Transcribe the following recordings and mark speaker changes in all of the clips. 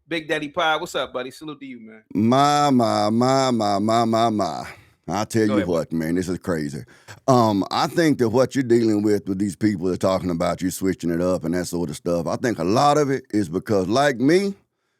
Speaker 1: Big Daddy Pie, what's up, buddy? Salute to you, man.
Speaker 2: My. I tell
Speaker 1: Go
Speaker 2: you
Speaker 1: ahead, buddy.
Speaker 2: what, man, this is crazy. I think that what you're dealing with these people that are talking about you switching it up and that sort of stuff, I think a lot of it is because, like me,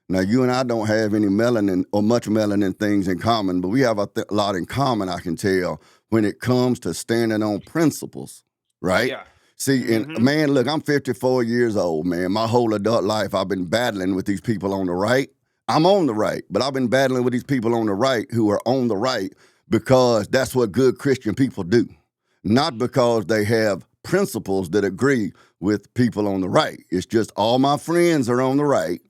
Speaker 2: now you and I don't have any melanin or much melanin things in common, but we have a lot in common, I can tell, when it comes to standing on principles, right?
Speaker 1: Yeah.
Speaker 2: See, and man, look, I'm 54 years old, man. My whole adult life, I've been battling with these people on the right. I'm on the right, but I've been battling with these people on the right who are on the right because that's what good Christian people do, not because they have principles that agree with people on the right. It's just all my friends are on the right.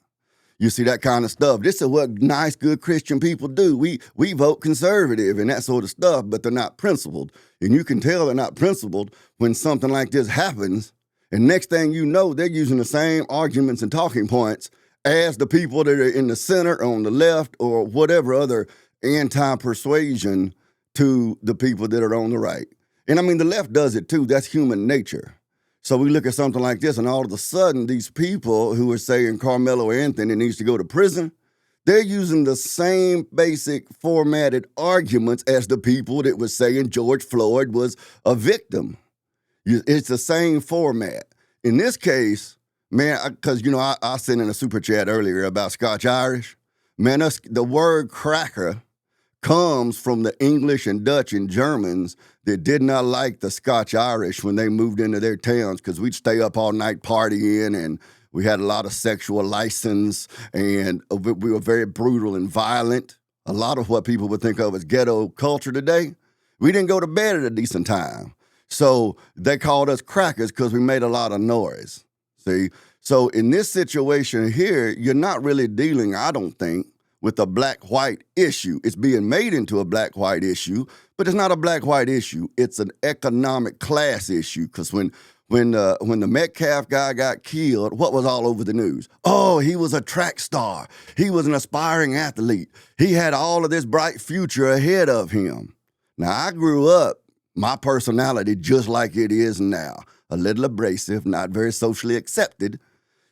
Speaker 2: You see that kind of stuff. This is what nice, good Christian people do. We vote conservative and that sort of stuff, but they're not principled. And you can tell they're not principled when something like this happens. And next thing you know, they're using the same arguments and talking points as the people that are in the center, on the left, or whatever other anti-persuasion to the people that are on the right. And I mean, the left does it too. That's human nature. So we look at something like this, and all of a sudden, these people who are saying Carmelo Anthony needs to go to prison, they're using the same basic formatted arguments as the people that were saying George Floyd was a victim. It's the same format. In this case, man, because, I sent in a super chat earlier about Scotch Irish. Man, the word cracker comes from the English and Dutch and Germans that did not like the Scotch Irish when they moved into their towns because we'd stay up all night partying and we had a lot of sexual license and we were very brutal and violent. A lot of what people would think of as ghetto culture today, we didn't go to bed at a decent time. So they called us crackers because we made a lot of noise. See? So in this situation here, you're not really dealing, I don't think, with a black-white issue. It's being made into a black-white issue, but it's not a black-white issue. It's an economic class issue. Because when the Metcalf guy got killed, what was all over the news? Oh, he was a track star. He was an aspiring athlete. He had all of this bright future ahead of him. Now, I grew up, my personality just like it is now. A little abrasive, not very socially accepted.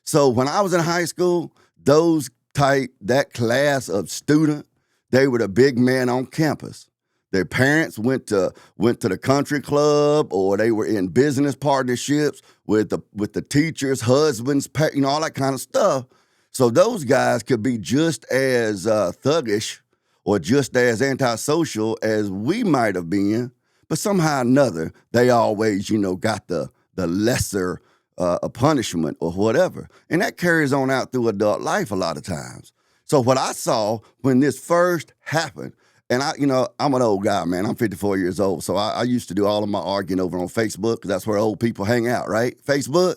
Speaker 2: So when I was in high school, that class of student, they were the big men on campus. Their parents went to the country club, or they were in business partnerships with the teachers' husbands, all that kind of stuff. So those guys could be just as thuggish or just as antisocial as we might have been, but somehow or another, they always, got the lesser a punishment or whatever. And that carries on out through adult life a lot of times. So what I saw when this first happened, and I'm an old guy, man. I'm 54 years old. So I used to do all of my arguing over on Facebook because that's where old people hang out, right? Facebook.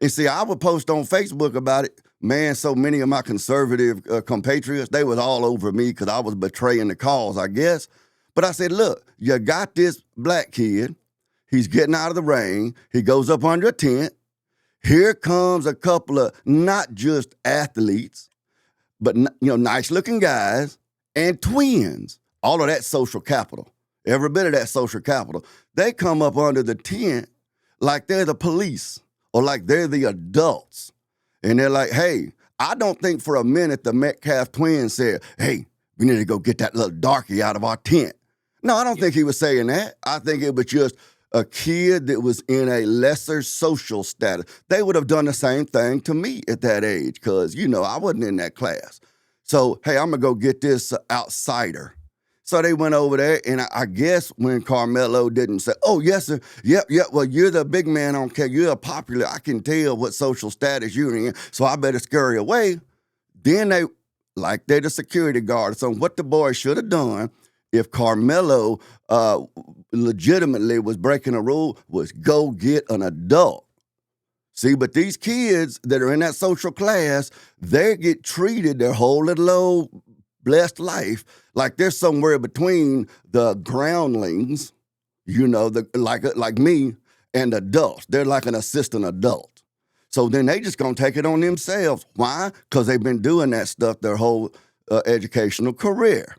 Speaker 2: And see, I would post on Facebook about it. Man, so many of my conservative compatriots, they was all over me because I was betraying the cause, I guess. But I said, look, you got this black kid. He's getting out of the rain. He goes up under a tent. Here comes a couple of not just athletes, but nice-looking guys and twins. All of that social capital, every bit of that social capital. They come up under the tent like they're the police or like they're the adults. And they're like, hey, I don't think for a minute the Metcalf twins said, hey, we need to go get that little darky out of our tent. No, I don't think he was saying that. I think it was just a kid that was in a lesser social status. They would have done the same thing to me at that age because, I wasn't in that class. So, hey, I'm going to go get this outsider. So they went over there, and I guess when Carmelo didn't say, oh, yes, sir, yep, well, you're the big man on camera. You're popular. I can tell what social status you're in, so I better scurry away. Then they're the security guard. So what the boys should have done if Carmelo legitimately was breaking a rule was go get an adult. See, but these kids that are in that social class, they get treated their whole little old blessed life like they're somewhere between the groundlings, like me, and adults. They're like an assistant adult. So then they just gonna take it on themselves. Why? Because they've been doing that stuff their whole educational career.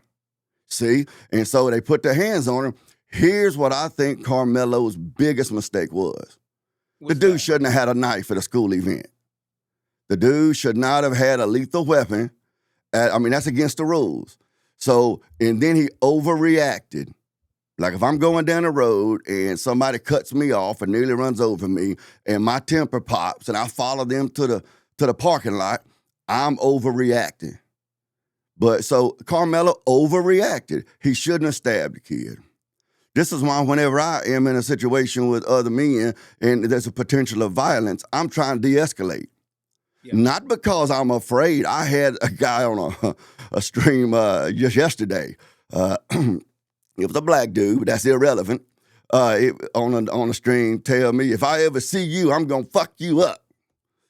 Speaker 2: See? And so they put their hands on him. Here's what I think Carmelo's biggest mistake was. The dude shouldn't have had a knife at a school event. The dude should not have had a lethal weapon I mean, that's against the rules. So, and then he overreacted. Like if I'm going down the road and somebody cuts me off and nearly runs over me and my temper pops and I follow them to the parking lot, I'm overreacting. But so Carmelo overreacted. He shouldn't have stabbed the kid. This is why whenever I am in a situation with other men and there's a potential of violence, I'm trying to de-escalate. Yeah. Not because I'm afraid. I had a guy on a stream just yesterday. It was a black dude. That's irrelevant. On a stream, tell me, if I ever see you, I'm going to fuck you up.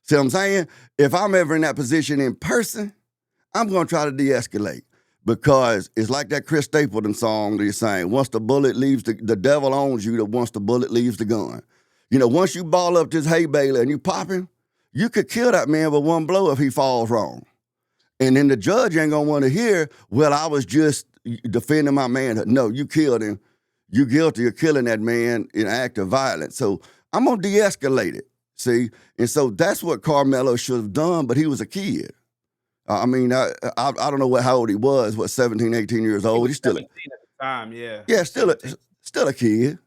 Speaker 2: See what I'm saying? If I'm ever in that position in person, I'm going to try to de-escalate. Because it's like that Chris Stapleton song that you're saying, once the bullet leaves, the devil owns you, once the bullet leaves the gun. You know, once you ball up this hay baler and you pop him, you could kill that man with one blow if he falls wrong. And then the judge ain't going to want to hear, well, I was just defending my manhood. No, you killed him. You guilty of killing that man in an act of violence. So I'm going to de-escalate it, see? And so that's what Carmelo should have done, but he was a kid. I mean, I don't know how old he was, 17, 18 years old. He's still
Speaker 1: 17 at the time, yeah.
Speaker 2: Yeah, still a kid.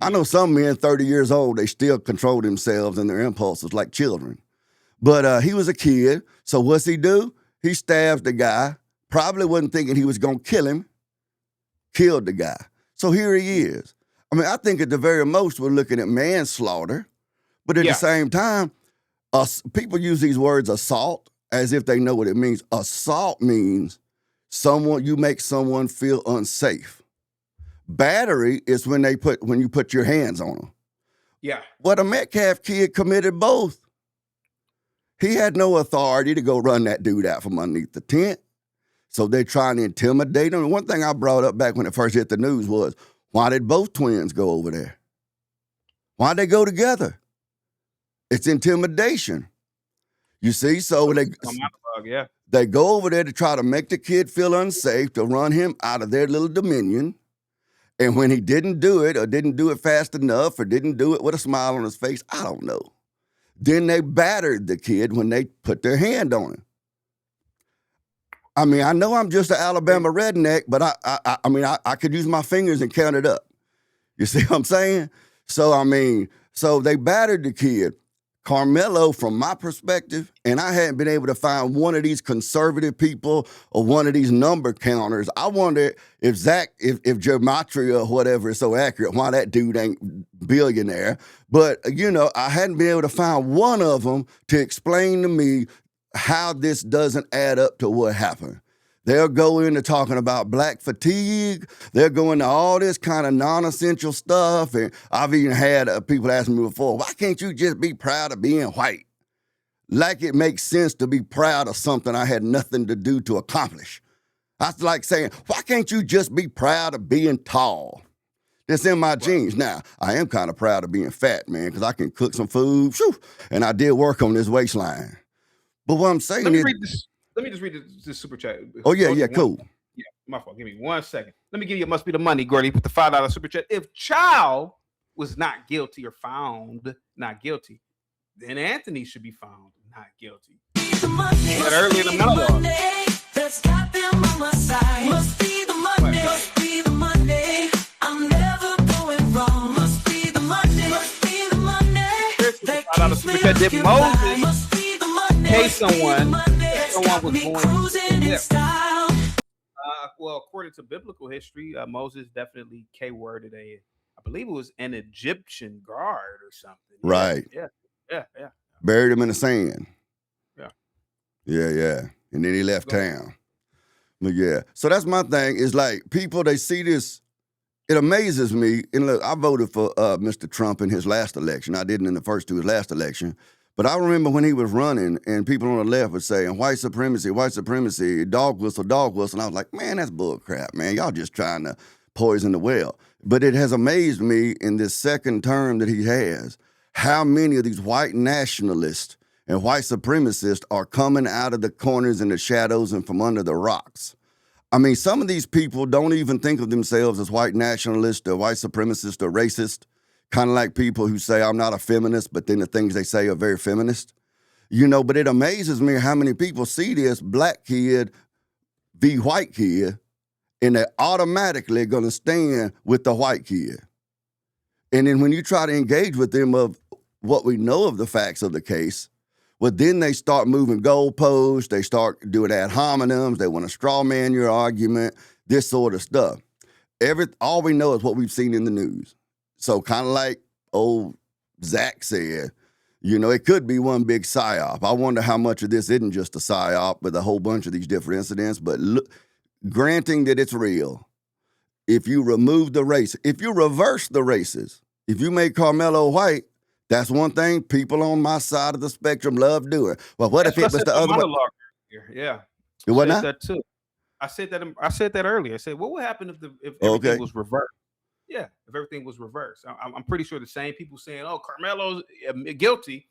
Speaker 2: I know some men, 30 years old, they still control themselves and their impulses like children. But he was a kid, so what's he do? He stabs the guy, probably wasn't thinking he was going to kill him, killed the guy. So here he is. I mean, I think at the very most we're looking at manslaughter, but at the same time, people use these words assault as if they know what it means. Assault means you make someone feel unsafe. Battery is when you put your hands on them.
Speaker 1: Yeah.
Speaker 2: Well, the Metcalf kid committed both. He had no authority to go run that dude out from underneath the tent. So they're trying to intimidate him. And one thing I brought up back when it first hit the news was, why did both twins go over there? Why'd they go together? It's intimidation. You see, so they go over there to try to make the kid feel unsafe, to run him out of their little dominion. And when he didn't do it, or didn't do it fast enough, or didn't do it with a smile on his face, I don't know. Then they battered the kid when they put their hand on him. I mean, I know I'm just an Alabama redneck, but I mean, I could use my fingers and count it up. You see what I'm saying? So they battered the kid. Carmelo, from my perspective, and I hadn't been able to find one of these conservative people or one of these number counters. I wonder if if gematria or whatever is so accurate, why that dude ain't billionaire. But, you know, I hadn't been able to find one of them to explain to me how this doesn't add up to what happened. They'll go into talking about black fatigue. They'll go into all this kind of non-essential stuff. And I've even had people ask me before, why can't you just be proud of being white? Like it makes sense to be proud of something I had nothing to do to accomplish. That's like saying, why can't you just be proud of being tall? It's in my genes. Now, I am kind of proud of being fat, man, because I can cook some food, and I did work on this waistline. But what I'm saying is...
Speaker 1: Let me just read this super chat.
Speaker 2: Oh, yeah, cool.
Speaker 1: Yeah, my fault. Give me 1 second. Let me give you Must Be the Money, Gordy. Put the $5 super chat. If Chow was not guilty or found not guilty, then Anthony should be found not guilty. But early in the monologue. That's got them on my side. Must be the Monday. Must be the Monday. I'm never going wrong. Must be the Monday. Must be the Monday. $5 super chat. Did Moses pay someone was born in style? Well, according to biblical history, Moses definitely K-worded I believe it was an Egyptian guard or something.
Speaker 2: Right.
Speaker 1: Yeah.
Speaker 2: Buried him in the sand.
Speaker 1: Yeah.
Speaker 2: And then he left town. But yeah. So that's my thing, is like people, they see this, it amazes me. And look, I voted for Mr. Trump in his last election. I didn't in the first two, his last election. But I remember when he was running and people on the left were saying, white supremacy, dog whistle. And I was like, man, that's bull crap, man. Y'all just trying to poison the well. But it has amazed me in this second term that he has, how many of these white nationalists and white supremacists are coming out of the corners and the shadows and from under the rocks. I mean, some of these people don't even think of themselves as white nationalists or white supremacists or racist. Kind of like people who say, I'm not a feminist, but then the things they say are very feminist. But it amazes me how many people see this black kid v. white kid, and they're automatically going to stand with the white kid. And then when you try to engage with them of what we know of the facts of the case, well, then they start moving goalposts. They start doing ad hominems. They want to straw man your argument, this sort of stuff. All we know is what we've seen in the news. So kind of like old Zach said, it could be one big psyop. I wonder how much of this isn't just a psyop with a whole bunch of these different incidents. But granting that it's real, if you remove the race, if you reverse the races, if you make Carmelo white, that's one thing people on my side of the spectrum love doing. Well, what if it was the other way?
Speaker 1: Yeah,
Speaker 2: it wasn't
Speaker 1: that too. I said that earlier. I said, what would happen if everything was reversed? Yeah, if everything was reversed, I'm pretty sure the same people saying, "Oh, Carmelo's guilty."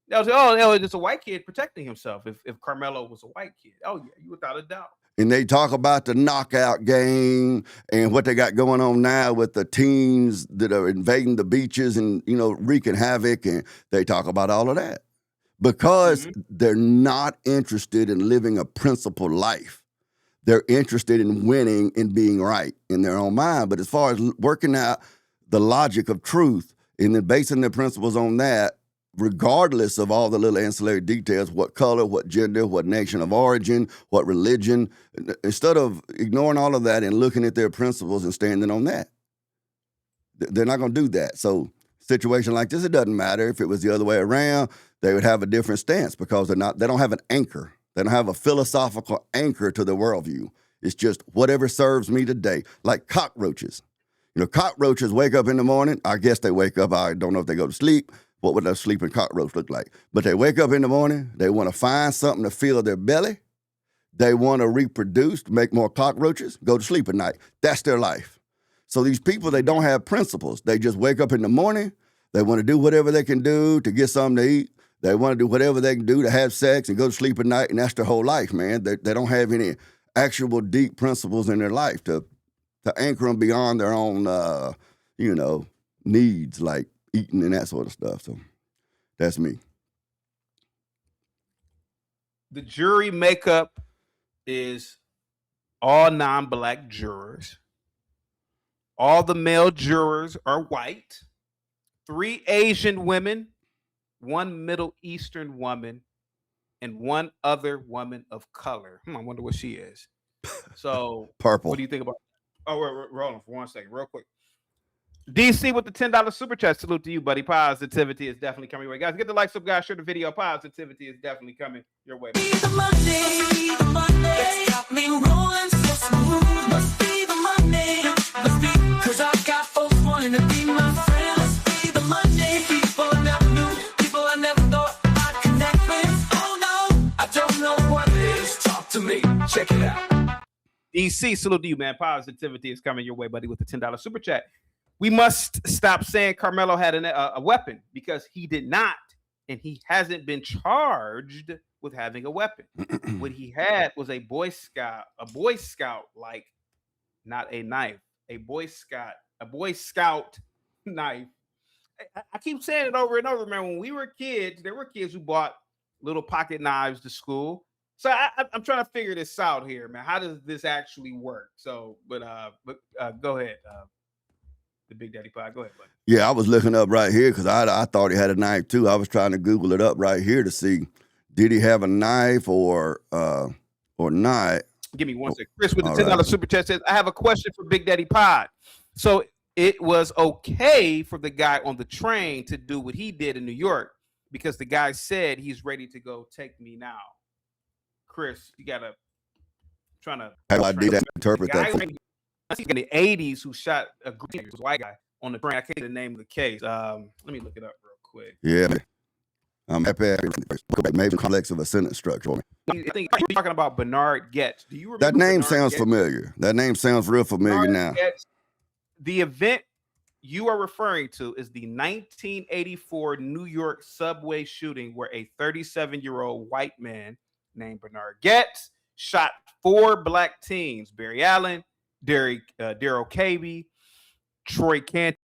Speaker 1: They'll say, "Oh, it's a white kid protecting himself." If Carmelo was a white kid, oh yeah, you without a doubt.
Speaker 2: And they talk about the knockout game and what they got going on now with the teens that are invading the beaches and, wreaking havoc. And they talk about all of that because they're not interested in living a principled life. They're interested in winning and being right in their own mind. But as far as working out the logic of truth and then basing their principles on that, regardless of all the little ancillary details, what color, what gender, what nation of origin, what religion, instead of ignoring all of that and looking at their principles and standing on that, they're not going to do that. So situation like this, it doesn't matter. If it was the other way around, they would have a different stance because they don't have an anchor. They don't have a philosophical anchor to their worldview. It's just whatever serves me today, like cockroaches. Cockroaches wake up in the morning. I guess they wake up. I don't know if they go to sleep. What would a sleeping cockroach look like? But they wake up in the morning. They want to find something to fill their belly. They want to reproduce, make more cockroaches, go to sleep at night. That's their life. So these people, they don't have principles. They just wake up in the morning. They want to do whatever they can do to get something to eat. They want to do whatever they can do to have sex and go to sleep at night, and that's their whole life, man. They don't have any actual deep principles in their life to anchor them beyond their own, needs like eating and that sort of stuff. So that's me.
Speaker 1: The jury makeup is all non-black jurors. All the male jurors are white. 3 Asian women, 1 Middle Eastern woman, and 1 other woman of color. I wonder what she is. So
Speaker 2: purple.
Speaker 1: What do you think about? Oh, we're rolling for 1 second, real quick. DC with the $10 super chat. Salute to you, buddy. Positivity is definitely coming your way. Guys, get the likes up, guys. Share the video. Positivity is definitely coming your way. Check it out. DC, salute to you, man. Positivity is coming your way, buddy, with the $10 super chat. We must stop saying Carmelo had a weapon because he did not, and he hasn't been charged with having a weapon. What he had was a Boy Scout, like not a knife, a Boy Scout knife. I keep saying it over and over, man. When we were kids, there were kids who bought little pocket knives to school. So I'm trying to figure this out here, man. How does this actually work? So, but go ahead. The Big Daddy Pod. Go ahead, buddy.
Speaker 2: Yeah, I was looking up right here because I thought he had a knife too. I was trying to Google it up right here to see did he have a knife or not.
Speaker 1: Give me 1 second. Chris with the $10 super chat says, I have a question for Big Daddy Pod. So it was okay for the guy on the train to do what he did in New York because the guy said he's ready to go take me now. Chris, you gotta
Speaker 2: How I did interpret that.
Speaker 1: In the 80s who shot a white guy on the train. I can't get the name of the case. Let me look it up real quick.
Speaker 2: Yeah, man. I'm happy. Maybe complex of a sentence structure.
Speaker 1: I think you're talking about Bernard Getz. Do you remember
Speaker 2: that name?
Speaker 1: Bernard
Speaker 2: sounds
Speaker 1: Getz?
Speaker 2: Familiar. That name sounds real familiar
Speaker 1: Bernard
Speaker 2: now.
Speaker 1: Getz, the event you are referring to is the 1984 New York subway shooting where a 37-year-old white man named Bernard Getz shot 4 black teens: Barry Allen, Daryl Caby, Troy Canty,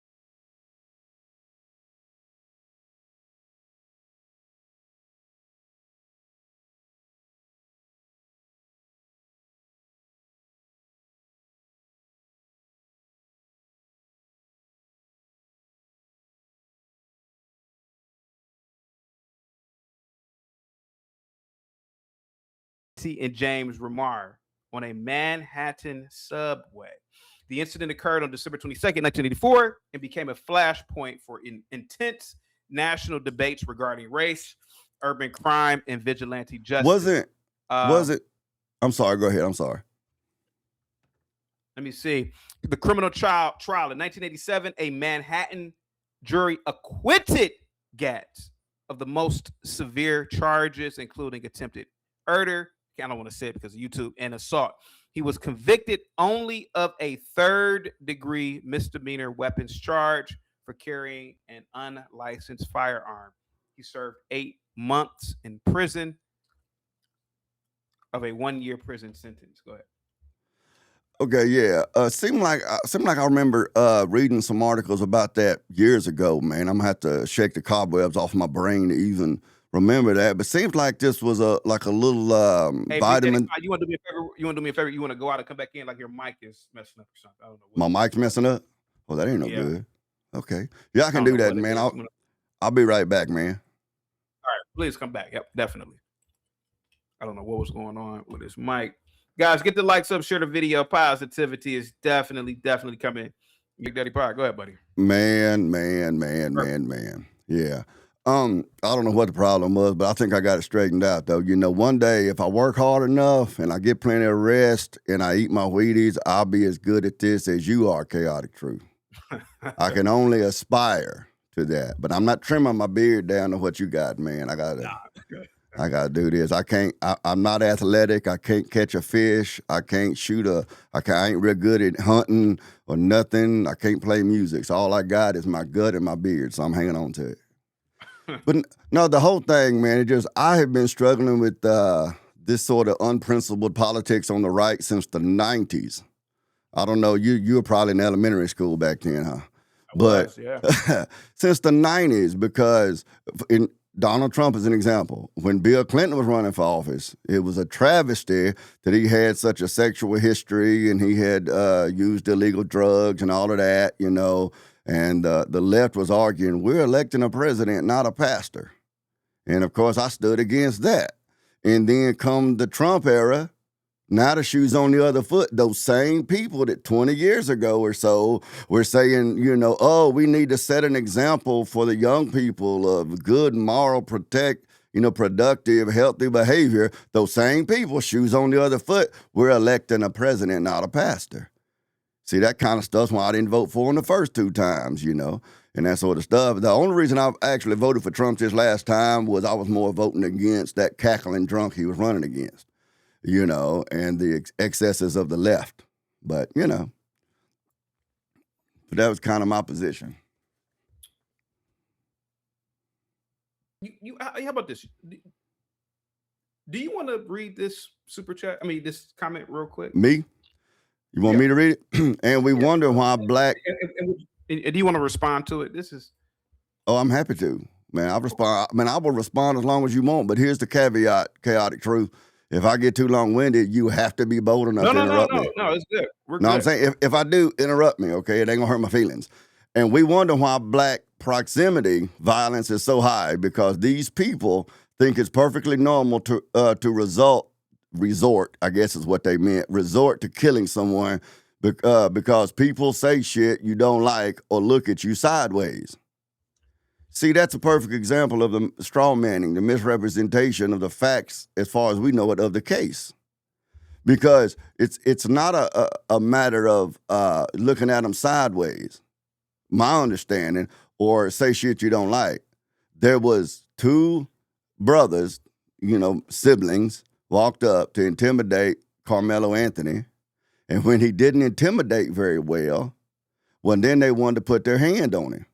Speaker 1: Vigilante and James Remar on a Manhattan subway. The incident occurred on December 22nd, 1984, and became a flashpoint for intense national debates regarding race, urban crime, and vigilante justice.
Speaker 2: Was it? I'm sorry. Go ahead. I'm sorry.
Speaker 1: Let me see. The criminal trial in 1987, a Manhattan jury acquitted Gatz of the most severe charges, including attempted murder. I don't want to say it because of YouTube, and assault. He was convicted only of a third-degree misdemeanor weapons charge for carrying an unlicensed firearm. He served 8 months in prison of a 1-year prison sentence. Go ahead.
Speaker 2: Okay, yeah. Seemed like I remember reading some articles about that years ago, man. I'm gonna have to shake the cobwebs off my brain to even remember that. But seems like this was a little
Speaker 1: Hey,
Speaker 2: vitamin.
Speaker 1: you want to do me a favor? You want to go out and come back in like your mic is messing up or something? I don't know.
Speaker 2: My mic's messing up. Well, that ain't no good. Okay, yeah, I can
Speaker 1: don't
Speaker 2: do
Speaker 1: know
Speaker 2: that,
Speaker 1: what it
Speaker 2: man.
Speaker 1: is.
Speaker 2: I'll be right back, man.
Speaker 1: All right, please come back. Yep, definitely. I don't know what was going on with this mic. Guys, get the likes up, share the video. Positivity is definitely coming. Big Daddy Pie, go ahead, buddy.
Speaker 2: Man. Yeah. I don't know what the problem was, but I think I got it straightened out though. You know, one day if I work hard enough and I get plenty of rest and I eat my Wheaties, I'll be as good at this as you are, Chaotic Truth. I can only aspire to that, but I'm not trimming my beard down to what you got, man. I gotta do this. I'm not athletic. I can't catch a fish. I can't shoot I ain't real good at hunting or nothing. I can't play music. So all I got is my gut and my beard. So I'm hanging on to it. But no, the whole thing, man, I have been struggling with this sort of unprincipled politics on the right since the 90s. I don't know. You were probably in elementary school back then, huh? Since the 90s, because Donald Trump is an example. When Bill Clinton was running for office, it was a travesty that he had such a sexual history and he had used illegal drugs and all of that, you know. And the left was arguing, we're electing a president, not a pastor. And of course, I stood against that. And then come the Trump era, now the shoe's on the other foot. Those same people that 20 years ago or so were saying, you know, oh, we need to set an example for the young people of good, moral, productive, healthy behavior. Those same people, shoes on the other foot, we're electing a president, not a pastor. See, that kind of stuff's why I didn't vote for him the first 2 times, you know, and that sort of stuff. The only reason I actually voted for Trump this last time was I was more voting against that cackling drunk he was running against, you know, and the excesses of the left. But, you know, but that was kind of my position.
Speaker 1: How about this? Do you want to read this super chat? I mean, this comment real quick?
Speaker 2: Me? You want me to read it? And we wonder why black.
Speaker 1: And do you want to respond to it? This is.
Speaker 2: Oh, I'm happy to, man. I'll respond. Man, I will respond as long as you want. But here's the caveat, Chaotic Truth. If I get too long-winded, you have to be bold enough to interrupt me.
Speaker 1: No, it's good. We're
Speaker 2: no,
Speaker 1: good.
Speaker 2: I'm saying if I do, interrupt me, okay? It ain't gonna hurt my feelings. And we wonder why black proximity violence is so high, because these people think it's perfectly normal to resort, I guess is what they meant, resort to killing someone because people say shit you don't like or look at you sideways. See, that's a perfect example of the straw manning, the misrepresentation of the facts, as far as we know it, of the case. Because it's not a matter of looking at them sideways, my understanding, or say shit you don't like. There was 2 brothers, you know, siblings, walked up to intimidate Carmelo Anthony. And when he didn't intimidate very well, then they wanted to put their hand on him.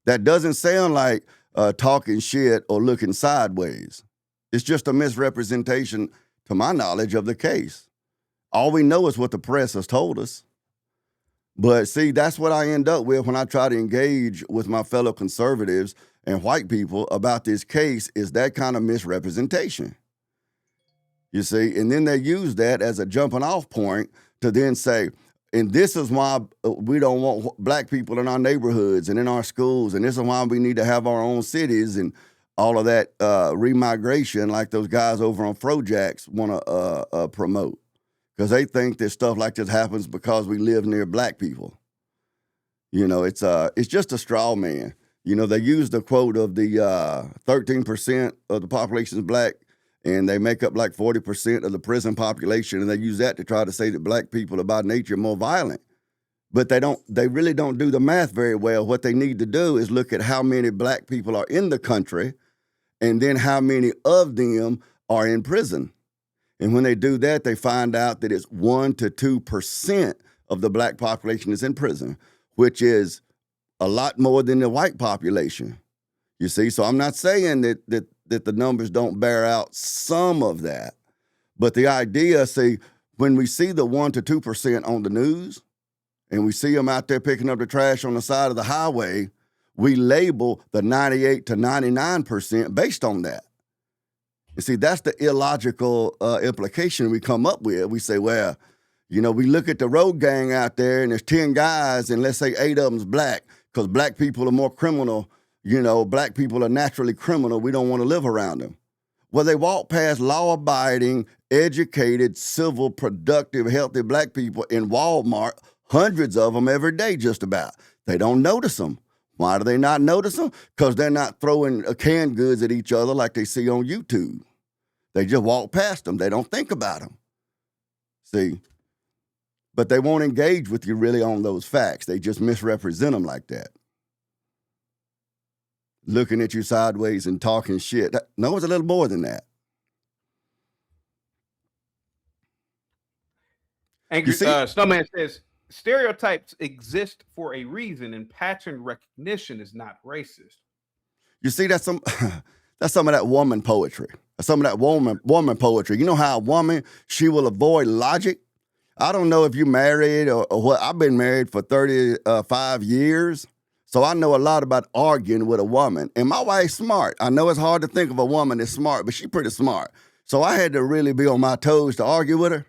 Speaker 2: That doesn't sound like talking shit or looking sideways. It's just a misrepresentation, to my knowledge, of the case. All we know is what the press has told us. But see, that's what I end up with when I try to engage with my fellow conservatives and white people about this case, is that kind of misrepresentation. You see, and then they use that as a jumping off point to then say, and this is why we don't want black people in our neighborhoods and in our schools, and this is why we need to have our own cities, and all of that remigration like those guys over on Frojax want to promote, because they think that stuff like this happens because we live near black people. It's just a straw man. They use the quote of the 13% of the population is black, and they make up like 40% of the prison population, and they use that to try to say that black people are by nature more violent. But they really don't do the math very well. What they need to do is look at how many black people are in the country, and then how many of them are in prison. And when they do that, they find out that it's 1 to 2% of the black population is in prison, which is a lot more than the white population. You see, so I'm not saying that the numbers don't bear out some of that, but the idea, see, when we see the 1 to 2% on the news, and we see them out there picking up the trash on the side of the highway, we label the 98 to 99% based on that. You see, that's the illogical implication we come up with. We say, well, we look at the road gang out there, and there's 10 guys, and let's say 8 of them's black, because black people are more criminal. Black people are naturally criminal. We don't want to live around them. Well, they walk past law-abiding, educated, civil, productive, healthy black people in Walmart, hundreds of them every day just about. They don't notice them. Why do they not notice them? Because they're not throwing canned goods at each other like they see on YouTube. They just walk past them. They don't think about them. See? But they won't engage with you really on those facts. They just misrepresent them like that. Looking at you sideways and talking shit. No, it's a little more than that.
Speaker 1: Angry Snowman says, stereotypes exist for a reason, and pattern recognition is not racist.
Speaker 2: You see, that's some of that woman poetry. Some of that woman poetry. You know how a woman, she will avoid logic? I don't know if you married or what. I've been married for 35 years, so I know a lot about arguing with a woman. And my wife's smart. I know it's hard to think of a woman that's smart, but she's pretty smart. So I had to really be on my toes to argue with her.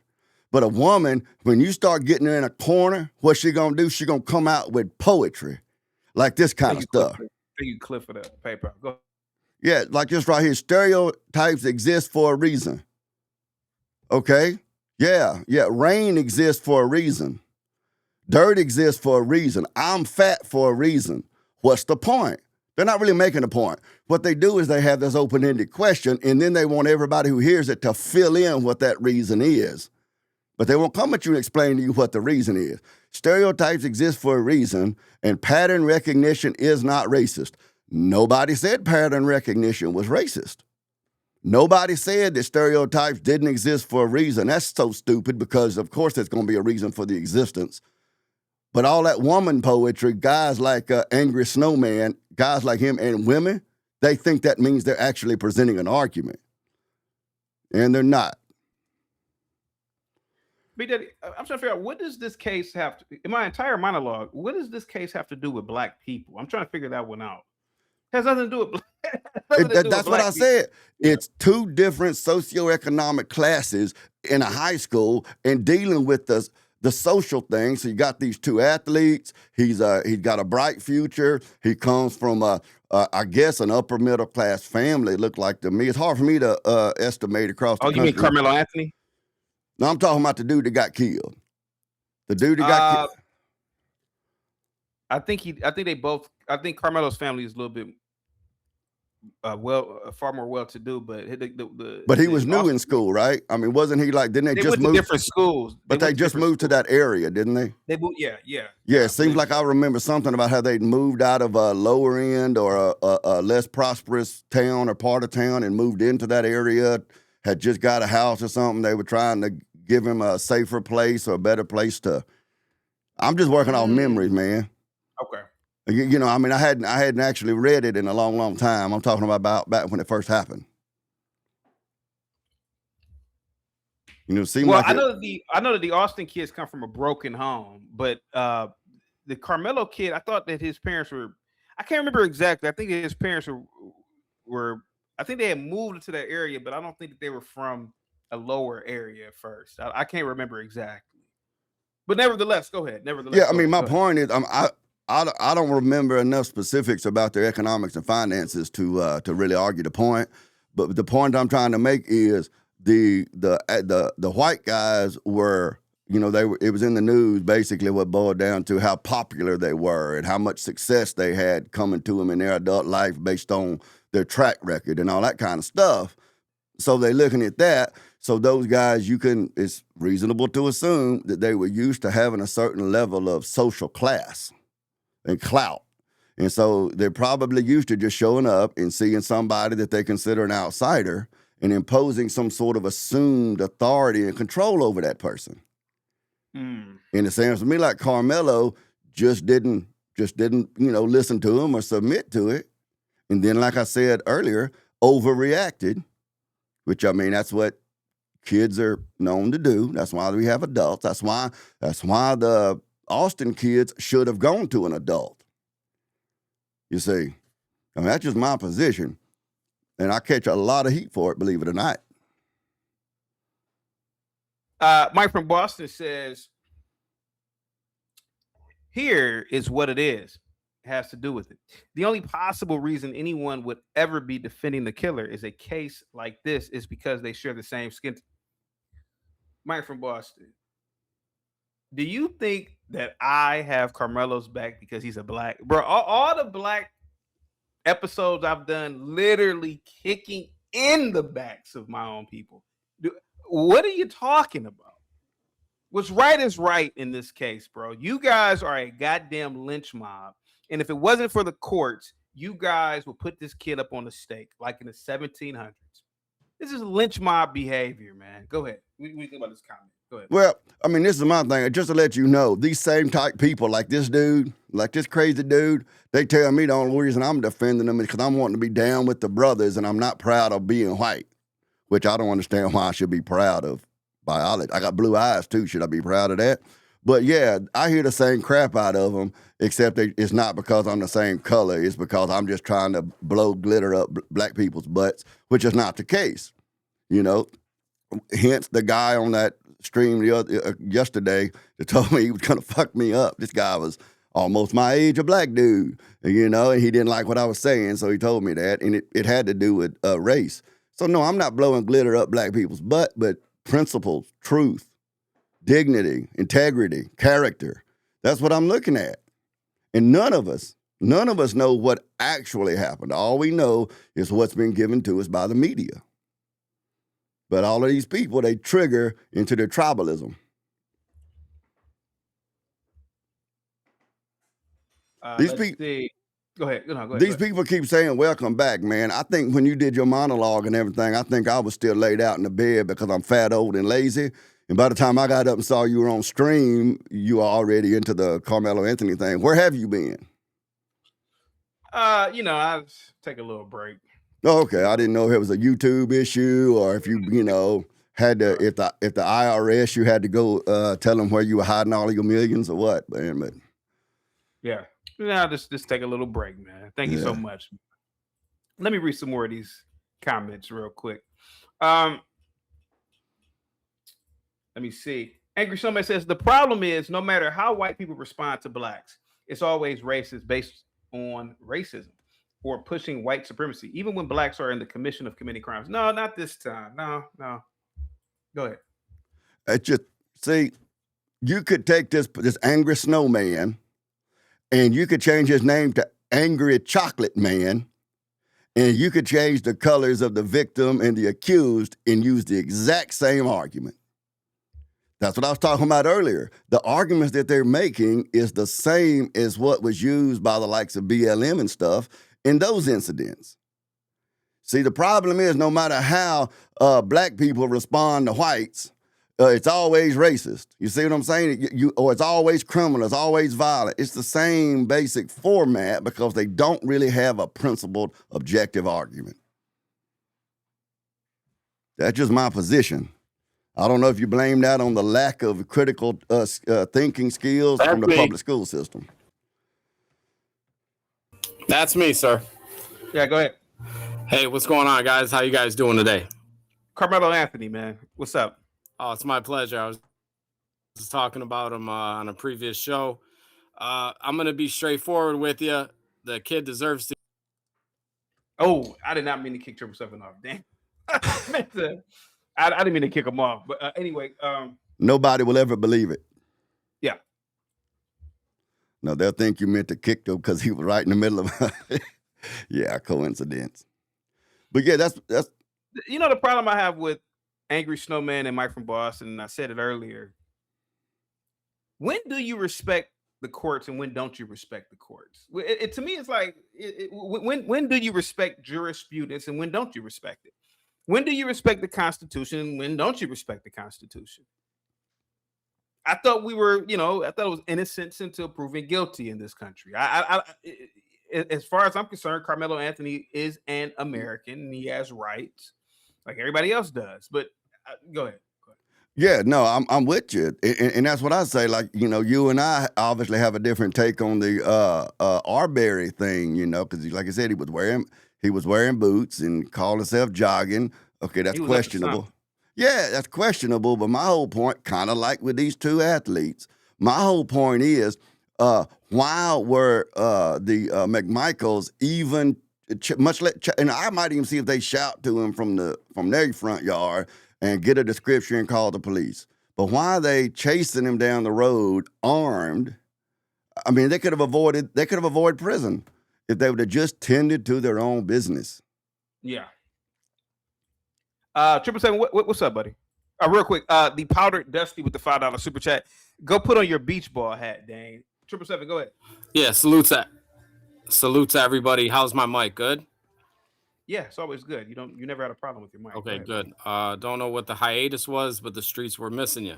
Speaker 2: But a woman, when you start getting her in a corner, what's she gonna do? She gonna come out with poetry, like this kind of stuff.
Speaker 1: Thank you, Cliff, for the paper. Go.
Speaker 2: Yeah, like this right here. Stereotypes exist for a reason. Okay? Yeah. Rain exists for a reason. Dirt exists for a reason. I'm fat for a reason. What's the point? They're not really making a point. What they do is they have this open-ended question, and then they want everybody who hears it to fill in what that reason is. But they won't come at you and explain to you what the reason is. Stereotypes exist for a reason, and pattern recognition is not racist. Nobody said pattern recognition was racist. Nobody said that stereotypes didn't exist for a reason. That's so stupid, because of course there's going to be a reason for the existence. But all that woman poetry, guys like Angry Snowman, guys like him, and women, they think that means they're actually presenting an argument. And they're not.
Speaker 1: I'm trying to figure out, what does this case have to, in my entire monologue, what does this case have to do with black people? I'm trying to figure that one out. It has nothing to do with
Speaker 2: that's what I said. Yeah. It's two different socioeconomic classes in a high school and dealing with the social thing. So you got these two athletes. He's got a bright future. He comes from I guess an upper middle class family. It looked like to me. It's hard for me to estimate across the country.
Speaker 1: Oh, you mean Carmelo Anthony?
Speaker 2: No, I'm talking about the dude that got killed. The dude that got killed.
Speaker 1: I think Carmelo's family is a little bit far more well-to-do, but
Speaker 2: he was new in school, right? I mean, wasn't he like? Didn't they just
Speaker 1: move
Speaker 2: to
Speaker 1: different schools?
Speaker 2: But they just moved to that area, didn't they?
Speaker 1: They moved, yeah.
Speaker 2: Yeah, it seems like I remember something about how they moved out of a lower end or a less prosperous town or part of town and moved into that area. Had just got a house or something. They were trying to give him a safer place or a better place to. I'm just working off memories, man.
Speaker 1: Okay.
Speaker 2: I mean, I hadn't actually read it in a long, long time. I'm talking about back when it first happened. It seemed like
Speaker 1: I know that the Austin kids come from a broken home, but the Carmelo kid, I thought that his parents were. I can't remember exactly. I think his parents were. I think they had moved into that area, but I don't think that they were from a lower area at first. I can't remember exactly. But nevertheless, go ahead.
Speaker 2: Yeah, I mean, my point is, I don't remember enough specifics about their economics and finances to really argue the point. But the point I'm trying to make is the white guys were, it was in the news basically what boiled down to how popular they were and how much success they had coming to them in their adult life based on their track record and all that kind of stuff. So they're looking at that. So those guys, it's reasonable to assume that they were used to having a certain level of social class and clout. And so they're probably used to just showing up and seeing somebody that they consider an outsider and imposing some sort of assumed authority and control over that person. And it sounds to me like Carmelo just didn't, listen to him or submit to it. And then, like I said earlier, overreacted, which, that's what kids are known to do. That's why we have adults. That's why the Austin kids should have gone to an adult. You see, that's just my position. And I catch a lot of heat for it, believe it or not.
Speaker 1: Mike from Boston says, here is what it is. It has to do with it. The only possible reason anyone would ever be defending the killer is a case like this is because they share the same skin. Mike from Boston, do you think that I have Carmelo's back because he's a black? Bro, all the black episodes I've done literally kicking in the backs of my own people. What are you talking about? What's right is right in this case, bro. You guys are a goddamn lynch mob. And if it wasn't for the courts, you guys would put this kid up on the stake like in the 1700s. This is lynch mob behavior, man. Go ahead. We think about this comment. Go ahead.
Speaker 2: Well, this is my thing. Just to let you know, these same type people like this dude, like this crazy dude, they tell me the only reason I'm defending them is because I'm wanting to be down with the brothers and I'm not proud of being white, which I don't understand why I should be proud of biology. I got blue eyes too. Should I be proud of that? But yeah, I hear the same crap out of them, except it's not because I'm the same color. It's because I'm just trying to blow glitter up black people's butts, which is not the case. Hence the guy on that stream yesterday that told me he was going to fuck me up. This guy was almost my age, a black dude, and he didn't like what I was saying, so he told me that, and it had to do with race. So no, I'm not blowing glitter up black people's butt, but principles, truth, dignity, integrity, character. That's what I'm looking at. And none of us know what actually happened. All we know is what's been given to us by the media. But all of these people, they trigger into their tribalism. These people.
Speaker 1: Go ahead. Go ahead.
Speaker 2: These people keep saying, welcome back, man. I think when you did your monologue and everything, I think I was still laid out in the bed because I'm fat, old, and lazy. And by the time I got up and saw you were on stream, you were already into the Carmelo Anthony thing. Where have you been?
Speaker 1: I take a little break.
Speaker 2: Oh, okay. I didn't know if it was a YouTube issue or if you had to, if the IRS, you had to go tell them where you were hiding all of your millions or what, man. But
Speaker 1: yeah. Just take a little break, man. Thank you so much. Let me read some more of these comments real quick. Let me see. Angry Somebody says, the problem is no matter how white people respond to blacks, it's always racist based on racism or pushing white supremacy, even when blacks are in the commission of committing crimes. No, not this time. No. Go ahead.
Speaker 2: You could take this angry snowman and you could change his name to Angry Chocolate Man, and you could change the colors of the victim and the accused and use the exact same argument. That's what I was talking about earlier. The arguments that they're making is the same as what was used by the likes of BLM and stuff in those incidents. See, the problem is no matter how black people respond to whites, it's always racist. You see what I'm saying? Or it's always criminal, it's always violent. It's the same basic format because they don't really have a principled, objective argument. That's just my position. I don't know if you blame that on the lack of critical thinking skills from the public school system.
Speaker 3: That's me, sir.
Speaker 1: Yeah, go ahead.
Speaker 3: Hey, what's going on, guys? How you guys doing today?
Speaker 1: Carmelo Anthony, man. What's up?
Speaker 3: Oh, it's my pleasure. I was talking about him on a previous show. I'm gonna be straightforward with you. The kid deserves to.
Speaker 1: Oh, I did not mean to kick 777 off. Damn. I meant to. I didn't mean to kick him off. But anyway,
Speaker 2: Nobody will ever believe it.
Speaker 1: yeah.
Speaker 2: No, they'll think you meant to kick him because he was right in the middle of yeah, coincidence. But yeah, that's
Speaker 1: You know the problem I have with Angry Snowman and Mike from Boston, and I said it earlier. When do you respect the courts and when don't you respect the courts? To me, it's like when do you respect jurisprudence and when don't you respect it? When do you respect the Constitution and when don't you respect the Constitution? I thought we were, I thought it was innocence until proven guilty in this country. As far as I'm concerned, Carmelo Anthony is an American and he has rights like everybody else does. But go ahead.
Speaker 2: yeah, no, I'm with you, and that's what I say. Like, you and I obviously have a different take on the Arbery thing, because like I said, he was wearing boots and called himself jogging. Okay, that's
Speaker 1: He was at the
Speaker 2: questionable.
Speaker 1: Sun.
Speaker 2: Yeah, that's questionable. But my whole point, kind of like with these two athletes, my whole point is, why were the McMichaels even and I might even see if they shout to him from their front yard and get a description and call the police. But why are they chasing him down the road armed? I mean, they could have avoided prison if they would have just tended to their own business.
Speaker 1: Yeah. 777, what's up, buddy? Real quick, the powdered Dusty with the $5 super chat. Go put on your beach ball hat, Dane. 777, go ahead.
Speaker 3: Yeah, salute to everybody. How's my mic? Good.
Speaker 1: Yeah, it's always good. You never had a problem with your mic.
Speaker 3: Okay, good. Don't know what the hiatus was, but the streets were missing you.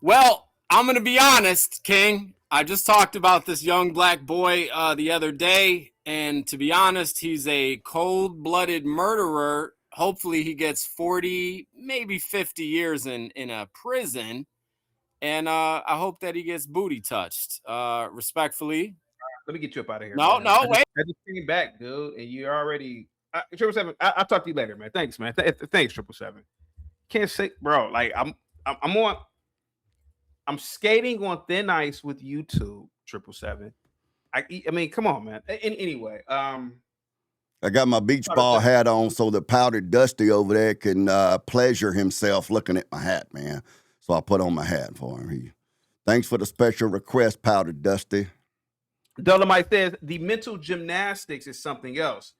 Speaker 3: Well, I'm gonna be honest, King. I just talked about this young black boy the other day, and to be honest, he's a cold-blooded murderer. Hopefully, he gets 40, maybe 50 years in a prison, and I hope that he gets booty touched. Respectfully.
Speaker 1: Let me get you up out of here.
Speaker 3: No, wait.
Speaker 1: I just came back, dude, and you already 777. I'll talk to you later, man. Thanks, man. Thanks, 777. Can't say, bro. Like I'm skating on thin ice with YouTube, 777. I mean, come on, man. Anyway,
Speaker 2: I got my beach ball hat on so the powdered Dusty over there can pleasure himself looking at my hat, man. So I put on my hat for him. Thanks for the special request, powdered Dusty.
Speaker 1: Dolomite says the mental gymnastics is something else.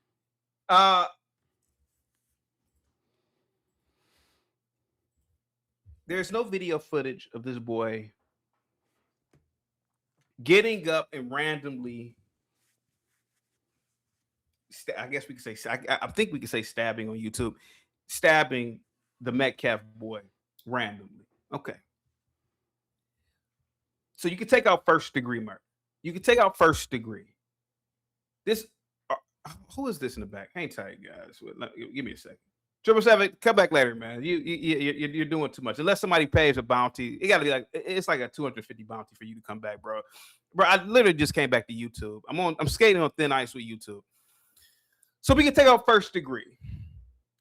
Speaker 1: There's no video footage of this boy getting up and randomly, I guess we could say, I think we could say stabbing on YouTube, stabbing the Metcalf boy randomly. Okay. So you can take out first degree murder. You can take out first degree. This, who is this in the back? Hang tight, guys. Give me a second. 777, come back later, man. You're doing too much. Unless somebody pays a bounty, it got to be it's like a 250 bounty for you to come back, bro. Bro, I literally just came back to YouTube. I'm skating on thin ice with YouTube. So we can take out first degree.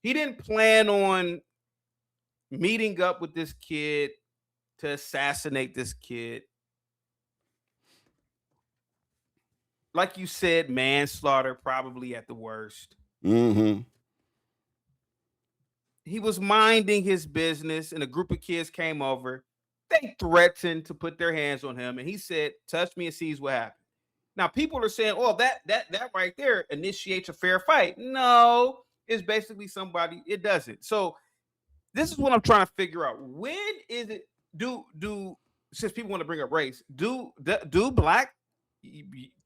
Speaker 1: He didn't plan on meeting up with this kid to assassinate this kid. Like you said, manslaughter probably at the worst.
Speaker 2: Mm-hmm.
Speaker 1: He was minding his business and a group of kids came over. They threatened to put their hands on him and he said, touch me and sees what happens. Now people are saying, oh, that right there initiates a fair fight. No, it's basically somebody, it doesn't. So this is what I'm trying to figure out. When is it, since people want to bring up race, do black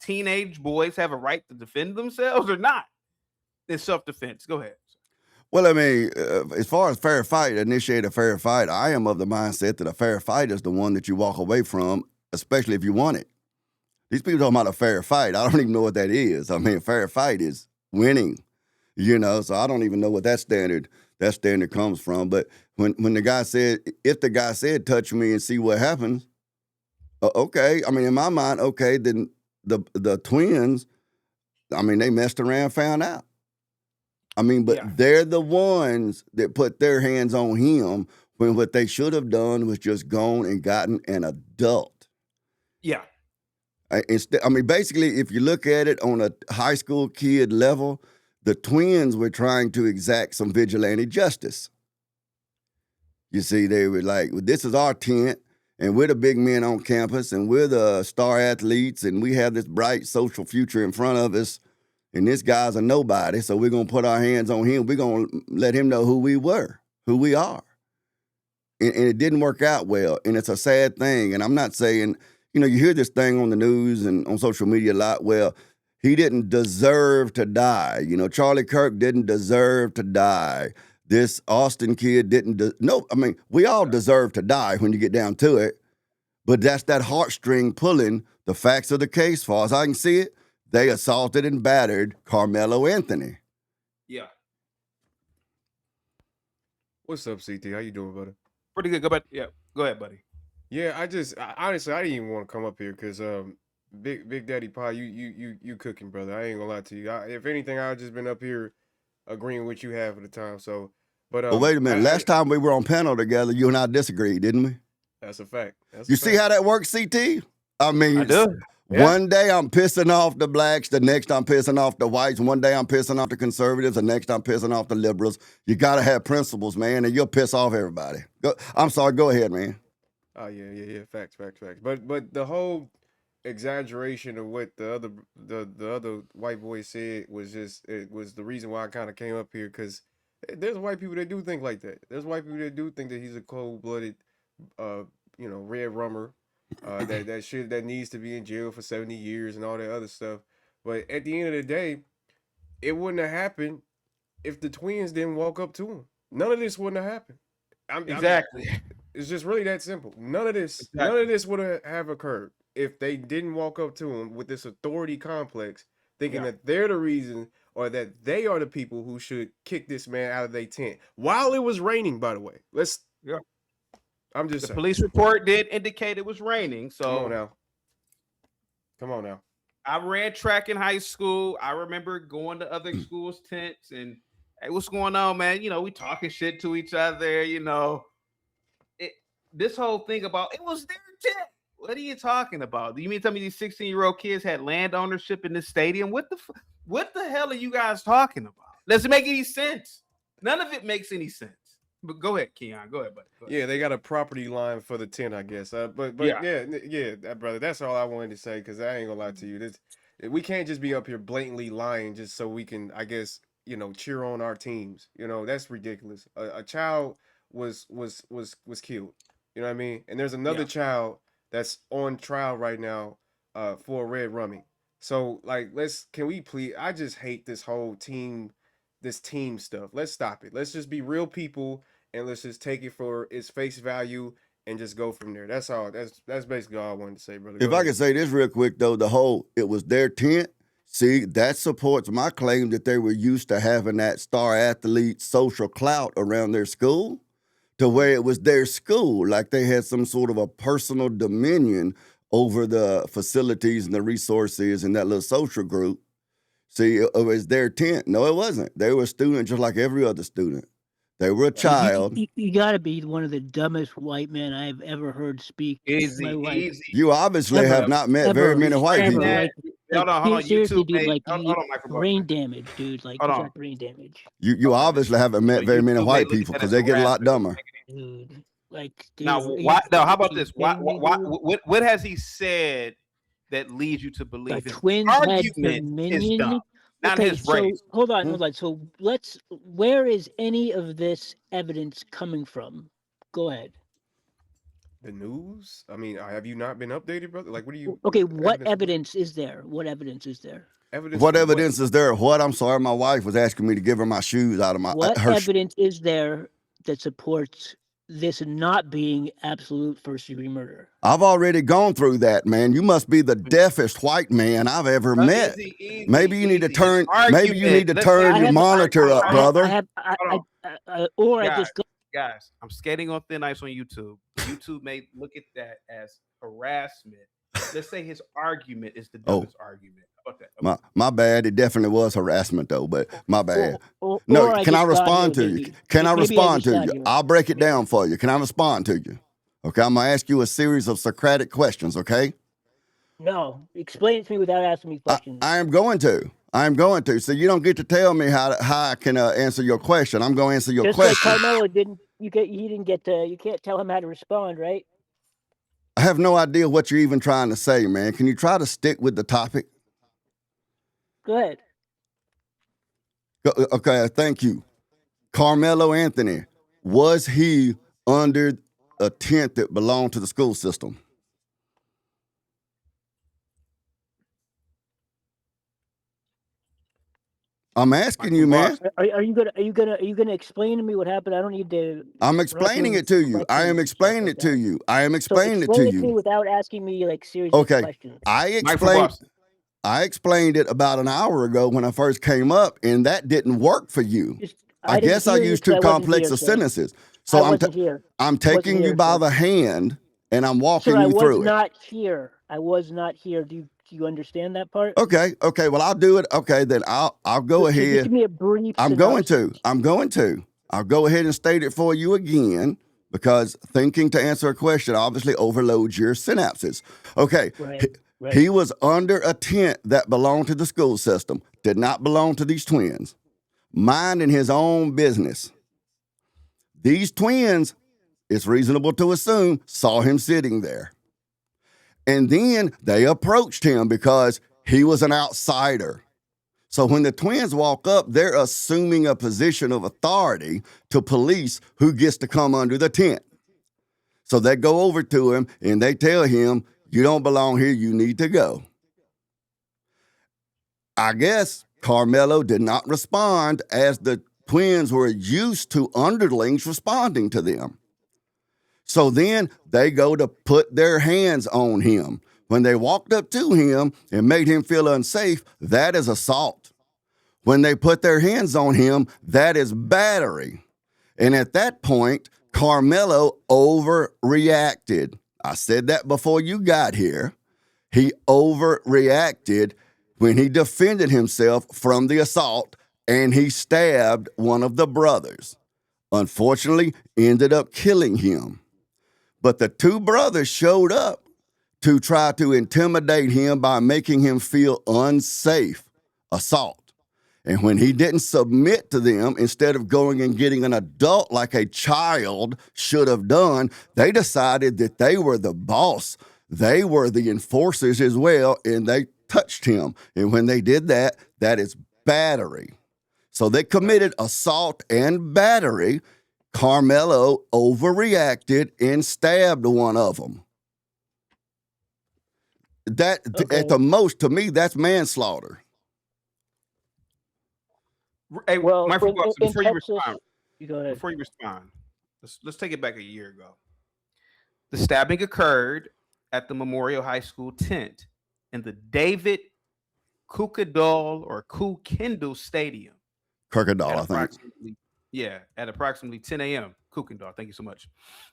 Speaker 1: teenage boys have a right to defend themselves or not in self-defense? Go ahead.
Speaker 2: Well, I mean, as far as fair fight, initiate a fair fight, I am of the mindset that a fair fight is the one that you walk away from, especially if you want it. These people talking about a fair fight. I don't even know what that is. I mean, a fair fight is winning, so I don't even know what that standard comes from. But when the guy said, if the guy said, touch me and see what happens, okay. I mean, in my mind, okay, then the twins, I mean, they messed around, found out. I mean, but they're the ones that put their hands on him when what they should have done was just gone and gotten an adult.
Speaker 1: Yeah.
Speaker 2: I mean, basically, if you look at it on a high school kid level, the twins were trying to exact some vigilante justice. You see, they were like, well, this is our tent, and we're the big men on campus, and we're the star athletes, and we have this bright social future in front of us, and this guy's a nobody, so we're going to put our hands on him. We're going to let him know who we are. And it didn't work out well, and it's a sad thing. And I'm not saying, you hear this thing on the news and on social media a lot. Well, he didn't deserve to die. Charlie Kirk didn't deserve to die. This Austin kid didn't. We all deserve to die when you get down to it. But that's that heartstring pulling. The facts of the case, far as I can see it, they assaulted and battered Carmelo Anthony.
Speaker 1: Yeah.
Speaker 4: What's up, CT? How you doing, buddy?
Speaker 1: Pretty good. Go ahead, buddy.
Speaker 4: Yeah, honestly, I didn't even want to come up here because Big Daddy Pie, you cooking, brother. I ain't gonna lie to you. If anything, I've just been up here agreeing with you half of the time. So, but
Speaker 2: Well, wait a minute. Last time we were on panel together, you and I disagreed, didn't we?
Speaker 4: That's a fact.
Speaker 2: You see how that works, CT? I mean,
Speaker 1: I do. Yeah.
Speaker 2: One day I'm pissing off the blacks, the next I'm pissing off the whites, one day I'm pissing off the conservatives, the next I'm pissing off the liberals. You got to have principles, man, and you'll piss off everybody. I'm sorry, go ahead, man.
Speaker 4: Oh, yeah. Facts. But the whole exaggeration of what the other white boy said was the reason why I kind of came up here, because there's white people that do think like that. There's white people that do think that he's a cold-blooded, red rummer. That needs to be in jail for 70 years and all that other stuff. But at the end of the day, it wouldn't have happened if the twins didn't walk up to him. None of this wouldn't have happened.
Speaker 1: Exactly.
Speaker 4: It's just really that simple. None of this would have occurred if they didn't walk up to him with this authority complex, thinking that they're the reason, or that they are the people who should kick this man out of their tent while it was raining, by the way. I'm just saying.
Speaker 1: The police report did indicate it was raining. So
Speaker 4: Come on now.
Speaker 1: I ran track in high school. I remember going to other schools' tents and, hey, what's going on, man? We talking shit to each other. This whole thing about it was their tent. What are you talking about? Do you mean to tell me these 16-year-old kids had land ownership in this stadium? What the hell are you guys talking about? Does it make any sense? None of it makes any sense. But go ahead, Keon. Go ahead, buddy.
Speaker 4: Yeah, they got a property line for the tent, I guess. But brother, that's all I wanted to say, because I ain't gonna lie to you. We can't just be up here blatantly lying just so we can, I guess, cheer on our teams. That's ridiculous. A child was killed. You know what I mean? And there's another child that's on trial right now for red rummy. So can we please? I just hate this whole team stuff. Let's stop it. Let's just be real people, and let's just take it for its face value and just go from there. That's all. That's basically all I wanted to say, brother.
Speaker 2: If I could say this real quick, though, it was their tent. See, that supports my claim that they were used to having that star athlete social clout around their school, to where it was their school, like they had some sort of a personal dominion over the facilities and the resources and that little social group. See, it was their tent. No, it wasn't. They were a student just like every other student. They were a child.
Speaker 5: You got to be one of the dumbest white men I've ever heard speak.
Speaker 1: Easy.
Speaker 2: You obviously have not met very many white people.
Speaker 1: Hold on.
Speaker 5: Seriously,
Speaker 1: YouTube,
Speaker 5: dude,
Speaker 1: hold on, Michael.
Speaker 5: brain damage, dude. You got brain damage.
Speaker 2: You obviously haven't met very many white people, because they get a lot dumber.
Speaker 5: Dude,
Speaker 1: now, why? Now, how about this? What has he said that leads you to believe his argument is dumb, not his race?
Speaker 5: Hold on. So where is any of this evidence coming from? Go ahead.
Speaker 4: The news? I mean, have you not been updated, brother? What do you?
Speaker 5: Okay, what evidence is there? What evidence is there?
Speaker 2: What evidence is there? What? I'm sorry, my wife was asking me to give her my shoes out of my.
Speaker 5: What evidence is there that supports this not being absolute first-degree murder?
Speaker 2: I've already gone through that, man. You must be the deafest white man I've ever met. Maybe you need to turn. Maybe you need to turn your monitor up, brother.
Speaker 1: Guys, I'm skating on thin ice on YouTube. YouTube may look at that as harassment. Let's say his argument is the dumbest argument. How about that?
Speaker 2: My bad. It definitely was harassment, though, but my bad. Can I respond to you? Can I respond to you? I'll break it down for you. Can I respond to you? Okay, I'm going to ask you a series of Socratic questions, okay?
Speaker 5: No, explain it to me without asking me questions.
Speaker 2: I am going to. I'm going to. So you don't get to tell me how I can answer your question. I'm going to answer your
Speaker 5: Just
Speaker 2: question.
Speaker 5: like Carmelo didn't, he didn't get to. You can't tell him how to respond, right?
Speaker 2: I have no idea what you're even trying to say, man. Can you try to stick with the topic?
Speaker 5: Go ahead.
Speaker 2: Okay, thank you. Carmelo Anthony, was he under a tent that belonged to the school system? I'm asking you, man.
Speaker 5: Are you gonna explain to me what happened? I don't need to.
Speaker 2: I'm explaining it to you. I am explaining it to you. I am explaining it to
Speaker 5: Explain it to me
Speaker 2: you.
Speaker 5: without asking me like serious
Speaker 2: Okay,
Speaker 5: questions.
Speaker 2: I
Speaker 1: Mike from Boston.
Speaker 2: explained it about an hour ago when I first came up, and that didn't work for you. I guess I used too complex of sentences. So I'm taking you by the hand and I'm walking you through it.
Speaker 5: I was not here. I was not here. Do you understand that part?
Speaker 2: Okay. Well, I'll do it. Okay, then I'll go ahead.
Speaker 5: Just give me a brief.
Speaker 2: I'm going to. I'll go ahead and state it for you again because thinking to answer a question obviously overloads your synapses. Okay.
Speaker 5: Right.
Speaker 2: He was under a tent that belonged to the school system, did not belong to these twins, minding his own business. These twins, it's reasonable to assume, saw him sitting there. And then they approached him because he was an outsider. So when the twins walk up, they're assuming a position of authority to police who gets to come under the tent. So they go over to him and they tell him, you don't belong here, you need to go. I guess Carmelo did not respond as the twins were used to underlings responding to them. So then they go to put their hands on him. When they walked up to him and made him feel unsafe, that is assault. When they put their hands on him, that is battery. And at that point, Carmelo overreacted. I said that before you got here. He overreacted when he defended himself from the assault and he stabbed one of the brothers. Unfortunately, ended up killing him. But the two brothers showed up to try to intimidate him by making him feel unsafe. Assault. And when he didn't submit to them, instead of going and getting an adult like a child should have done, they decided that they were the boss. They were the enforcers as well, and they touched him. And when they did that, that is battery. So they committed assault and battery. Carmelo overreacted and stabbed one of them. That, at the most, to me, that's manslaughter.
Speaker 1: Hey,
Speaker 5: Well,
Speaker 1: Mike from Boston, before you
Speaker 5: Texas,
Speaker 1: respond,
Speaker 5: go ahead.
Speaker 1: before you respond, let's take it back a year ago. The stabbing occurred at the Memorial High School tent in the David Kukendall or Kukendall Stadium.
Speaker 2: Kirkendall, I think.
Speaker 1: Yeah, at approximately 10 a.m. Kukendall, thank you so much.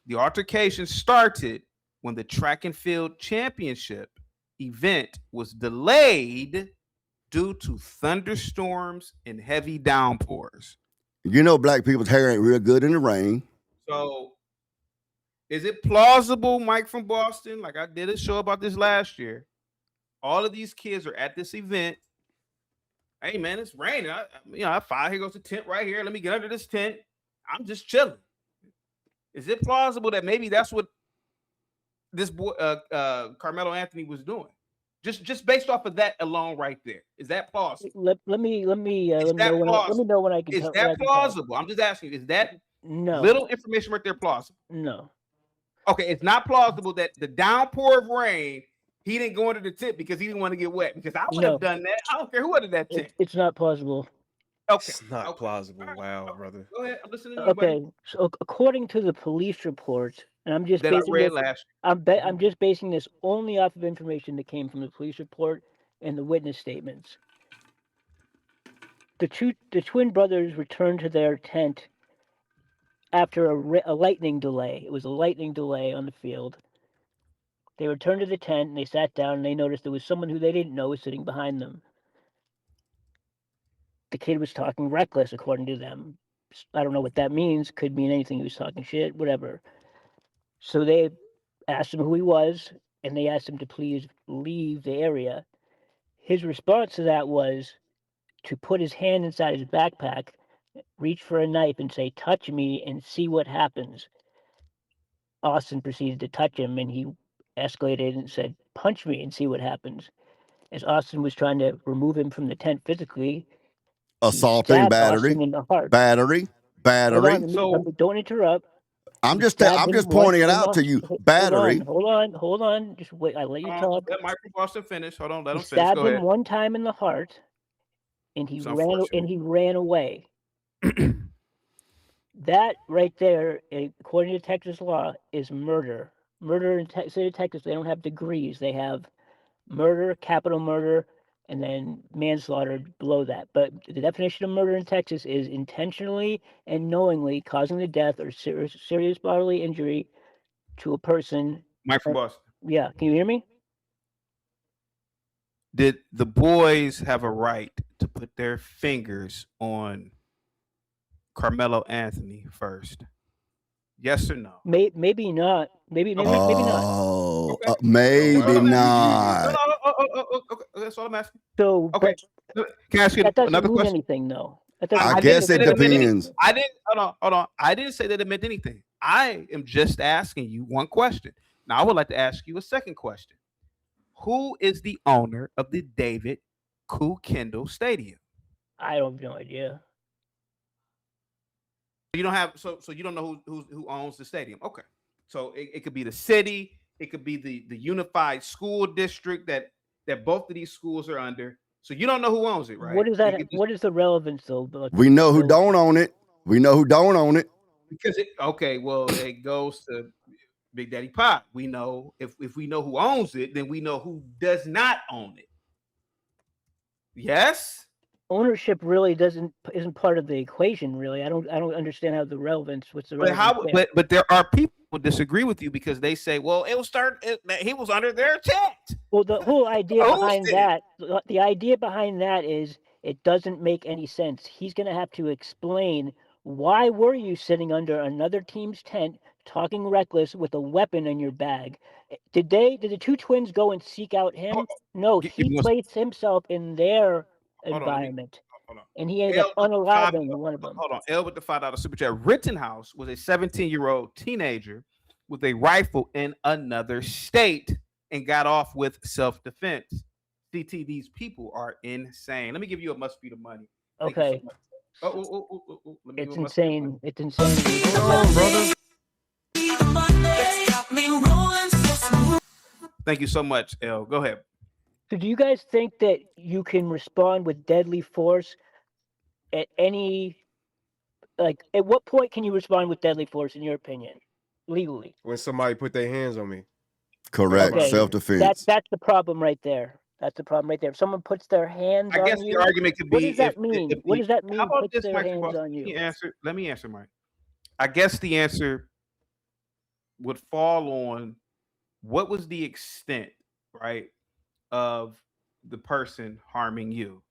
Speaker 1: The altercation started when the track and field championship event was delayed due to thunderstorms and heavy downpours.
Speaker 2: You know black people's hair ain't real good in the rain.
Speaker 1: So is it plausible, Mike from Boston, like I did a show about this last year, all of these kids are at this event. Hey man, it's raining. I fire, here goes the tent right here. Let me get under this tent. I'm just chilling. Is it plausible that maybe that's what this boy Carmelo Anthony was doing? Just based off of that alone, right there, is that plausible?
Speaker 5: Let me know when I can.
Speaker 1: Is that plausible? I'm just asking. Is that
Speaker 5: no
Speaker 1: little information right there plausible?
Speaker 5: No.
Speaker 1: Okay, it's not plausible that the downpour of rain, he didn't go under the tent because he didn't want to get wet. Because I would have done that. I don't care who under that tent.
Speaker 5: It's not plausible.
Speaker 1: Okay,
Speaker 4: it's not plausible. Wow, brother.
Speaker 1: Go ahead. I'm listening to you.
Speaker 5: Okay, so according to the police reports, and I'm just basing this, I'm just basing this only off of information that came from the police report and the witness statements. The twin brothers returned to their tent after a lightning delay. It was a lightning delay on the field. They returned to the tent and they sat down and they noticed there was someone who they didn't know was sitting behind them. The kid was talking reckless, according to them. I don't know what that means. Could mean anything. He was talking shit, whatever. So they asked him who he was, and they asked him to please leave the area. His response to that was to put his hand inside his backpack, reach for a knife, and say, "Touch me and see what happens." Austin proceeded to touch him, and he escalated and said, "Punch me and see what happens." As Austin was trying to remove him from the tent physically, he
Speaker 2: Assaulting,
Speaker 5: stabbed
Speaker 2: battery,
Speaker 5: Austin in the heart.
Speaker 2: battery.
Speaker 5: Hold on,
Speaker 1: So-
Speaker 5: don't interrupt.
Speaker 2: I'm
Speaker 5: He
Speaker 2: just
Speaker 5: stabbed him
Speaker 2: pointing it
Speaker 5: once in
Speaker 2: out
Speaker 5: the-
Speaker 2: to you.
Speaker 5: Hold
Speaker 2: Battery.
Speaker 5: Hold on. Just wait. I let you talk.
Speaker 1: Let Michael Boston finish. Hold on, let
Speaker 5: He
Speaker 1: him finish.
Speaker 5: stabbed
Speaker 1: Go
Speaker 5: him
Speaker 1: ahead.
Speaker 5: one time in the heart, and
Speaker 1: It's unfortunate.
Speaker 5: he ran away. That right there, according to Texas law, is murder. Murder in state of Texas, they don't have degrees. They have murder, capital murder, and then manslaughter below that. But the definition of murder in Texas is intentionally and knowingly causing the death or serious bodily injury to a person.
Speaker 1: Mike from Boston.
Speaker 5: Yeah, can you hear me?
Speaker 1: Did the boys have a right to put their fingers on Carmelo Anthony first? Yes or no?
Speaker 5: Maybe not. Maybe not.
Speaker 2: Oh,
Speaker 1: Okay.
Speaker 2: maybe
Speaker 1: No,
Speaker 2: not.
Speaker 1: okay. That's all I'm asking.
Speaker 5: So,
Speaker 1: Okay. Can I ask you
Speaker 5: that doesn't
Speaker 1: another
Speaker 5: mean
Speaker 1: question?
Speaker 5: anything, though. That
Speaker 2: I
Speaker 5: doesn't
Speaker 2: guess
Speaker 5: mean
Speaker 2: it
Speaker 5: anything.
Speaker 2: depends.
Speaker 1: I didn't. Hold on. I didn't say that it meant anything. I am just asking you one question. Now I would like to ask you a second question. Who is the owner of the David Koo Kendall Stadium?
Speaker 5: I have no idea.
Speaker 1: You don't have so you don't know who owns the stadium. Okay. So it could be the city, it could be the unified school district that both of these schools are under. So you don't know who owns it, right?
Speaker 5: What is
Speaker 1: You
Speaker 5: that?
Speaker 1: could just-
Speaker 5: What is the relevance, though?
Speaker 2: We know who don't own it. We know who don't own it.
Speaker 1: because well, it goes to Big Daddy Pop. We know if we know who owns it, then we know who does not own it. Yes?
Speaker 5: Ownership really isn't part of the equation. Really, I don't understand how the relevance. What's the
Speaker 1: But
Speaker 5: relevance? there?
Speaker 1: but there are people who disagree with you because they say, well, he was under their tent.
Speaker 5: Well, the whole idea
Speaker 1: Owns
Speaker 5: behind
Speaker 1: it.
Speaker 5: that, the idea behind that is it doesn't make any sense. He's going to have to explain why were you sitting under another team's tent talking reckless with a weapon in your bag. Did the two twins go and seek out him? No,
Speaker 1: Give
Speaker 5: he
Speaker 1: me one
Speaker 5: placed himself in their
Speaker 1: Hold on, let me-
Speaker 5: environment,
Speaker 1: Hold on.
Speaker 5: and he ended up
Speaker 1: with the five-
Speaker 5: unaliving one of them.
Speaker 1: Hold on. L with the $5 super chat. Rittenhouse was a 17-year-old teenager with a rifle in another state and got off with self-defense. CT, these people are insane. Let me give you a must be the money. Thank you so
Speaker 5: Okay,
Speaker 1: much. Let me
Speaker 5: it's
Speaker 1: give a must be the money.
Speaker 5: insane. It's insane.
Speaker 4: Hold on, brother.
Speaker 1: Thank you so much, L. Go ahead.
Speaker 5: So do you guys think that you can respond with deadly force at any, like, at what point can you respond with deadly force in your opinion, legally?
Speaker 4: When somebody put their hands on me.
Speaker 2: Correct.
Speaker 5: Okay,
Speaker 2: Self-defense.
Speaker 5: That's the problem right there. That's the problem right there. If someone puts their hands
Speaker 1: I
Speaker 5: on
Speaker 1: guess
Speaker 5: you,
Speaker 1: the argument could be
Speaker 5: what does that
Speaker 1: if
Speaker 5: mean?
Speaker 1: if
Speaker 5: What
Speaker 1: the-
Speaker 5: does that
Speaker 1: How
Speaker 5: mean?
Speaker 1: about
Speaker 5: Puts
Speaker 1: this,
Speaker 5: their
Speaker 1: Mike?
Speaker 5: hands on you.
Speaker 1: Let me answer, Mike. I guess the answer would fall on what was the extent, right, of the person harming you,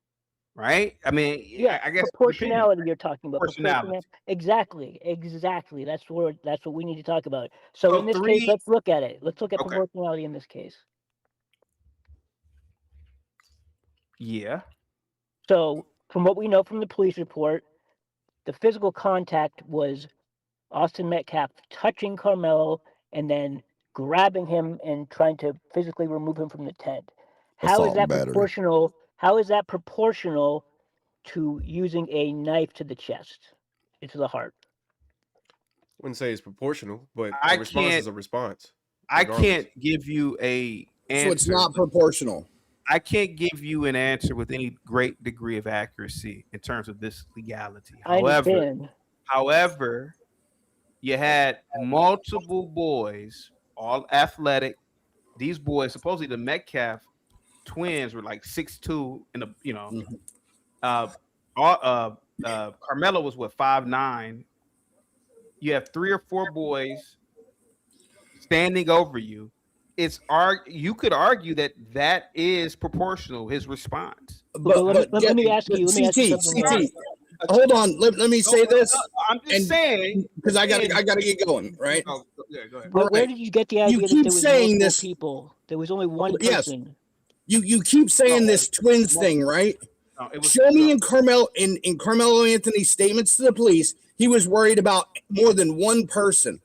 Speaker 1: right? I mean,
Speaker 5: Yeah,
Speaker 1: I guess
Speaker 5: proportionality you're talking about.
Speaker 1: Proportionality.
Speaker 5: Exactly. That's what we need to talk about. So
Speaker 1: So
Speaker 5: in this case, let's look at it. Let's look at
Speaker 1: Okay.
Speaker 5: proportionality in this case.
Speaker 1: Yeah.
Speaker 5: So from what we know from the police report, the physical contact was Austin Metcalf touching Carmelo and then grabbing him and trying to physically remove him from the tent. How is
Speaker 2: Assault
Speaker 5: that
Speaker 2: and battery.
Speaker 5: proportional? How is that proportional to using a knife to the chest, into the heart?
Speaker 4: Wouldn't say it's proportional, but
Speaker 1: I
Speaker 4: a response
Speaker 1: can't-
Speaker 4: is a response.
Speaker 1: I
Speaker 4: regardless.
Speaker 1: can't give you a answer.
Speaker 6: So it's not proportional.
Speaker 1: I can't give you an answer with any great degree of accuracy in terms of this legality.
Speaker 5: I understand.
Speaker 1: However, you had multiple boys, all athletic. These boys, supposedly the Metcalf twins, were like 6'2", and Carmelo was what, 5'9". You have 3 or 4 boys standing over you. You could argue that is proportional. His response.
Speaker 5: Let me ask you something.
Speaker 6: CT, hold on. Let me say this.
Speaker 1: I'm just saying
Speaker 6: because I gotta get going, right?
Speaker 1: Oh, yeah, go ahead.
Speaker 5: Where did you get the idea that
Speaker 6: keep
Speaker 5: there was
Speaker 6: saying
Speaker 5: multiple
Speaker 6: this-
Speaker 5: people? There was only one
Speaker 6: yes.
Speaker 5: person.
Speaker 6: You keep saying this twins thing, right?
Speaker 1: No, it was,
Speaker 6: Show me in Carmelo Anthony's statements to the police, he was worried about more than one person.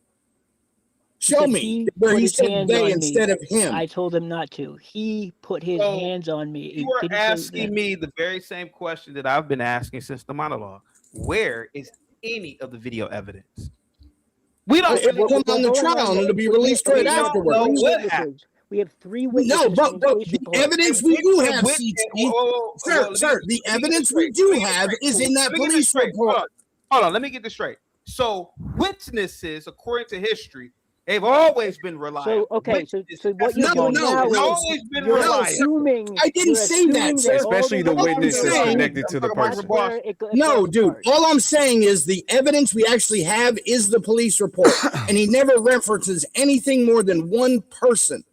Speaker 6: Show me where he said they instead of him.
Speaker 5: I told him not to. He put his hands on me.
Speaker 1: You were asking me the very same question that I've been asking since the monologue. Where is any of the video evidence? We don't
Speaker 6: It will come on the trial and it'll be released right afterwards.
Speaker 5: We have 3 witnesses.
Speaker 6: No, but the evidence we do have, sir, the evidence we do have is in that police report.
Speaker 1: Hold on, let me get this straight. So witnesses, according to history, they've always been reliable.
Speaker 5: So what you're doing now is
Speaker 1: always been
Speaker 5: you're
Speaker 1: reliable.
Speaker 5: assuming.
Speaker 6: I didn't say that, sir.
Speaker 4: Especially the witness is
Speaker 6: saying-
Speaker 4: connected to the person.
Speaker 6: No, dude. All I'm saying is the evidence we actually have is the police report, and he never references anything more than one person.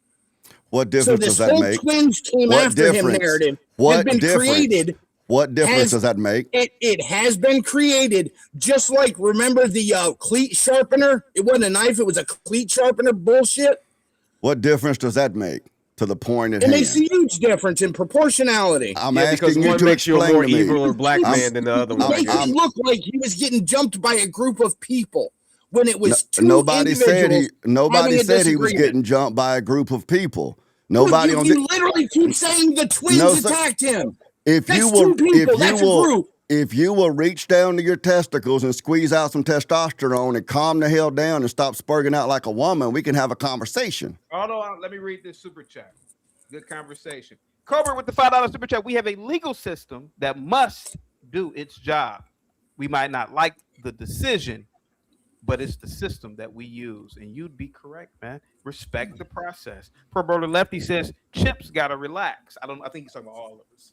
Speaker 2: What difference does that make?
Speaker 6: Twins came
Speaker 2: What
Speaker 6: after him
Speaker 2: difference?
Speaker 6: narrative
Speaker 2: What
Speaker 6: has been
Speaker 2: difference?
Speaker 6: created.
Speaker 2: What difference does that make?
Speaker 6: It has been created, just like, remember the cleat sharpener? It wasn't a knife, it was a cleat sharpener bullshit.
Speaker 2: What difference does that make to the point at
Speaker 6: It
Speaker 2: hand?
Speaker 6: makes a huge difference in proportionality.
Speaker 2: I'm
Speaker 4: because
Speaker 2: asking you
Speaker 4: one
Speaker 2: to
Speaker 4: makes you a
Speaker 2: explain
Speaker 4: more
Speaker 2: to me.
Speaker 4: evil or black man than the other one.
Speaker 6: It makes it look like he was getting jumped by a group of people when it was two
Speaker 2: Nobody said he.
Speaker 6: individuals
Speaker 2: Nobody
Speaker 6: having a
Speaker 2: said he was
Speaker 6: disagreement.
Speaker 2: getting jumped by a group of people. Nobody
Speaker 6: you,
Speaker 2: on
Speaker 6: you
Speaker 2: the.
Speaker 6: literally keep saying the twins
Speaker 2: No, sir.
Speaker 6: attacked him.
Speaker 2: If
Speaker 6: That's
Speaker 2: you will,
Speaker 6: two people.
Speaker 2: if
Speaker 6: That's
Speaker 2: you
Speaker 6: a
Speaker 2: will,
Speaker 6: group.
Speaker 2: if you will reach down to your testicles and squeeze out some testosterone and calm the hell down and stop spurging out like a woman, we can have a conversation.
Speaker 1: Hold on, let me read this super chat. Good conversation. Cobra with the $5 super chat. We have a legal system that must do its job. We might not like the decision, but it's the system that we use. And you'd be correct, man. Respect the process. Pro Bowler Lefty says Chips gotta relax. I think he's talking about all of us.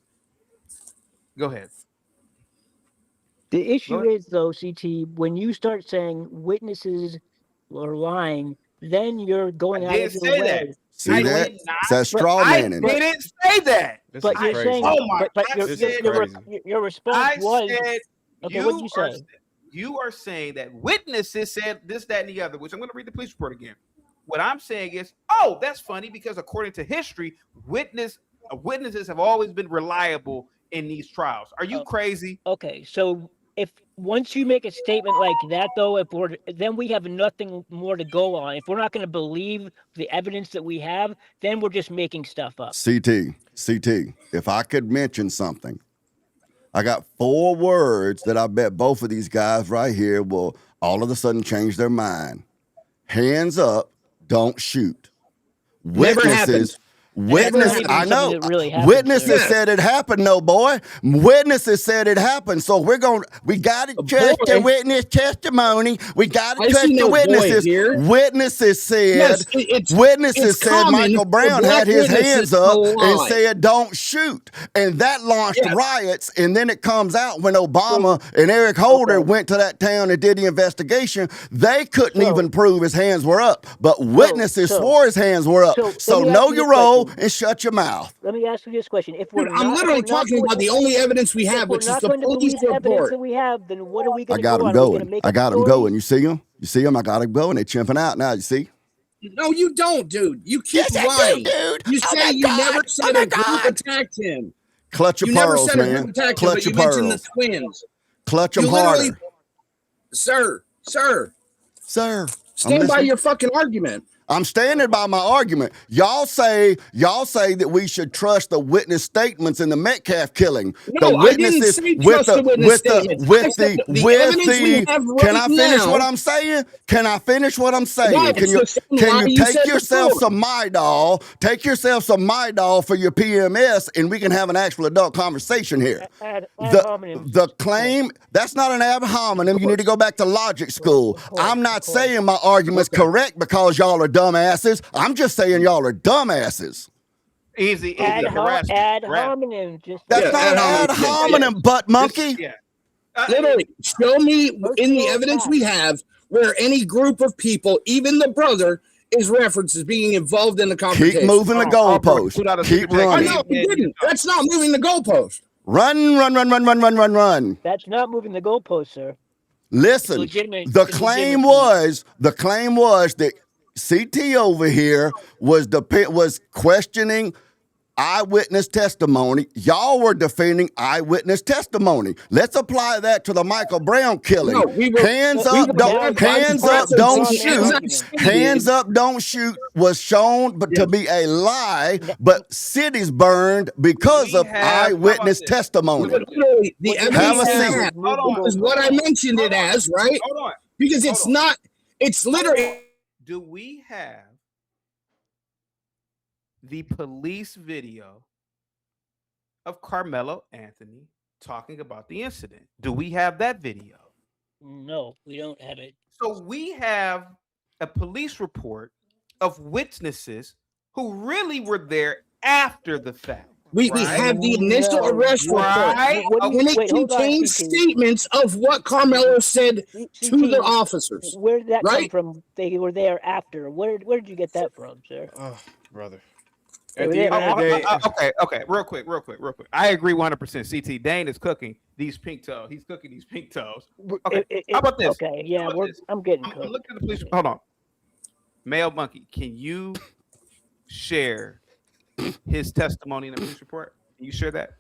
Speaker 1: Go ahead.
Speaker 5: The issue is, though, CT, when you start saying witnesses are lying, then you're going out of your way.
Speaker 2: See that? That's straw manning.
Speaker 1: I didn't say that.
Speaker 5: But you're saying, your response was, okay, what did you say?
Speaker 1: You are saying that witnesses said this, that, and the other, which I'm going to read the police report again. What I'm saying is, oh, that's funny because according to history, witnesses have always been reliable in these trials. Are you crazy?
Speaker 5: Okay, so if once you make a statement like that, though, then we have nothing more to go on. If we're not going to believe the evidence that we have, then we're just making stuff up.
Speaker 2: CT, if I could mention something, I got 4 words that I bet both of these guys right here will all of a sudden change their mind. Hands up, don't shoot. Witnesses. I know.
Speaker 5: Really
Speaker 2: Witnesses said it happened, no boy. Witnesses said it happened. So we got to trust the witness testimony. We got to trust the witnesses. Witnesses said, Michael Brown had his hands up and said, don't shoot. And that launched riots. And then it comes out when Obama and Eric Holder went to that town and did the investigation, they couldn't even prove his hands were up. But witnesses swore his hands were up. So know your role and shut your mouth.
Speaker 5: Let me ask you this question:
Speaker 6: I'm literally talking about the only evidence we have, which is the police report.
Speaker 5: That we have, then what are we going
Speaker 2: to do? I got him going. I got him going. You see him? You see him? I got him going. They're chimping out now. You see?
Speaker 6: No, you don't, dude. You keep lying. Dude. You say you never said a group attacked him.
Speaker 2: Clutch your pearls, man. Clutch your pearls.
Speaker 6: You mentioned the twins.
Speaker 2: Clutch them harder.
Speaker 6: Sir.
Speaker 2: Stand
Speaker 6: by your fucking argument.
Speaker 2: I'm standing by my argument. Y'all say that we should trust the witness statements in the Metcalf killing.
Speaker 6: No,
Speaker 2: the witnesses
Speaker 6: I didn't say trust the witness statements.
Speaker 2: Can I finish what I'm saying? Can I finish what I'm saying?
Speaker 6: Yeah,
Speaker 2: can you take yourself some Midol? Take yourself some Midol for your PMS, and we can have an actual adult conversation here. The claim, that's not an ad hominem. You need to go back to logic school. I'm not saying my argument's correct because y'all are dumbasses. I'm just saying y'all are dumbasses.
Speaker 1: Easy.
Speaker 5: Ad hominem.
Speaker 2: That's not an ad hominem, butt monkey.
Speaker 6: Literally, show me in the evidence we have where any group of people, even the brother, is referenced as being involved in the conversation.
Speaker 2: Keep moving the goalpost. Keep running.
Speaker 6: No, he didn't. That's not moving the goalpost.
Speaker 2: Run, run, run, run, run, run, run, run.
Speaker 5: That's not moving the goalpost, sir.
Speaker 2: Listen,
Speaker 5: Legitimate.
Speaker 2: the
Speaker 5: it's a
Speaker 2: claim
Speaker 5: legitimate
Speaker 2: was that CT over here was questioning eyewitness testimony. Y'all were defending eyewitness testimony. Let's apply that to the Michael Brown killing.
Speaker 6: No, we were-
Speaker 2: hands
Speaker 6: we
Speaker 2: up,
Speaker 6: were
Speaker 2: don't
Speaker 6: down
Speaker 2: hands
Speaker 6: by
Speaker 2: up,
Speaker 6: the
Speaker 2: don't
Speaker 6: process.
Speaker 2: shoot. Hands up, don't shoot was shown but to be a lie, but cities burned because
Speaker 1: We
Speaker 2: of
Speaker 1: have-
Speaker 2: eyewitness
Speaker 1: how about this?
Speaker 2: testimony.
Speaker 6: Literally, the
Speaker 5: What
Speaker 2: Have a
Speaker 6: evidence
Speaker 2: seat.
Speaker 6: we have
Speaker 1: Hold on.
Speaker 6: is what I mentioned it as, right?
Speaker 1: Hold on.
Speaker 6: Because it's
Speaker 1: Hold on.
Speaker 6: not. It's literally.
Speaker 1: Do we have the police video of Carmelo Anthony talking about the incident? Do we have that video?
Speaker 5: No, we don't have it.
Speaker 1: So we have a police report of witnesses who really were there after the fact.
Speaker 6: We
Speaker 1: right?
Speaker 6: have the initial
Speaker 5: No,
Speaker 6: arrest report,
Speaker 1: right?
Speaker 6: and it
Speaker 5: Wait, hold on,
Speaker 6: contains
Speaker 5: CT.
Speaker 6: statements of what Carmelo said to the officers.
Speaker 5: Where did that come
Speaker 6: right?
Speaker 5: from? They were there after. Where did you get that from, sir?
Speaker 4: Oh, brother.
Speaker 5: They
Speaker 4: At
Speaker 5: were
Speaker 4: the
Speaker 5: there
Speaker 4: end of the
Speaker 5: after.
Speaker 4: day,
Speaker 1: Okay. Real quick. I agree 100%. CT Dane is cooking these pink toes. He's cooking these pink toes. Okay. How about this?
Speaker 5: Okay, yeah,
Speaker 1: How about this?
Speaker 5: I'm getting
Speaker 1: I'm
Speaker 5: cooked.
Speaker 1: looking at the police. Hold on. Male Monkey, can you share his testimony in the police report? Can you share that?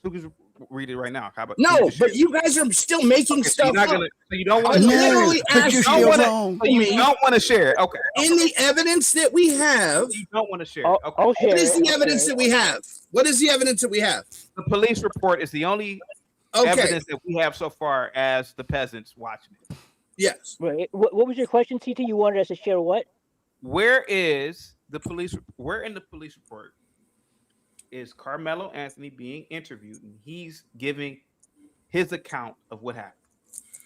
Speaker 1: Who can read it right now? How about
Speaker 6: No, but you guys are still making
Speaker 1: so
Speaker 6: stuff
Speaker 1: you're not
Speaker 6: up.
Speaker 1: gonna, so you don't want
Speaker 6: I
Speaker 1: to
Speaker 6: literally
Speaker 1: share.
Speaker 2: but
Speaker 6: asked
Speaker 2: you're
Speaker 6: you
Speaker 2: still
Speaker 6: what
Speaker 2: wrong.
Speaker 1: So you don't want to share it. Okay.
Speaker 6: in the evidence that we have.
Speaker 1: You don't want to share.
Speaker 5: I'll,
Speaker 1: It. Okay.
Speaker 5: I'll share
Speaker 6: What is
Speaker 5: it,
Speaker 6: the
Speaker 5: I'll
Speaker 6: evidence
Speaker 5: share
Speaker 6: that
Speaker 5: it.
Speaker 6: we have? What is the evidence that we have?
Speaker 1: The police report is the only
Speaker 6: Okay.
Speaker 1: evidence that we have so far as the peasants watching it.
Speaker 6: Yes.
Speaker 5: Right. What was your question, CT? You wanted us to share what?
Speaker 1: Where is the police? Where in the police report is Carmelo Anthony being interviewed, and he's giving his account of what happened?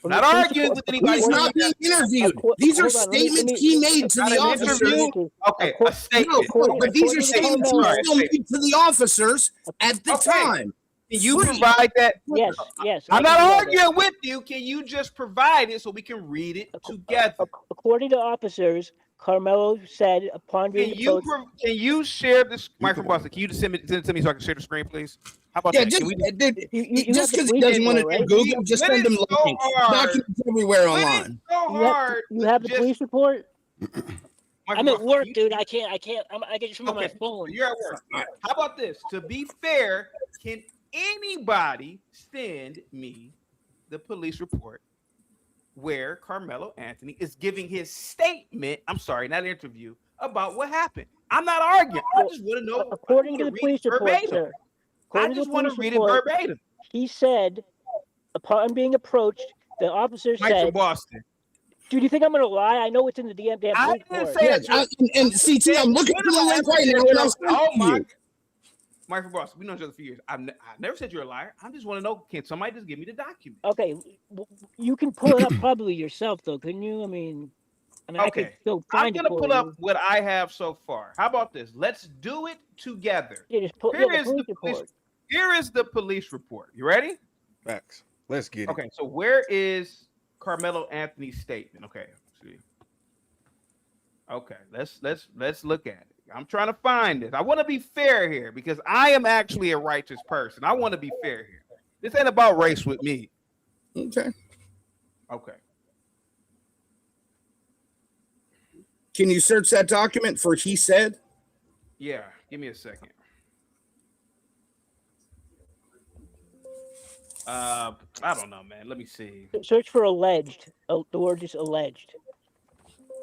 Speaker 5: From
Speaker 1: Not
Speaker 5: the police
Speaker 1: arguing
Speaker 5: report-
Speaker 1: with anybody.
Speaker 6: He's not being interviewed. These are
Speaker 5: Hold on, let me-
Speaker 6: statements he made to
Speaker 1: Not
Speaker 6: the
Speaker 1: an
Speaker 6: officers.
Speaker 1: interview? Okay, a
Speaker 6: No,
Speaker 1: statement.
Speaker 6: but these are
Speaker 5: according to
Speaker 6: statements he
Speaker 5: Carmelo-
Speaker 6: still made to the officers at the
Speaker 1: Okay.
Speaker 6: time.
Speaker 1: Can you provide that?
Speaker 5: Yes.
Speaker 1: I'm
Speaker 5: I
Speaker 1: not
Speaker 5: can do that.
Speaker 1: arguing with you. Can you just provide it so we can read it together?
Speaker 5: According to officers, Carmelo said upon being approached.
Speaker 1: Can you share this microphone? Boston? Can you just send it to me so I can share the screen, please? How about
Speaker 6: Yeah,
Speaker 1: that?
Speaker 6: just,
Speaker 1: Can we
Speaker 6: dude,
Speaker 5: You
Speaker 6: just
Speaker 5: have
Speaker 6: because
Speaker 5: the
Speaker 6: he
Speaker 5: police
Speaker 6: doesn't want to
Speaker 5: report,
Speaker 6: do
Speaker 5: right?
Speaker 6: Google, just
Speaker 1: When
Speaker 6: send him
Speaker 1: it's so
Speaker 6: links.
Speaker 1: hard-
Speaker 6: Documents everywhere
Speaker 1: when
Speaker 6: online.
Speaker 1: it's so hard.
Speaker 5: You have the
Speaker 1: just-
Speaker 5: police report. I'm
Speaker 1: Michael
Speaker 5: at work,
Speaker 1: Boston,
Speaker 5: dude. I can't. I get from my
Speaker 1: Okay,
Speaker 5: phone.
Speaker 1: You're at work. How about this? To be fair, can anybody send me the police report where Carmelo Anthony is giving his statement? I'm sorry, not interview, about what happened. I'm not arguing. I just want to know.
Speaker 5: According to the police report, sir.
Speaker 1: I
Speaker 5: According to
Speaker 1: just
Speaker 5: the
Speaker 1: want to
Speaker 5: police
Speaker 1: read it
Speaker 5: report,
Speaker 1: verbatim.
Speaker 5: he said, upon being approached, the officer
Speaker 1: Mike from
Speaker 5: said,
Speaker 1: Boston.
Speaker 5: "Dude, you think I'm gonna lie? I know it's in the damn
Speaker 1: I
Speaker 5: police
Speaker 1: didn't
Speaker 5: report."
Speaker 1: say
Speaker 6: Yeah,
Speaker 1: that.
Speaker 6: and CT, I'm looking for the link right now. And I'll send
Speaker 1: Oh
Speaker 6: it to
Speaker 1: my.
Speaker 6: you.
Speaker 1: Mike from Boston. We know each other for years. I never said you're a liar. I just want to know. Can somebody just give me the document?
Speaker 5: Okay, you can pull it up probably yourself, though, couldn't you? I mean, I could
Speaker 1: Okay.
Speaker 5: go
Speaker 1: I'm
Speaker 5: find it
Speaker 1: gonna
Speaker 5: for
Speaker 1: pull
Speaker 5: you.
Speaker 1: up what I have so far. How about this? Let's do it together.
Speaker 5: Yeah, just pull
Speaker 1: Here
Speaker 5: the
Speaker 1: is
Speaker 5: police
Speaker 1: the police.
Speaker 5: report.
Speaker 1: Here is the police report. You ready?
Speaker 4: facts. Let's get it.
Speaker 1: Okay. So where is Carmelo Anthony's statement? Okay. Let's see. Okay. Let's look at it. I'm trying to find this. I want to be fair here because I am actually a righteous person. I want to be fair here. This ain't about race with me.
Speaker 6: Okay.
Speaker 1: Okay.
Speaker 6: Can you search that document for he said?
Speaker 1: Yeah. Give me a second. I don't know, man. Let me see.
Speaker 5: Search for alleged. The word is alleged.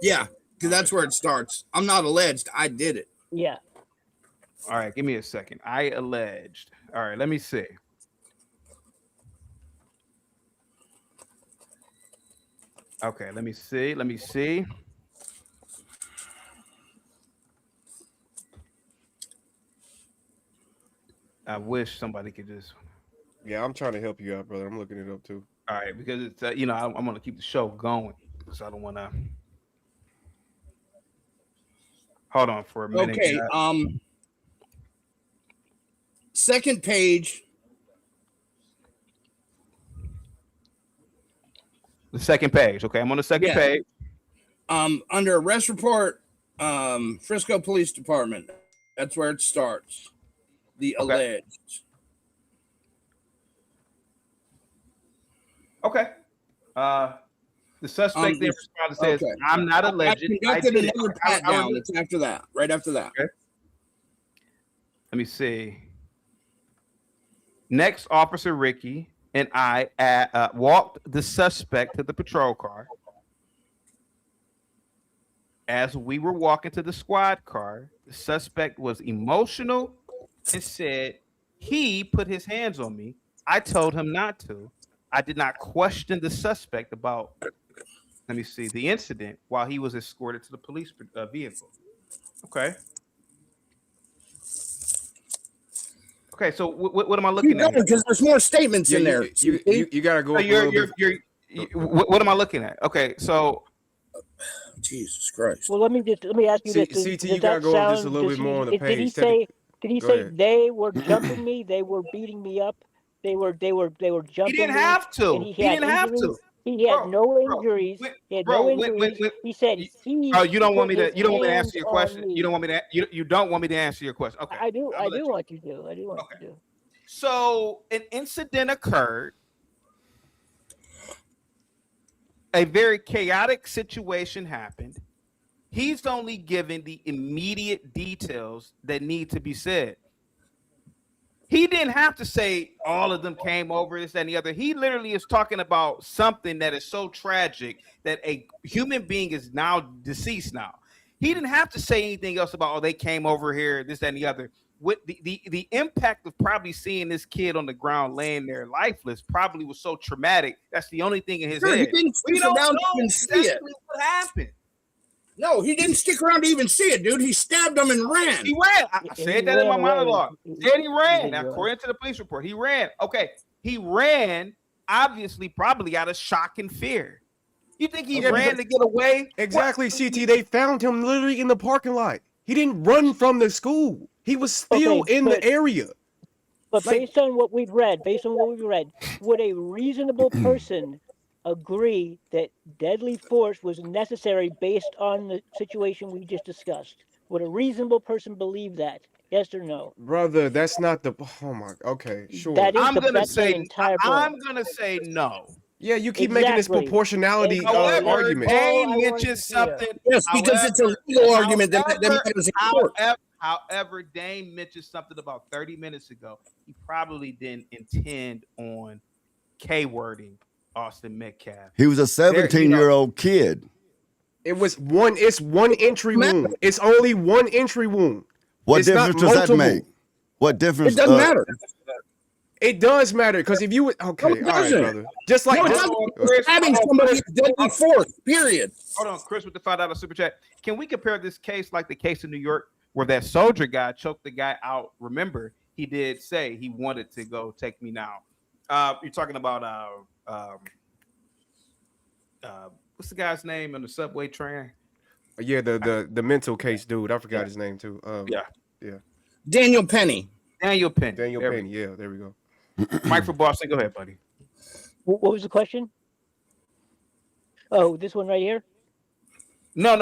Speaker 6: Yeah, because that's where it starts. I'm not alleged. I did it.
Speaker 5: Yeah.
Speaker 1: All right, give me a second. I alleged. All right, let me see. Okay, let me see. Let me see. I wish somebody could just.
Speaker 4: Yeah, I'm trying to help you out, brother. I'm looking it up too.
Speaker 1: All right, because it's you know I'm going to keep the show going, so I don't want to. Hold on for a minute.
Speaker 6: Okay. Second page.
Speaker 1: The second page. Okay, I'm on the second
Speaker 6: Yeah.
Speaker 1: page.
Speaker 6: Under arrest report, Frisco Police Department. That's where it starts. The
Speaker 1: Okay.
Speaker 6: alleged.
Speaker 1: Okay. The suspect then responded says,
Speaker 6: okay.
Speaker 1: I'm not
Speaker 6: I
Speaker 1: alleged.
Speaker 6: conducted another pat down. It's after that. Right after that.
Speaker 1: Okay. Let me see. Next, Officer Ricky and I walked the suspect to the patrol car. As we were walking to the squad car, the suspect was emotional and said he put his hands on me. I told him not to. I did not question the suspect about, let me see, the incident while he was escorted to the police vehicle. Okay. Okay, so what am I looking at?
Speaker 6: Because there's more statements in there.
Speaker 4: You gotta go.
Speaker 1: What am I looking at? Okay, so
Speaker 6: Jesus Christ.
Speaker 5: Well, let me ask you this.
Speaker 4: CT, you gotta go up just a little bit more on the page.
Speaker 5: Did he say they were jumping me? They were beating me up. They were jumping.
Speaker 1: He didn't have to.
Speaker 5: And
Speaker 1: he didn't have to.
Speaker 5: He had no injuries. He had no injuries. He said he.
Speaker 1: Oh, you don't want me to. You don't want me to answer your question. You don't want me to. You don't want me to answer your question. Okay.
Speaker 5: I do. I do want you to. I do want you to.
Speaker 1: So an incident occurred. A very chaotic situation happened. He's only given the immediate details that need to be said. He didn't have to say all of them came over, this, that, and the other. He literally is talking about something that is so tragic that a human being is now deceased now. He didn't have to say anything else about, oh, they came over here, this, that, and the other. With the impact of probably seeing this kid on the ground laying there lifeless probably was so traumatic. That's the only thing in his head.
Speaker 6: He didn't stick around to even see it.
Speaker 1: What happened?
Speaker 6: No, he didn't stick around to even see it, dude. He stabbed him and ran.
Speaker 1: He ran. I said that in my monologue. Then he ran. Now, according to the police report, he ran. Okay, he ran, obviously, probably out of shock and fear. You think he ran to get away?
Speaker 4: Exactly, CT. They found him literally in the parking lot. He didn't run from the school. He was still in the area.
Speaker 5: But based on what we've read, would a reasonable person agree that deadly force was necessary based on the situation we just discussed? Would a reasonable person believe that? Yes or no?
Speaker 4: Brother, that's not the. Oh my. Okay, sure.
Speaker 1: I'm gonna say no.
Speaker 4: Yeah, you keep making this proportionality argument.
Speaker 1: Dane mentioned something.
Speaker 6: Yes, because it's a legal argument that matters in court.
Speaker 1: However, Dane mentioned something about 30 minutes ago. He probably didn't intend on K-wording Austin Metcalf.
Speaker 2: He was a 17-year-old kid.
Speaker 4: It's one entry wound. It's only one entry wound.
Speaker 2: What difference does that make? What difference?
Speaker 6: It doesn't matter.
Speaker 4: It does matter because if you would, okay, all right, brother. Just like
Speaker 6: having somebody deadly force. Period.
Speaker 1: Hold on, Chris with the $5 super chat. Can we compare this case like the case in New York where that soldier guy choked the guy out? Remember, he did say he wanted to go take me now. You're talking about what's the guy's name on the subway train?
Speaker 4: Yeah, the mental case dude. I forgot his name too. Yeah.
Speaker 1: Daniel Penny.
Speaker 4: Yeah, there we go.
Speaker 1: Mike for Boston. Go ahead, buddy.
Speaker 5: What was the question? Oh, this one right here?
Speaker 1: No.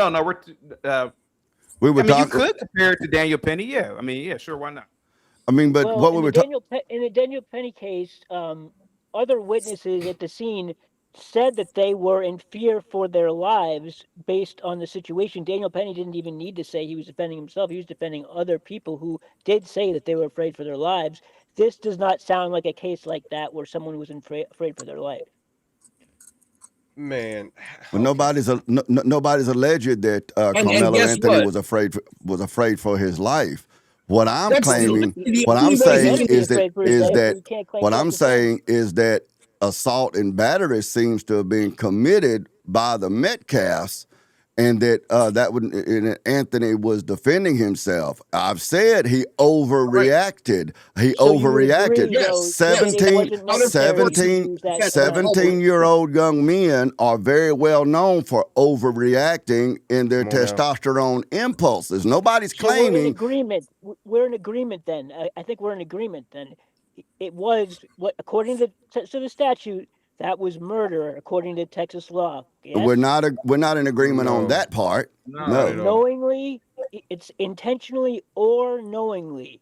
Speaker 2: We were talking.
Speaker 1: You could compare it to Daniel Penny. Yeah. I mean, yeah, sure. Why not?
Speaker 2: I mean, but what we were talking
Speaker 5: in the Daniel Penny case, other witnesses at the scene said that they were in fear for their lives based on the situation. Daniel Penny didn't even need to say he was defending himself. He was defending other people who did say that they were afraid for their lives. This does not sound like a case like that where someone was afraid for their life.
Speaker 4: Man,
Speaker 2: well, nobody's alleged that Carmelo Anthony was afraid for his life. What I'm claiming, what I'm saying is that assault and battery seems to have been committed by the Metcalfs, and that Anthony was defending himself. I've said he overreacted. He overreacted. 17-year-old young men are very well known for overreacting in their testosterone impulses. Nobody's claiming.
Speaker 5: We're in agreement. We're in agreement then. I think we're in agreement then. It was what, according to the statute, that was murder according to Texas law. Yes?
Speaker 2: We're not in agreement on that part. No.
Speaker 5: Knowingly, it's intentionally or knowingly.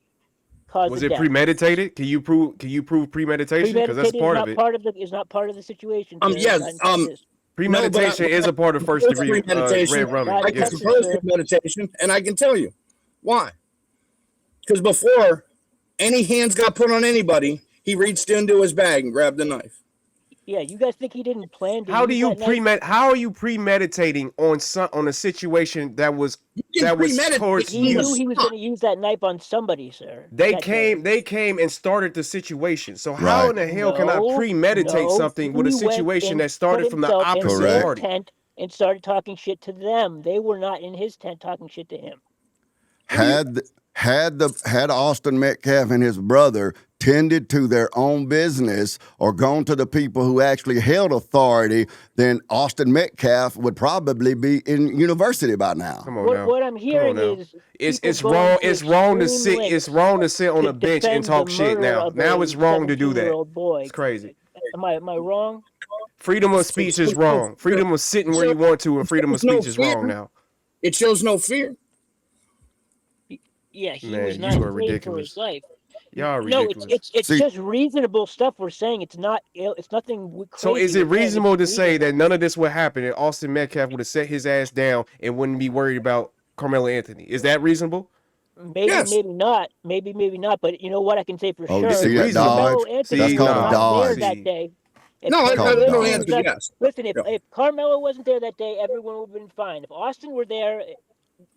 Speaker 5: cause
Speaker 4: Was
Speaker 5: of
Speaker 4: it
Speaker 5: death.
Speaker 4: premeditated? Can you prove premeditation? Because that's part of it.
Speaker 5: Is not part of the situation. Sir.
Speaker 6: Yes.
Speaker 4: Premeditation is a part of first degree red rummy.
Speaker 5: Not
Speaker 6: I can
Speaker 4: Yes.
Speaker 5: Texas,
Speaker 6: suppose
Speaker 5: sir.
Speaker 6: premeditation, and I can tell you why. Because before any hands got put on anybody, he reached into his bag and grabbed the knife.
Speaker 5: Yeah, you guys think he didn't plan to?
Speaker 4: How do
Speaker 5: use
Speaker 4: you
Speaker 5: that knife?
Speaker 4: How are you premeditating on a situation that was towards
Speaker 5: He
Speaker 4: you?
Speaker 5: knew he was going to use that knife on somebody, sir.
Speaker 4: They
Speaker 5: that day.
Speaker 4: came and started the situation. So how in the hell can I premeditate something with a
Speaker 5: He went
Speaker 4: situation
Speaker 5: and
Speaker 4: that started
Speaker 5: put
Speaker 4: from the
Speaker 5: himself in
Speaker 4: opposite
Speaker 5: their
Speaker 4: party?
Speaker 5: tent and started talking shit to them. They were not in his tent talking shit to him.
Speaker 2: Had Austin Metcalf and his brother tended to their own business or gone to the people who actually held authority, then Austin Metcalf would probably be in university by now.
Speaker 4: Come on now.
Speaker 5: What I'm hearing is
Speaker 4: it's wrong. It's wrong to sit. It's wrong to sit on a bench and talk shit. Now it's wrong to do that.
Speaker 5: Boy.
Speaker 4: It's crazy.
Speaker 5: Am I wrong?
Speaker 4: Freedom of speech is wrong. Freedom of sitting where you want to, and freedom of speech is wrong now.
Speaker 6: It shows no fear.
Speaker 5: Yeah, he
Speaker 4: Man,
Speaker 5: was
Speaker 4: you
Speaker 5: not
Speaker 4: are
Speaker 5: afraid for
Speaker 4: ridiculous.
Speaker 5: his life.
Speaker 4: Y'all are
Speaker 5: No,
Speaker 4: ridiculous.
Speaker 5: it's just reasonable stuff we're saying. It's not. It's nothing crazy.
Speaker 4: So is it
Speaker 5: we're saying.
Speaker 4: reasonable to
Speaker 5: It's
Speaker 4: say that none of this would happen and Austin Metcalf would have set his ass down and wouldn't be worried about Carmelo Anthony? Is that reasonable?
Speaker 5: Maybe, maybe not. Maybe not. But you know what I can say for sure?
Speaker 2: You see that
Speaker 5: Carmelo
Speaker 2: dodge?
Speaker 5: Anthony
Speaker 2: That's
Speaker 5: was
Speaker 2: called a
Speaker 5: not
Speaker 2: dodge.
Speaker 5: there that day.
Speaker 6: No, I don't answer yes.
Speaker 5: Listen, if Carmelo wasn't there that day, everyone would have been fine. If Austin were there,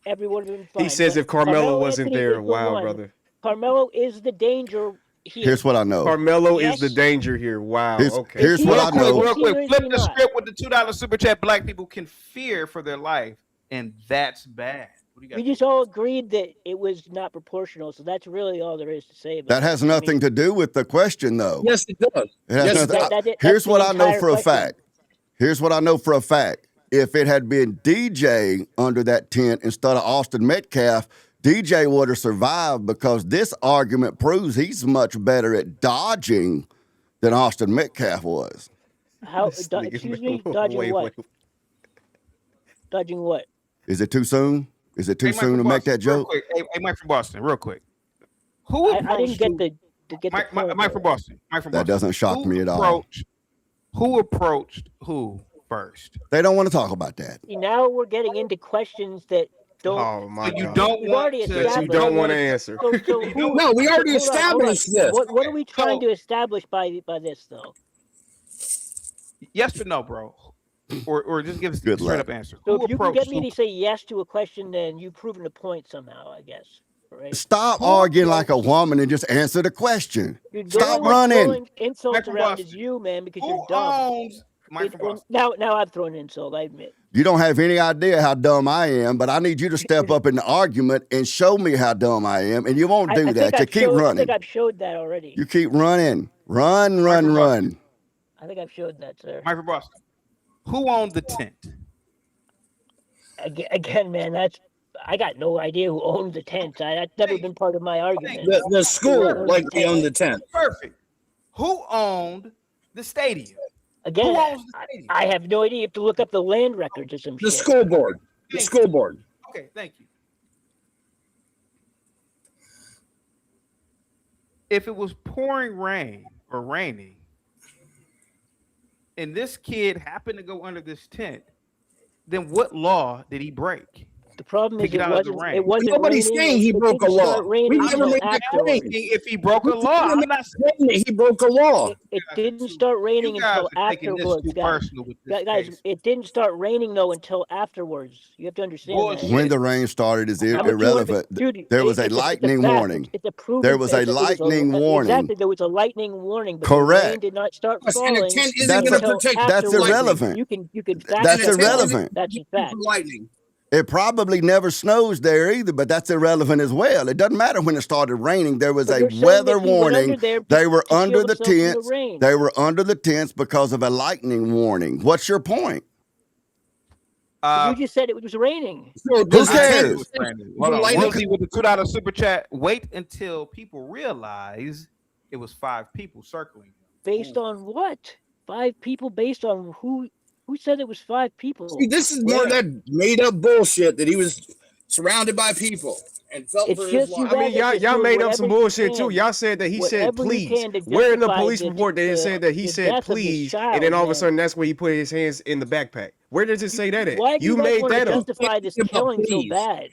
Speaker 5: everyone would have been fine.
Speaker 4: He says
Speaker 5: But
Speaker 4: if Carmelo wasn't
Speaker 5: Anthony
Speaker 4: there,
Speaker 5: is the
Speaker 4: wow,
Speaker 5: one.
Speaker 4: brother.
Speaker 5: Carmelo is the danger here.
Speaker 2: Here's what I know.
Speaker 4: Carmelo is the danger here. Wow. Okay.
Speaker 2: Here's what I know.
Speaker 1: Real quick, flip the script with the $2 super chat. Black people can fear for their life, and that's bad.
Speaker 5: We just all agreed that it was not proportional, so that's really all there is to say about
Speaker 2: That has nothing to do with the question, though.
Speaker 6: Yes, it does.
Speaker 2: It has nothing. Here's what I know for a fact. Here's what I know for a fact. If it had been DJ under that tent instead of Austin Metcalf, DJ would have survived because this argument proves he's much better at dodging than Austin Metcalf was.
Speaker 5: How? Excuse me? Dodging what? Dodging what?
Speaker 2: Is it too soon? Is it too soon to make that joke?
Speaker 1: Hey, Mike from Boston, real quick. Who
Speaker 5: I didn't get the
Speaker 1: Mike from Boston.
Speaker 2: That doesn't shock me at all.
Speaker 1: Who approached who first?
Speaker 2: They don't want to talk about that.
Speaker 5: Now we're getting into questions that don't.
Speaker 4: Oh my God.
Speaker 1: You don't want
Speaker 4: to answer.
Speaker 6: No, we already established this.
Speaker 5: What are we trying to establish by this though?
Speaker 1: Yes or no, bro? Or just give us a straight up answer.
Speaker 5: So if you can get me to say yes to a question, then you've proven a point somehow, I guess. Right?
Speaker 2: Stop arguing like a woman and just answer the question. Stop running.
Speaker 5: Insults around is you, man, because you're dumb. Now I've thrown an insult, I admit.
Speaker 2: You don't have any idea how dumb I am, but I need you to step up in the argument and show me how dumb I am, and you won't do that. You keep running.
Speaker 5: I think I've showed that already.
Speaker 2: You keep running. Run.
Speaker 5: I think I've showed that, sir.
Speaker 1: Mike from Boston. Who owned the tent?
Speaker 5: Again, man, I got no idea who owned the tent. That's never been part of my argument.
Speaker 6: The school likely owned the tent.
Speaker 1: Perfect. Who owned the stadium?
Speaker 5: Again,
Speaker 1: who owns the stadium?
Speaker 5: I have no idea. You have to look up the land records or some shit.
Speaker 6: The school board. The school board.
Speaker 1: Okay, thank you. If it was pouring rain or raining, and this kid happened to go under this tent, then what law did he break?
Speaker 5: The problem is it wasn't
Speaker 6: Nobody's saying he broke a law. We never made that claim.
Speaker 1: If he broke a law, I'm not
Speaker 6: saying that he broke a law.
Speaker 5: It didn't start raining until afterwards, guys. Guys, it didn't start raining though until afterwards. You have to understand that.
Speaker 2: When the rain started is irrelevant. There was a lightning warning. There was a lightning warning.
Speaker 5: Exactly, there was a lightning warning. But
Speaker 2: correct.
Speaker 5: The rain did not start falling.
Speaker 2: That's irrelevant.
Speaker 5: You can
Speaker 2: that's irrelevant.
Speaker 5: That's a fact.
Speaker 6: Lightning.
Speaker 2: It probably never snows there either, but that's irrelevant as well. It doesn't matter when it started raining. There was a weather warning. They were under the tents. They were under the tents because of a lightning warning. What's your point?
Speaker 5: You just said it was raining.
Speaker 2: Who cares?
Speaker 1: Hold on. Lindsay with the $2 super chat. Wait until people realize it was 5 people circling.
Speaker 5: Based on what? 5 people based on who? Who said it was 5 people?
Speaker 6: See, this is more that made up bullshit that he was surrounded by people and felt
Speaker 5: It's
Speaker 6: for his
Speaker 5: just you
Speaker 6: life.
Speaker 4: I mean,
Speaker 5: guys are just
Speaker 4: y'all
Speaker 5: doing
Speaker 4: made up some
Speaker 5: whatever you
Speaker 4: bullshit too.
Speaker 5: can.
Speaker 4: Y'all said that he said
Speaker 5: Whatever you
Speaker 4: please.
Speaker 5: can to
Speaker 4: Where in the
Speaker 5: justify
Speaker 4: police report did it say that he
Speaker 5: the
Speaker 4: said
Speaker 5: death of this
Speaker 4: please, and
Speaker 5: child,
Speaker 4: then all of a
Speaker 5: man.
Speaker 4: sudden that's where he put his hands in the backpack? Where does it say that at?
Speaker 5: Why do you guys
Speaker 4: made
Speaker 5: want to
Speaker 4: that up.
Speaker 5: justify this
Speaker 6: Think about
Speaker 5: killing so
Speaker 6: please.
Speaker 5: bad?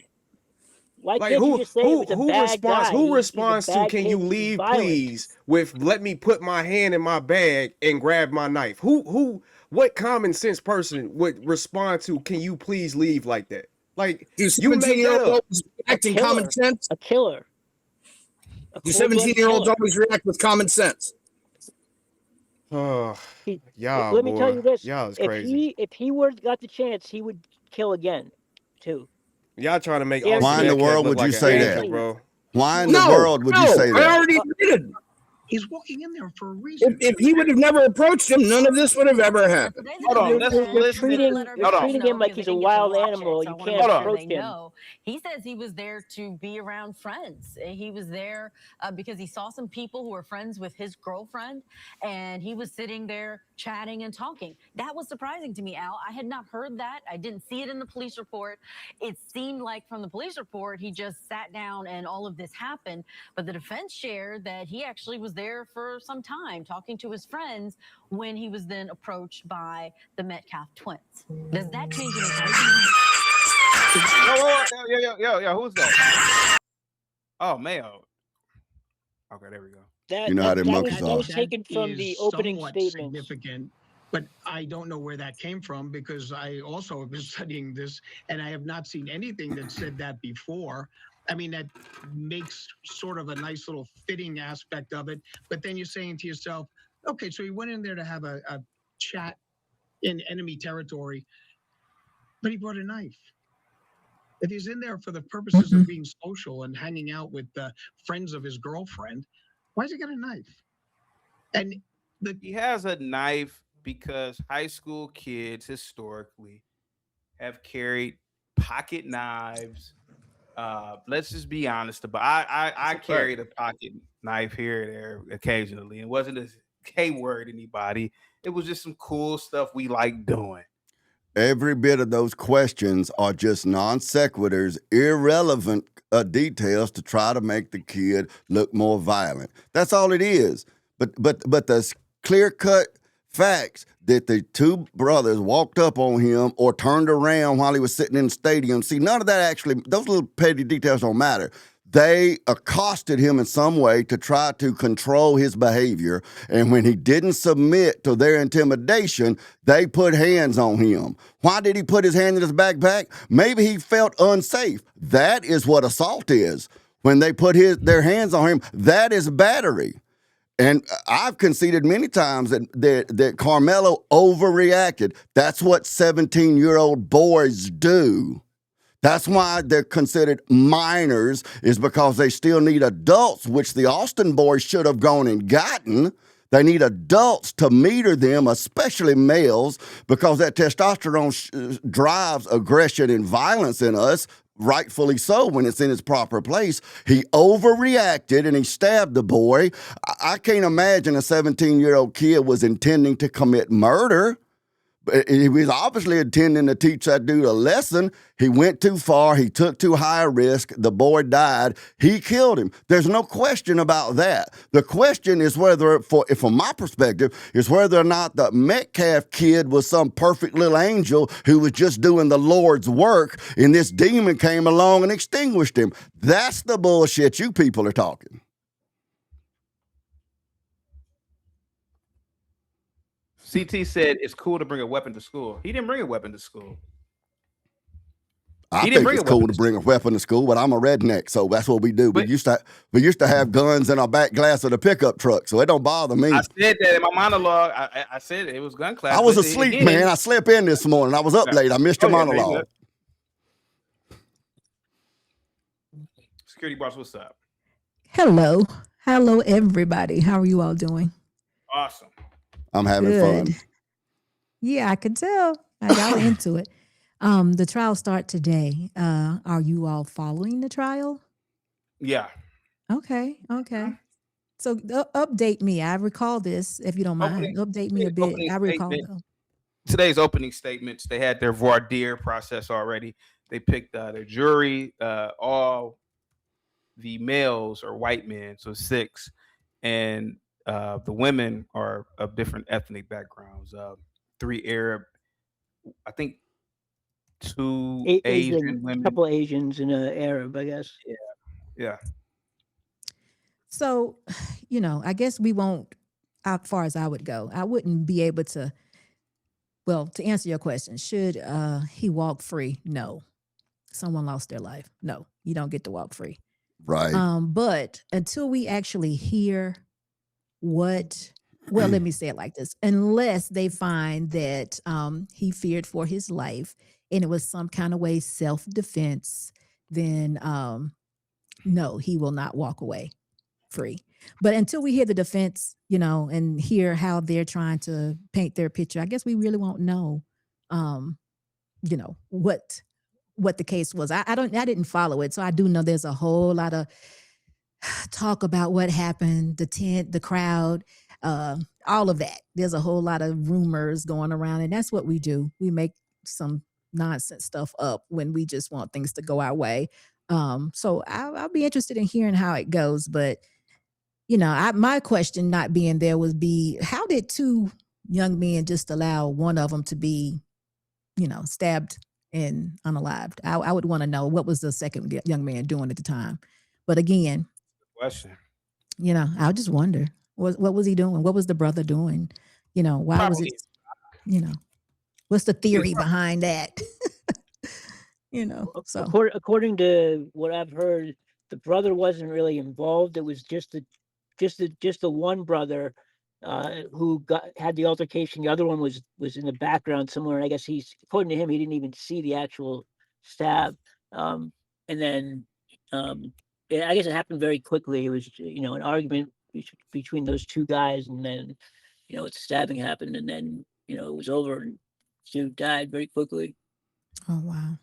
Speaker 5: Why
Speaker 4: Like
Speaker 5: can't you just say it was a bad
Speaker 4: responds
Speaker 5: guy?
Speaker 4: who
Speaker 5: He's a
Speaker 4: responds to
Speaker 5: bad
Speaker 4: can
Speaker 5: kid,
Speaker 4: you
Speaker 5: he's
Speaker 4: leave
Speaker 5: violent.
Speaker 4: please with let me put my hand in my bag and grab my knife? What common sense person would respond to can you please leave like that? Like
Speaker 6: Do
Speaker 4: you made that
Speaker 6: 17-year-olds
Speaker 4: up.
Speaker 6: always react in common sense?
Speaker 5: A killer.
Speaker 6: Do 17-year-olds always react with common sense?
Speaker 4: Oh, y'all,
Speaker 5: Let me tell
Speaker 4: boy.
Speaker 5: you this.
Speaker 4: Y'all is crazy.
Speaker 5: If he were got the chance, he would kill again, too.
Speaker 4: Y'all trying to make
Speaker 5: Guaranteed.
Speaker 4: Austin
Speaker 2: Why in the
Speaker 4: Metcalf
Speaker 2: world
Speaker 4: look
Speaker 2: would
Speaker 4: like
Speaker 2: you
Speaker 4: an
Speaker 2: say
Speaker 4: angel,
Speaker 2: that?
Speaker 4: bro.
Speaker 2: Why in the world would you say
Speaker 6: I
Speaker 2: that?
Speaker 6: already did.
Speaker 7: He's walking in there for a reason.
Speaker 6: If he would have never approached him, none of this would have ever happened.
Speaker 1: Hold on, let's
Speaker 5: You're
Speaker 1: listen.
Speaker 5: treating
Speaker 1: Hold on.
Speaker 5: him like he's a wild animal. You can't
Speaker 1: Hold on.
Speaker 5: approach him.
Speaker 8: He says he was there to be around friends. He was there because he saw some people who were friends with his girlfriend, and he was sitting there chatting and talking. That was surprising to me, Al. I had not heard that. I didn't see it in the police report. It seemed like from the police report, he just sat down and all of this happened. But the defense shared that he actually was there for some time talking to his friends when he was then approached by the Metcalf twins. Does that change anything?
Speaker 1: Yo, who's that? Oh, Mayo. Okay, there we go.
Speaker 2: You know how them monkeys
Speaker 5: that
Speaker 2: are.
Speaker 5: was taken from the opening statement.
Speaker 7: Significant, but I don't know where that came from because I also have been studying this and I have not seen anything that said that before. I mean, that makes sort of a nice little fitting aspect of it. But then you're saying to yourself, okay, so he went in there to have a chat in enemy territory, but he brought a knife. If he's in there for the purposes of being social and hanging out with friends of his girlfriend, why has he got a knife? And
Speaker 1: he has a knife because high school kids historically have carried pocket knives. Let's just be honest about. I carried a pocket knife here and there occasionally. It wasn't a K-word anybody. It was just some cool stuff we like doing.
Speaker 2: Every bit of those questions are just non sequiturs, irrelevant details to try to make the kid look more violent. That's all it is. But the clear-cut facts that the two brothers walked up on him or turned around while he was sitting in the stadium. See, none of that actually, those little petty details don't matter. They accosted him in some way to try to control his behavior. And when he didn't submit to their intimidation, they put hands on him. Why did he put his hand in his backpack? Maybe he felt unsafe. That is what assault is. When they put their hands on him, that is battery. And I've conceded many times that Carmelo overreacted. That's what 17-year-old boys do. That's why they're considered minors, is because they still need adults, which the Austin boys should have gone and gotten. They need adults to meter them, especially males, because that testosterone drives aggression and violence in us, rightfully so when it's in its proper place. He overreacted and he stabbed the boy. I can't imagine a 17-year-old kid was intending to commit murder. He was obviously intending to teach that dude a lesson. He went too far. He took too high a risk. The boy died. He killed him. There's no question about that. The question is whether, from my perspective, is whether or not the Metcalf kid was some perfect little angel who was just doing the Lord's work, and this demon came along and extinguished him. That's the bullshit you people are talking.
Speaker 1: CT said it's cool to bring a weapon to school. He didn't bring a weapon to school.
Speaker 2: I think it's cool to bring a weapon to school, but I'm a redneck, so that's what we do. We used to have guns in our back glass of the pickup truck, so it don't bother me.
Speaker 1: I said that in my monologue. I said it was gun class.
Speaker 2: I was asleep, man. I slept in this morning. I was up late. I missed your monologue.
Speaker 1: Security boss, what's up?
Speaker 9: Hello, everybody. How are you all doing?
Speaker 1: Awesome.
Speaker 2: I'm having fun.
Speaker 9: Yeah, I could tell. I got into it. The trial start today. Are you all following the trial?
Speaker 1: Yeah.
Speaker 9: Okay. So update me. I recall this, if you don't mind. Update me a bit. I recall.
Speaker 1: Today's opening statements, they had their voir dire process already. They picked their jury. All the males are white men, so 6, and the women are of different ethnic backgrounds. 3 Arab, I think 2
Speaker 5: Asian,
Speaker 1: Asian women.
Speaker 5: couple Asians and a Arab, I guess.
Speaker 1: Yeah, yeah.
Speaker 9: So, I guess we won't, as far as I would go, I wouldn't be able to, well, to answer your question, should he walk free? No. Someone lost their life. No, you don't get to walk free.
Speaker 2: Right.
Speaker 9: But until we actually hear what, well, let me say it like this, unless they find that he feared for his life and it was some kind of way self-defense, then no, he will not walk away free. But until we hear the defense, and hear how they're trying to paint their picture, I guess we really won't know, what the case was. I didn't follow it, so I do know there's a whole lot of talk about what happened, the tent, the crowd, all of that. There's a whole lot of rumors going around, and that's what we do. We make some nonsense stuff up when we just want things to go our way. So I'll be interested in hearing how it goes, but my question not being there would be, how did 2 young men just allow one of them to be, stabbed and unalived? I would want to know what was the second young man doing at the time. But again,
Speaker 1: Question.
Speaker 9: I just wonder what was he doing? What was the brother doing? Why was it? What's the theory behind that? So
Speaker 5: according to what I've heard, the brother wasn't really involved. It was just the one brother who had the altercation. The other one was in the background somewhere. And I guess according to him, he didn't even see the actual stab. And then I guess it happened very quickly. It was an argument between those 2 guys, and then stabbing happened, and then it was over, and dude died very quickly.
Speaker 9: Oh wow.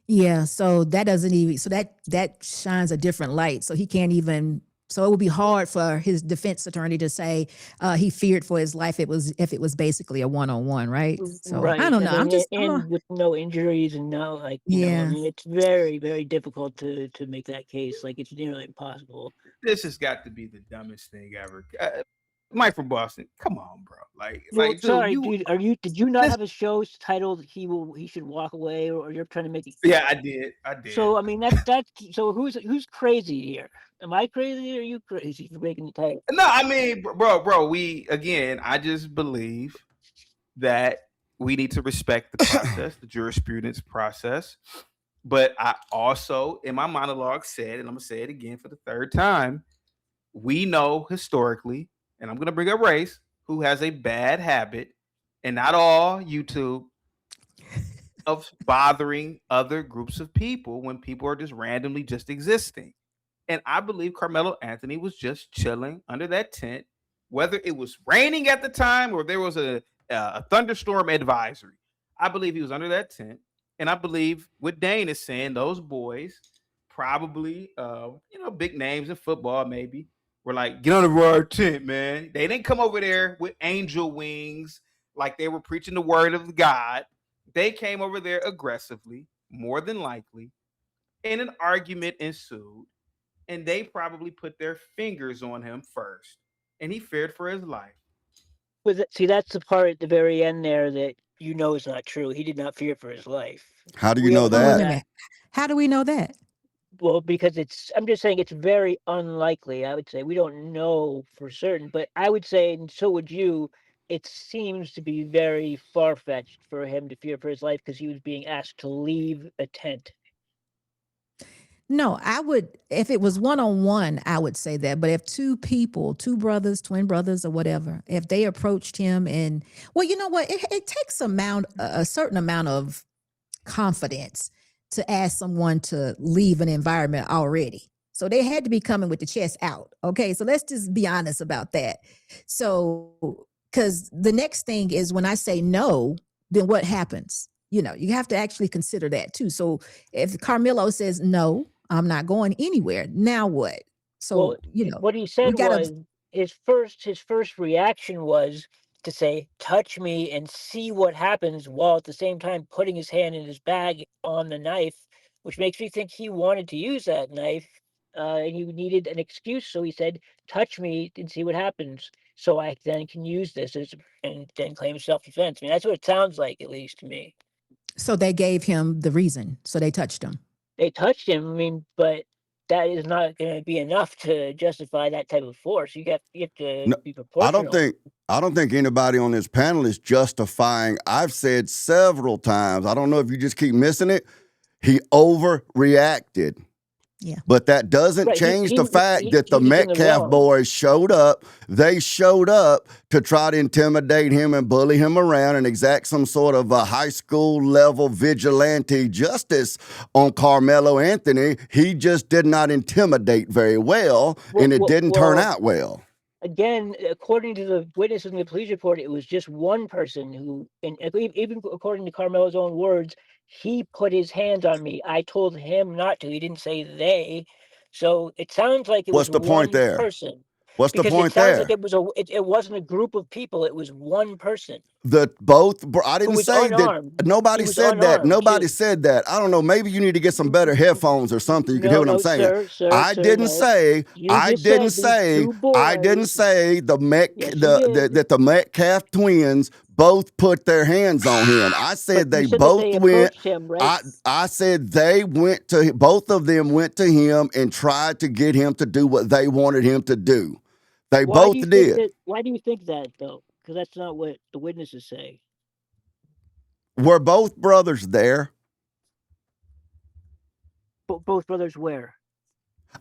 Speaker 9: Yeah, so that doesn't even, so that shines a different light. So he can't even, so it would be hard for his defense attorney to say he feared for his life if it was basically a one-on-one, right? So
Speaker 5: Right.
Speaker 9: I don't know.
Speaker 5: And with no injuries and no I mean, it's very, very difficult to make that case. Like, it's nearly impossible.
Speaker 1: This has got to be the dumbest thing ever. Mike from Boston, come on, bro.
Speaker 5: Dude, did you not have a show titled "He Should Walk Away," or you're trying to make it?
Speaker 1: Yeah, I did.
Speaker 5: So I mean, that's so who's crazy here? Am I crazy or are you crazy for making the title?
Speaker 1: No, I mean, bro. I just believe that we need to respect the process, the jurisprudence process. But I also, in my monologue, said, and I'm gonna say it again for the 3rd time, we know historically, and I'm gonna bring up race, who has a bad habit, and not all YouTube, of bothering other groups of people when people are just randomly just existing. And I believe Carmelo Anthony was just chilling under that tent, whether it was raining at the time or there was a thunderstorm advisory. I believe he was under that tent. And I believe what Dane is saying, those boys, probably, big names in football, maybe, were like, get under our tent, man. They didn't come over there with angel wings like they were preaching the word of God. They came over there aggressively, more than likely, and an argument ensued. And they probably put their fingers on him first. And he feared for his life.
Speaker 5: See, that's the part at the very end there that is not true. He did not fear for his life.
Speaker 2: How do you know that?
Speaker 9: How do we know that?
Speaker 5: Well, because I'm just saying it's very unlikely. I would say we don't know for certain, but I would say, and so would you, it seems to be very far-fetched for him to fear for his life because he was being asked to leave a tent.
Speaker 9: No, I would, if it was one-on-one, I would say that. But if 2 people, 2 brothers, twin brothers or whatever, if they approached him and, well, you know what? It takes a certain amount of confidence to ask someone to leave an environment already. So they had to be coming with the chest out. Okay. So let's just be honest about that. So, because the next thing is when I say no, then what happens? You have to actually consider that too. So if Carmelo says, no, I'm not going anywhere, now what? So,
Speaker 5: what he said was his first reaction was to say, touch me and see what happens, while at the same time putting his hand in his bag on the knife, which makes me think he wanted to use that knife and he needed an excuse, so he said, "Touch me and see what happens." So I then can use this and then claim self-defense. I mean, that's what it sounds like, at least to me.
Speaker 9: So they gave him the reason. So they touched him.
Speaker 5: They touched him. I mean, but that is not going to be enough to justify that type of force. You have to
Speaker 2: No,
Speaker 5: be
Speaker 2: I don't
Speaker 5: proportional.
Speaker 2: think anybody on this panel is justifying. I've said several times, I don't know if you just keep missing it, he overreacted.
Speaker 9: Yeah.
Speaker 2: But that doesn't
Speaker 5: Right,
Speaker 2: change the fact that the
Speaker 5: he was in the
Speaker 2: Metcalf
Speaker 5: wrong.
Speaker 2: boys showed up. They showed up to try to intimidate him and bully him around and exact some sort of a high school level vigilante justice on Carmelo Anthony. He just did not intimidate very well, and it didn't turn out well.
Speaker 5: Again, according to the witnesses in the police report, it was just one person who, and even according to Carmelo's own words, he put his hands on me. I told him not to. He didn't say they. So it sounds like it
Speaker 2: What's
Speaker 5: was
Speaker 2: the point
Speaker 5: one
Speaker 2: there?
Speaker 5: person.
Speaker 2: What's the
Speaker 5: Because it
Speaker 2: point
Speaker 5: sounds
Speaker 2: there?
Speaker 5: like it wasn't a group of people. It was one person
Speaker 2: I
Speaker 5: who
Speaker 2: didn't
Speaker 5: was
Speaker 2: say that.
Speaker 5: unarmed.
Speaker 2: Nobody
Speaker 5: He was
Speaker 2: said that.
Speaker 5: unarmed,
Speaker 2: Nobody
Speaker 5: too.
Speaker 2: said that. I don't know. Maybe you need to get some better headphones or something. You can hear what I'm saying.
Speaker 5: Sir,
Speaker 2: I didn't
Speaker 5: no.
Speaker 2: say.
Speaker 5: You
Speaker 2: I
Speaker 5: just
Speaker 2: didn't
Speaker 5: said these
Speaker 2: say.
Speaker 5: two
Speaker 2: I didn't
Speaker 5: boys.
Speaker 2: say
Speaker 5: Yes, you did.
Speaker 2: that the Metcalf twins both put their hands on him. I said
Speaker 5: But you
Speaker 2: they
Speaker 5: said that
Speaker 2: both
Speaker 5: they
Speaker 2: went.
Speaker 5: approached him, right?
Speaker 2: I said they went to. Both of them went to him and tried to get him to do what they wanted him to do. They
Speaker 5: Why do
Speaker 2: both
Speaker 5: you
Speaker 2: did.
Speaker 5: think that? Why do you think that though? Because that's not what the witnesses say.
Speaker 2: Were both brothers there?
Speaker 5: Both brothers where?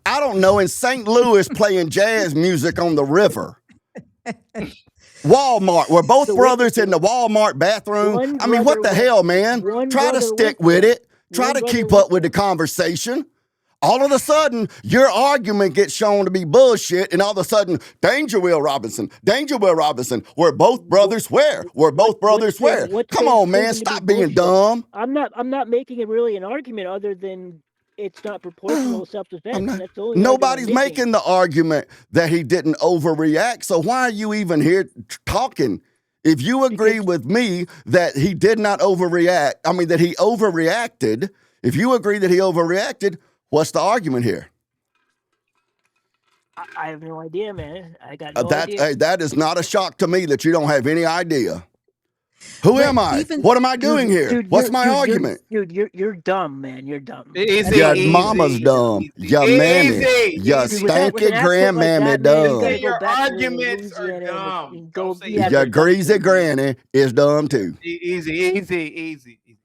Speaker 2: I don't know, in St. Louis playing jazz music on the river. Walmart. Were both brothers in the Walmart bathroom? I mean, what the hell, man? Try to stick with it. Try to keep up with the conversation. All of a sudden, your argument gets shown to be bullshit, and all of a sudden, Danger Will Robinson. Were both brothers where? Were both brothers where? Come on, man, stop being dumb.
Speaker 5: I'm not making it really an argument other than it's not proportional self-defense. That's the only
Speaker 2: Nobody's making the argument that he didn't overreact. So why are you even here talking? If you agree with me that he did not overreact, I mean that he overreacted, if you agree that he overreacted, what's the argument here?
Speaker 5: I have no idea, man. I got no idea.
Speaker 2: Hey, that is not a shock to me that you don't have any idea. Who am I? What am I doing here? What's my argument?
Speaker 5: You're dumb, man. You're dumb.
Speaker 2: Your mama's dumb. Your mammy. Your stanky grandmammy dumb.
Speaker 1: Your arguments are dumb.
Speaker 2: Your greasy granny is dumb too.
Speaker 1: Easy.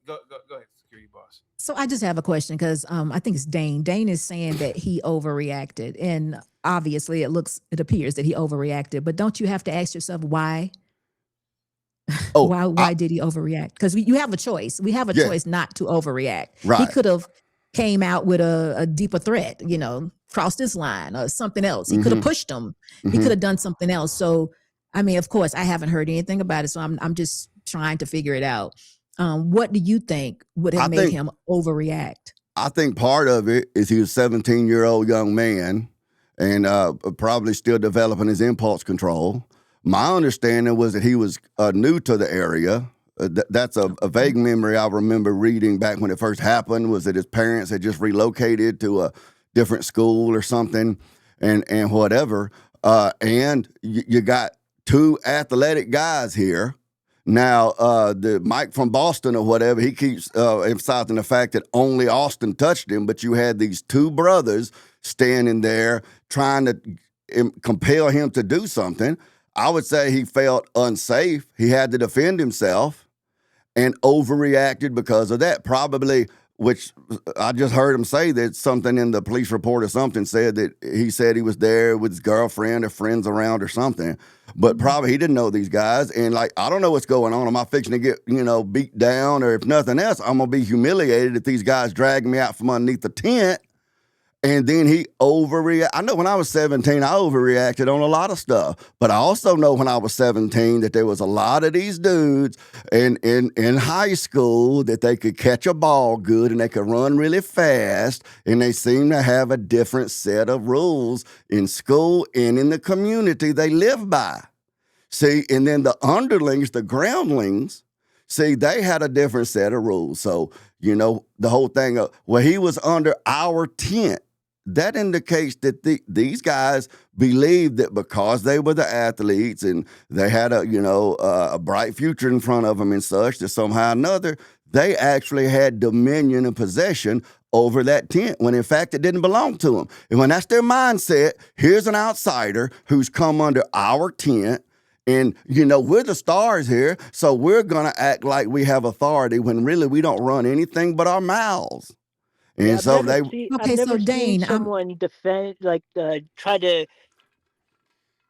Speaker 1: Go ahead, security boss.
Speaker 9: So I just have a question because I think it's Dane. Dane is saying that he overreacted, and obviously it appears that he overreacted. But don't you have to ask yourself why?
Speaker 2: Oh,
Speaker 9: why did he overreact? Because you have a choice. We have a choice not to overreact.
Speaker 2: Right.
Speaker 9: He could have came out with a deeper threat, crossed this line or something else. He could have pushed him. He could have done something else. So, I mean, of course, I haven't heard anything about it. So I'm just trying to figure it out. What do you think would have made him overreact?
Speaker 2: I think part of it is he was a 17-year-old young man and probably still developing his impulse control. My understanding was that he was new to the area. That's a vague memory I remember reading back when it first happened, was that his parents had just relocated to a different school or something and whatever. And you got two athletic guys here. Now, the Mike from Boston or whatever, he keeps emphasizing the fact that only Austin touched him, but you had these two brothers standing there trying to compel him to do something. I would say he felt unsafe. He had to defend himself and overreacted because of that. Probably, which I just heard him say that something in the police report or something said that he said he was there with his girlfriend or friends around or something. But probably he didn't know these guys. And I don't know what's going on. Am I fixing to get, beat down? Or if nothing else, I'm going to be humiliated if these guys drag me out from underneath the tent. And then he overreacted. I know when I was 17, I overreacted on a lot of stuff. But I also know when I was 17 that there was a lot of these dudes in high school that they could catch a ball good and they could run really fast. And they seem to have a different set of rules in school and in the community they live by. See, and then the underlings, the groundlings, see, they had a different set of rules. So, the whole thing of, he was under our tent. that indicates that these guys believed that because they were the athletes and they had a bright future in front of them and such, that somehow or another they actually had dominion and possession over that tent, when in fact it didn't belong to them. And when that's their mindset, here's an outsider who's come under our tent, and we're the stars here, so we're gonna act like we have authority when really we don't run anything but our mouths. And
Speaker 5: Yeah,
Speaker 2: so
Speaker 9: Okay,
Speaker 5: I've
Speaker 9: so
Speaker 5: never seen
Speaker 9: Dane,
Speaker 5: someone try to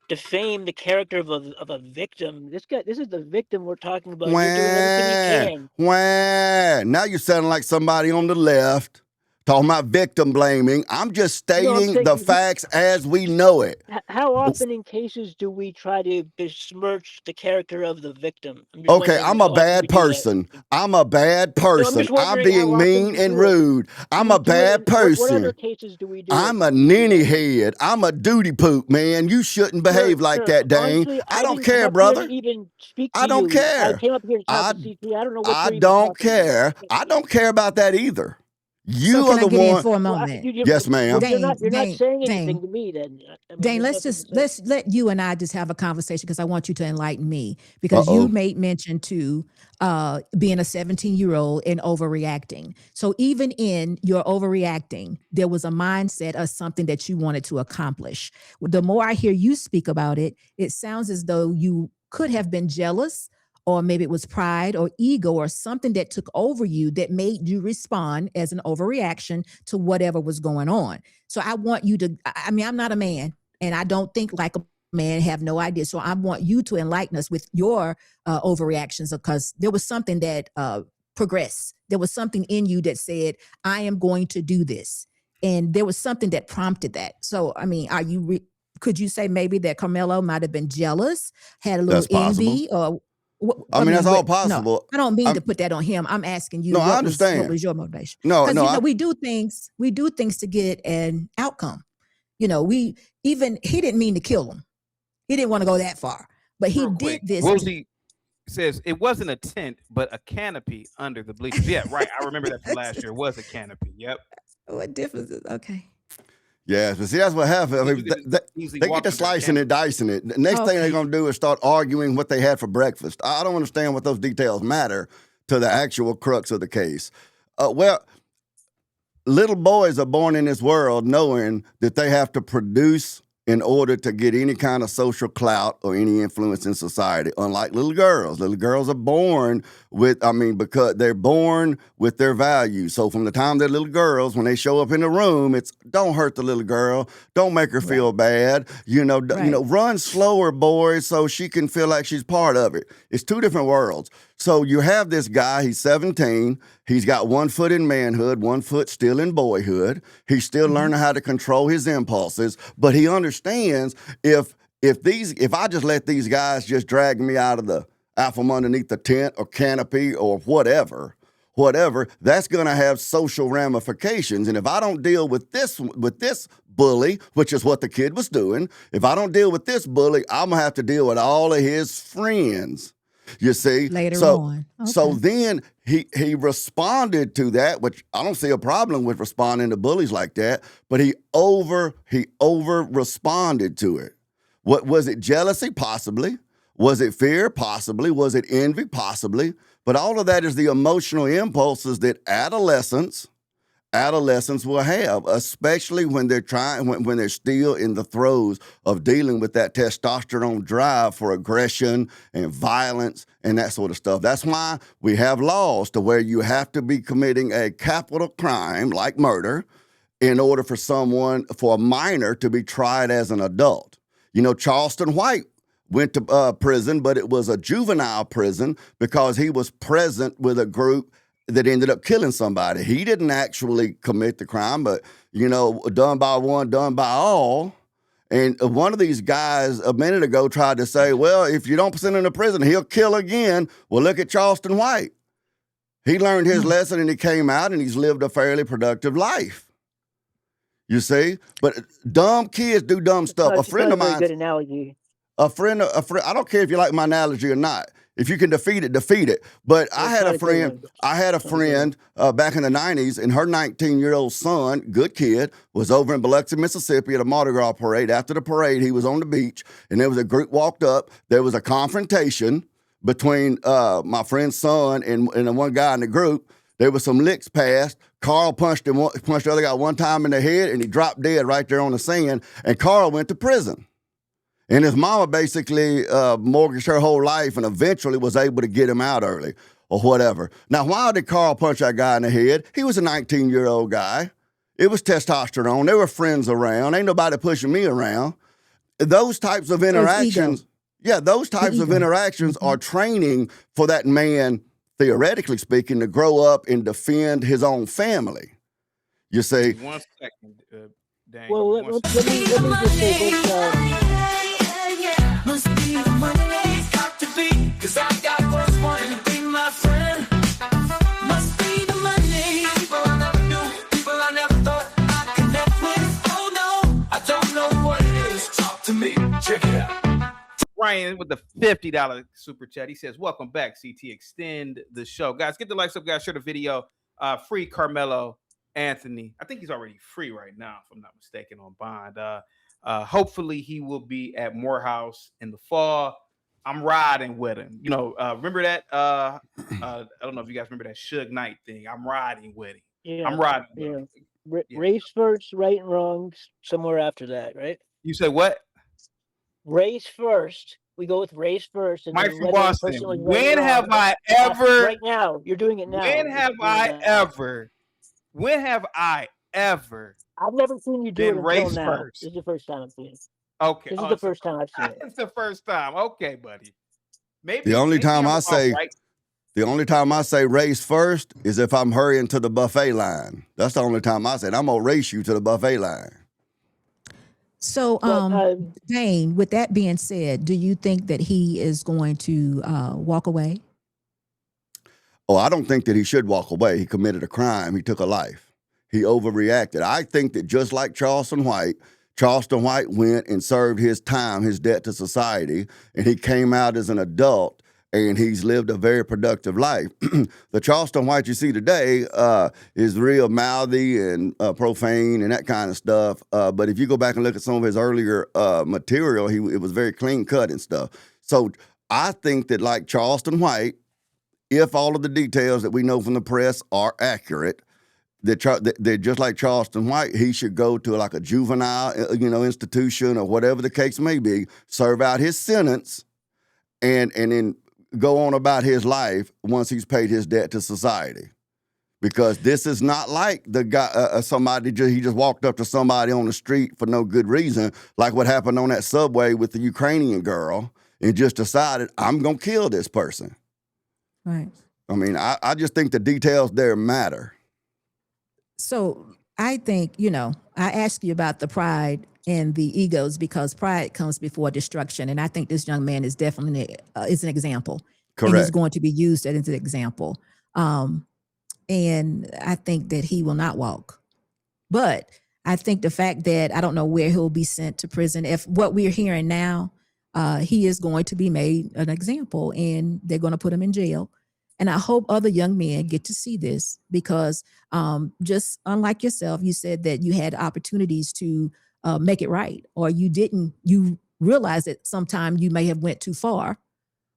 Speaker 5: defame the character of a victim. This is the victim we're talking about. You're doing everything you can.
Speaker 2: Now you're sounding like somebody on the left talking about victim blaming. I'm just
Speaker 5: No, I'm
Speaker 2: stating
Speaker 5: saying
Speaker 2: the facts as we know it.
Speaker 5: how often in cases do we try to besmirch the character of the victim? I'm just
Speaker 2: Okay,
Speaker 5: wondering
Speaker 2: I'm
Speaker 5: how
Speaker 2: a
Speaker 5: often we
Speaker 2: bad
Speaker 5: do that.
Speaker 2: person. I'm a bad
Speaker 5: No, I'm
Speaker 2: person.
Speaker 5: just
Speaker 2: I'm
Speaker 5: wondering how
Speaker 2: being
Speaker 5: often
Speaker 2: mean
Speaker 5: we
Speaker 2: and
Speaker 5: do it.
Speaker 2: rude. I'm
Speaker 5: Do
Speaker 2: a
Speaker 5: we do it
Speaker 2: bad
Speaker 5: in, what other
Speaker 2: person.
Speaker 5: cases do we do it?
Speaker 2: I'm a ninny head. I'm a duty poop, man. You shouldn't behave like that, Dane.
Speaker 5: Honestly,
Speaker 2: I
Speaker 5: I
Speaker 2: don't
Speaker 5: didn't come
Speaker 2: care,
Speaker 5: up here to
Speaker 2: brother.
Speaker 5: even speak
Speaker 2: I
Speaker 5: to
Speaker 2: don't
Speaker 5: you. I
Speaker 2: care.
Speaker 5: came up here to talk
Speaker 2: I
Speaker 5: to CT. I don't know what
Speaker 2: I
Speaker 5: you're even
Speaker 2: don't
Speaker 5: talking about.
Speaker 2: care. I don't care about that either.
Speaker 9: so
Speaker 2: You are
Speaker 9: can I
Speaker 2: the
Speaker 9: get in
Speaker 2: one.
Speaker 9: for a
Speaker 5: Well,
Speaker 9: moment?
Speaker 2: Yes, ma'am.
Speaker 5: you're
Speaker 9: Dane,
Speaker 5: not saying anything
Speaker 9: Dane,
Speaker 5: to me then. I mean,
Speaker 9: Dane,
Speaker 5: there's nothing to say.
Speaker 9: let's let you and I just have a conversation, because I want you to enlighten me, because
Speaker 2: Uh-oh.
Speaker 9: you made mention to being a 17-year-old and overreacting. So even in your overreacting, there was a mindset of something that you wanted to accomplish. The more I hear you speak about it, it sounds as though you could have been jealous, or maybe it was pride or ego or something that took over you that made you respond as an overreaction to whatever was going on. So I want you to, I mean, I'm not a man and I don't think like a man, have no idea. So I want you to enlighten us with your overreactions, because there was something that progressed. There was something in you that said, I am going to do this. And there was something that prompted that. So, I mean, could you say maybe that Carmelo might have been jealous, had a little
Speaker 2: That's possible.
Speaker 9: envy, or
Speaker 2: that's all
Speaker 9: no,
Speaker 2: possible.
Speaker 9: I don't mean to put that on him. I'm asking you,
Speaker 2: No, I
Speaker 9: what
Speaker 2: understand.
Speaker 9: was your motivation?
Speaker 2: No,
Speaker 9: Because we do things to get an outcome. He didn't mean to kill him. He didn't want to go that far, but he
Speaker 1: Real
Speaker 9: did
Speaker 1: quick,
Speaker 9: this.
Speaker 1: Woolsey says it wasn't a tent, but a canopy under the bleachers. Yeah, right. I remember that from last year. It was a canopy. Yep.
Speaker 9: What difference is okay?
Speaker 2: Yeah, but see, that's what happened. I mean, they get to slicing and dicing it. The next thing they're going to do is start arguing what they had for breakfast. I don't understand what those details matter to the actual crux of the case. Well, little boys are born in this world knowing that they have to produce in order to get any kind of social clout or any influence in society. Unlike little girls are born because they're born with their values. So from the time they're little girls, when they show up in the room, it's don't hurt the little girl, don't make her feel bad. Run slower, boys, so she can feel like she's part of it. It's two different worlds. So you have this guy, he's 17. He's got 1 foot in manhood, 1 foot still in boyhood. He's still learning how to control his impulses, but he understands if I just let these guys just drag me out from underneath the tent or canopy or whatever, that's going to have social ramifications. And if I don't deal with this bully, which is what the kid was doing, if I don't deal with this bully, I'm going to have to deal with all of his friends. You see,
Speaker 9: later on. Okay.
Speaker 2: So then he responded to that, which I don't see a problem with responding to bullies like that, but he over responded to it. What was it? Jealousy? Possibly. Was it fear? Possibly. Was it envy? Possibly. But all of that is the emotional impulses that adolescents will have, especially when when they're still in the throes of dealing with that testosterone drive for aggression and violence and that sort of stuff. That's why we have laws to where you have to be committing a capital crime like murder in order for a minor to be tried as an adult. Charleston White went to prison, but it was a juvenile prison because he was present with a group that ended up killing somebody. He didn't actually commit the crime, but, done by one, done by all. And one of these guys a minute ago tried to say, well, if you don't send him to prison, he'll kill again. Well, look at Charleston White. He learned his lesson and he came out and he's lived a fairly productive life. You see? But dumb kids do dumb stuff. A friend of mine.
Speaker 5: Good analogy.
Speaker 2: A friend, I don't care if you like my analogy or not. If you can defeat it, defeat it. But I had a friend back in the 90s, and her 19-year-old son, good kid, was over in Biloxi, Mississippi at a Mardi Gras parade. After the parade, he was on the beach, and there was a group walked up. There was a confrontation between my friend's son and the one guy in the group. There was some licks passed. Carl punched the other guy one time in the head, and he dropped dead right there on the sand, and Carl went to prison. And his mama basically mortgaged her whole life and eventually was able to get him out early or whatever. Now, why did Carl punch that guy in the head? He was a 19-year-old guy. It was testosterone. There were friends around. Ain't nobody pushing me around. Those types of interactions, are training for that man, theoretically speaking, to grow up and defend his own family. You see?
Speaker 1: 1 second, Dang.
Speaker 5: Well, let me just say this.
Speaker 10: Must be the money, got to be, 'cause I got what's wanting to be my friend. Must be the money, people I never knew, people I never thought I'd connect with. Oh no, I don't know what it is. Talk to me, check it out.
Speaker 1: Ryan with the $50 super chat. He says, welcome back, CT. Extend the show. Guys, get the likes up, guys. Share the video. Free Carmelo Anthony. I think he's already free right now, if I'm not mistaken, on bond. Hopefully he will be at Morehouse in the fall. I'm riding with him. You know, remember that? I don't know if you guys remember that Suge Knight thing. I'm riding with him.
Speaker 5: Yeah,
Speaker 1: I'm riding with him.
Speaker 5: Race first, right and wrong, somewhere after that, right?
Speaker 1: You say what?
Speaker 5: Race first. We go with race first. And
Speaker 1: Mike
Speaker 5: then
Speaker 1: from
Speaker 5: whether the
Speaker 1: Boston.
Speaker 5: person was right
Speaker 1: When
Speaker 5: or
Speaker 1: have
Speaker 5: wrong,
Speaker 1: I ever?
Speaker 5: right now, you're doing it now.
Speaker 1: When have I ever? When have I ever?
Speaker 5: I've never seen you do it until now. This is the first time I've seen it.
Speaker 1: Okay.
Speaker 5: This is the first time I've seen it.
Speaker 1: It's the first time. Okay, buddy. Maybe
Speaker 2: the only time
Speaker 1: I'm
Speaker 2: I say
Speaker 1: right.
Speaker 2: the only time I say race first is if I'm hurrying to the buffet line. That's the only time I say it. I'm gonna race you to the buffet line.
Speaker 9: So, Dane, with that being said, do you think that he is going to walk away?
Speaker 2: Oh, I don't think that he should walk away. He committed a crime. He took a life. He overreacted. I think that just like Charleston White went and served his time, his debt to society, and he came out as an adult, and he's lived a very productive life. The Charleston White you see today is real mouthy and profane and that kind of stuff. But if you go back and look at some of his earlier material, it was very clean cut and stuff. So I think that like Charleston White, if all of the details that we know from the press are accurate, that just like Charleston White, he should go to like a juvenile, institution or whatever the case may be, serve out his sentence, and then go on about his life once he's paid his debt to society. Because this is not like the guy, he just walked up to somebody on the street for no good reason, like what happened on that subway with the Ukrainian girl, and just decided, I'm going to kill this person.
Speaker 9: Right.
Speaker 2: I mean, I just think the details there matter.
Speaker 9: So I think, I ask you about the pride and the egos because pride comes before destruction. And I think this young man is definitely is an example.
Speaker 2: Correct.
Speaker 9: And he's going to be used as an example. And I think that he will not walk. But I think the fact that I don't know where he'll be sent to prison, if what we're hearing now, he is going to be made an example and they're going to put him in jail. And I hope other young men get to see this because just unlike yourself, you said that you had opportunities to make it right, or you realized that sometime you may have went too far,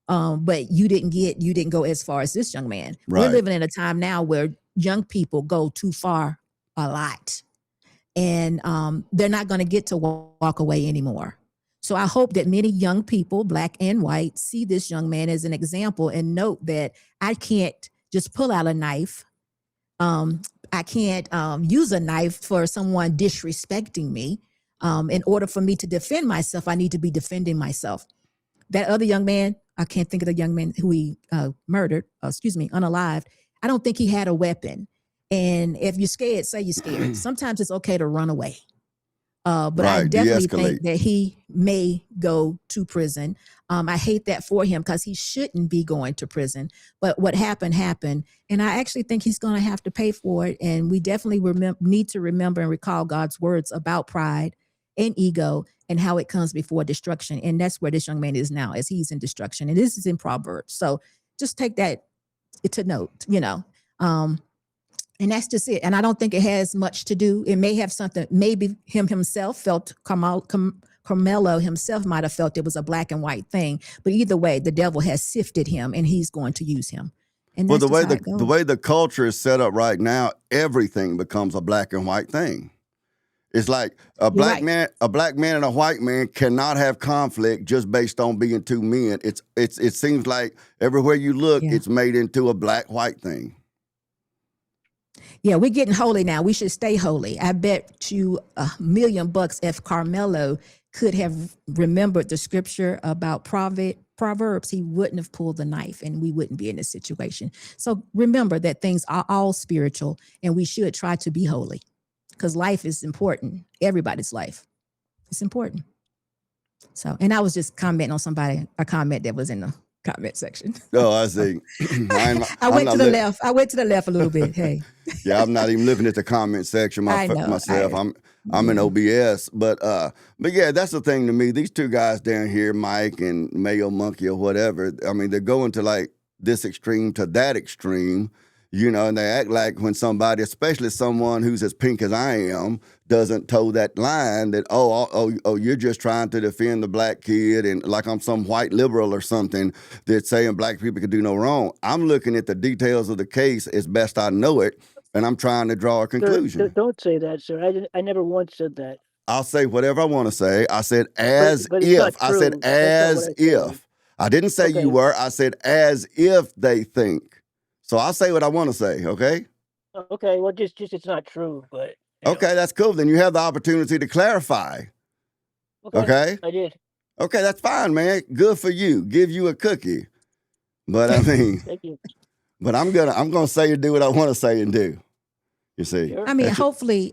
Speaker 9: but you didn't go as far as this young man.
Speaker 2: Right.
Speaker 9: We're living in a time now where young people go too far a lot, and they're not going to get to walk away anymore. So I hope that many young people, black and white, see this young man as an example and note that I can't just pull out a knife. I can't use a knife for someone disrespecting me. In order for me to defend myself, I need to be defending myself. That other young man, I can't think of the young man who he murdered, unalived. I don't think he had a weapon. And if you're scared, say you're scared. Sometimes it's okay to run away. But right, I definitely think that he may go to prison. I hate that for him because he shouldn't be going to prison. But what happened. And I actually think he's going to have to pay for it. And we definitely need to remember and recall God's words about pride and ego, and how it comes before destruction. And that's where this young man is now, as he's in destruction. And this is in Proverbs. So just take that to note, and that's just it. And I don't think it has much to do. It may have something, maybe himself felt, Carmelo himself might have felt it was a black and white thing. But either way, the devil has sifted him and he's going to use him. And
Speaker 2: Well,
Speaker 9: that's
Speaker 2: the way the culture is set up right now, everything becomes a black and white thing. It's like a black man and a white man cannot have conflict just based on being two men. It seems like everywhere you look, it's made into a black-white thing.
Speaker 9: Yeah, we're getting holy now. We should stay holy. I bet you $1 million if Carmelo could have remembered the scripture about Proverbs, he wouldn't have pulled the knife and we wouldn't be in this situation. So remember that things are all spiritual and we should try to be holy because life is important. Everybody's life. It's important. So, and I was just commenting on a comment that was in the comment section.
Speaker 2: Oh, I see.
Speaker 9: I went to the left. I went to the left a little bit. Hey.
Speaker 2: Yeah, I'm not even looking at the comment section myself. I'm in OBS, but yeah, that's the thing to me. These two guys down here, Mike and Mayo Monkey or whatever. I mean, they're going to like this extreme to that extreme, and they act like when somebody, especially someone who's as pink as I am, doesn't toe that line that, oh, you're just trying to defend the black kid and like I'm some white liberal or something that's saying black people can do no wrong. I'm looking at the details of the case as best I know it, and I'm trying to draw a conclusion.
Speaker 5: Sir, don't say that, sir. I never once said that.
Speaker 2: I'll say whatever I want to say. I said as if. I said as if. I didn't say you were. I said as if they think. So I'll say what I want to say, okay?
Speaker 5: Okay, well, just it's not true, but...
Speaker 2: Okay, that's cool. Then you have the opportunity to clarify. Okay?
Speaker 5: I did.
Speaker 2: Okay, that's fine, man. Good for you. Give you a cookie. But I mean...
Speaker 5: Thank you.
Speaker 2: But I'm gonna say and do what I want to say and do. You see?
Speaker 5: Sure.
Speaker 9: I mean, hopefully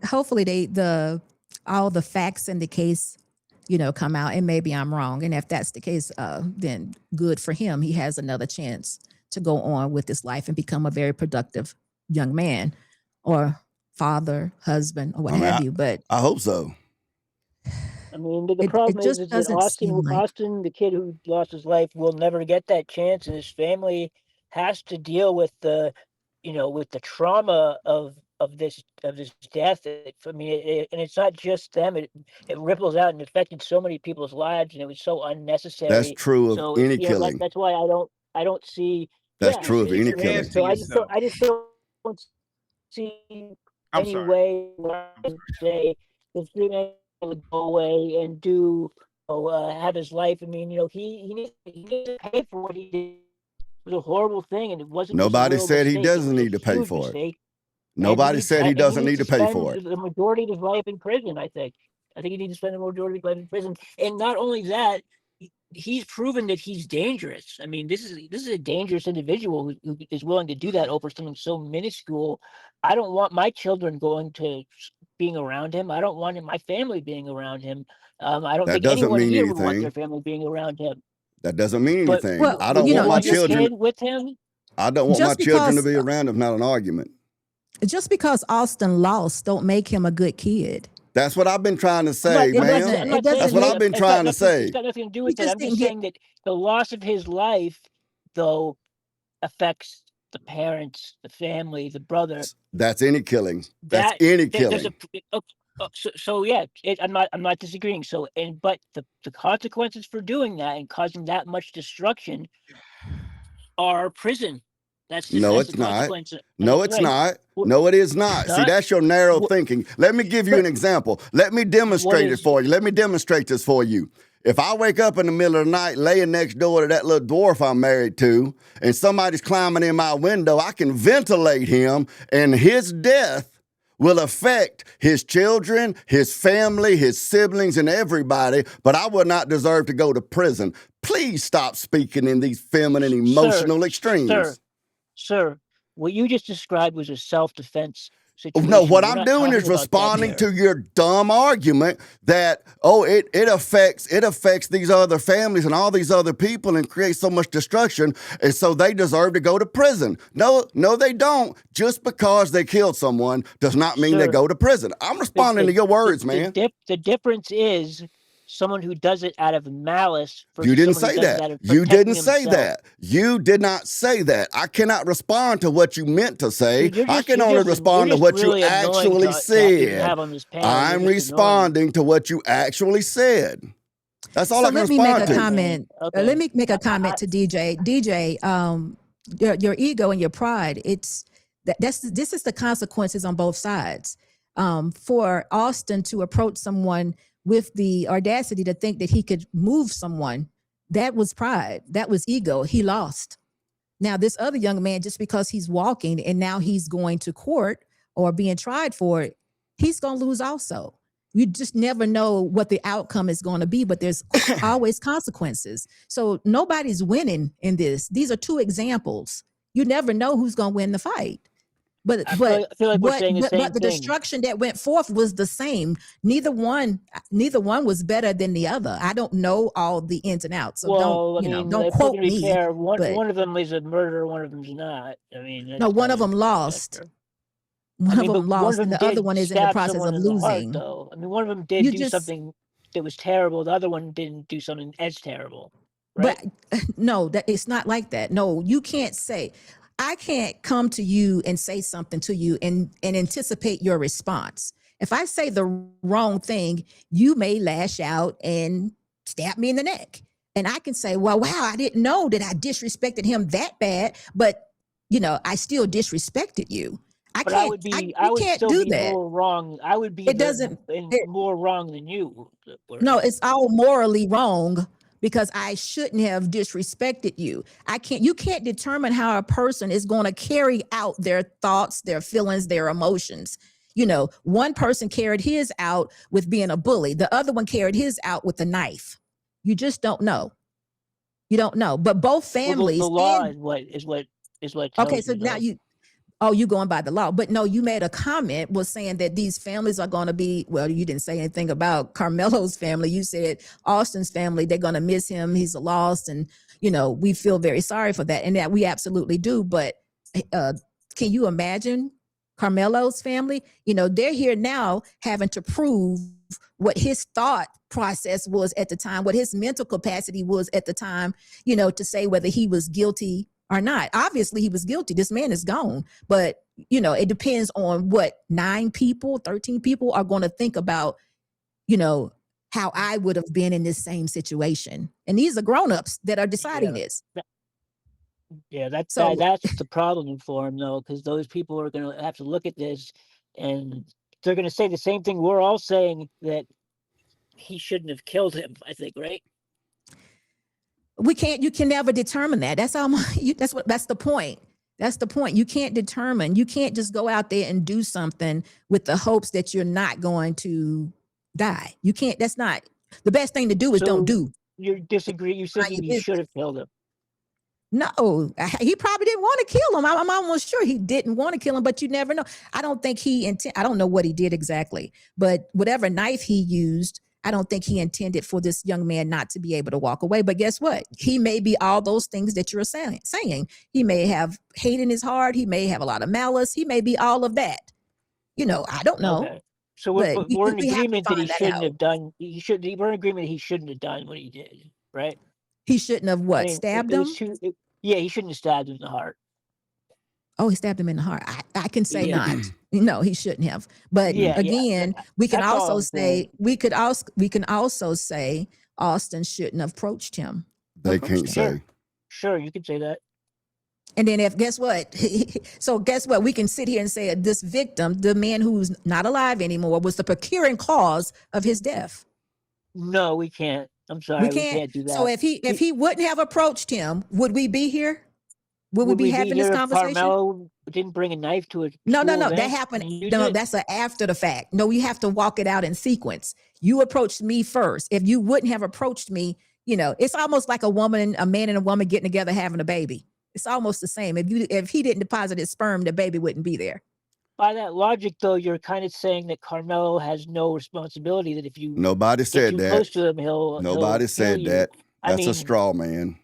Speaker 9: all the facts in the case, come out, and maybe I'm wrong. And if that's the case, then good for him. He has another chance to go on with his life and become a very productive young man or father, husband, or what have you. But
Speaker 2: I hope so.
Speaker 5: I mean, the problem is that Austin, the kid who lost his life, will never get that chance, and his family has to deal with the trauma of this death. I mean, and it's not just them. It ripples out and affected so many people's lives, and it was so unnecessary.
Speaker 2: That's true of any killing.
Speaker 5: That's why I don't see.
Speaker 2: That's true of any killing.
Speaker 5: So I just don't see any way where I can say this man would go away and have his life. I mean, he needs to pay for what he did. It was a horrible thing, and it wasn't.
Speaker 2: Nobody said he doesn't need to pay for it. Nobody said he doesn't need to pay for it.
Speaker 5: The majority of his life in prison, I think he needs to spend the majority of his life in prison. And not only that, he's proven that he's dangerous. I mean, this is a dangerous individual who is willing to do that over something so minuscule. I don't want my children being around him. I don't want my family being around him. I don't think anyone here would want their family being around him.
Speaker 2: That doesn't mean anything. I don't want my children
Speaker 5: with him.
Speaker 2: I don't want my children to be around him. Not an argument.
Speaker 9: Just because Austin lost, don't make him a good kid.
Speaker 2: That's what I've been trying to say, man. That's what I've been trying to say.
Speaker 5: It's got nothing to do with that. I'm just saying that the loss of his life, though, affects the parents, the family, the brother.
Speaker 2: That's any killing. That's any killing.
Speaker 5: So yeah, I'm not disagreeing. But the consequences for doing that and causing that much destruction are prison.
Speaker 2: No, it's not. No, it's not. No, it is not. See, that's your narrow thinking. Let me give you an example. Let me demonstrate it for you. Let me demonstrate this for you. If I wake up in the middle of the night laying next door to that little dwarf I'm married to, and somebody's climbing in my window, I can ventilate him, and his death will affect his children, his family, his siblings, and everybody, but I would not deserve to go to prison. Please stop speaking in these feminine, emotional extremes.
Speaker 5: Sir, what you just described was a self-defense situation.
Speaker 2: No, what
Speaker 5: We're
Speaker 2: I'm
Speaker 5: not
Speaker 2: doing is
Speaker 5: talking about that
Speaker 2: responding
Speaker 5: here.
Speaker 2: to your dumb argument that, oh, it affects these other families and all these other people and creates so much destruction, and so they deserve to go to prison. No, they don't. Just because they killed someone does not mean they
Speaker 5: Sir,
Speaker 2: go to prison. I'm responding to your words, man.
Speaker 5: The difference is someone who does it out of malice versus
Speaker 2: You didn't
Speaker 5: someone
Speaker 2: say
Speaker 5: who does it
Speaker 2: that.
Speaker 5: out of
Speaker 2: You
Speaker 5: protecting
Speaker 2: didn't say
Speaker 5: himself.
Speaker 2: that. You did not say that. I cannot respond to what you meant to say.
Speaker 5: Dude,
Speaker 2: I can only respond to what you
Speaker 5: really annoying
Speaker 2: actually
Speaker 5: to even
Speaker 2: said.
Speaker 5: have on this panel.
Speaker 2: I'm
Speaker 5: You're just annoying.
Speaker 2: responding to what you actually said. That's all
Speaker 9: So
Speaker 2: I can
Speaker 9: let me make
Speaker 2: respond
Speaker 9: a
Speaker 2: to.
Speaker 9: comment.
Speaker 5: Okay.
Speaker 9: Let me make a comment to DJ. DJ, your ego and your pride. This is the consequences on both sides. For Austin to approach someone with the audacity to think that he could move someone, that was pride. That was ego. He lost. Now, this other young man, just because he's walking and now he's going to court or being tried for it, he's going to lose also. You just never know what the outcome is going to be, but there's always consequences. So nobody's winning in this. These are two examples. You never know who's going to win the fight. But
Speaker 5: I feel like we're saying the same
Speaker 9: but the
Speaker 5: thing.
Speaker 9: destruction that went forth was the same. Neither one was better than the other. I don't know all the ins and outs, so don't
Speaker 5: if we're
Speaker 9: quote
Speaker 5: gonna be
Speaker 9: me.
Speaker 5: fair,
Speaker 9: but
Speaker 5: one of them is a murderer, one of them's not. I mean,
Speaker 9: no, one of
Speaker 5: kinda
Speaker 9: them lost.
Speaker 5: fair.
Speaker 9: One of
Speaker 5: but
Speaker 9: them lost, and the other
Speaker 5: did
Speaker 9: one is in the
Speaker 5: stab
Speaker 9: process
Speaker 5: someone
Speaker 9: of
Speaker 5: in the heart,
Speaker 9: losing.
Speaker 5: though. I mean, one of them did
Speaker 9: You
Speaker 5: do
Speaker 9: just-
Speaker 5: something that was terrible. The other one didn't do something as terrible. Right?
Speaker 9: But no, that it's not like that. No, you can't say. I can't come to you and say something to you and anticipate your response. If I say the wrong thing, you may lash out and stab me in the neck. And I can say, well, wow, I didn't know that I disrespected him that bad, but I still disrespected you.
Speaker 5: I would
Speaker 9: can't
Speaker 5: still
Speaker 9: do
Speaker 5: be
Speaker 9: that.
Speaker 5: more wrong. I would be more wrong than you.
Speaker 9: No, it's all morally wrong because I shouldn't have disrespected you. You can't determine how a person is going to carry out their thoughts, their feelings, their emotions. One person carried his out with being a bully. The other one carried his out with a knife. You just don't know. You don't know. But both families.
Speaker 5: The law is what tells
Speaker 9: okay, so
Speaker 5: you,
Speaker 9: now
Speaker 5: though.
Speaker 9: you going by the law. But no, you made a comment was saying that these families are going to be, well, you didn't say anything about Carmelo's family. You said Austin's family, they're going to miss him. He's lost. And, we feel very sorry for that. And that we absolutely do. But can you imagine Carmelo's family? They're here now having to prove what his thought process was at the time, what his mental capacity was at the time, to say whether he was guilty or not. Obviously, he was guilty. This man is gone. But, it depends on what 13 people are going to think about, how I would have been in this same situation. And these are grown-ups that are deciding this.
Speaker 5: Yeah, that's the problem for him, though, because those people are going to have to look at this and they're going to say the same thing we're all saying, that he shouldn't have killed him, I think, right?
Speaker 9: You can never determine that. That's the point. That's the point. You can't determine. You can't just go out there and do something with the hopes that you're not going to die. You can't. That's not the best thing to do. Is don't do.
Speaker 5: You disagree. You said you should have killed him.
Speaker 9: No, he probably didn't want to kill him. I'm almost sure he didn't want to kill him, but you never know. I don't think I don't know what he did exactly, but whatever knife he used, I don't think he intended for this young man not to be able to walk away. But guess what? He may be all those things that you're saying. He may have hate in his heart. He may have a lot of malice. He may be all of that. I don't know.
Speaker 5: Okay. So we're in agreement that he shouldn't have done. We're in agreement that he shouldn't have done what he did, right?
Speaker 9: He shouldn't have what? Stabbed him?
Speaker 5: He shouldn't have stabbed him in the heart.
Speaker 9: Oh, he stabbed him in the heart. I can say not. No, he shouldn't have. But again, we can also say Austin shouldn't have approached him.
Speaker 2: They can't say.
Speaker 5: Sure, you can say that.
Speaker 9: And then guess what? We can sit here and say this victim, the man who's not alive anymore, was the procuring cause of his death.
Speaker 5: No, we can't. I'm sorry, we can't do that.
Speaker 9: So if he wouldn't have approached him, would we be here? Would we be having this conversation?
Speaker 5: Carmelo didn't bring a knife to it.
Speaker 9: No. That happened. No, that's after the fact. No, we have to walk it out in sequence. You approached me first. If you wouldn't have approached me, it's almost like a man and a woman getting together having a baby. It's almost the same. If he didn't deposit his sperm, the baby wouldn't be there.
Speaker 5: by that logic, though, you're kind of saying that Carmelo has no responsibility. That if you
Speaker 2: Nobody
Speaker 5: get
Speaker 2: said
Speaker 5: too
Speaker 2: that.
Speaker 5: close to him, he'll
Speaker 2: Nobody
Speaker 5: kill
Speaker 2: said
Speaker 5: you.
Speaker 2: that.
Speaker 5: I
Speaker 2: That's a
Speaker 5: mean,
Speaker 2: straw man.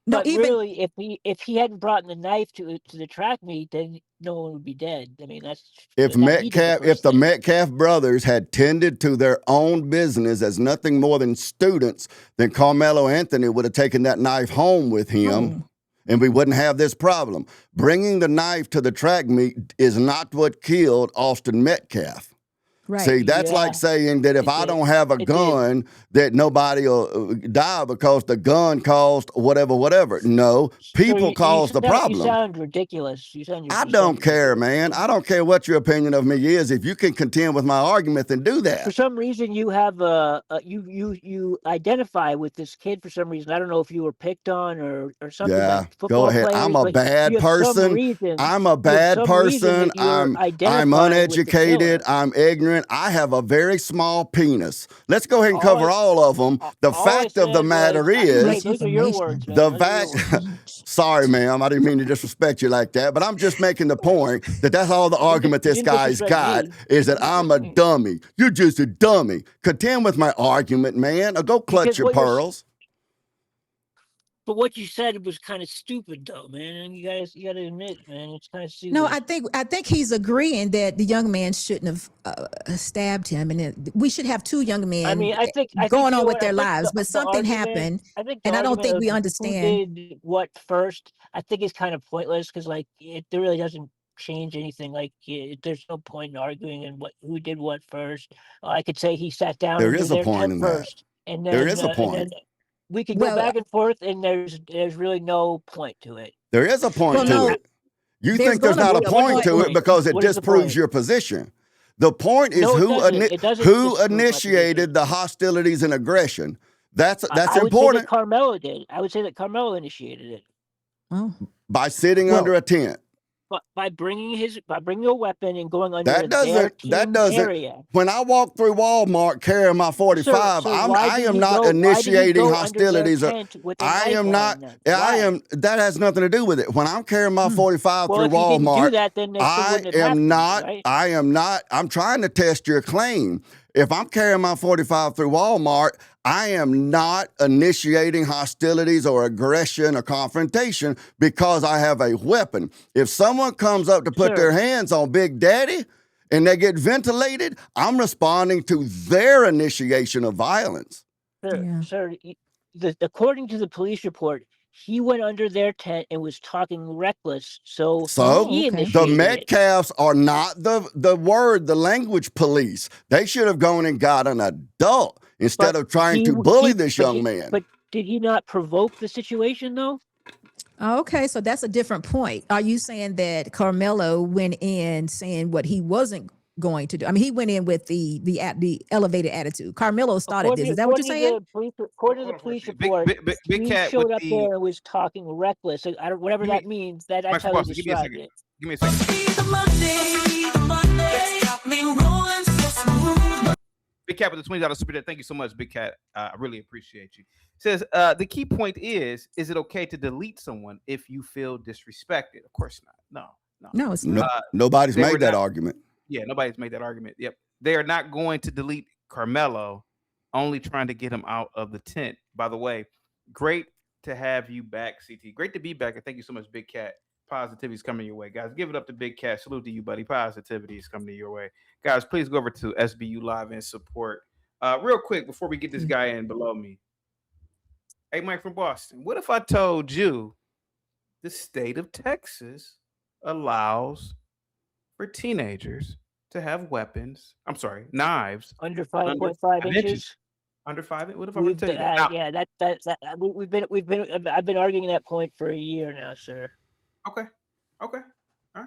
Speaker 9: No,
Speaker 5: but
Speaker 9: even
Speaker 5: really, if he hadn't brought the knife to the track meet, then no one would be dead. I mean, that's
Speaker 2: If
Speaker 5: he did the
Speaker 2: if
Speaker 5: first
Speaker 2: the
Speaker 5: thing.
Speaker 2: Metcalf brothers had tended to their own business as nothing more than students, then Carmelo Anthony would have taken that knife home with him, and we wouldn't have this problem. Bringing the knife to the track meet is not what killed Austin Metcalf.
Speaker 9: right.
Speaker 2: See, that's
Speaker 5: Yeah,
Speaker 2: like saying that if
Speaker 5: it
Speaker 2: I
Speaker 5: did.
Speaker 2: don't have a
Speaker 5: It did.
Speaker 2: gun, that nobody will die because the gun caused whatever. No, people caused the
Speaker 5: You
Speaker 2: problem.
Speaker 5: sound ridiculous.
Speaker 2: I don't care, man. I don't care what your opinion of me is. If you can contend with my argument, then do
Speaker 5: For
Speaker 2: that.
Speaker 5: some reason, you have you identify with this kid for some reason. I don't know if you were picked on or something
Speaker 2: Yeah,
Speaker 5: like
Speaker 2: go
Speaker 5: football
Speaker 2: ahead.
Speaker 5: players.
Speaker 2: I'm a
Speaker 5: But
Speaker 2: bad
Speaker 5: you have some
Speaker 2: person.
Speaker 5: reason.
Speaker 2: I'm a
Speaker 5: You have
Speaker 2: bad
Speaker 5: some reason
Speaker 2: person.
Speaker 5: that you're
Speaker 2: I'm
Speaker 5: identifying with the
Speaker 2: uneducated.
Speaker 5: killer.
Speaker 2: I'm ignorant. I have a very small penis. Let's go ahead and
Speaker 5: All
Speaker 2: cover
Speaker 5: I
Speaker 2: all of them. The
Speaker 5: all I
Speaker 2: fact of the
Speaker 5: said
Speaker 2: matter
Speaker 5: was, hey,
Speaker 2: is,
Speaker 5: those are your words, man.
Speaker 2: the
Speaker 5: Those are your
Speaker 2: fact.
Speaker 5: words.
Speaker 2: Sorry, ma'am. I didn't mean to disrespect you like that, but I'm just making the point that that's all the argument
Speaker 5: You
Speaker 2: this
Speaker 5: didn't
Speaker 2: guy's
Speaker 5: disrespect
Speaker 2: got
Speaker 5: me.
Speaker 2: is
Speaker 5: You
Speaker 2: that
Speaker 5: didn't
Speaker 2: I'm a
Speaker 5: disrespect me.
Speaker 2: dummy. You're just a dummy. Contend with my argument, man, or go clutch
Speaker 5: Because
Speaker 2: your
Speaker 5: what you're
Speaker 2: pearls.
Speaker 5: But what you said was kind of stupid, though, man. You gotta admit, man, it's kind of stupid.
Speaker 9: No, I think he's agreeing that the young man shouldn't have stabbed him, and we should have two young men
Speaker 5: I mean, I think
Speaker 9: going
Speaker 5: you
Speaker 9: on
Speaker 5: know
Speaker 9: with
Speaker 5: what,
Speaker 9: their
Speaker 5: I think
Speaker 9: lives. But
Speaker 5: the
Speaker 9: something
Speaker 5: argument.
Speaker 9: happened,
Speaker 5: I think the
Speaker 9: and I don't
Speaker 5: argument
Speaker 9: think we
Speaker 5: of
Speaker 9: understand.
Speaker 5: who did what first. I think is kind of pointless because like it really doesn't change anything. Like there's no point in arguing in who did what first. I could say he sat down
Speaker 2: There
Speaker 5: under
Speaker 2: is a
Speaker 5: their
Speaker 2: point
Speaker 5: tent
Speaker 2: in that.
Speaker 5: first, and
Speaker 2: There
Speaker 5: then
Speaker 2: is a point.
Speaker 5: we could go
Speaker 9: Well,
Speaker 5: back and forth, and there's really no point to it.
Speaker 2: There is a point
Speaker 9: well,
Speaker 2: to
Speaker 9: no,
Speaker 2: it. You
Speaker 9: there's
Speaker 2: think there's
Speaker 9: going to
Speaker 2: not
Speaker 9: be
Speaker 2: a
Speaker 9: a
Speaker 5: What is
Speaker 2: point
Speaker 5: the
Speaker 2: to it
Speaker 5: point?
Speaker 2: because it
Speaker 5: What is the
Speaker 2: disproves
Speaker 5: point?
Speaker 2: your position. The point is
Speaker 5: No, it doesn't. It doesn't
Speaker 2: who
Speaker 5: disprove my position.
Speaker 2: initiated the hostilities and aggression. That's
Speaker 5: I would say that
Speaker 2: important
Speaker 5: Carmelo did. I would say that Carmelo initiated it.
Speaker 9: Oh,
Speaker 2: by sitting
Speaker 9: well,
Speaker 2: under a tent.
Speaker 5: But by bringing a weapon and going under
Speaker 2: That
Speaker 5: their
Speaker 2: doesn't
Speaker 5: team's area.
Speaker 2: when I walk through Walmart carrying my 45,
Speaker 5: So
Speaker 2: I am not
Speaker 5: why did he
Speaker 2: initiating
Speaker 5: go under their
Speaker 2: hostilities.
Speaker 5: tent with a
Speaker 2: I
Speaker 5: knife
Speaker 2: am
Speaker 5: on
Speaker 2: not
Speaker 5: them?
Speaker 2: I
Speaker 5: Why?
Speaker 2: am that has nothing to do with it. When I'm carrying my 45
Speaker 5: Well,
Speaker 2: through
Speaker 5: if he didn't do
Speaker 2: Walmart,
Speaker 5: that, then this
Speaker 2: I
Speaker 5: wouldn't have
Speaker 2: am
Speaker 5: happened, right?
Speaker 2: I'm trying to test your claim. If I'm carrying my 45 through Walmart, I am not initiating hostilities or aggression or confrontation because I have a weapon. If someone comes up to put their hands on Big Daddy and they get ventilated, I'm responding to their initiation of violence.
Speaker 5: Sir, according to the police report, he went under their tent and was talking reckless. So he initiated
Speaker 2: the Metcalfs are not the language police. They should have gone and got an adult instead of trying to bully this young man.
Speaker 5: But did he not provoke the situation, though?
Speaker 9: Okay, so that's a different point. Are you saying that Carmelo went in saying what he wasn't going to do? I mean, he went in with the elevated attitude. Carmelo started this. Is that what you're saying?
Speaker 5: According to the police report,
Speaker 1: Big
Speaker 5: he
Speaker 1: Cat
Speaker 5: showed
Speaker 1: with
Speaker 5: up there and was talking reckless. Whatever that means. That's
Speaker 1: Mike
Speaker 5: how
Speaker 1: Foster,
Speaker 5: he
Speaker 1: give me a
Speaker 5: described
Speaker 1: second.
Speaker 5: it.
Speaker 1: Give me a second. Big Cat with the $20 super chat. Thank you so much, Big Cat. I really appreciate you. Says the key point is it okay to delete someone if you feel disrespected? Of course not.
Speaker 9: No, it's not.
Speaker 2: Nobody's made that argument.
Speaker 1: Yeah, nobody's made that argument. Yep. They are not going to delete Carmelo, only trying to get him out of the tent. By the way, great to have you back, CT. Great to be back. And thank you so much, Big Cat. Positivity is coming your way. Guys, give it up to Big Cat. Salute to you, buddy. Positivity is coming your way. Guys, please go over to SBU Live and support. Real quick, before we get this guy in below me. Hey, Mike from Boston, what if I told you the state of Texas allows for teenagers to have weapons? I'm sorry, knives
Speaker 5: under 5.5 inches.
Speaker 1: Under 5. What if I were to tell you that?
Speaker 5: Yeah, I've been arguing that point for a year now, sir.
Speaker 1: Okay. All right.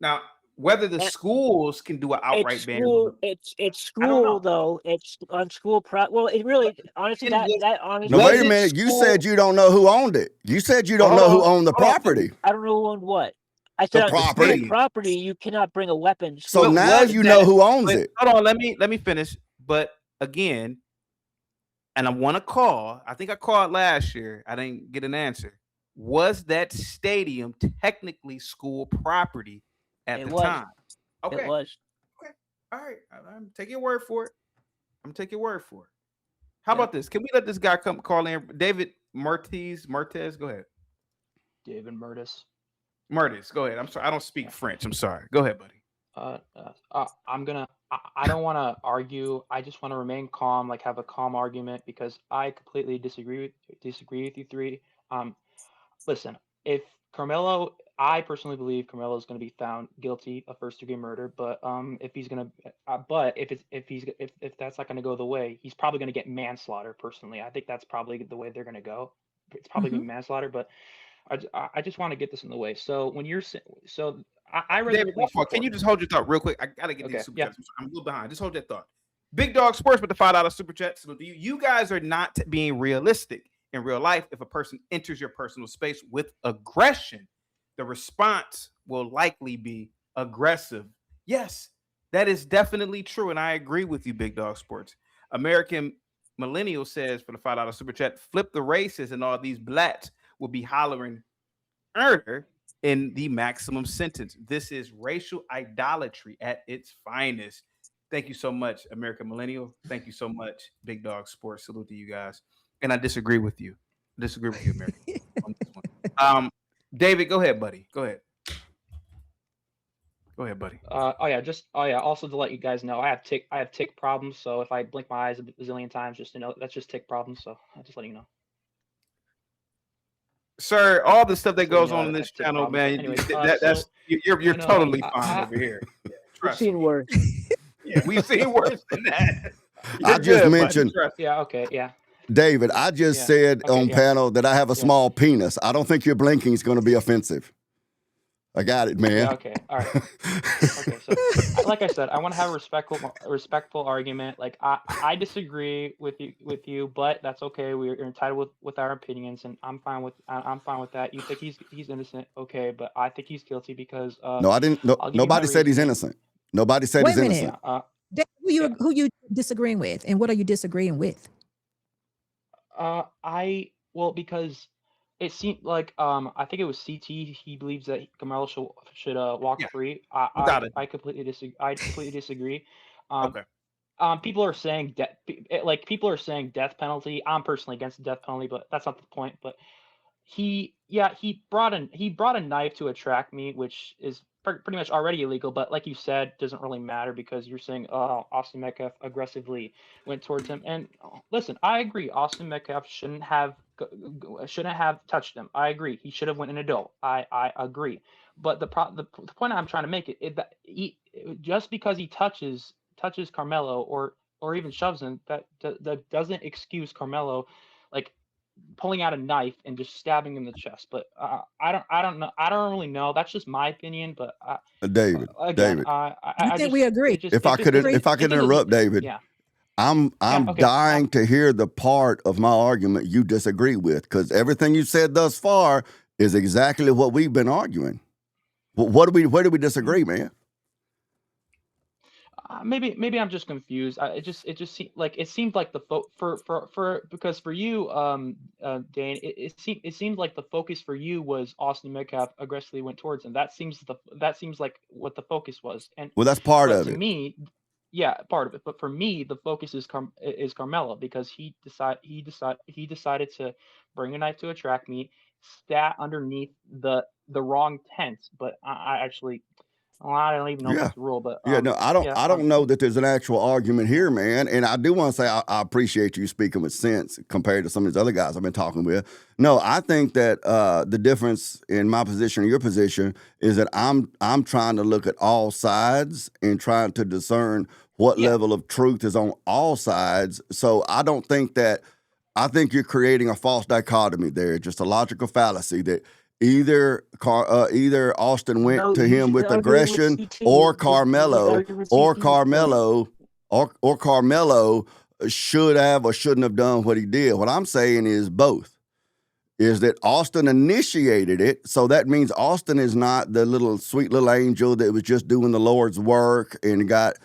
Speaker 1: Now, whether the schools can do an outright ban.
Speaker 5: It's school though. It's on school. Well, it really, honestly, that honestly.
Speaker 2: No, wait a minute. You said you don't know who owned it. You said you don't know who owned the property.
Speaker 5: I don't know who owned what. I said on school property, you cannot bring a weapon.
Speaker 2: So now you know who owns it.
Speaker 1: Hold on, let me finish. But again, and I want to call. I think I called last year. I didn't get an answer. Was that stadium technically school property at the time? Okay.
Speaker 5: It was.
Speaker 1: Okay. All right. I'm taking your word for it. I'm taking your word for it. How about this? Can we let this guy come call in? David Martez, go ahead.
Speaker 11: David Murtis.
Speaker 1: Martez, go ahead. I'm sorry. I don't speak French. I'm sorry. Go ahead, buddy.
Speaker 11: I don't want to argue. I just want to remain calm, like have a calm argument, because I completely disagree with you three. Listen, if Carmelo, I personally believe Carmelo is going to be found guilty of first-degree murder, but if he's going to, but if that's not going to go the way, he's probably going to get manslaughter. Personally, I think that's probably the way they're going to go. It's probably going to be manslaughter, but I just want to get this in the way. So when you're I read
Speaker 1: David,
Speaker 11: the police report.
Speaker 1: can you just hold your thought real quick? I gotta get these super
Speaker 11: yeah.
Speaker 1: chats. I'm a little behind. Just hold that thought. Big Dog Sports with the $5 super chat. So you guys are not being realistic in real life. If a person enters your personal space with aggression, the response will likely be aggressive. Yes, that is definitely true, and I agree with you, Big Dog Sports. American Millennial says for the $5 super chat, flip the races, and all these blacks will be hollering murder in the maximum sentence. This is racial idolatry at its finest. Thank you so much, American Millennial. Thank you so much, Big Dog Sports. Salute to you guys. And I disagree with you. American. David, go ahead, buddy. Go ahead. Go ahead, buddy.
Speaker 11: Also to let you guys know, I have tick problems. So if I blink my eyes a zillion times, just to know that's just tick problems. So I'm just letting you know.
Speaker 1: Sir, all the stuff that goes on in this channel, man,
Speaker 11: anyways,
Speaker 1: you're totally fine over here. Yeah,
Speaker 5: We've seen worse.
Speaker 1: Yeah, we've seen worse than that.
Speaker 2: I just mentioned.
Speaker 11: Yeah. Okay. Yeah.
Speaker 2: David, I just said on panel that I have a small penis. I don't think your blinking is going to be offensive. I got it, man.
Speaker 11: Yeah, okay. All right. Okay. So, like I said, I want to have a respectful argument. Like I disagree with you, but that's okay. We're entitled with our opinions, and I'm fine with that. You think he's innocent, okay? But I think he's guilty because
Speaker 2: no, I didn't. No, nobody said he's innocent. Nobody said he's innocent.
Speaker 9: Who you disagreeing with, and what are you disagreeing with?
Speaker 11: Because it seemed like I think it was CT. He believes that Carmelo should walk free. I completely disagree. Okay. People are saying death penalty. I'm personally against the death penalty, but that's not the point. But he brought a knife to a track meet, which is pretty much already illegal. But like you said, doesn't really matter because you're saying Austin Metcalf aggressively went towards him. And listen, I agree. Austin Metcalf shouldn't have touched him. I agree. He should have went an adult. I agree. But the point I'm trying to make is that just because he touches Carmelo or even shoves him, that doesn't excuse Carmelo like pulling out a knife and just stabbing him in the chest. But I don't know. I don't really know. That's just my opinion. But
Speaker 2: David,
Speaker 9: I think we agree.
Speaker 2: If I could interrupt, David.
Speaker 11: Yeah.
Speaker 2: I'm dying to hear the part of my argument you disagree with, because everything you said thus far is exactly what we've been arguing. Where do we disagree, man?
Speaker 11: Maybe I'm just confused. It seemed like because for you, Dane, it seemed like the focus for you was Austin Metcalf aggressively went towards him. That seems like what the focus was. And
Speaker 2: well, that's part of it.
Speaker 11: To me, yeah, part of it. But for me, the focus is Carmelo, because he decided to bring a knife to a track meet, stat underneath the wrong tent. But I don't even know if that's the rule, but
Speaker 2: I don't know that there's an actual argument here, man. And I do want to say I appreciate you speaking with sense compared to some of these other guys I've been talking with. No, I think that the difference in my position and your position is that I'm trying to look at all sides and trying to discern what level of truth is on all sides. So I think you're creating a false dichotomy there, just a logical fallacy that either Austin went to him with aggression, or Carmelo should have or shouldn't have done what he did. What I'm saying is both. Is that Austin initiated it, so that means Austin is not the sweet little angel that was just doing the Lord's work and got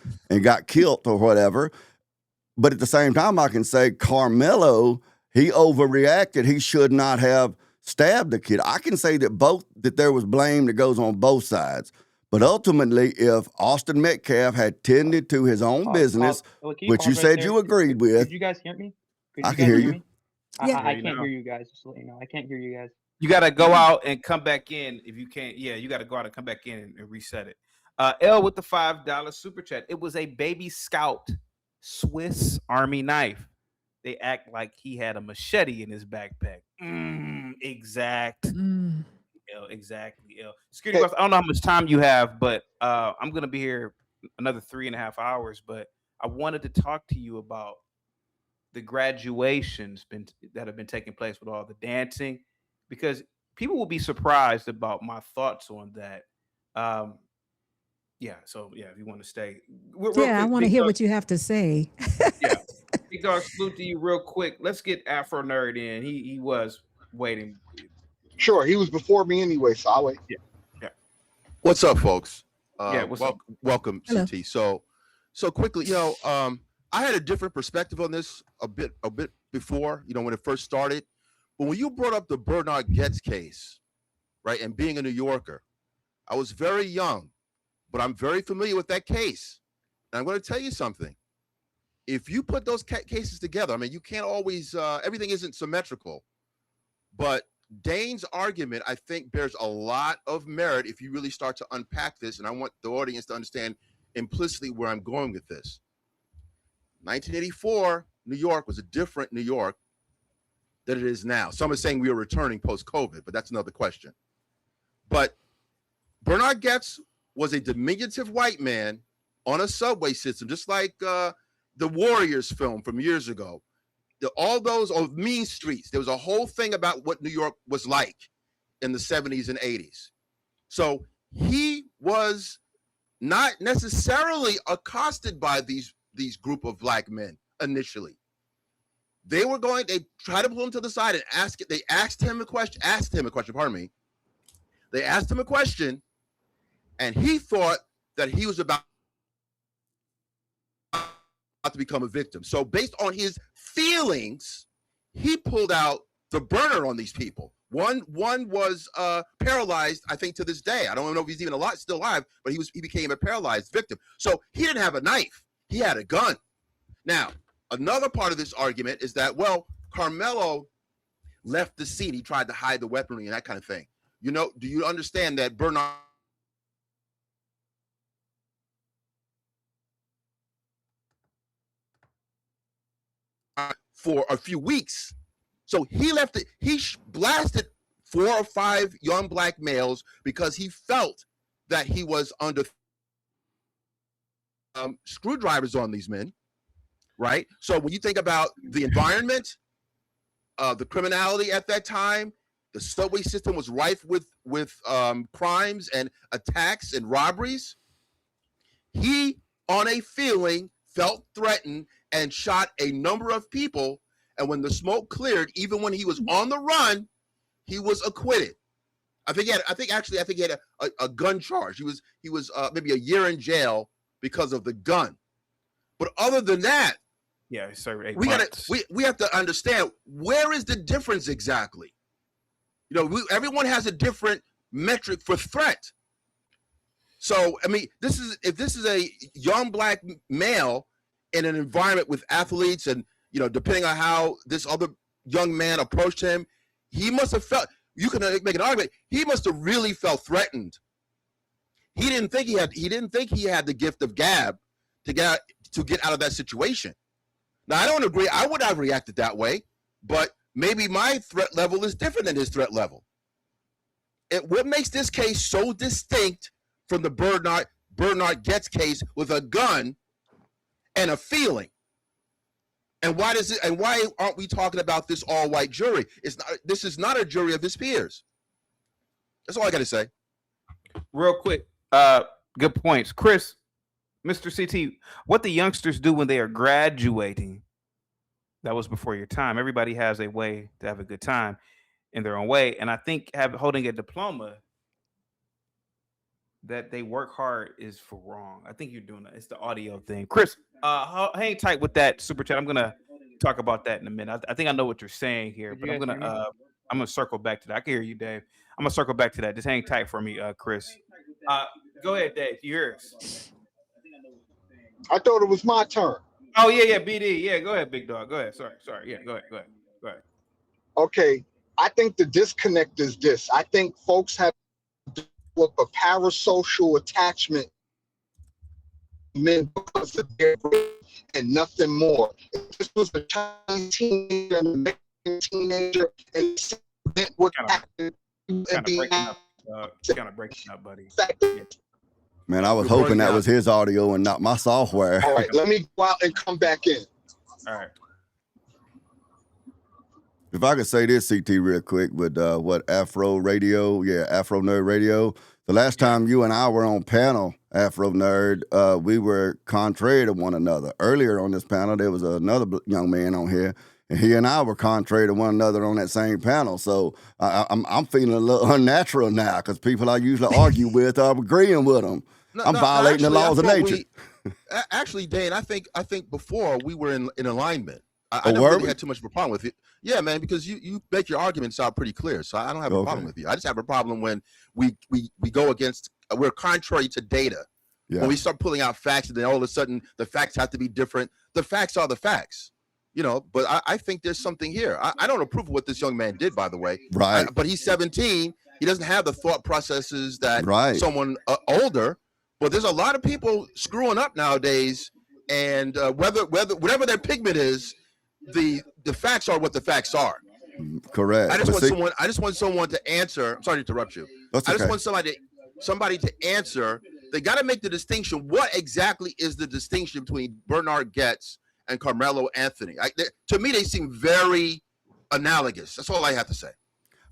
Speaker 2: killed or whatever. But at the same time, I can say Carmelo, he overreacted. He should not have stabbed the kid. I can say that there was blame that goes on both sides. But ultimately, if Austin Metcalf had tended to his own business, which you said you agreed with.
Speaker 11: Could you guys hear me?
Speaker 2: I can hear you.
Speaker 11: I can't hear you guys, just to let you know. I can't hear you guys.
Speaker 1: You got to go out and come back in if you can't. Yeah, you got to go out and come back in and reset it. L with the $5 super chat. It was a Baby Scout Swiss Army knife. They act like he had a machete in his backpack. Exact. L, exactly. L. Security boss, I don't know how much time you have, but I'm gonna be here another 3.5 hours. But I wanted to talk to you about the graduations that have been taking place with all the dancing, because people will be surprised about my thoughts on that. Yeah, so yeah, if you want to stay,
Speaker 9: I want to hear what you have to say.
Speaker 1: Yeah, Big Dog, salute to you real quick. Let's get Afro Nerd in. He was waiting.
Speaker 12: Sure, he was before me anyway, so I'll wait.
Speaker 1: Yeah.
Speaker 13: What's up, folks?
Speaker 1: What's up?
Speaker 13: Welcome,
Speaker 9: Hello.
Speaker 13: CT. So quickly, I had a different perspective on this a bit before, when it first started. But when you brought up the Bernard Getz case, right, and being a New Yorker, I was very young, but I'm very familiar with that case. And I'm going to tell you something. If you put those cases together, I mean, you can't always, everything isn't symmetrical. But Dane's argument, I think, bears a lot of merit if you really start to unpack this. And I want the audience to understand implicitly where I'm going with this. 1984, New York was a different New York than it is now. Some are saying we are returning post-COVID, but that's another question. But Bernard Getz was a diminutive white man on a subway system, just like the Warriors film from years ago. All those mean streets. There was a whole thing about what New York was like in the 70s and 80s. So he was not necessarily accosted by these group of black men initially. They tried to pull him to the side and they asked him a question, pardon me. They asked him a question, and he thought that he was about to become a victim. So based on his feelings, he pulled out the burner on these people. One was paralyzed, I think, to this day. I don't know if he's even still alive, but he became a paralyzed victim. So he didn't have a knife. He had a gun. Now, another part of this argument is that, well, Carmelo left the scene. He tried to hide the weaponry and that kind of thing. Do you understand that Bernard for a few weeks? So he left it. He blasted 4 or 5 young black males because he felt that he was under screwdrivers on these men, right? So when you think about the environment, the criminality at that time, the subway system was rife with crimes and attacks and robberies. He, on a feeling, felt threatened and shot a number of people. And when the smoke cleared, even when he was on the run, he was acquitted. I think he had a gun charge. He was maybe a year in jail because of the gun. But other than that,
Speaker 1: yeah, sir,
Speaker 13: we have to understand, where is the difference exactly? Everyone has a different metric for threat. So I mean, if this is a young black male in an environment with athletes, and depending on how this other young man approached him, he must have felt. You can make an argument. He must have really felt threatened. He didn't think he had the gift of gab to get out of that situation. Now, I don't agree. I would have reacted that way, but maybe my threat level is different than his threat level. What makes this case so distinct from the Bernard Getz case with a gun and a feeling? And why aren't we talking about this all-white jury? This is not a jury of his peers. That's all I got to say.
Speaker 1: Real quick, good points, Chris, Mr. CT. What the youngsters do when they are graduating, that was before your time. Everybody has a way to have a good time in their own way, and I think holding a diploma that they work hard is for wrong. I think you're doing that. It's the audio thing. Chris, hang tight with that super chat. I'm gonna talk about that in a minute. I think I know what you're saying here, but I'm gonna circle back to that. I can hear you, Dave. I'm gonna circle back to that. Just hang tight for me, Chris. Go ahead, Dave. Yours.
Speaker 12: I thought it was my turn.
Speaker 1: Oh yeah, BD. Yeah, go ahead, big dog. Go ahead. Sorry. Yeah, go ahead.
Speaker 12: Okay, I think the disconnect is this. I think folks have developed a parasocial attachment to men because of their race and nothing more. If this was a Chinese teenager and a Mexican teenager, and what happened,
Speaker 1: Kind of breaking up, buddy.
Speaker 2: Man, I was hoping that was his audio and not my software.
Speaker 12: All right, let me go out and come back in.
Speaker 1: All right.
Speaker 2: If I could say this, CT, real quick, with Afro Nerd Radio. The last time you and I were on panel, Afro Nerd, we were contrary to one another. Earlier on this panel, there was another young man on here, and he and I were contrary to one another on that same panel. So I'm feeling a little unnatural now because people I usually argue with are agreeing with them. I'm violating the laws of nature.
Speaker 13: Actually, Dane, I think before we were in alignment. I never really had too much of a problem with it. Yeah, man, because you make your arguments out pretty clear. So I don't have a problem with you. I just have a problem when we go against, we're contrary to data. Yeah. When we start pulling out facts and then all of a sudden the facts have to be different. The facts are the facts, but I think there's something here. I don't approve of what this young man did, by the way.
Speaker 2: Right.
Speaker 13: But he's 17. He doesn't have the thought processes that someone older, but there's a lot of people screwing up nowadays. And whatever their pigment is, the facts are what the facts are.
Speaker 2: Correct.
Speaker 13: I just want someone to answer. I'm sorry to interrupt you.
Speaker 2: That's
Speaker 13: I just want somebody to answer. They got to make the distinction. What exactly is the distinction between Bernard Goetz and Carmelo Anthony? To me, they seem very analogous. That's all I have to say.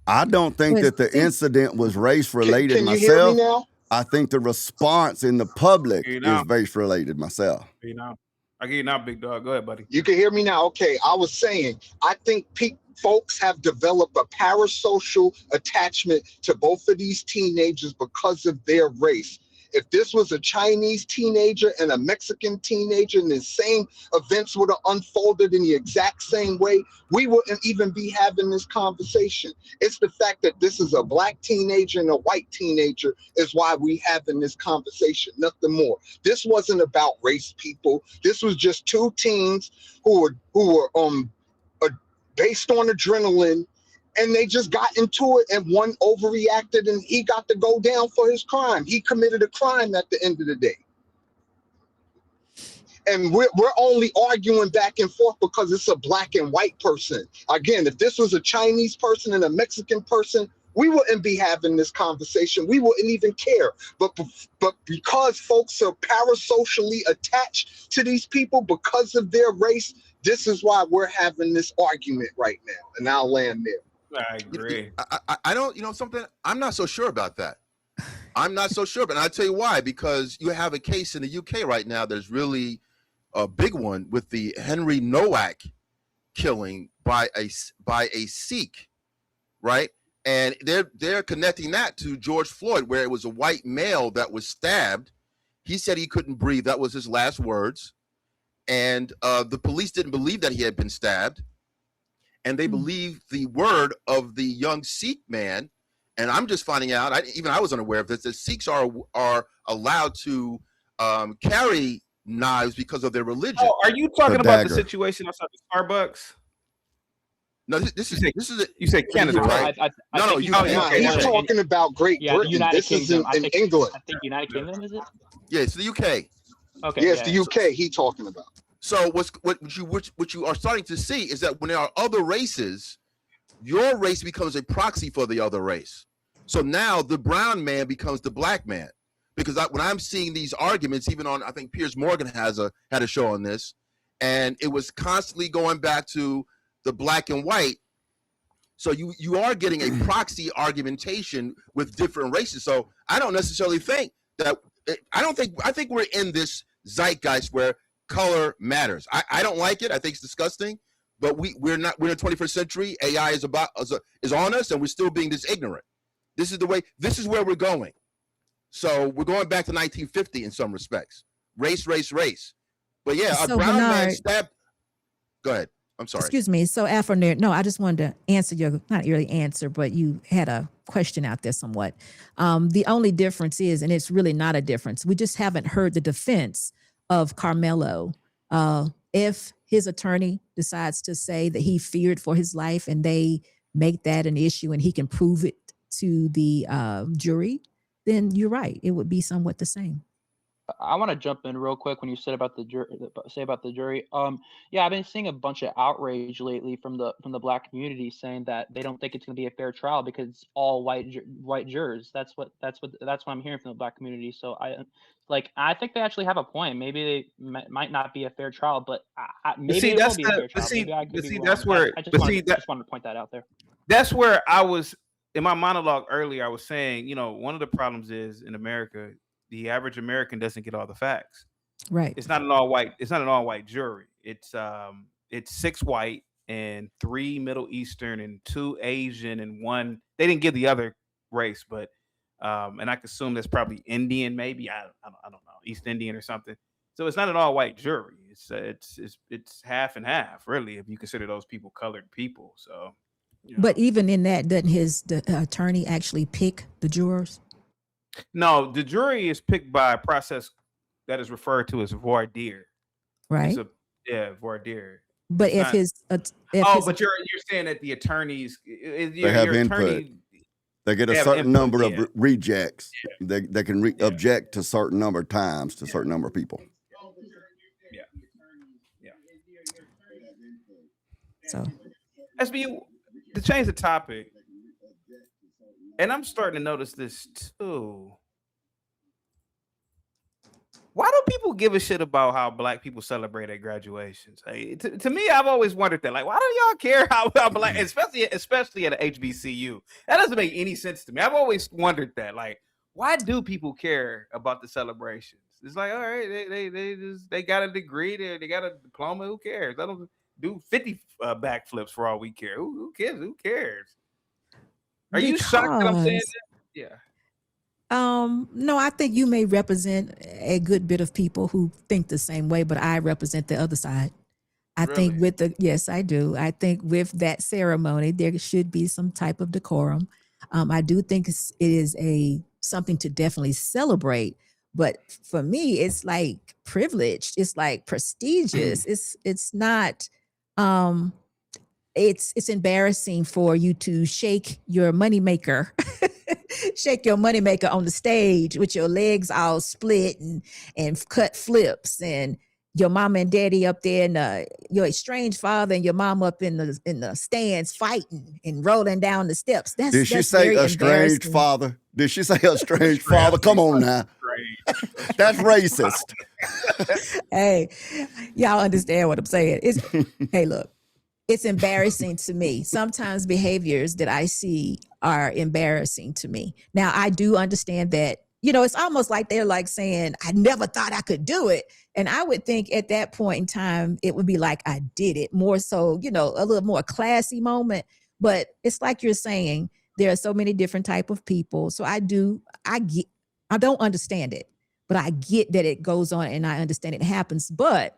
Speaker 2: I don't think that the incident was race related
Speaker 12: can you
Speaker 2: myself.
Speaker 12: Hear me now?
Speaker 2: I think the response in the public is race related myself.
Speaker 1: I get you now, big dog. Go ahead, buddy.
Speaker 12: You can hear me now. Okay, I was saying, I think folks have developed a parasocial attachment to both of these teenagers because of their race. If this was a Chinese teenager and a Mexican teenager and the same events would have unfolded in the exact same way, we wouldn't even be having this conversation. It's the fact that this is a black teenager and a white teenager is why we having this conversation, nothing more. This wasn't about race, people. This was just two teens who were based on adrenaline, and they just got into it, and one overreacted, and he got to go down for his crime. He committed a crime at the end of the day. And we're only arguing back and forth because it's a black and white person. Again, if this was a Chinese person and a Mexican person, we wouldn't be having this conversation. We wouldn't even care. But because folks are parasocially attached to these people because of their race, this is why we're having this argument right now. And I'll land there.
Speaker 1: I agree.
Speaker 13: I don't, something, I'm not so sure about that. I'm not so sure, but I'll tell you why, because you have a case in the UK right now that's really a big one with the Henry Nowak killing by a Sikh, right? And they're connecting that to George Floyd, where it was a white male that was stabbed. He said he couldn't breathe. That was his last words. And the police didn't believe that he had been stabbed. And they believed the word of the young Sikh man. And I'm just finding out, I was unaware of this, that Sikhs are allowed to carry knives because of their religion.
Speaker 1: Oh, are you talking about the situation outside the Starbucks?
Speaker 13: No, this is
Speaker 1: you say Canada, right?
Speaker 12: He's talking about Great Britain.
Speaker 11: United
Speaker 12: this
Speaker 11: Kingdom.
Speaker 12: is in England.
Speaker 11: I think United Kingdom, is it?
Speaker 13: Yeah, it's the UK.
Speaker 11: Okay.
Speaker 12: Yeah, it's the UK he talking about.
Speaker 13: So what you are starting to see is that when there are other races, your race becomes a proxy for the other race. So now the brown man becomes the black man, because when I'm seeing these arguments, even on, I think Piers Morgan had a show on this, and it was constantly going back to the black and white. So you are getting a proxy argumentation with different races. So I don't necessarily think that I think we're in this zeitgeist where color matters. I don't like it. I think it's disgusting, but we're in the 21st century. AI is on us, and we're still being this ignorant. This is where we're going. So we're going back to 1950 in some respects. Race. But yeah,
Speaker 9: So
Speaker 13: a brown man
Speaker 9: Bernard,
Speaker 13: stabbed. Go ahead. I'm sorry.
Speaker 9: Excuse me. So Afro, no, I just wanted to answer your, not really answer, but you had a question out there somewhat. The only difference is, and it's really not a difference, we just haven't heard the defense of Carmelo. If his attorney decides to say that he feared for his life and they make that an issue and he can prove it to the jury, then you're right. It would be somewhat the same.
Speaker 11: I want to jump in real quick when you said about the jury. Yeah, I've been seeing a bunch of outrage lately from the black community saying that they don't think it's going to be a fair trial because it's all white jurors. That's what I'm hearing from the black community. So I think they actually have a point. Maybe they might not be a fair trial, but maybe it will be a fair trial. Maybe I could be wrong.
Speaker 1: That's where.
Speaker 11: I just wanted to point that out there.
Speaker 1: That's where I was in my monologue earlier. I was saying, one of the problems is in America, the average American doesn't get all the facts.
Speaker 9: Right.
Speaker 1: It's not an all white jury. It's 6 white and 3 Middle Eastern and 2 Asian and 1. They didn't give the other race, but and I assume that's probably Indian, maybe. I don't know, East Indian or something. So it's not an all white jury. It's half and half, really, if you consider those people colored people. So.
Speaker 9: But even in that, doesn't the attorney actually pick the jurors?
Speaker 1: No, the jury is picked by a process that is referred to as voir dire.
Speaker 9: Right.
Speaker 1: Voir dire.
Speaker 9: But but
Speaker 1: you're saying that the attorneys
Speaker 2: they have input. They get a certain number of rejects. Yeah. They can object to a certain number of times to a certain number of people.
Speaker 1: Yeah.
Speaker 9: So,
Speaker 1: SB, to change the topic, and I'm starting to notice this too. Why do people give a shit about how black people celebrate at graduations? Hey, to me, I've always wondered that. Like, why do y'all care how black, especially at a HBCU? That doesn't make any sense to me. I've always wondered that. Like, why do people care about the celebrations? It's like, all right, they got a degree, they got a diploma. Who cares? I don't do 50 backflips for all we care. Who cares? Who cares? Are you shocked that I'm saying that? Yeah.
Speaker 9: No, I think you may represent a good bit of people who think the same way, but I represent the other side. I think yes, I do. I think with that ceremony, there should be some type of decorum. I do think it is something to definitely celebrate, but for me, it's like privileged. It's like prestigious. It's not, it's embarrassing for you to shake your moneymaker. Shake your moneymaker on the stage with your legs all split and cut flips, and your mama and daddy up there, and your estranged father and your mom up in the stands fighting and rolling down the steps.
Speaker 2: Did she say estranged father? Did she say estranged father? Come on now. That's racist.
Speaker 9: Hey, y'all understand what I'm saying? Hey, look. It's embarrassing to me. Sometimes behaviors that I see are embarrassing to me. Now, I do understand that, it's almost like they're like saying, I never thought I could do it. And I would think at that point in time, it would be like, I did it more so, a little more classy moment. But it's like you're saying, there are so many different type of people. So I don't understand it, but I get that it goes on and I understand it happens. But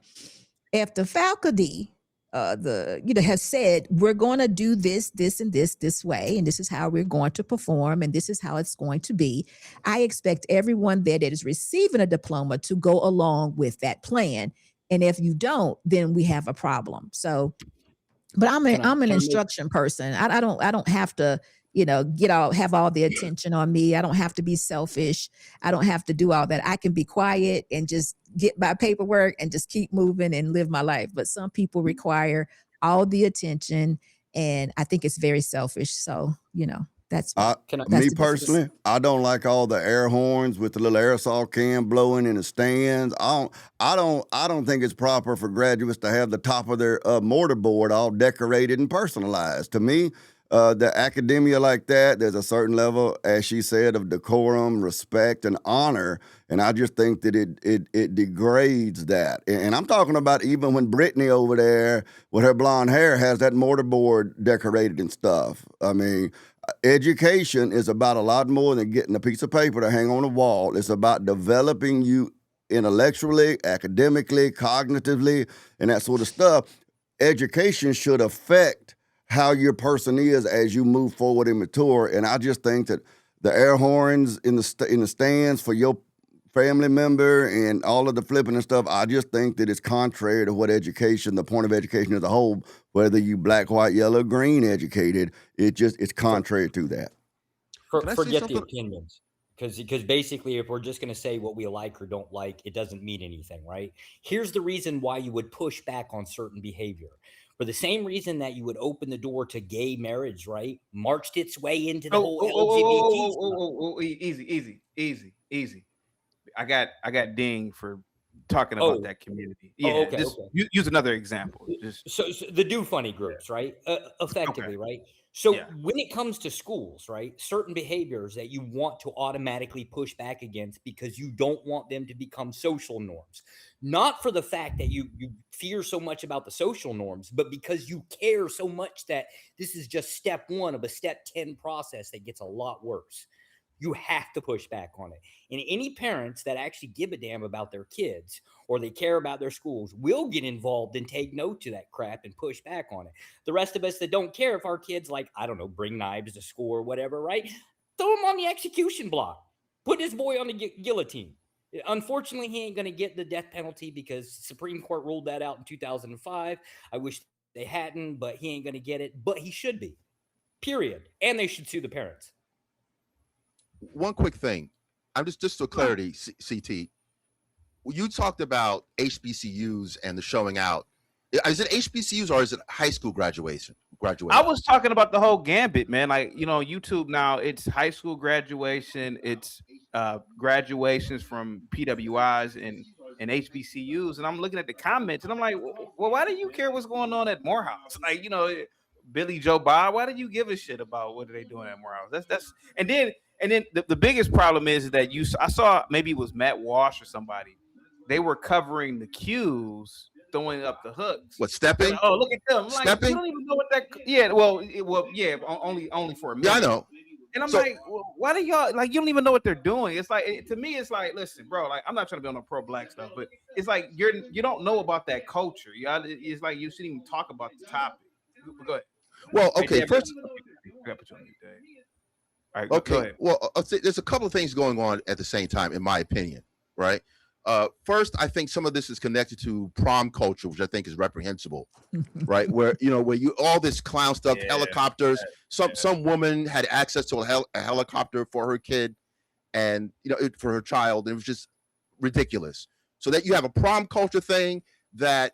Speaker 9: if the faculty, have said, we're going to do this and this way, and this is how we're going to perform, and this is how it's going to be. I expect everyone there that is receiving a diploma to go along with that plan. And if you don't, then we have a problem. So, but I'm an instruction person. I don't have to, have all the attention on me. I don't have to be selfish. I don't have to do all that. I can be quiet and just get my paperwork and just keep moving and live my life. But some people require all the attention, and I think it's very selfish. So, that's
Speaker 2: me personally. I don't like all the air horns with the little aerosol can blowing in the stands. I don't think it's proper for graduates to have the top of their mortarboard all decorated and personalized. To me, the academia like that, there's a certain level, as she said, of decorum, respect, and honor. And I just think that it degrades that. And I'm talking about even when Brittany over there with her blonde hair has that mortarboard decorated and stuff. I mean, education is about a lot more than getting a piece of paper to hang on a wall. It's about developing you intellectually, academically, cognitively, and that sort of stuff. education should affect how your person is as you move forward and mature. And I just think that the air horns in the stands for your family member and all of the flipping and stuff, I just think that it's contrary to what education, the point of education as a whole, whether you black, white, yellow, green educated, it's contrary to that.
Speaker 14: Forget the opinions. Because basically, if we're just going to say what we like or don't like, it doesn't mean anything, right? Here's the reason why you would push back on certain behavior. For the same reason that you would open the door to gay marriage, right? Marched its way into the whole LGBT.
Speaker 1: Easy. I got dinged for talking about that community. Yeah, use another example.
Speaker 14: So the do funny groups, right? Effectively, right? So when it comes to schools, right, certain behaviors that you want to automatically push back against because you don't want them to become social norms, not for the fact that you fear so much about the social norms, but because you care so much that this is just step 1 of a step 10 process that gets a lot worse. You have to push back on it. And any parents that actually give a damn about their kids or they care about their schools will get involved and take note to that crap and push back on it. The rest of us that don't care if our kids, like, I don't know, bring knives to school or whatever, right? Throw him on the execution block. Put this boy on the guillotine. Unfortunately, he ain't going to get the death penalty because Supreme Court ruled that out in 2005. I wish they hadn't, but he ain't going to get it. But he should be, period. And they should sue the parents.
Speaker 13: One quick thing, I'm just for clarity, CT. You talked about HBCUs and the showing out. Is it HBCUs or is it high school graduation?
Speaker 1: I was talking about the whole gambit, man. Like, YouTube now, it's high school graduation, it's graduations from PWIs and HBCUs, and I'm looking at the comments and I'm like, well, why do you care what's going on at Morehouse? Like, Billy Joe Bob, why do you give a shit about what are they doing at Morehouse? That's and then the biggest problem is that I saw, maybe it was Matt Walsh or somebody, they were covering the cues, throwing up the hooks.
Speaker 13: What, stepping?
Speaker 1: Like, oh, look at them!
Speaker 13: Stepping?
Speaker 1: Like, you don't even know what that. Yeah, only for a minute.
Speaker 13: Yeah, I know.
Speaker 1: And I'm like, well, why do y'all, like, you don't even know what they're doing? It's like, to me, it's like, listen, bro, like, I'm not trying to be on no pro black stuff, but it's like you don't know about that culture. It's like you shouldn't even talk about the topic. Go ahead.
Speaker 13: Well, okay, first.
Speaker 1: I got to put you on mute, Dave. All right,
Speaker 13: okay.
Speaker 1: Go ahead.
Speaker 13: Well, there's a couple of things going on at the same time, in my opinion, right? First, I think some of this is connected to prom culture, which I think is reprehensible, right? Where you all this clown stuff, helicopters. Some woman had access to a helicopter for her kid, and for her child. And it was just ridiculous. So that you have a prom culture thing that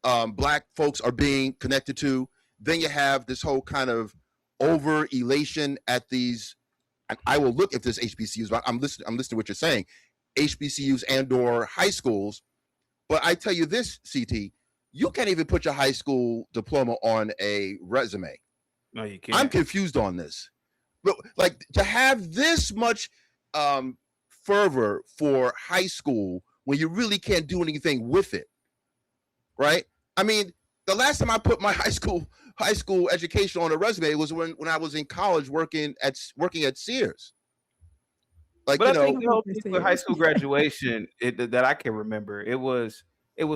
Speaker 13: black folks are being connected to. Then you have this whole kind of over elation at these. I will look at this HBCUs, but I'm listening to what you're saying, HBCUs and/or high schools. But I tell you this, CT, you can't even put your high school diploma on a resume.
Speaker 1: No, you can't.
Speaker 13: I'm confused on this. But like, to have this much fervor for high school when you really can't do anything with it, right? I mean, the last time I put my high school education on a resume was when I was in college working at Sears. Like,
Speaker 1: but I think the whole thing with high school graduation that I can remember, it was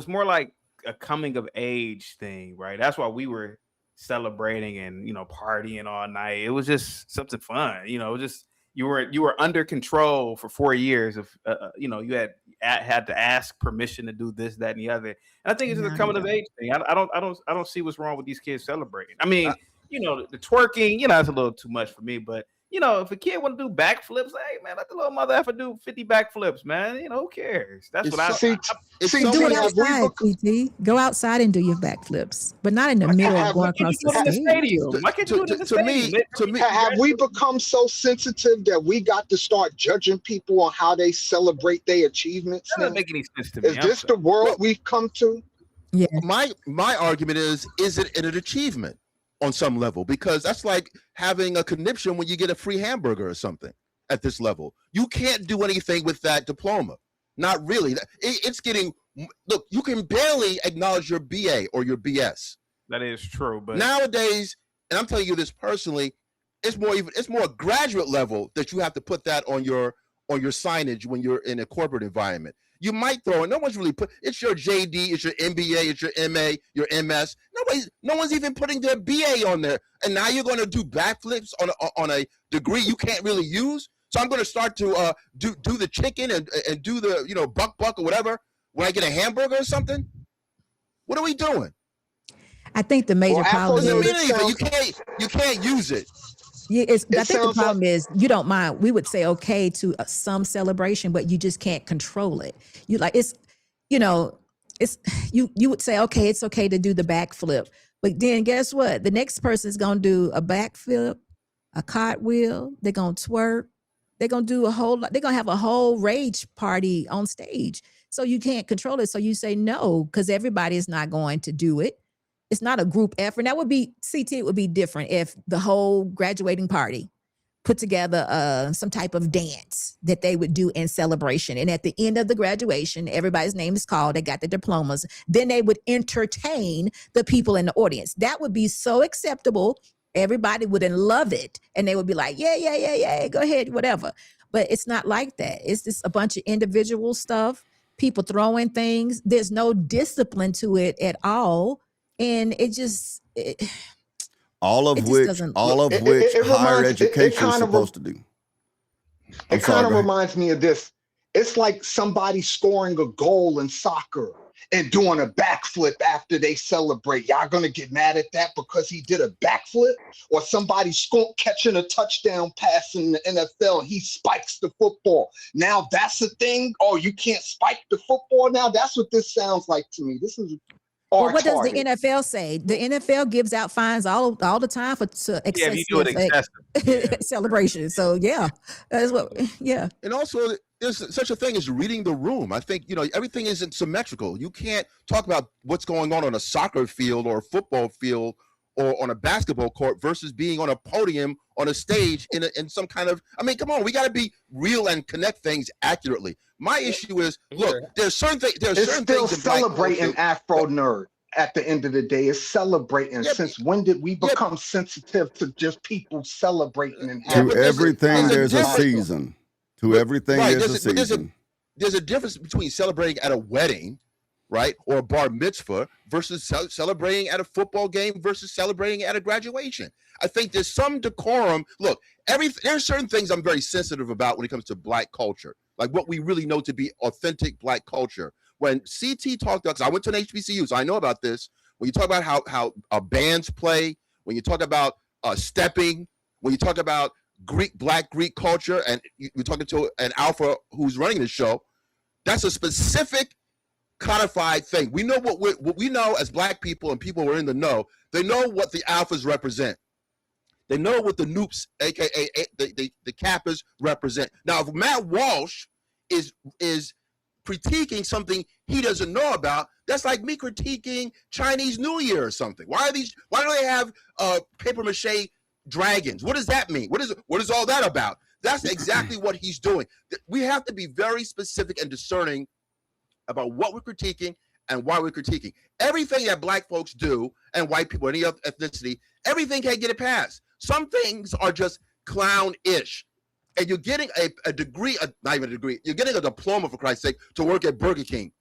Speaker 1: more like a coming of age thing, right? That's why we were celebrating and partying all night. It was just something fun, just you were under control for 4 years of you had to ask permission to do this, that, and the other. And I think it's just a coming of age thing. I don't see what's wrong with these kids celebrating. I mean, the twerking, it's a little too much for me, but if a kid want to do backflips, hey man, let the little mother have to do 50 backflips, man. Who cares? That's what I see.
Speaker 9: Do it outside, CT. Go outside and do your backflips, but not in the middle of going across the stadium.
Speaker 1: Why can't you do it in the stadium?
Speaker 12: To me, have we become so sensitive that we got to start judging people on how they celebrate their achievements?
Speaker 1: That doesn't make any sense to me.
Speaker 12: Is this the world we've come to?
Speaker 9: Yeah.
Speaker 13: My argument is it an achievement on some level? Because that's like having a conniption when you get a free hamburger or something at this level. You can't do anything with that diploma. Not really. It's getting, look, you can barely acknowledge your BA or your BS.
Speaker 1: That is true. But
Speaker 13: nowadays, and I'm telling you this personally, it's more a graduate level that you have to put that on your on your signage when you're in a corporate environment. You might throw it. No one's really put. It's your JD, it's your MBA, it's your MA, your MS. No one's even putting their BA on there. And now you're going to do backflips on a degree you can't really use. So I'm going to start to do the chicken and do the buck or whatever when I get a hamburger or something. What are we doing?
Speaker 9: I think the major problem is
Speaker 13: you can't use it.
Speaker 9: Yeah, I think the problem is you don't mind. We would say okay to some celebration, but you just can't control it. You like it's you would say okay, it's okay to do the backflip, but then guess what? The next person is gonna do a backflip, a cartwheel. They're gonna twerk. They're gonna do a whole lot. They're gonna have a whole rage party on stage. So you can't control it. So you say no because everybody is not going to do it. It's not a group effort. That would be CT. It would be different if the whole graduating party put together some type of dance that they would do in celebration. And at the end of the graduation, everybody's name is called. They got the diplomas. Then they would entertain the people in the audience. That would be so acceptable. Everybody would love it. And they would be like, yeah, go ahead, whatever. But it's not like that. It's just a bunch of individual stuff, people throwing things. There's no discipline to it at all. And it just
Speaker 2: all of which higher education is supposed to do.
Speaker 12: It kind of reminds me of this. It's like somebody scoring a goal in soccer and doing a backflip after they celebrate. Y'all gonna get mad at that because he did a backflip? Or somebody catching a touchdown pass in the NFL, he spikes the football. Now that's the thing? Oh, you can't spike the football now? That's what this sounds like to me. This is
Speaker 9: well, what does the NFL say? The NFL gives out fines all the time for excessive celebration. So that's what. Yeah,
Speaker 13: and also there's such a thing as reading the room. I think everything isn't symmetrical. You can't talk about what's going on a soccer field or a football field or on a basketball court versus being on a podium on a stage in some kind of. I mean, come on, we got to be real and connect things accurately. My issue is, look, there's certain things.
Speaker 12: It's still celebrating Afro nerd. At the end of the day, it's celebrating. Since when did we become sensitive to just people celebrating and
Speaker 2: to everything? There's a season. To everything, there's a season.
Speaker 13: There's a difference between celebrating at a wedding, right, or a bar mitzvah versus celebrating at a football game versus celebrating at a graduation. I think there's some decorum. Look, there's certain things I'm very sensitive about when it comes to Black culture, like what we really know to be authentic Black culture. When CT talked about, because I went to an HBCU, so I know about this. When you talk about how bands play, when you talk about stepping, when you talk about Black Greek culture, and you're talking to an alpha who's running the show, that's a specific codified thing. We know what we know as Black people and people who are in the know. They know what the alphas represent. They know what the noops, aka the Kappas, represent. Now, if Matt Walsh is critiquing something he doesn't know about, that's like me critiquing Chinese New Year or something. Why do they have paper mache dragons? What does that mean? What is all that about? That's exactly what he's doing. We have to be very specific and discerning about what we're critiquing and why we're critiquing. Everything that Black folks do, and white people, any other ethnicity, everything can't get it passed. Some things are just clown-ish. And you're getting a degree, not even a degree, you're getting a diploma, for Christ's sake, to work at Burger King.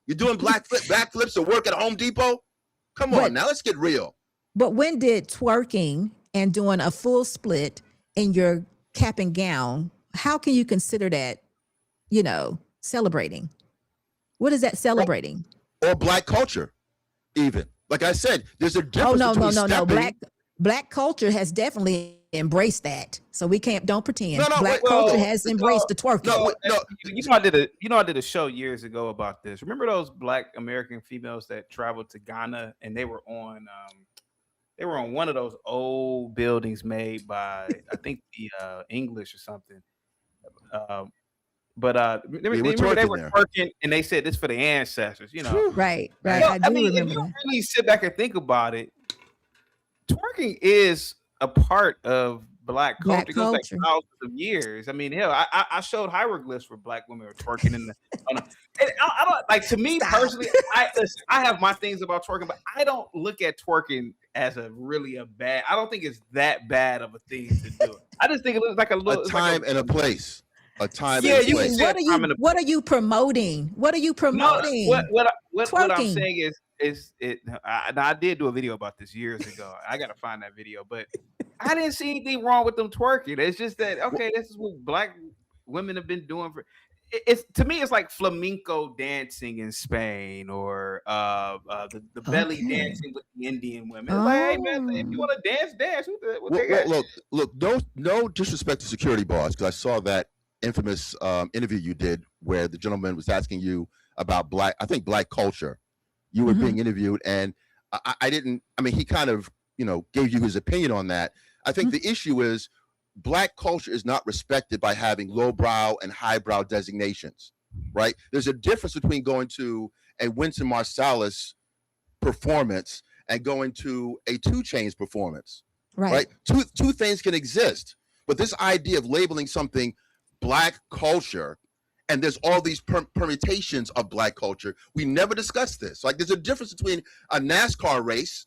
Speaker 13: You're doing backflips to work at Home Depot? Come on, now let's get real.
Speaker 9: But when did twerking and doing a full split in your cap and gown, how can you consider that, celebrating? What is that celebrating?
Speaker 13: Or Black culture, even. Like I said, there's a difference between
Speaker 9: No. Black culture has definitely embraced that. So we don't pretend. Black culture has embraced the twerking.
Speaker 1: I did a show years ago about this. Remember those Black American females that traveled to Ghana and they were on one of those old buildings made by I think the English or something. Remember they were twerking and they said this for the ancestors,
Speaker 9: Right.
Speaker 1: I mean, if you really sit back and think about it, twerking is a part of Black culture. It goes like thousands of years. I mean, hell, I showed hieroglyphs where Black women were twerking in the. I don't like. To me personally, I have my things about twerking, but I don't look at twerking as a bad. I don't think it's that bad of a thing to do. I just think it looks like a little
Speaker 13: time and a place. a time
Speaker 1: Yeah,
Speaker 13: and
Speaker 1: you
Speaker 13: place.
Speaker 1: can say
Speaker 9: What are you promoting? What are you
Speaker 1: No,
Speaker 9: promoting?
Speaker 1: what I'm
Speaker 9: Twerking.
Speaker 1: saying is it. I did do a video about this years ago. I gotta find that video, but I didn't see anything wrong with them twerking. It's just that okay, this is what black women have been doing for. It's to me, it's like flamenco dancing in Spain or the belly
Speaker 9: Okay.
Speaker 1: dancing with the Indian women. It's like, hey man, if you
Speaker 9: Oh.
Speaker 1: want to dance, dance. What
Speaker 13: Well,
Speaker 1: they got?
Speaker 13: look, no disrespect to security boss, because I saw that infamous interview you did where the gentleman was asking you about black culture. You were being interviewed, and I didn't. I mean, he kind of gave you his opinion on that. I think the issue is black culture is not respected by having lowbrow and highbrow designations, right? There's a difference between going to a Wynton Marsalis performance and going to a 2 Chainz performance, right? Two things can exist, but this idea of labeling something black culture, and there's all these permutations of black culture, we never discussed this. Like, there's a difference between a NASCAR race,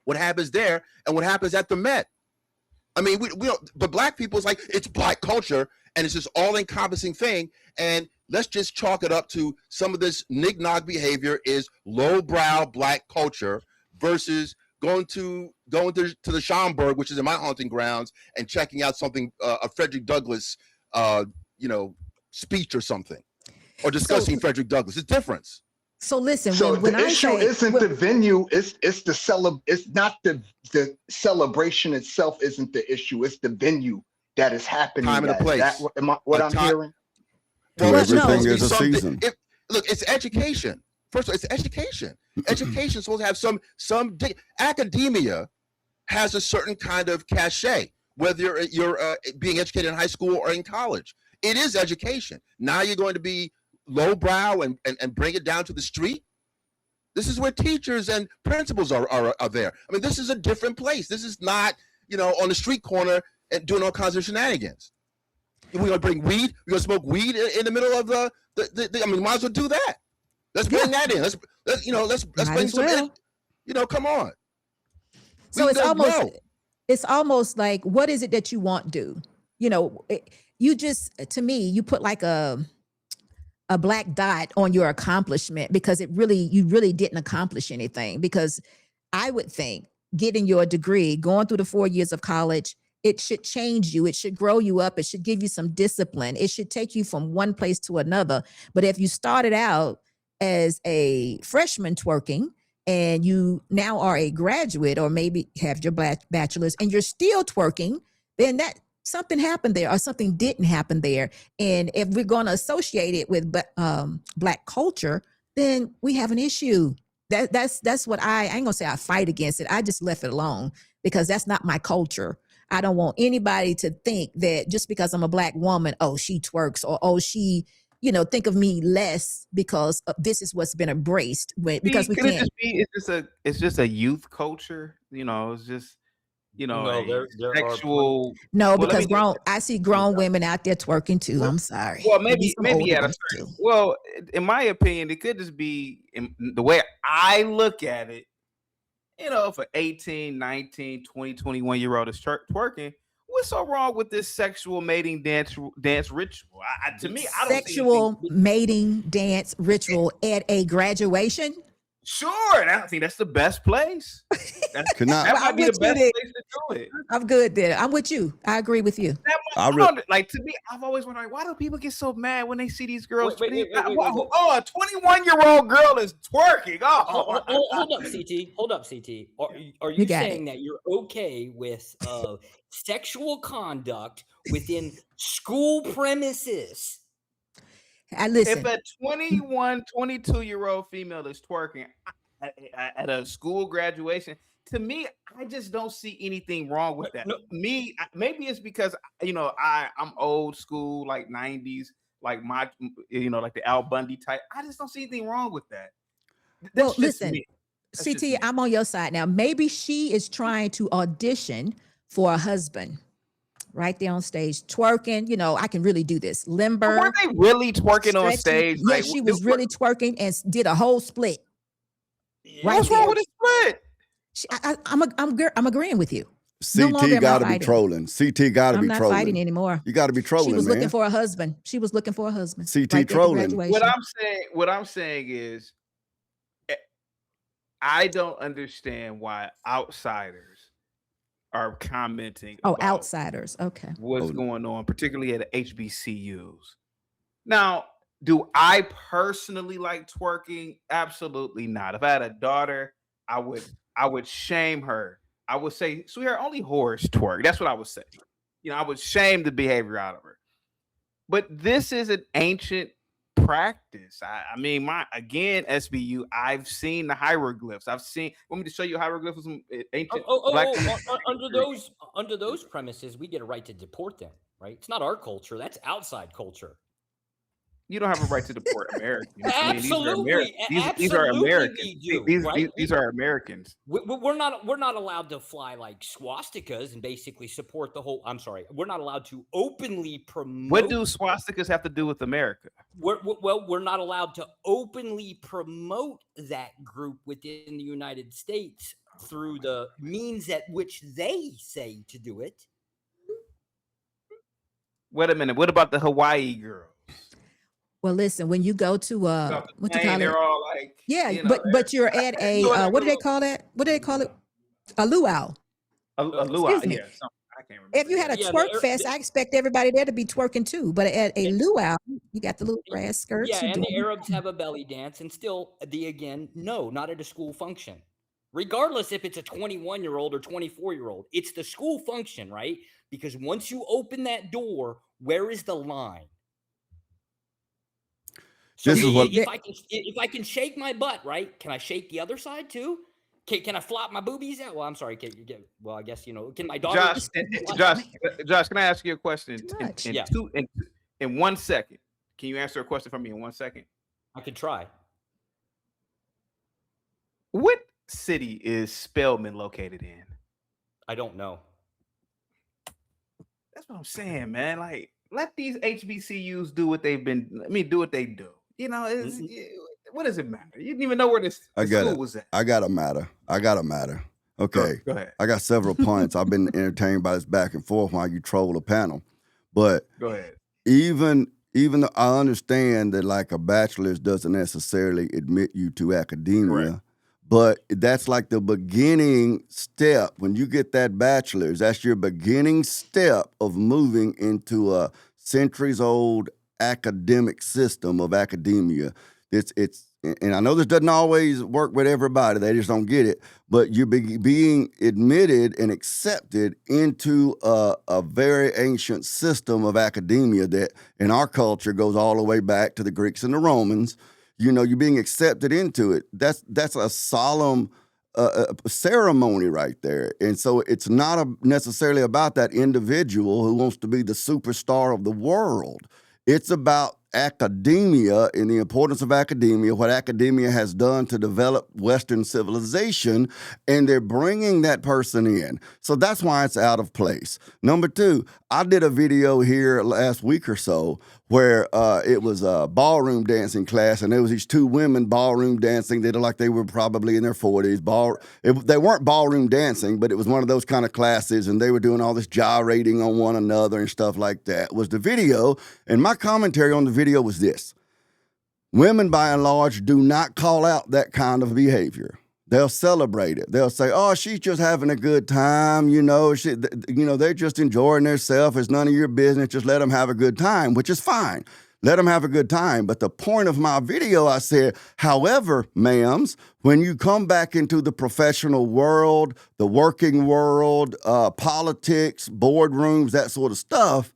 Speaker 13: what happens there, and what happens at the Met. I mean, we don't, but black people, it's like, it's black culture, and it's this all-encompassing thing, and let's just chalk it up to some of this knick-knack behavior is lowbrow black culture versus going to the Schomburg, which is in my haunting grounds, and checking out something, a Frederick Douglass, speech or something, or discussing Frederick Douglass. It's difference.
Speaker 9: So listen,
Speaker 12: So
Speaker 9: when
Speaker 12: the
Speaker 9: I
Speaker 12: issue
Speaker 9: say
Speaker 12: isn't the venue, it's not the celebration itself isn't the issue, it's the venue that is happening.
Speaker 13: Time and a place.
Speaker 12: That what I'm hearing?
Speaker 2: Well, everything
Speaker 13: no.
Speaker 2: is a season.
Speaker 13: Look, it's education. First of all, it's education. Education is supposed to have some academia has a certain kind of cachet, whether you're being educated in high school or in college. It is education. Now you're going to be lowbrow and bring it down to the street. This is where teachers and principals are there. I mean, this is a different place. This is not, on the street corner and doing all kinds of shenanigans. We're gonna bring weed. We're gonna smoke weed in the middle of the I mean, might as well do that. Let's bring that in. Let's bring some. Come on.
Speaker 9: So it's almost like, what is it that you want to do? You just, to me, you put like a black dot on your accomplishment because you really didn't accomplish anything. Because I would think getting your degree, going through the 4 years of college, it should change you. It should grow you up. It should give you some discipline. It should take you from one place to another. But if you started out as a freshman twerking and you now are a graduate or maybe have your bachelor's and you're still twerking, then that something happened there or something didn't happen there. And if we're going to associate it with black culture, then we have an issue. That's what I ain't gonna say I fight against it. I just left it alone because that's not my culture. I don't want anybody to think that just because I'm a black woman, oh, she twerks or she, think of me less because this is what's been embraced. Because we can't.
Speaker 1: It's just a youth culture. It's just sexual.
Speaker 9: No, because I see grown women out there twerking too. I'm sorry.
Speaker 1: Well, maybe at a certain. Well, in my opinion, it could just be the way I look at it. If an 18, 19, 20, 21-year-old is twerking, what's so wrong with this sexual mating dance ritual? To me, I don't
Speaker 9: sexual mating dance ritual at a graduation.
Speaker 1: Sure, and I think that's the best place. That might be the best place to do it.
Speaker 9: I'm good there. I'm with you. I agree with you.
Speaker 1: Like, to me, I've always wondered, why do people get so mad when they see these girls? Wait. Oh, a 21-year-old girl is twerking. Oh,
Speaker 14: hold up, CT. Are you saying that you're okay with sexual conduct within school premises?
Speaker 1: If a 21, 22-year-old female is twerking at a school graduation, to me, I just don't see anything wrong with that. Maybe it's because I'm old school, like 90s, like like the Al Bundy type. I just don't see anything wrong with that.
Speaker 9: Well, listen, CT, I'm on your side now. Maybe she is trying to audition for a husband. Right there on stage, twerking. I can really do this. Limber.
Speaker 1: Were they really twerking on stage?
Speaker 9: Yeah, she was really twerking and did a whole split.
Speaker 1: What's wrong with a split?
Speaker 9: I'm agreeing with you. No longer
Speaker 2: CT
Speaker 9: am I
Speaker 2: got to be
Speaker 9: fighting.
Speaker 2: trolling. CT got to
Speaker 9: I'm
Speaker 2: be
Speaker 9: not
Speaker 2: trolling.
Speaker 9: fighting anymore.
Speaker 2: You got to be trolling,
Speaker 9: She was
Speaker 2: man.
Speaker 9: looking for a husband. She was looking for a husband.
Speaker 2: CT
Speaker 9: right there at the
Speaker 2: trolling.
Speaker 9: graduation.
Speaker 1: What I'm saying is, I don't understand why outsiders are commenting
Speaker 9: Oh,
Speaker 1: about
Speaker 9: outsiders. Okay.
Speaker 1: what's going on, particularly at HBCUs. Now, do I personally like twerking? Absolutely not. If I had a daughter, I would shame her. I would say, sweetheart, only whores twerk. That's what I would say. I would shame the behavior out of her. But this is an ancient practice. I mean, SBU, I've seen the hieroglyphs. Want me to show you hieroglyphs of some ancient black
Speaker 14: Under those premises, we get a right to deport them, right? It's not our culture. That's outside culture.
Speaker 1: You don't have a right to deport Americans.
Speaker 14: Absolutely,
Speaker 1: these are Americans.
Speaker 14: We do, right?
Speaker 1: These are Americans.
Speaker 14: We're not allowed to fly like swastikas and basically support the whole. I'm sorry, we're not allowed to openly promote.
Speaker 1: What do swastikas have to do with America?
Speaker 14: We're not allowed to openly promote that group within the United States through the means at which they say to do it.
Speaker 1: Wait a minute. What about the Hawaii girls?
Speaker 9: Well, listen, when you go to what you call it?
Speaker 1: They're all like,
Speaker 9: but you're at a what do they call that? What do they call it? A luau.
Speaker 1: A luau.
Speaker 9: Excuse me.
Speaker 1: Yeah, I can't remember.
Speaker 9: If you had a twerk fest, I expect everybody there to be twerking too. But at a luau, you got the little grass skirts.
Speaker 14: Yeah, and the Arabs have a belly dance, and still, no, not at a school function. Regardless if it's a 21-year-old or 24-year-old, it's the school function, right? Because once you open that door, where is the line? So if I can shake my butt, right? Can I shake the other side too? Can I flop my boobies out? Well, I'm sorry. Well, I guess can my daughter?
Speaker 1: Josh, can I ask you a question? In 1 second. Can you answer a question for me in 1 second?
Speaker 14: I could try.
Speaker 1: What city is Spelman located in?
Speaker 14: I don't know.
Speaker 1: That's what I'm saying, man. Like, let these HBCUs do what they do. What does it matter? You didn't even know where this school was at.
Speaker 2: I got a matter. Okay.
Speaker 1: Go ahead.
Speaker 2: I got several points. I've been entertained by this back and forth while you troll the panel. But
Speaker 1: go ahead.
Speaker 2: Even though I understand that like a bachelor's doesn't necessarily admit you to academia, correct, but that's like the beginning step. When you get that bachelor's, that's your beginning step of moving into a centuries-old academic system of academia. And I know this doesn't always work with everybody. They just don't get it. But you're being admitted and accepted into a very ancient system of academia that in our culture goes all the way back to the Greeks and the Romans. You're being accepted into it. That's a solemn ceremony right there. And so it's not necessarily about that individual who wants to be the superstar of the world. It's about academia and the importance of academia, what academia has done to develop Western civilization, and they're bringing that person in. So that's why it's out of place. Number two, I did a video here last week or so where it was a ballroom dancing class, and there was these two women ballroom dancing. They looked like they were probably in their 40s. They weren't ballroom dancing, but it was one of those kind of classes, and they were doing all this gyrating on one another and stuff like that was the video. And my commentary on the video was this: women, by and large, do not call out that kind of behavior. They'll celebrate it. They'll say, "Oh, she's just having a good time. They're just enjoying themselves. It's none of your business. Just let them have a good time," which is fine. Let them have a good time. But the point of my video, I said, however, ma'ams, when you come back into the professional world, the working world, politics, boardrooms, that sort of stuff,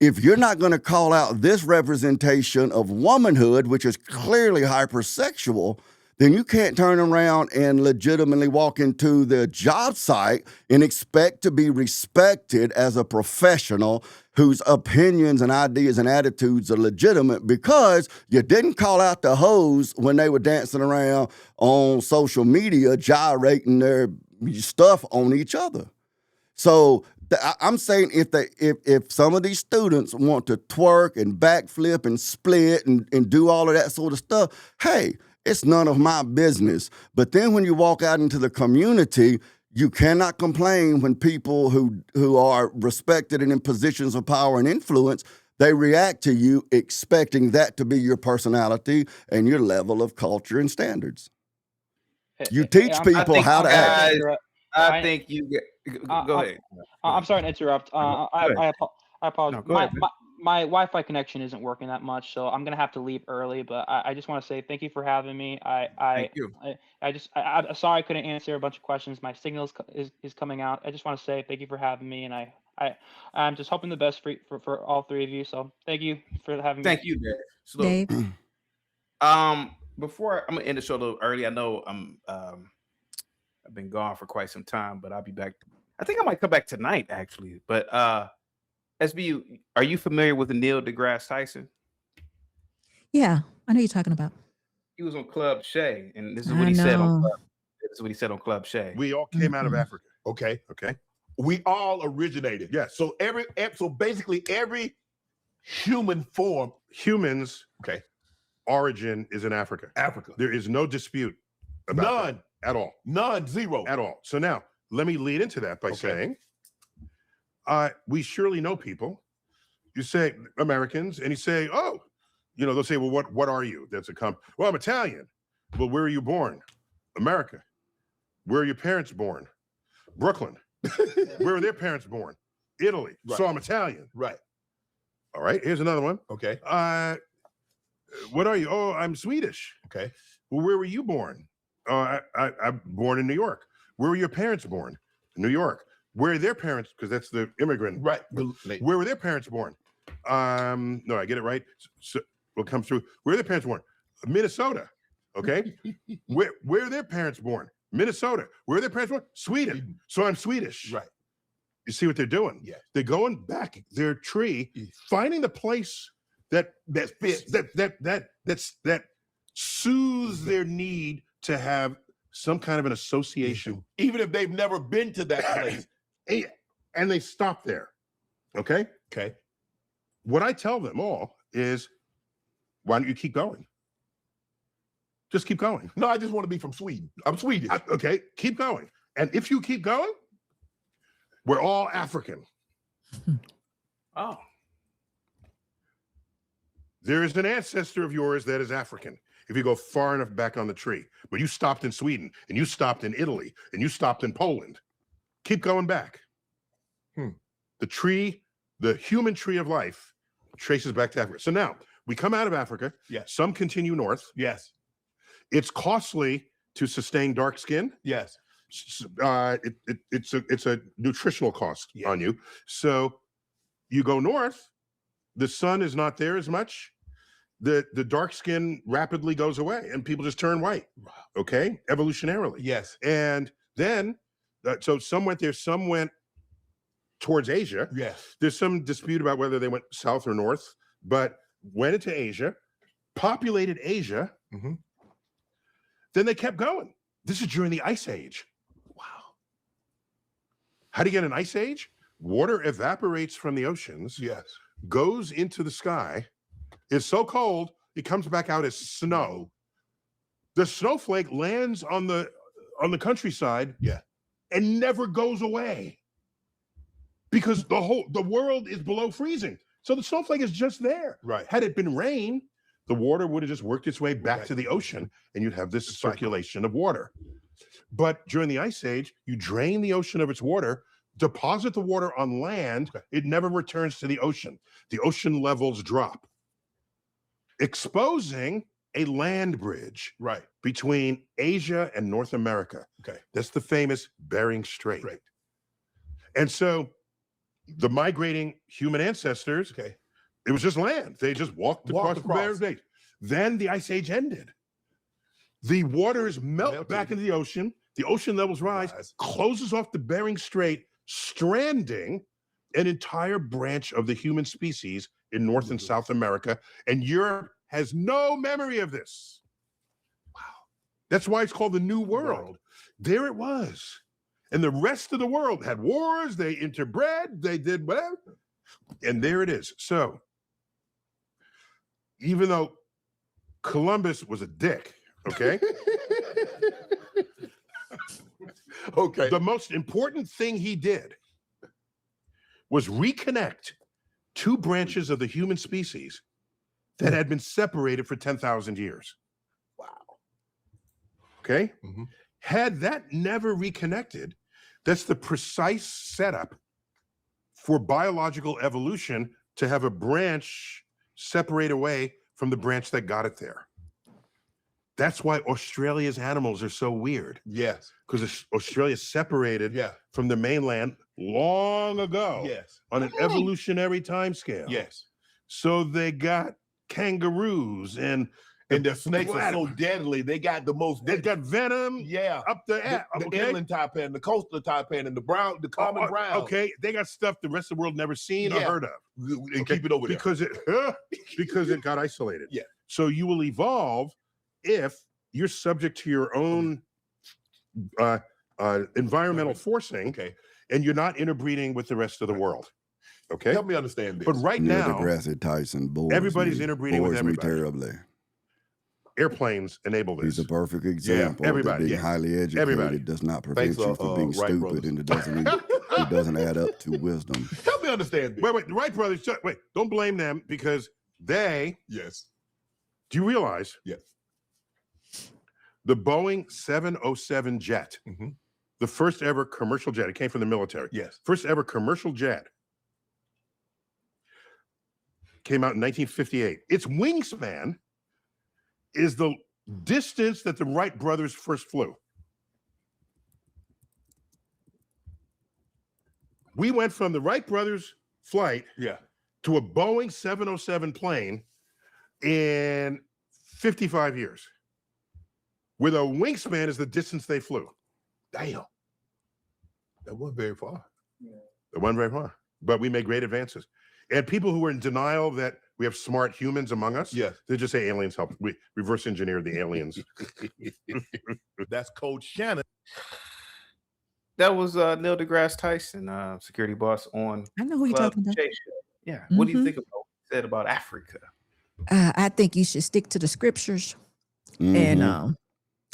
Speaker 2: if you're not going to call out this representation of womanhood, which is clearly hypersexual, then you can't turn around and legitimately walk into the job site and expect to be respected as a professional whose opinions and ideas and attitudes are legitimate because you didn't call out the hoes when they were dancing around on social media, gyrating their stuff on each other. So I'm saying if some of these students want to twerk and backflip and split and do all of that sort of stuff, hey, it's none of my business. But then when you walk out into the community, You cannot complain when people who are respected and in positions of power and influence, they react to you expecting that to be your personality and your level of culture and standards. You teach people how to act.
Speaker 1: I think you get. Go ahead.
Speaker 11: I'm sorry to interrupt. I apologize.
Speaker 1: No, go ahead, man.
Speaker 11: My Wi-Fi connection isn't working that much, so I'm gonna have to leave early. But I just want to say thank you for having me.
Speaker 1: Thank you.
Speaker 11: I'm sorry I couldn't answer a bunch of questions. My signal is coming out. I just want to say thank you for having me, and I'm just hoping the best for all three of you. So thank you for having me.
Speaker 1: Thank you, Dave. So,
Speaker 9: Dave.
Speaker 1: Before I'm gonna end the show a little early. I know I've been gone for quite some time, but I'll be back. I think I might come back tonight, actually. But SBU, are you familiar with Neil deGrasse Tyson?
Speaker 9: Yeah, I know you're talking about.
Speaker 1: He was on Club Shay, and this is
Speaker 9: I
Speaker 1: what he said on
Speaker 9: know.
Speaker 1: Club. This is what he said on Club Shay.
Speaker 15: We all came out of
Speaker 9: Mhm.
Speaker 15: Africa. Okay. We all originated. Yes. So basically every human form, humans, origin is in Africa. Africa. There is no dispute about that at all. None, zero. At all. So now let me lead into that by saying we surely know people. You say Americans, and you say, oh, they'll say, well, what are you? That's well, I'm Italian. Well, where are you born? America. Where are your parents born? Brooklyn. Where are their parents born? Italy.
Speaker 16: Right.
Speaker 15: So I'm Italian.
Speaker 16: Right.
Speaker 15: All right. Here's another one.
Speaker 16: Okay.
Speaker 15: What are you? Oh, I'm Swedish.
Speaker 16: Okay.
Speaker 15: Well, where were you born? I'm born in New York. Where were your parents born? New York. Where are their parents? Because that's the immigrant.
Speaker 16: Right.
Speaker 15: Where were their parents born? No, I get it right. So we'll come through. Where are their parents born? Minnesota. Okay. Where are their parents born? Minnesota. Where are their parents born? Sweden. So I'm Swedish.
Speaker 16: Right.
Speaker 15: You see what they're doing?
Speaker 16: Yeah.
Speaker 15: They're going back their tree, finding the place that fits, that soothes their need to have some kind of an association,
Speaker 16: even if they've never been to that place.
Speaker 15: And they stop there. Okay.
Speaker 16: Okay.
Speaker 15: What I tell them all is, why don't you keep going? Just keep going.
Speaker 16: No, I just want to be from Sweden. I'm Swedish.
Speaker 15: Okay, keep going. And if you keep going, we're all African.
Speaker 1: Oh.
Speaker 15: There is an ancestor of yours that is African. If you go far enough back on the tree, but you stopped in Sweden, and you stopped in Italy, and you stopped in Poland, keep going back. The tree, the human tree of life, traces back to Africa. So now we come out of Africa.
Speaker 16: Yes.
Speaker 15: Some continue north.
Speaker 16: Yes.
Speaker 15: It's costly to sustain dark skin.
Speaker 16: Yes.
Speaker 15: It's a nutritional cost on you. So you go north, the sun is not there as much. The dark skin rapidly goes away and people just turn white.
Speaker 16: Wow.
Speaker 15: Okay, evolutionarily.
Speaker 16: Yes.
Speaker 15: And then, so some went there, some went towards Asia.
Speaker 16: Yes.
Speaker 15: There's some dispute about whether they went south or north, but went into Asia, populated Asia.
Speaker 16: Mm-hmm.
Speaker 15: Then they kept going. This is during the Ice Age. Wow. How do you get an Ice Age? Water evaporates from the oceans.
Speaker 16: Yes.
Speaker 15: Goes into the sky. It's so cold, it comes back out as snow. The snowflake lands on the countryside.
Speaker 16: Yeah.
Speaker 15: And never goes away. Because the world is below freezing. So the snowflake is just there.
Speaker 16: Right.
Speaker 15: Had it been rain, the water would have just worked its way back to the ocean, and you'd have this circulation of water. But during the Ice Age, you drain the ocean of its water, deposit the water on land, it never returns to the ocean. The ocean levels drop, exposing a land bridge between Asia and North America.
Speaker 16: Okay.
Speaker 15: That's the famous Bering Strait.
Speaker 16: Right.
Speaker 15: And so the migrating human ancestors, it was just land. They just walked across the Bering Strait. Then the Ice Age ended. The waters melt back into the ocean. The ocean levels rise, closes off the Bering Strait, stranding an entire branch of the human species in North and South America. And Europe has no memory of this. Wow. That's why it's called the New World. There it was. And the rest of the world had wars, they interbred, they did whatever. And there it is. So, even though Columbus was a dick, okay?
Speaker 16: Okay.
Speaker 15: The most important thing he did was reconnect two branches of the human species that had been separated for 10,000 years.
Speaker 16: Wow.
Speaker 15: Okay? Had that never reconnected, that's the precise setup for biological evolution to have a branch separate away from the branch that got it there. That's why Australia's animals are so weird.
Speaker 16: Yes.
Speaker 15: Because Australia separated from the mainland long ago.
Speaker 16: Yes.
Speaker 15: On an evolutionary time scale.
Speaker 16: Yes.
Speaker 15: So they got kangaroos and
Speaker 16: their snakes are so deadly. They got the most.
Speaker 15: They got venom.
Speaker 16: Yeah.
Speaker 15: Up the
Speaker 16: inland taipan, the coastal taipan, and the common brown.
Speaker 15: Okay, they got stuff the rest of the world never seen or heard of.
Speaker 16: And keep it over there
Speaker 15: because it got isolated.
Speaker 16: Yeah.
Speaker 15: So you will evolve if you're subject to your own environmental forcing.
Speaker 16: Okay.
Speaker 15: And you're not interbreeding with the rest of the world. Okay.
Speaker 16: Help me understand this.
Speaker 15: But right
Speaker 2: Neil
Speaker 15: now,
Speaker 2: deGrasse Tyson bores
Speaker 15: everybody's
Speaker 2: me,
Speaker 15: interbreeding with
Speaker 2: bores me
Speaker 15: everybody.
Speaker 2: terribly.
Speaker 15: Airplanes enable this.
Speaker 2: He's a perfect example.
Speaker 15: everybody,
Speaker 2: that being highly educated does not prevent you from being
Speaker 16: Wright
Speaker 2: stupid,
Speaker 16: brothers.
Speaker 2: and it doesn't add up to wisdom.
Speaker 16: Help me understand this.
Speaker 15: Wait, the Wright brothers. Wait, don't blame them because they.
Speaker 16: Yes.
Speaker 15: Do you realize?
Speaker 16: Yes.
Speaker 15: The Boeing 707 jet, the first ever commercial jet. It came from the military.
Speaker 16: Yes.
Speaker 15: First ever commercial jet came out in 1958. Its wingspan is the distance that the Wright brothers first flew. We went from the Wright brothers flight to a Boeing 707 plane in 55 years. With a wingspan is the distance they flew.
Speaker 16: Damn. That wasn't very far.
Speaker 15: It wasn't very far, but we made great advances. And people who were in denial that we have smart humans among us, they just say aliens helped. We reverse engineered the aliens.
Speaker 16: That's Coach Shannon.
Speaker 1: That was Neil deGrasse Tyson, security boss on.
Speaker 9: I know who you're
Speaker 1: Club
Speaker 9: talking about.
Speaker 1: J Show. Yeah. What do you think about what he said about Africa?
Speaker 9: I think you should stick to the scriptures and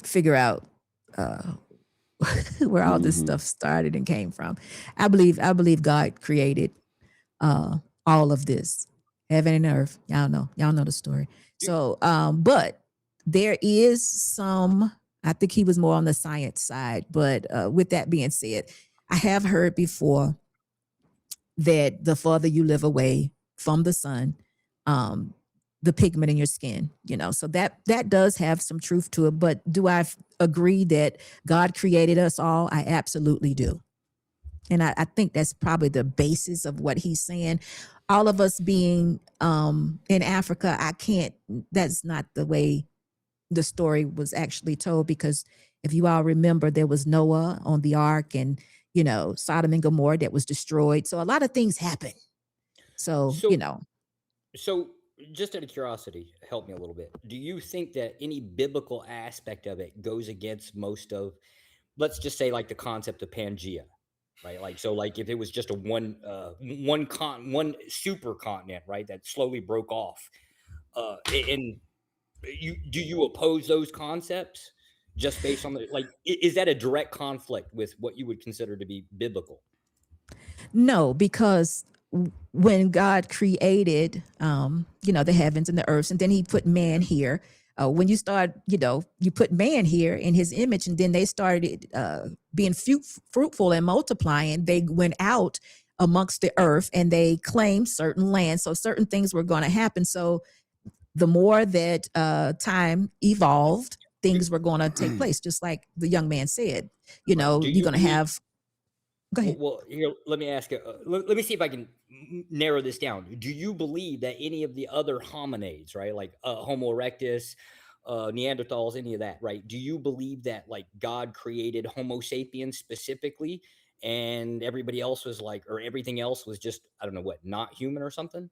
Speaker 9: figure out where all this stuff started and came from. I believe God created all of this, heaven and earth. Y'all know the story. So, but there is some. I think he was more on the science side. But with that being said, I have heard before that the farther you live away from the sun, the pigment in your skin, so that does have some truth to it. But do I agree that God created us all? I absolutely do. And I think that's probably the basis of what he's saying. All of us being in Africa, that's not the way the story was actually told, because if you all remember, there was Noah on the ark and, Sodom and Gomorrah that was destroyed. So a lot of things happened. So
Speaker 14: just out of curiosity, help me a little bit. Do you think that any biblical aspect of it goes against most of, let's just say, like the concept of Pangea, right? Like if it was just a one super continent, right, that slowly broke off, and do you oppose those concepts just based on is that a direct conflict with what you would consider to be biblical?
Speaker 9: No, because when God created, the heavens and the earth, and then he put man here, when you start, you put man here in his image, and then they started being fruitful and multiplying. They went out amongst the earth and they claimed certain land. So certain things were going to happen. So the more that time evolved, things were going to take place, just like the young man said. You're going to have. Go ahead.
Speaker 14: Well, here, let me ask you. Let me see if I can narrow this down. Do you believe that any of the other hominids, right, like Homo erectus, Neanderthals, any of that, right? Do you believe that God created Homo sapiens specifically, and everybody else was or everything else was just, I don't know what, not human or something?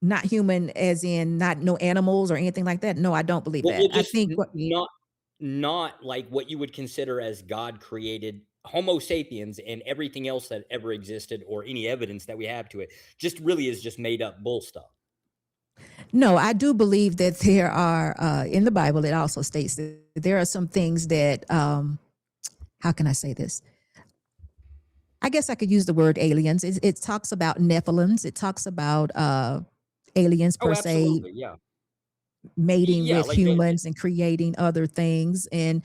Speaker 9: Not human, as in no animals or anything like that. No, I don't believe that. I think
Speaker 14: not like what you would consider as God created Homo sapiens and everything else that ever existed, or any evidence that we have to it, just really is just made up bull stuff.
Speaker 9: No, I do believe that there are in the Bible, it also states that there are some things that how can I say this? I guess I could use the word aliens. It talks about Nephilims. It talks about aliens per se
Speaker 14: absolutely, yeah.
Speaker 9: mating
Speaker 14: Yeah,
Speaker 9: with
Speaker 14: like
Speaker 9: humans and creating other things. And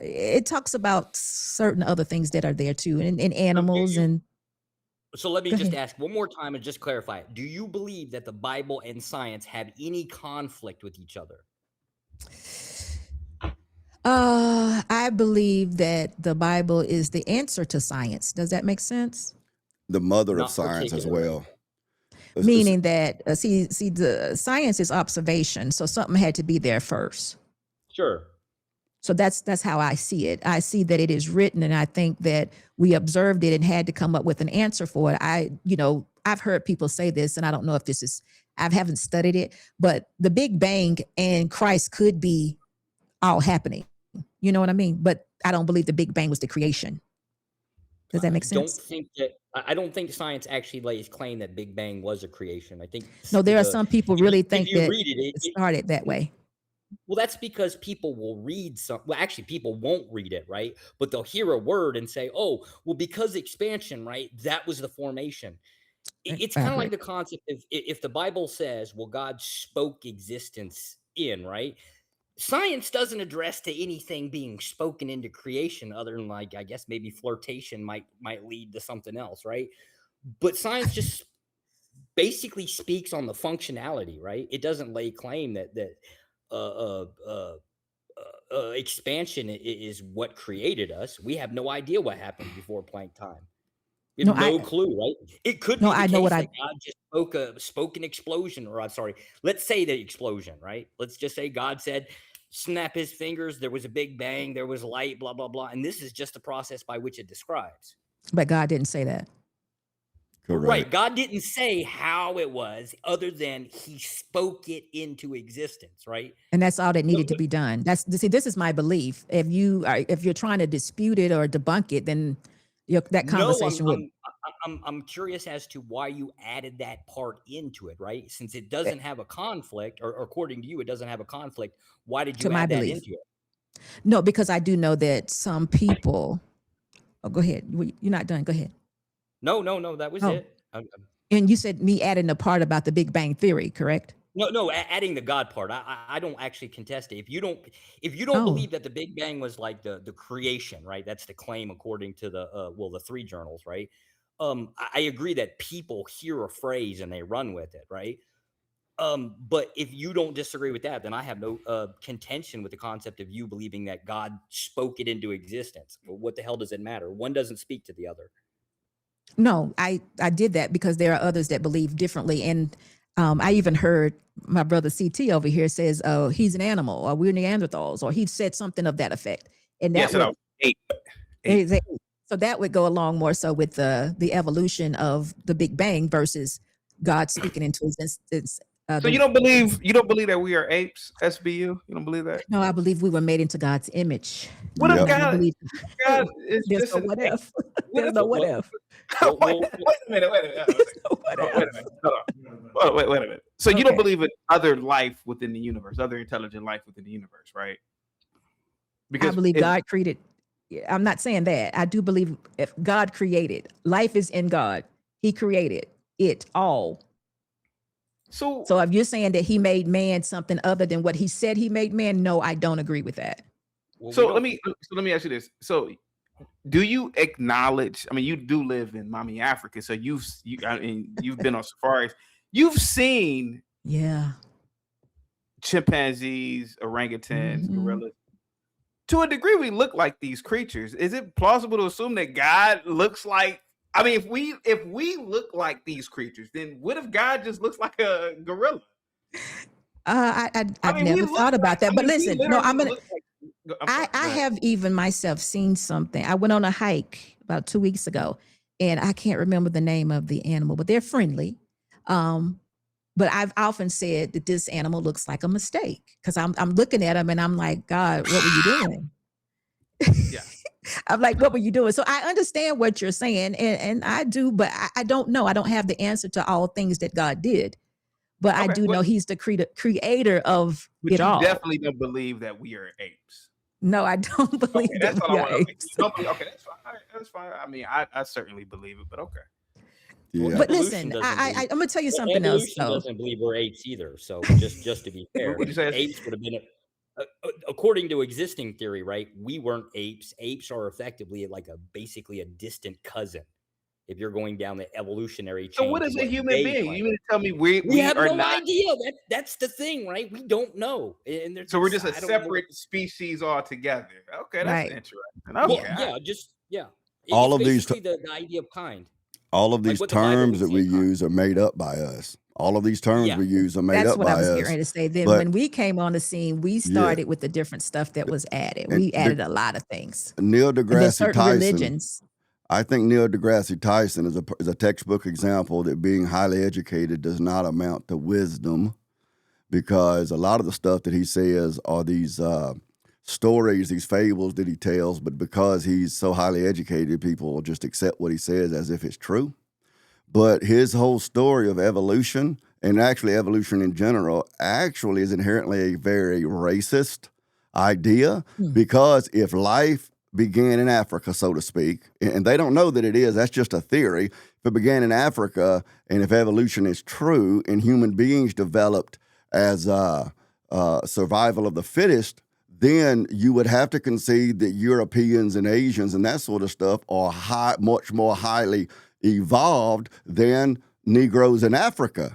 Speaker 9: it talks about certain other things that are there too, and animals.
Speaker 14: So let me
Speaker 9: Go
Speaker 14: just
Speaker 9: ahead.
Speaker 14: ask one more time and just clarify it. Do you believe that the Bible and science have any conflict with each other?
Speaker 9: I believe that the Bible is the answer to science. Does that make sense?
Speaker 2: The mother of
Speaker 14: Not
Speaker 2: science as
Speaker 14: particularly.
Speaker 2: well.
Speaker 9: Meaning that see the science is observation, so something had to be there first.
Speaker 14: Sure.
Speaker 9: So that's how I see it. I see that it is written, and I think that we observed it and had to come up with an answer for it. I've heard people say this, and I don't know if this is, I haven't studied it, but the Big Bang and Christ could be all happening. You know what I mean? But I don't believe the Big Bang was the creation. Does that make sense?
Speaker 14: I don't think science actually lays claim that Big Bang was a creation. I think
Speaker 9: No, there are some people really think
Speaker 14: if you
Speaker 9: that
Speaker 14: read it
Speaker 9: started that way.
Speaker 14: Well, that's because people will read well, actually, people won't read it, right? But they'll hear a word and say, oh, well, because expansion, right? That was the formation. It's kind of like the concept of if the Bible says, well, God spoke existence in, right? Science doesn't address to anything being spoken into creation other than, like, I guess maybe flirtation might lead to something else, right? But science just basically speaks on the functionality, right? It doesn't lay claim that expansion is what created us. We have no idea what happened before Planck time. We have no clue, right? It could be the case that God just spoke an explosion, or I'm sorry, let's say the explosion, right? Let's just say God said, snap his fingers, there was a big bang, there was light, blah, blah, blah. And this is just the process by which it describes.
Speaker 9: But God didn't say that.
Speaker 2: Correct.
Speaker 14: Right. God didn't say how it was other than he spoke it into existence, right?
Speaker 9: And that's all that needed to be done. This is my belief. If you're trying to dispute it or debunk it, then that conversation would.
Speaker 14: I'm curious as to why you added that part into it, right? Since it doesn't have a conflict, or according to you, it doesn't have a conflict. Why did you add that into it?
Speaker 9: No, because I do know that some people. Oh, go ahead. You're not done. Go ahead.
Speaker 14: No, that was it.
Speaker 9: And you said me adding the part about the Big Bang Theory, correct?
Speaker 14: No, adding the God part. I don't actually contest it. If you don't believe that the Big Bang was like the creation, right? That's the claim according to the three journals, right? I agree that people hear a phrase and they run with it, right? But if you don't disagree with that, then I have no contention with the concept of you believing that God spoke it into existence. Well, what the hell does it matter? One doesn't speak to the other.
Speaker 9: No, I did that because there are others that believe differently. And I even heard my brother CT over here says, oh, he's an animal, or we're Neanderthals, or he said something of that effect. And that would, eight. So that would go along more so with the evolution of the Big Bang versus God speaking into existence.
Speaker 1: So you don't believe that we are apes, SBU? You don't believe that?
Speaker 9: No, I believe we were made into God's image.
Speaker 1: What if God is
Speaker 9: there's
Speaker 1: just
Speaker 9: no what if?
Speaker 1: There's
Speaker 9: no what if.
Speaker 1: Wait a minute. Wait a minute. So you don't believe in other life within the universe, other intelligent life within the universe, right?
Speaker 9: Because I believe God created. I'm not saying that. I do believe if God created, life is in God. He created it all. So if you're saying that he made man something other than what he said he made man, no, I don't agree with that.
Speaker 1: So let me ask you this. So do you acknowledge, I mean, you do live in Mommy Africa, so you've been on safaris. You've seen chimpanzees, orangutans, gorillas. To a degree, we look like these creatures. Is it plausible to assume that God looks like, I mean, if we look like these creatures, then what if God just looks like a gorilla?
Speaker 9: I've never thought about that. But listen, no, I have even myself seen something. I went on a hike about 2 weeks ago, and I can't remember the name of the animal, but they're friendly. But I've often said that this animal looks like a mistake because I'm looking at him and I'm like, God, what were you doing?
Speaker 1: Yeah.
Speaker 9: I'm like, what were you doing? So I understand what you're saying, and I do, but I don't know. I don't have the answer to all things that God did, but I do know He's the creator of it all.
Speaker 1: You definitely don't believe that we are apes.
Speaker 9: No, I don't believe
Speaker 1: Okay, that's
Speaker 9: that
Speaker 1: all
Speaker 9: we
Speaker 1: I
Speaker 9: are
Speaker 1: want. Okay,
Speaker 9: apes.
Speaker 1: okay, that's fine. All right, that's fine. I mean, I certainly believe it, but okay.
Speaker 2: Yeah.
Speaker 9: But
Speaker 14: Evolution
Speaker 9: listen,
Speaker 14: doesn't believe.
Speaker 9: I'm gonna tell you something else
Speaker 14: Evolution
Speaker 9: though.
Speaker 14: doesn't believe we're apes either. So just to be fair,
Speaker 1: What'd you say?
Speaker 14: apes would have been according to existing theory, right? We weren't apes. Apes are effectively like basically a distant cousin. If you're going down the evolutionary chain,
Speaker 1: So what is a human
Speaker 14: they
Speaker 1: being?
Speaker 14: claim.
Speaker 1: You mean to tell me
Speaker 14: We
Speaker 1: we
Speaker 14: have
Speaker 1: are
Speaker 14: no
Speaker 1: not?
Speaker 14: idea. That's the thing, right? We don't know. And
Speaker 1: So we're just a
Speaker 14: I don't know what
Speaker 1: separate species altogether. Okay, that's
Speaker 9: Right.
Speaker 1: interesting.
Speaker 14: Well,
Speaker 1: Okay,
Speaker 14: yeah.
Speaker 2: All
Speaker 14: It's
Speaker 2: of these
Speaker 14: basically the idea of kind.
Speaker 2: all of
Speaker 14: Like
Speaker 2: these
Speaker 14: what the Bible
Speaker 2: terms
Speaker 14: would
Speaker 2: that
Speaker 14: say
Speaker 2: we
Speaker 14: kind.
Speaker 2: use are made up by us. All of these terms
Speaker 14: Yeah.
Speaker 2: we use are made
Speaker 9: That's
Speaker 2: up
Speaker 9: what I
Speaker 2: by
Speaker 9: was getting
Speaker 2: us.
Speaker 9: ready to say. Then
Speaker 2: But
Speaker 9: when we came on the scene, we
Speaker 2: yeah,
Speaker 9: started with the different stuff that was added.
Speaker 2: and
Speaker 9: We added a lot of things.
Speaker 2: Neil
Speaker 9: And then
Speaker 2: deGrasse
Speaker 9: certain
Speaker 2: Tyson.
Speaker 9: religions.
Speaker 2: I think Neil deGrasse Tyson is a textbook example that being highly educated does not amount to wisdom, because a lot of the stuff that he says are these stories, these fables that he tells, but because he's so highly educated, people will just accept what he says as if it's true. But his whole story of evolution, and actually evolution in general, actually is inherently a very racist idea, because if life began in Africa, so to speak, and they don't know that it is, that's just a theory. If it began in Africa, and if evolution is true, and human beings developed as survival of the fittest, then you would have to concede that Europeans and Asians and that sort of stuff are much more highly evolved than Negroes in Africa.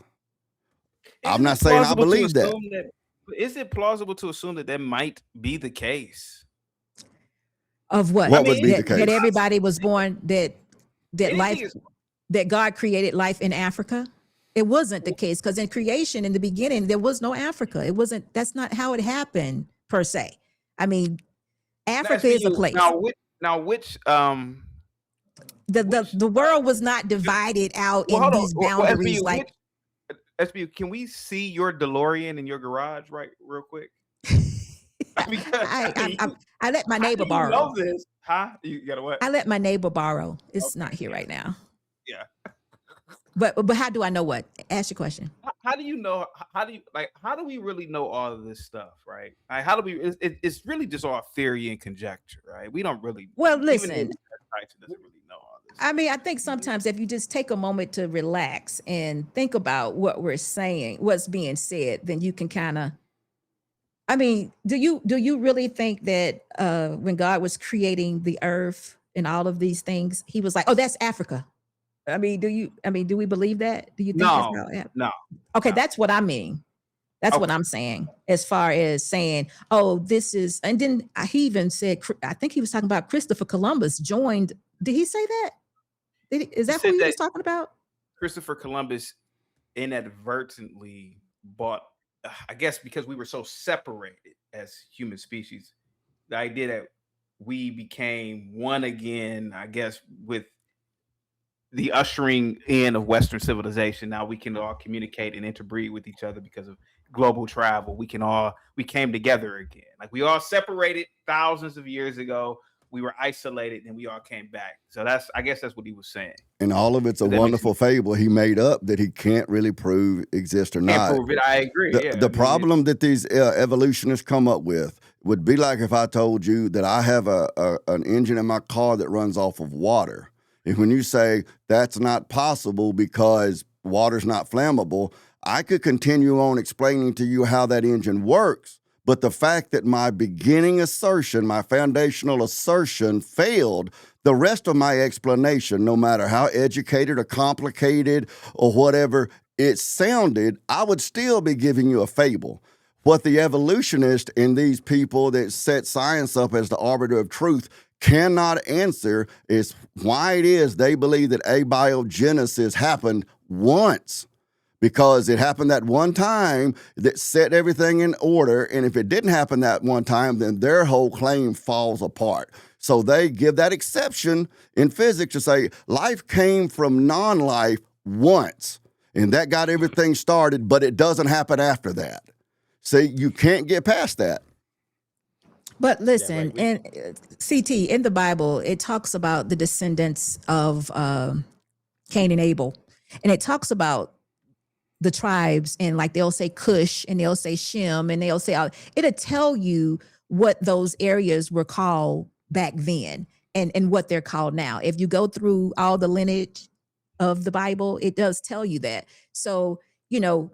Speaker 2: I'm not saying I believe that.
Speaker 1: Is it plausible to assume that that might be the case?
Speaker 9: Of what?
Speaker 2: What would be the
Speaker 9: That
Speaker 2: case?
Speaker 9: everybody was born that
Speaker 1: Anything
Speaker 9: life
Speaker 1: is-
Speaker 9: that God created life in Africa? It wasn't the case, because in creation, in the beginning, there was no Africa. It wasn't. That's not how it happened per se. I mean, Africa is a place.
Speaker 1: Which
Speaker 9: the world was not divided out in these boundaries. Like,
Speaker 1: SBU, can we see your DeLorean in your garage, right, real quick?
Speaker 9: I let my neighbor borrow.
Speaker 1: You know this, huh? You got what?
Speaker 9: I let my neighbor borrow. It's not here right now.
Speaker 1: Yeah.
Speaker 9: But how do I know what? Ask your question.
Speaker 1: How do you know? How do we really know all of this stuff, right? Like, how do we? It's really just all theory and conjecture, right? We don't really.
Speaker 9: Well,
Speaker 1: even
Speaker 9: listen.
Speaker 1: Tyson doesn't really know all this.
Speaker 9: I mean, I think sometimes if you just take a moment to relax and think about what we're saying, what's being said, then you can kind of. I mean, do you really think that when God was creating the earth and all of these things, he was like, "Oh, that's Africa"? I mean, do we believe that? Do you think that's how it happened?
Speaker 1: No.
Speaker 9: Okay, that's what I mean. That's what I'm saying, as far as saying, "Oh, this is," and then he even said, I think he was talking about Christopher Columbus joined. Did he say that? Is that who he was talking about?
Speaker 1: Christopher Columbus inadvertently bought, I guess, because we were so separated as human species, the idea that we became one again, I guess, with the ushering in of Western civilization. Now we can all communicate and interbreed with each other because of global travel. We came together again. Like, we all separated thousands of years ago. We were isolated, and we all came back. So I guess that's what he was saying.
Speaker 2: And all of it's a wonderful fable he made up that he can't really prove exist or not.
Speaker 1: Can't prove it. I agree.
Speaker 2: The problem that these evolutionists come up with would be like if I told you that I have an engine in my car that runs off of water. And when you say that's not possible because water's not flammable, I could continue on explaining to you how that engine works. But the fact that my beginning assertion, my foundational assertion failed, the rest of my explanation, no matter how educated or complicated or whatever it sounded, I would still be giving you a fable. What the evolutionists and these people that set science up as the arbiter of truth cannot answer is why it is they believe that abiogenesis happened once. Because it happened that one time that set everything in order. And if it didn't happen that one time, then their whole claim falls apart. So they give that exception in physics to say life came from non-life once. And that got everything started, but it doesn't happen after that. See, you can't get past that.
Speaker 9: But listen, and CT, in the Bible, it talks about the descendants of Cain and Abel. And it talks about the tribes, and like they'll say Cush and they'll say Shem and they'll say, it'll tell you what those areas were called back then and what they're called now. If you go through all the lineage of the Bible, it does tell you that. So, you know,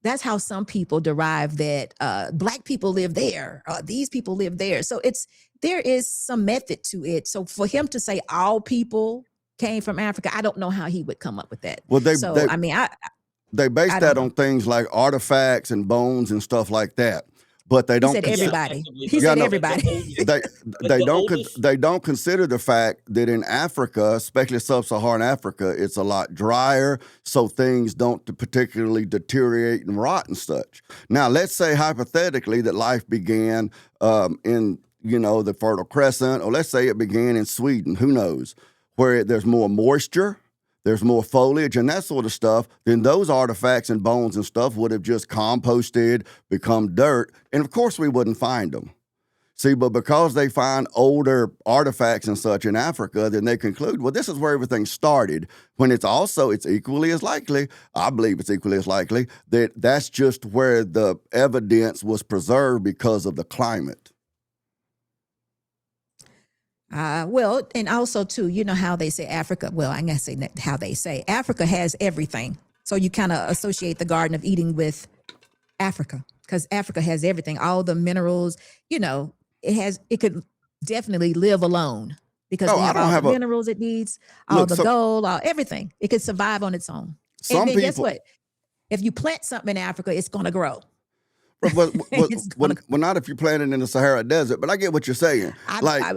Speaker 9: that's how some people derive that Black people live there, these people live there. So there is some method to it. So for him to say all people came from Africa, I don't know how he would come up with that.
Speaker 2: Well, they base that on things like artifacts and bones and stuff like that. But they don't.
Speaker 9: He said everybody. He said everybody.
Speaker 2: They don't consider the fact that in Africa, especially sub-Saharan Africa, it's a lot drier, so things don't particularly deteriorate and rot and such. Now, let's say hypothetically that life began in the Fertile Crescent, or let's say it began in Sweden. Who knows? Where there's more moisture, there's more foliage and that sort of stuff, then those artifacts and bones and stuff would have just composted, become dirt, and of course we wouldn't find them. See, but because they find older artifacts and such in Africa, then they conclude, well, this is where everything started, when it's equally as likely, I believe it's equally as likely, that that's just where the evidence was preserved because of the climate.
Speaker 9: Well, and also too, you know how they say Africa, well, I'm going to say how they say Africa has everything. So you kind of associate the Garden of Eden with Africa because Africa has everything, all the minerals, it could definitely live alone because they have all the minerals it needs, all the gold, everything. It could survive on its own. And then guess what? If you plant something in Africa, it's going to grow.
Speaker 2: Well, not if you plant it in the Sahara Desert, but I get what you're saying. I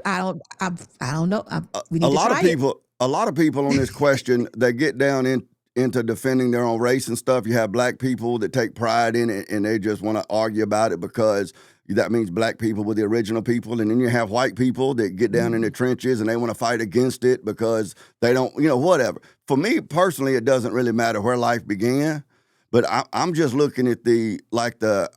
Speaker 9: don't know. We need
Speaker 2: a lot of people on this question, they get down into defending their own race and stuff. You have Black people that take pride in it, and they just want to argue about it because that means Black people were the original people. And then you have white people that get down in the trenches and they want to fight against it because they don't, whatever. For me personally, it doesn't really matter where life began. But I'm just looking at the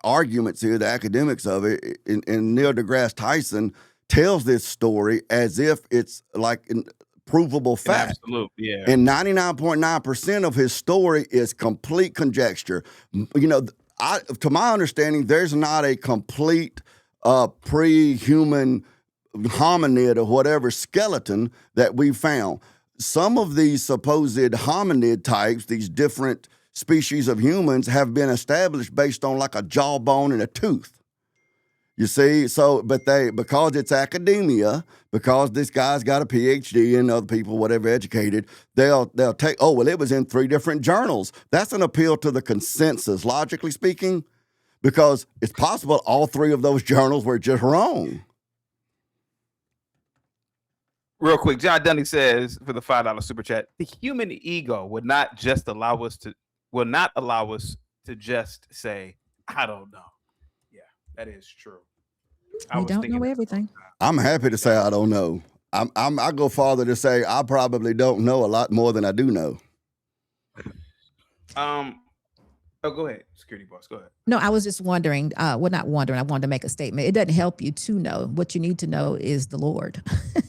Speaker 2: arguments here, the academics of it, and Neil deGrasse Tyson tells this story as if it's like a provable fact.
Speaker 1: Absolute, yeah.
Speaker 2: And 99.9% of his story is complete conjecture. To my understanding, there's not a complete pre-human hominid or whatever skeleton that we found. Some of these supposed hominid types, these different species of humans, have been established based on like a jawbone and a tooth. You see, because it's academia, because this guy's got a PhD and other people, whatever, educated, they'll take, it was in 3 different journals. That's an appeal to the consensus, logically speaking, because it's possible all 3 of those journals were just wrong.
Speaker 1: Real quick, John Dunning says for the $5 super chat, the human ego would not allow us to just say, I don't know. Yeah, that is true.
Speaker 9: We don't know everything.
Speaker 2: I'm happy to say I don't know. I go farther to say I probably don't know a lot more than I do know.
Speaker 1: Go ahead, security boss. Go ahead.
Speaker 9: No, I was just wondering. Not wondering. I wanted to make a statement. It doesn't help you to know. What you need to know is the Lord.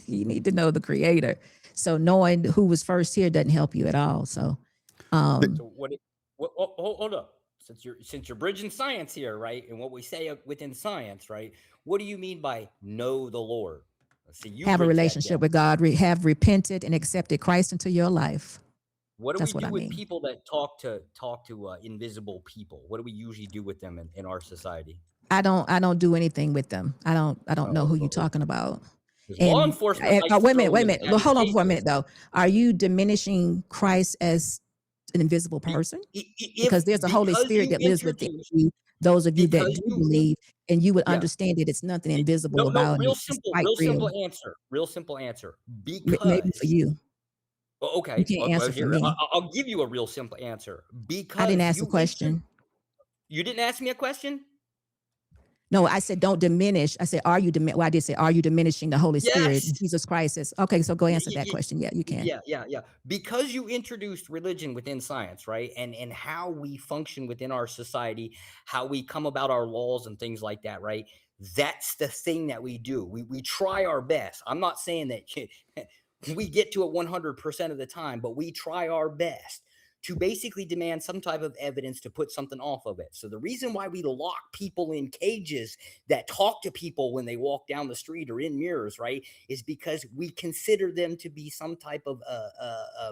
Speaker 9: You need to know the Creator. So knowing who was first here doesn't help you at all. So,
Speaker 14: hold up. Since you're bridging science here, right? And what we say within science, right? What do you mean by know the Lord?
Speaker 9: Have a relationship with God. Have repented and accepted Christ into your life.
Speaker 14: What do we do with people that talk to invisible people? What do we usually do with them in our society?
Speaker 9: I don't do anything with them. I don't know who you're talking about.
Speaker 14: Law enforcement.
Speaker 9: Wait a minute. Well, hold on for a minute though. Are you diminishing Christ as an invisible person? Because there's a Holy Spirit that lives within you. Those of you that do believe, and you would understand that it's nothing invisible about it.
Speaker 14: Real simple answer. Because
Speaker 9: maybe for you.
Speaker 14: Okay.
Speaker 9: You can't answer for me.
Speaker 14: I'll give you a real simple answer. Because
Speaker 9: I didn't ask a question.
Speaker 14: You didn't ask me a question?
Speaker 9: No, I said don't diminish. I said, are you diminishing the Holy Spirit? Jesus Christ says, okay, so go answer that question. Yeah, you can.
Speaker 14: Yeah. Because you introduced religion within science, right? And how we function within our society, how we come about our laws and things like that, right? That's the thing that we do. We try our best. I'm not saying that we get to it 100% of the time, but we try our best to basically demand some type of evidence to put something off of it. So the reason why we lock people in cages that talk to people when they walk down the street or in mirrors, right, is because we consider them to be some type of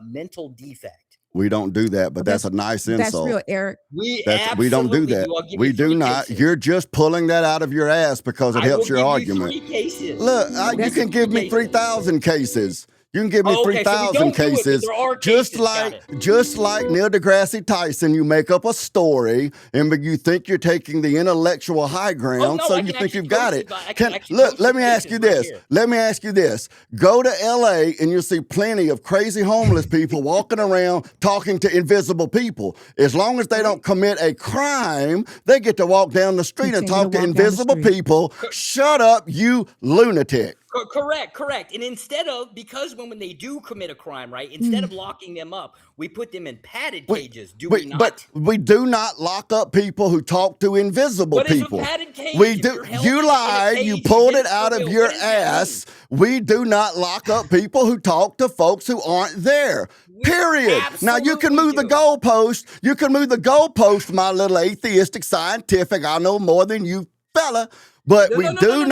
Speaker 14: mental defect.
Speaker 2: We don't do that, but that's a nice insult.
Speaker 9: That's real, Eric.
Speaker 14: We
Speaker 2: don't do that. We do not.
Speaker 14: Cases.
Speaker 2: You're just pulling that out of your ass because it helps your argument.
Speaker 14: You 3 cases.
Speaker 2: Look, you can give me 3,000 cases. You can give me 3,000 cases. Just like Neil deGrasse Tyson, you make up a story and you think you're taking the intellectual high ground, so you think you've got it. Look, let me ask you this. Let me ask you this. Go to LA and you'll see plenty of crazy homeless people walking around talking to invisible people. As long as they don't commit a crime, they get to walk down the street and talk to invisible people. Shut up, you lunatic.
Speaker 14: Correct. And instead of, because when they do commit a crime, right, instead of locking them up, we put them in padded cages, do we not?
Speaker 2: But we do not lock up people who talk to invisible people.
Speaker 14: What is a padded cage?
Speaker 2: We do. You lied. You pulled it out of your ass. We do not lock up people who talk to folks who aren't there. Period. Now you can move the goalpost. You can move the goalpost, my little atheistic scientific. I know more than you, fella. But we do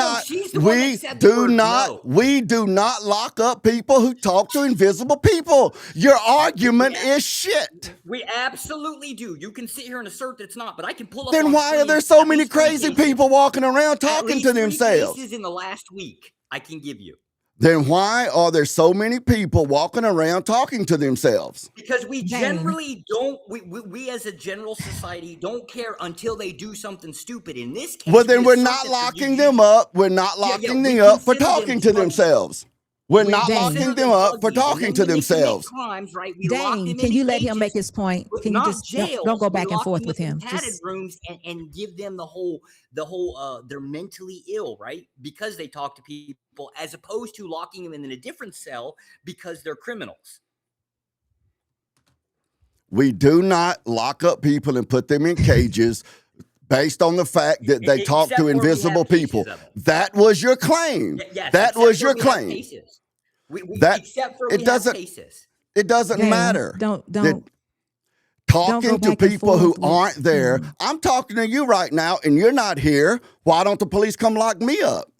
Speaker 2: not lock up people who talk to invisible people. Your argument is shit.
Speaker 14: We absolutely do. You can sit here and assert that it's not, but I can pull up.
Speaker 2: Then why are there so many crazy people walking around talking to themselves?
Speaker 14: Cases in the last week, I can give you.
Speaker 2: Then why are there so many people walking around talking to themselves?
Speaker 14: Because we generally don't, we as a general society don't care until they do something stupid. In this case,
Speaker 2: well, then we're not locking them up. We're not locking them up for talking to themselves. We're not locking them up for talking to themselves.
Speaker 14: Crimes, right?
Speaker 9: Dang, can you let him make his point? Can you just don't go back and forth with him?
Speaker 14: Padded rooms and give them the whole they're mentally ill, right? Because they talk to people, as opposed to locking them in a different cell because they're criminals.
Speaker 2: We do not lock up people and put them in cages based on the fact that they talk to invisible people. That was your claim.
Speaker 14: Yes,
Speaker 2: that was your claim. It doesn't matter. Talking to people who aren't there. I'm talking to you right now, and you're not here. Why don't the police come lock me up?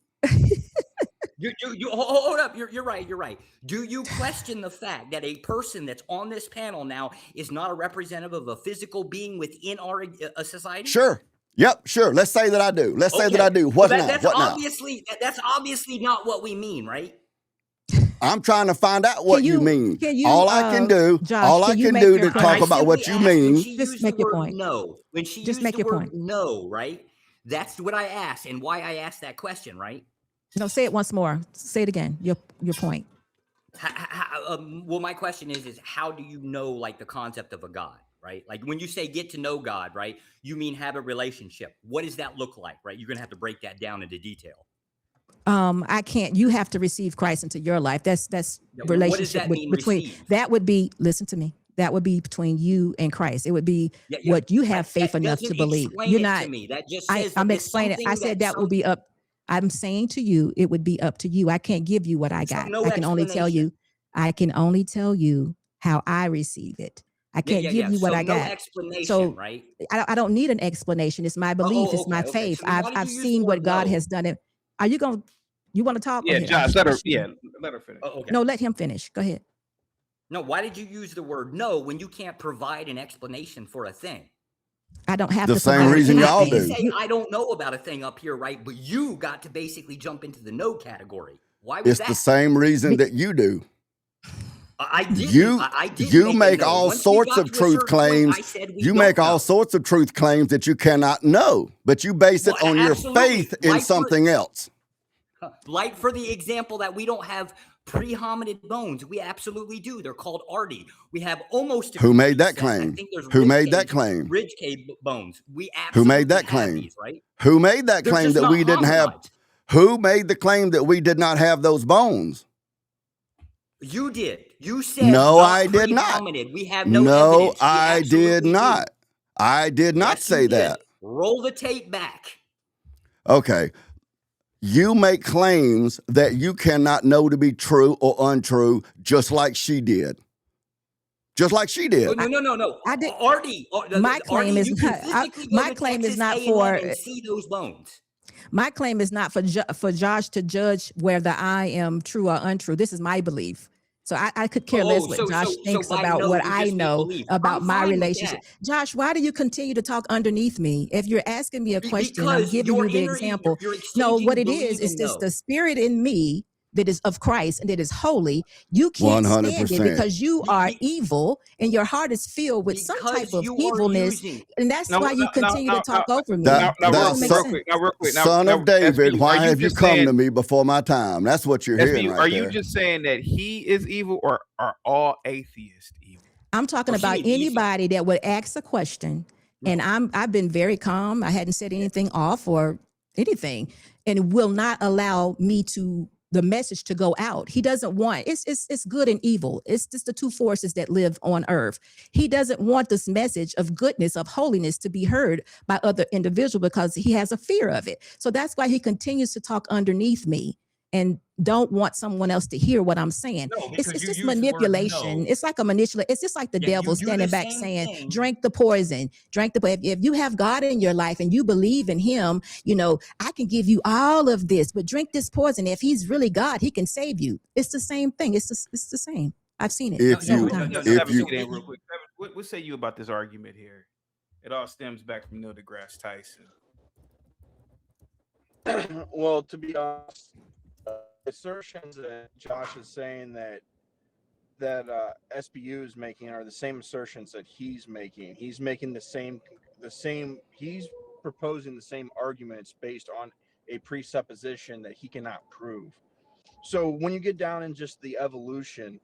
Speaker 14: You hold up. You're right. Do you question the fact that a person that's on this panel now is not a representative of a physical being within our society?
Speaker 2: Sure. Yep, sure. Let's say that I do. Let's say that I do. What now?
Speaker 14: That's
Speaker 2: what
Speaker 14: obviously now? That's obviously not what we mean, right?
Speaker 2: I'm trying to find out what you mean. All I can do to talk about what you mean.
Speaker 9: Just make your point.
Speaker 14: No. When she used the word no, right? That's what I asked and why I asked that question, right?
Speaker 9: No, say it once more. Say it again. Your point.
Speaker 14: Well, my question is how do you know, like, the concept of a God, right? Like, when you say get to know God, right, you mean have a relationship. What does that look like, right? You're going to have to break that down into detail.
Speaker 9: I can't. You have to receive Christ into your life. That's relationship
Speaker 14: what does that mean,
Speaker 9: between.
Speaker 14: receive?
Speaker 9: That would be. Listen to me. That would be between you and Christ. It would be what you have faith enough to believe. You're not.
Speaker 14: To me. That just says
Speaker 9: I'm explaining. I said that will be up. I'm saying to you, it would be up to you. I can't give you what I got.
Speaker 14: No
Speaker 9: I can only tell you. I can only tell you how I receive it. I can't give you what I got.
Speaker 14: Explanation,
Speaker 9: so
Speaker 14: right?
Speaker 9: I don't need an explanation. It's my belief. It's my faith.
Speaker 14: So
Speaker 9: I've seen what God has done. Are you going? You want to talk?
Speaker 1: Yeah, Josh, let her finish.
Speaker 9: No, let him finish. Go ahead.
Speaker 14: No, why did you use the word no when you can't provide an explanation for a thing?
Speaker 9: I don't have
Speaker 2: the same reason y'all do.
Speaker 14: Say, I don't know about a thing up here, right? But you got to basically jump into the no category. Why was that?
Speaker 2: It's the same reason that you do.
Speaker 14: I did.
Speaker 2: You make all sorts of truth claims. You make all sorts of truth claims that you cannot know, but you base it on your faith in something else.
Speaker 14: Like for the example that we don't have pre-hominid bones. We absolutely do. They're called arty. We have almost.
Speaker 2: Who made that claim? Who made that claim?
Speaker 14: Ridge cave bones. We absolutely.
Speaker 2: Who made that claim?
Speaker 14: These, right?
Speaker 2: Who made that claim that we didn't have? Who made the claim that we did not have those bones?
Speaker 14: You did. You said
Speaker 2: no. I did not.
Speaker 14: We have no evidence.
Speaker 2: I did not. I did not say that.
Speaker 14: Roll the tape back.
Speaker 2: Okay. You make claims that you cannot know to be true or untrue, just like she did. just like she did.
Speaker 14: No.
Speaker 9: I did.
Speaker 14: Artie,
Speaker 9: My claim
Speaker 14: Artie,
Speaker 9: is
Speaker 14: you can
Speaker 9: not.
Speaker 14: physically go
Speaker 9: My
Speaker 14: to
Speaker 9: claim is
Speaker 14: Texas
Speaker 9: not
Speaker 14: A&M
Speaker 9: for.
Speaker 14: and see those bones.
Speaker 9: My claim is not for Josh to judge whether I am true or untrue. This is my belief. So I could care less what Josh thinks
Speaker 14: by
Speaker 9: about
Speaker 14: no,
Speaker 9: what
Speaker 14: you
Speaker 9: I
Speaker 14: just mean
Speaker 9: know
Speaker 14: belief.
Speaker 9: about
Speaker 14: I'm
Speaker 9: my
Speaker 14: fine with
Speaker 9: relationship.
Speaker 14: that.
Speaker 9: Josh, why do you continue to talk underneath me? If you're asking me a question, I'm
Speaker 14: Because
Speaker 9: giving
Speaker 14: you're
Speaker 9: you the example.
Speaker 14: you're
Speaker 9: No,
Speaker 14: exchanging
Speaker 9: what it
Speaker 14: believe
Speaker 9: is
Speaker 14: and
Speaker 9: this
Speaker 14: know.
Speaker 9: the spirit in me that is of Christ and that is holy. You can't stand it
Speaker 2: 100%.
Speaker 9: because you are evil and your heart is filled with some type
Speaker 14: Because
Speaker 9: of
Speaker 14: you are
Speaker 9: evilness,
Speaker 14: using.
Speaker 9: and that's
Speaker 1: Now,
Speaker 9: why you
Speaker 1: now,
Speaker 9: continue
Speaker 1: now,
Speaker 9: to talk over me.
Speaker 2: That,
Speaker 9: It
Speaker 2: that
Speaker 9: doesn't make
Speaker 2: son,
Speaker 9: sense.
Speaker 1: real quick.
Speaker 2: son of David,
Speaker 1: SB,
Speaker 2: why
Speaker 1: are you
Speaker 2: have you
Speaker 1: just
Speaker 2: come
Speaker 1: saying,
Speaker 2: to me before my time? That's what you're hearing
Speaker 1: SB,
Speaker 2: right
Speaker 1: are
Speaker 2: there.
Speaker 1: you just saying that he is evil, or are all atheists evil?
Speaker 9: I'm talking about anybody that would ask a question, and I've been very calm. I hadn't said anything off or anything, and will not allow me to the message to go out. He doesn't want it's good and evil. It's just the two forces that live on earth. He doesn't want this message of goodness, of holiness to be heard by other individuals because he has a fear of it. So that's why he continues to talk underneath me and don't want someone else to hear what I'm saying.
Speaker 14: No,
Speaker 9: It's
Speaker 14: because you
Speaker 9: just
Speaker 14: use the word
Speaker 9: manipulation.
Speaker 14: no.
Speaker 9: It's like a manipulation. It's just like the
Speaker 14: Yeah, you
Speaker 9: devil
Speaker 14: do
Speaker 9: standing
Speaker 14: the
Speaker 9: back
Speaker 14: same
Speaker 9: saying,
Speaker 14: thing.
Speaker 9: drink the poison, drink the, if you have God in your life and you believe in him, you know, I can give you all of this, but drink this poison. If he's really God, he can save you. It's the same thing. It's the same. I've seen it several times.
Speaker 1: Real quick, what say you about this argument here? It all stems back from Neil deGrasse Tyson.
Speaker 17: Well, to be honest, assertions that Josh is saying that SBU is making are the same assertions that he's making. He's making the same. He's proposing the same arguments based on a presupposition that he cannot prove. So when you get down in just the evolution,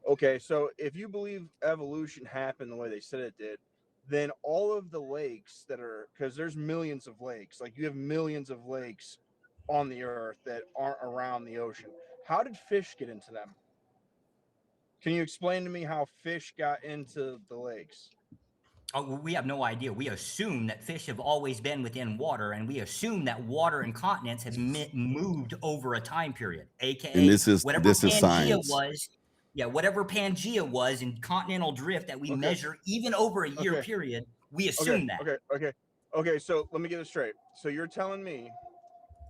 Speaker 17: okay, so if you believe evolution happened the way they said it did, then all of the lakes that are, because there's millions of lakes, like you have millions of lakes on the earth that aren't around the ocean. How did fish get into them? Can you explain to me how fish got into the lakes?
Speaker 14: Oh, we have no idea. We assume that fish have always been within water, and we assume that water and continents have moved over a time period, aka
Speaker 2: And this is
Speaker 14: Pangea
Speaker 2: science.
Speaker 14: was. Yeah, whatever Pangea was in continental drift that we measure even over a year period, we assume that.
Speaker 17: Okay. So let me get this straight. So you're telling me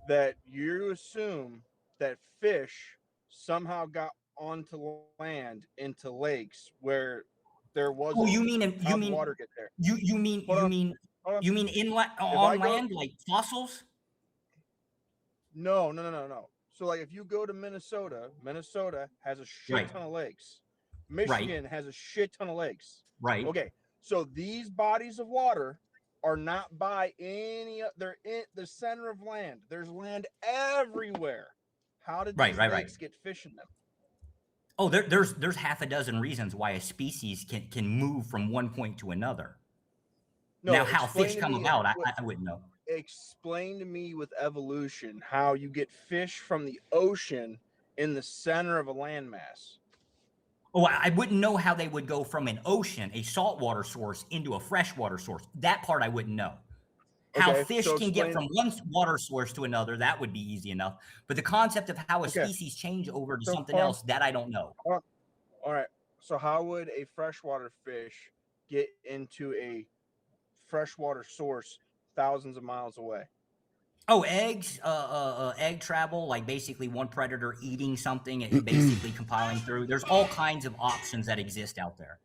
Speaker 17: that you assume that fish somehow got onto land into lakes where there wasn't water get there.
Speaker 14: You mean inland on land like fossils?
Speaker 17: No. So like if you go to Minnesota has a shit ton of lakes. Michigan has a shit ton of lakes.
Speaker 14: Right.
Speaker 17: Okay. So these bodies of water are not by any, they're in the center of land. There's land everywhere. How did these lakes get fish in them?
Speaker 14: Oh, there's half a dozen reasons why a species can move from one point to another.
Speaker 17: No,
Speaker 14: now, how fish come about, I wouldn't know.
Speaker 17: Explain to me with evolution how you get fish from the ocean in the center of a landmass.
Speaker 14: Oh, I wouldn't know how they would go from an ocean, a saltwater source, into a freshwater source. That part I wouldn't know. How fish can get from one water source to another, that would be easy enough. But the concept of how a species change over to something else, that I don't know.
Speaker 17: All right. So how would a freshwater fish get into a freshwater source thousands of miles away?
Speaker 14: Oh, eggs, egg travel, like basically one predator eating something and basically compiling through. There's all kinds of options that exist out there.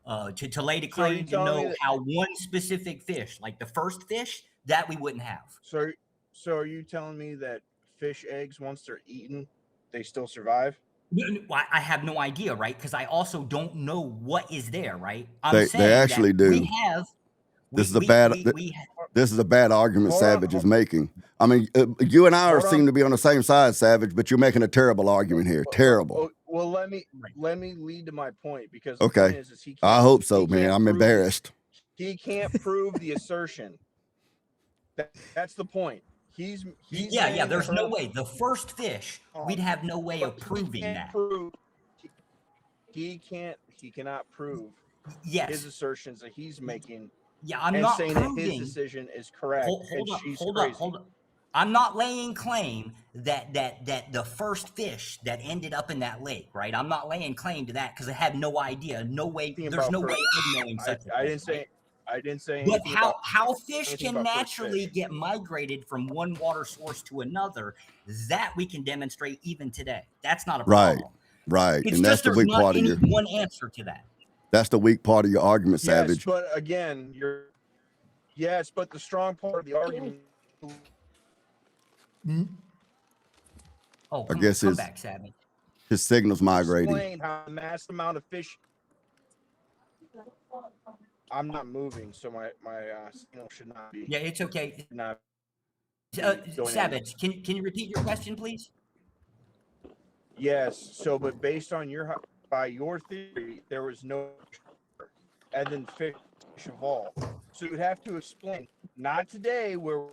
Speaker 14: To lay the claim to know how one specific fish, like the first fish, that we wouldn't have.
Speaker 17: So are you telling me that fish eggs, once they're eaten, they still survive?
Speaker 14: I have no idea, right? Because I also don't know what is there, right?
Speaker 2: They actually do.
Speaker 14: We have.
Speaker 2: This is a bad argument Savage is making. I mean, you and I seem to be on the same side, Savage, but you're making a terrible argument here. Terrible.
Speaker 17: Well, let me lead to my point, because
Speaker 2: the point is he I hope so, man. I'm embarrassed.
Speaker 17: He can't prove the assertion. That's the point. He's
Speaker 14: yeah. There's no way. The first fish, we'd have no way of proving that.
Speaker 17: He cannot prove his assertions that he's making.
Speaker 14: Yeah, I'm not
Speaker 17: saying
Speaker 14: proving
Speaker 17: that his decision is correct.
Speaker 14: Hold up. I'm not laying claim that the first fish that ended up in that lake, right? I'm not laying claim to that because I have no idea. No way. There's no way of knowing such a thing.
Speaker 17: I didn't say
Speaker 14: But
Speaker 17: anything
Speaker 14: how fish
Speaker 17: anything
Speaker 14: can
Speaker 17: about first
Speaker 14: naturally
Speaker 17: fish.
Speaker 14: get migrated from one water source to another, that we can demonstrate even today. That's not a problem.
Speaker 2: Right.
Speaker 14: It's
Speaker 2: And that's
Speaker 14: just
Speaker 2: the
Speaker 14: there's
Speaker 2: weak
Speaker 14: not
Speaker 2: part of
Speaker 14: any
Speaker 2: your
Speaker 14: one answer to that.
Speaker 2: that's the weak part of your argument,
Speaker 17: Yes,
Speaker 2: Savage.
Speaker 17: but again, but the strong part of the argument.
Speaker 14: Oh,
Speaker 2: I guess
Speaker 14: come back, Savage.
Speaker 2: his signal's migrating.
Speaker 17: Explain how a mass amount of fish. I'm not moving, so my signal should not be.
Speaker 14: Yeah, it's okay.
Speaker 17: Not
Speaker 14: Savage, can you repeat your question, please?
Speaker 17: Yes. So, but based on by your theory, there was no, and then fish evolved. So you'd have to explain, not today, where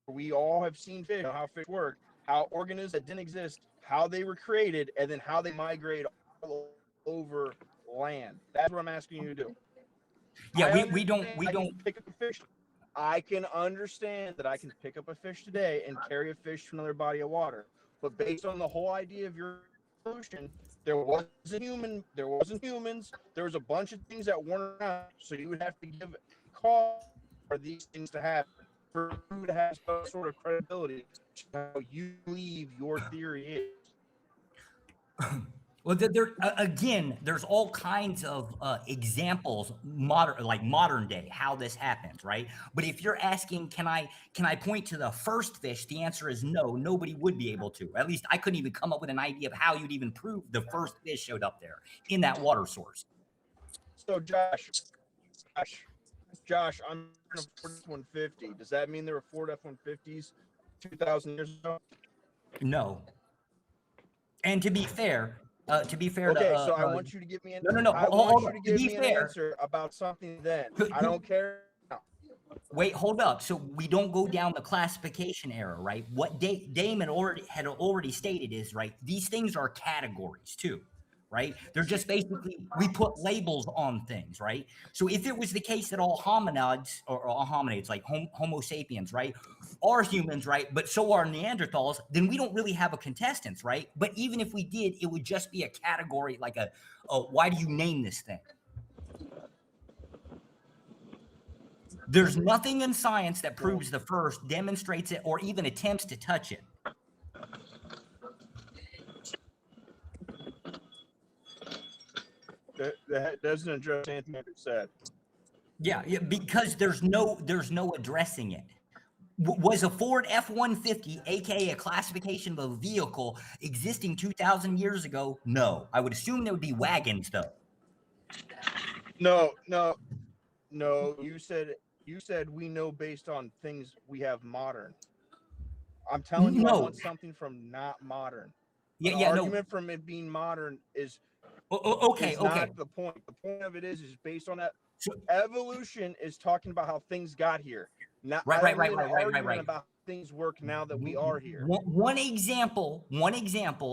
Speaker 17: we all have seen fish, how fish work, how organisms that didn't exist, how they were created, and then how they migrate all over land. That's what I'm asking you to do.
Speaker 14: Yeah, we don't
Speaker 17: pick up a fish. I can understand that I can pick up a fish today and carry a fish to another body of water. But based on the whole idea of your evolution, there wasn't humans, there was a bunch of things that weren't around. So you would have to give cause for these things to happen, for you to have some sort of credibility to how you believe your theory is.
Speaker 14: Well, again, there's all kinds of examples, modern day, how this happens, right? But if you're asking, can I point to the first fish? The answer is no. Nobody would be able to. At least I couldn't even come up with an idea of how you'd even prove the first fish showed up there in that water source.
Speaker 17: So, Josh, I'm a Ford F-150. Does that mean there were Ford F-150s 2,000 years ago?
Speaker 14: No. And to be fair.
Speaker 17: Okay, so I want you to give me an answer about something then. I don't care.
Speaker 14: Wait, hold up. So we don't go down the classification error, right? What Damon had already stated is, right, these things are categories too, right? They're just basically, we put labels on things, right? So if it was the case that all hominids, or all hominids, like Homo sapiens, right, are humans, right, but so are Neanderthals, then we don't really have a contestants, right? But even if we did, it would just be a category, like why do you name this thing? There's nothing in science that proves the first, demonstrates it, or even attempts to touch it.
Speaker 17: That doesn't address anything that it said.
Speaker 14: Yeah, because there's no addressing it. Was a Ford F-150, aka a classification of a vehicle, existing 2,000 years ago? No. I would assume there would be wagons, though.
Speaker 17: No. You said we know based on things we have modern. I'm telling you, I want something from not modern. Argument from it being modern is not the point. The point of it is based on that. So, evolution is talking about how things got here. Not
Speaker 14: right.
Speaker 17: About how things work now that we are here.
Speaker 14: One example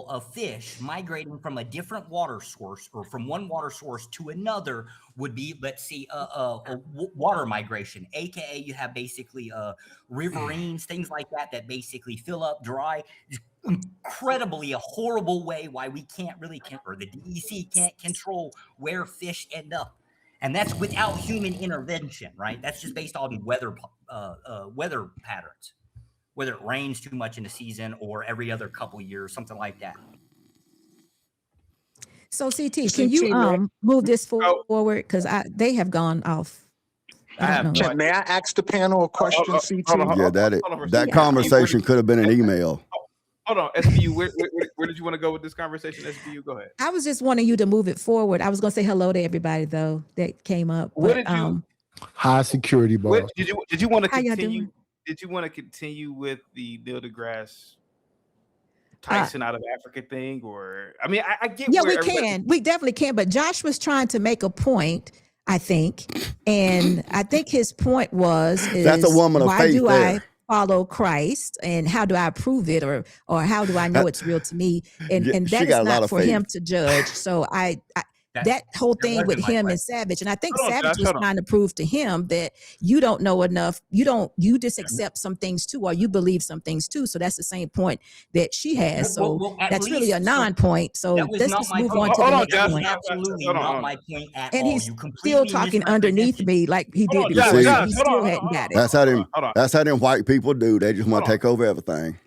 Speaker 14: of fish migrating from a different water source, or from one water source to another, would be, let's see, a water migration, aka you have basically riverines, things like that basically fill up, dry. Incredibly a horrible way why we can't really, or the DEC can't control where fish end up. And that's without human intervention, right? That's just based on weather patterns, whether it rains too much in a season or every other couple of years, something like that.
Speaker 9: So CT, can you move this forward? Because they have gone off.
Speaker 12: May I ask the panel a question, CT?
Speaker 2: Yeah, that conversation could have been an email.
Speaker 1: Hold on, SBU, where did you want to go with this conversation? SBU, go ahead.
Speaker 9: I was just wanting you to move it forward. I was going to say hello to everybody, though, that came up.
Speaker 1: What did you?
Speaker 16: High security ball.
Speaker 1: Did you want to continue? Did you want to continue with the Neil deGrasse Tyson out of Africa thing, or I mean, I get.
Speaker 9: Yeah, we can. We definitely can. But Josh was trying to make a point, I think, and I think his point was,
Speaker 2: that's a woman of faith.
Speaker 9: Why do I follow Christ, and how do I prove it, or how do I know it's real to me? And that is not for him to judge. So that whole thing with him and Savage. And I think
Speaker 1: Hold on,
Speaker 9: Savage
Speaker 1: Josh,
Speaker 9: was
Speaker 1: hold on.
Speaker 9: trying to prove to him that you don't know enough. You just accept some things too, or you believe some things too. So that's the same point that she has. So
Speaker 14: Well, at
Speaker 9: that's really
Speaker 14: least-
Speaker 9: a non-point. So
Speaker 14: that was
Speaker 9: let's
Speaker 14: not
Speaker 9: just
Speaker 14: my
Speaker 9: move
Speaker 14: point.
Speaker 9: on to the next
Speaker 14: That was
Speaker 9: point.
Speaker 14: absolutely not my point at
Speaker 9: And
Speaker 14: all.
Speaker 9: he's
Speaker 14: You
Speaker 9: still
Speaker 14: completely
Speaker 9: talking underneath me like he did
Speaker 1: on,
Speaker 9: before.
Speaker 2: Josh,
Speaker 9: So
Speaker 2: Josh,
Speaker 9: he
Speaker 1: hold
Speaker 9: still
Speaker 1: on,
Speaker 9: hadn't got it.
Speaker 2: That's how them white people do. They just want to take over everything.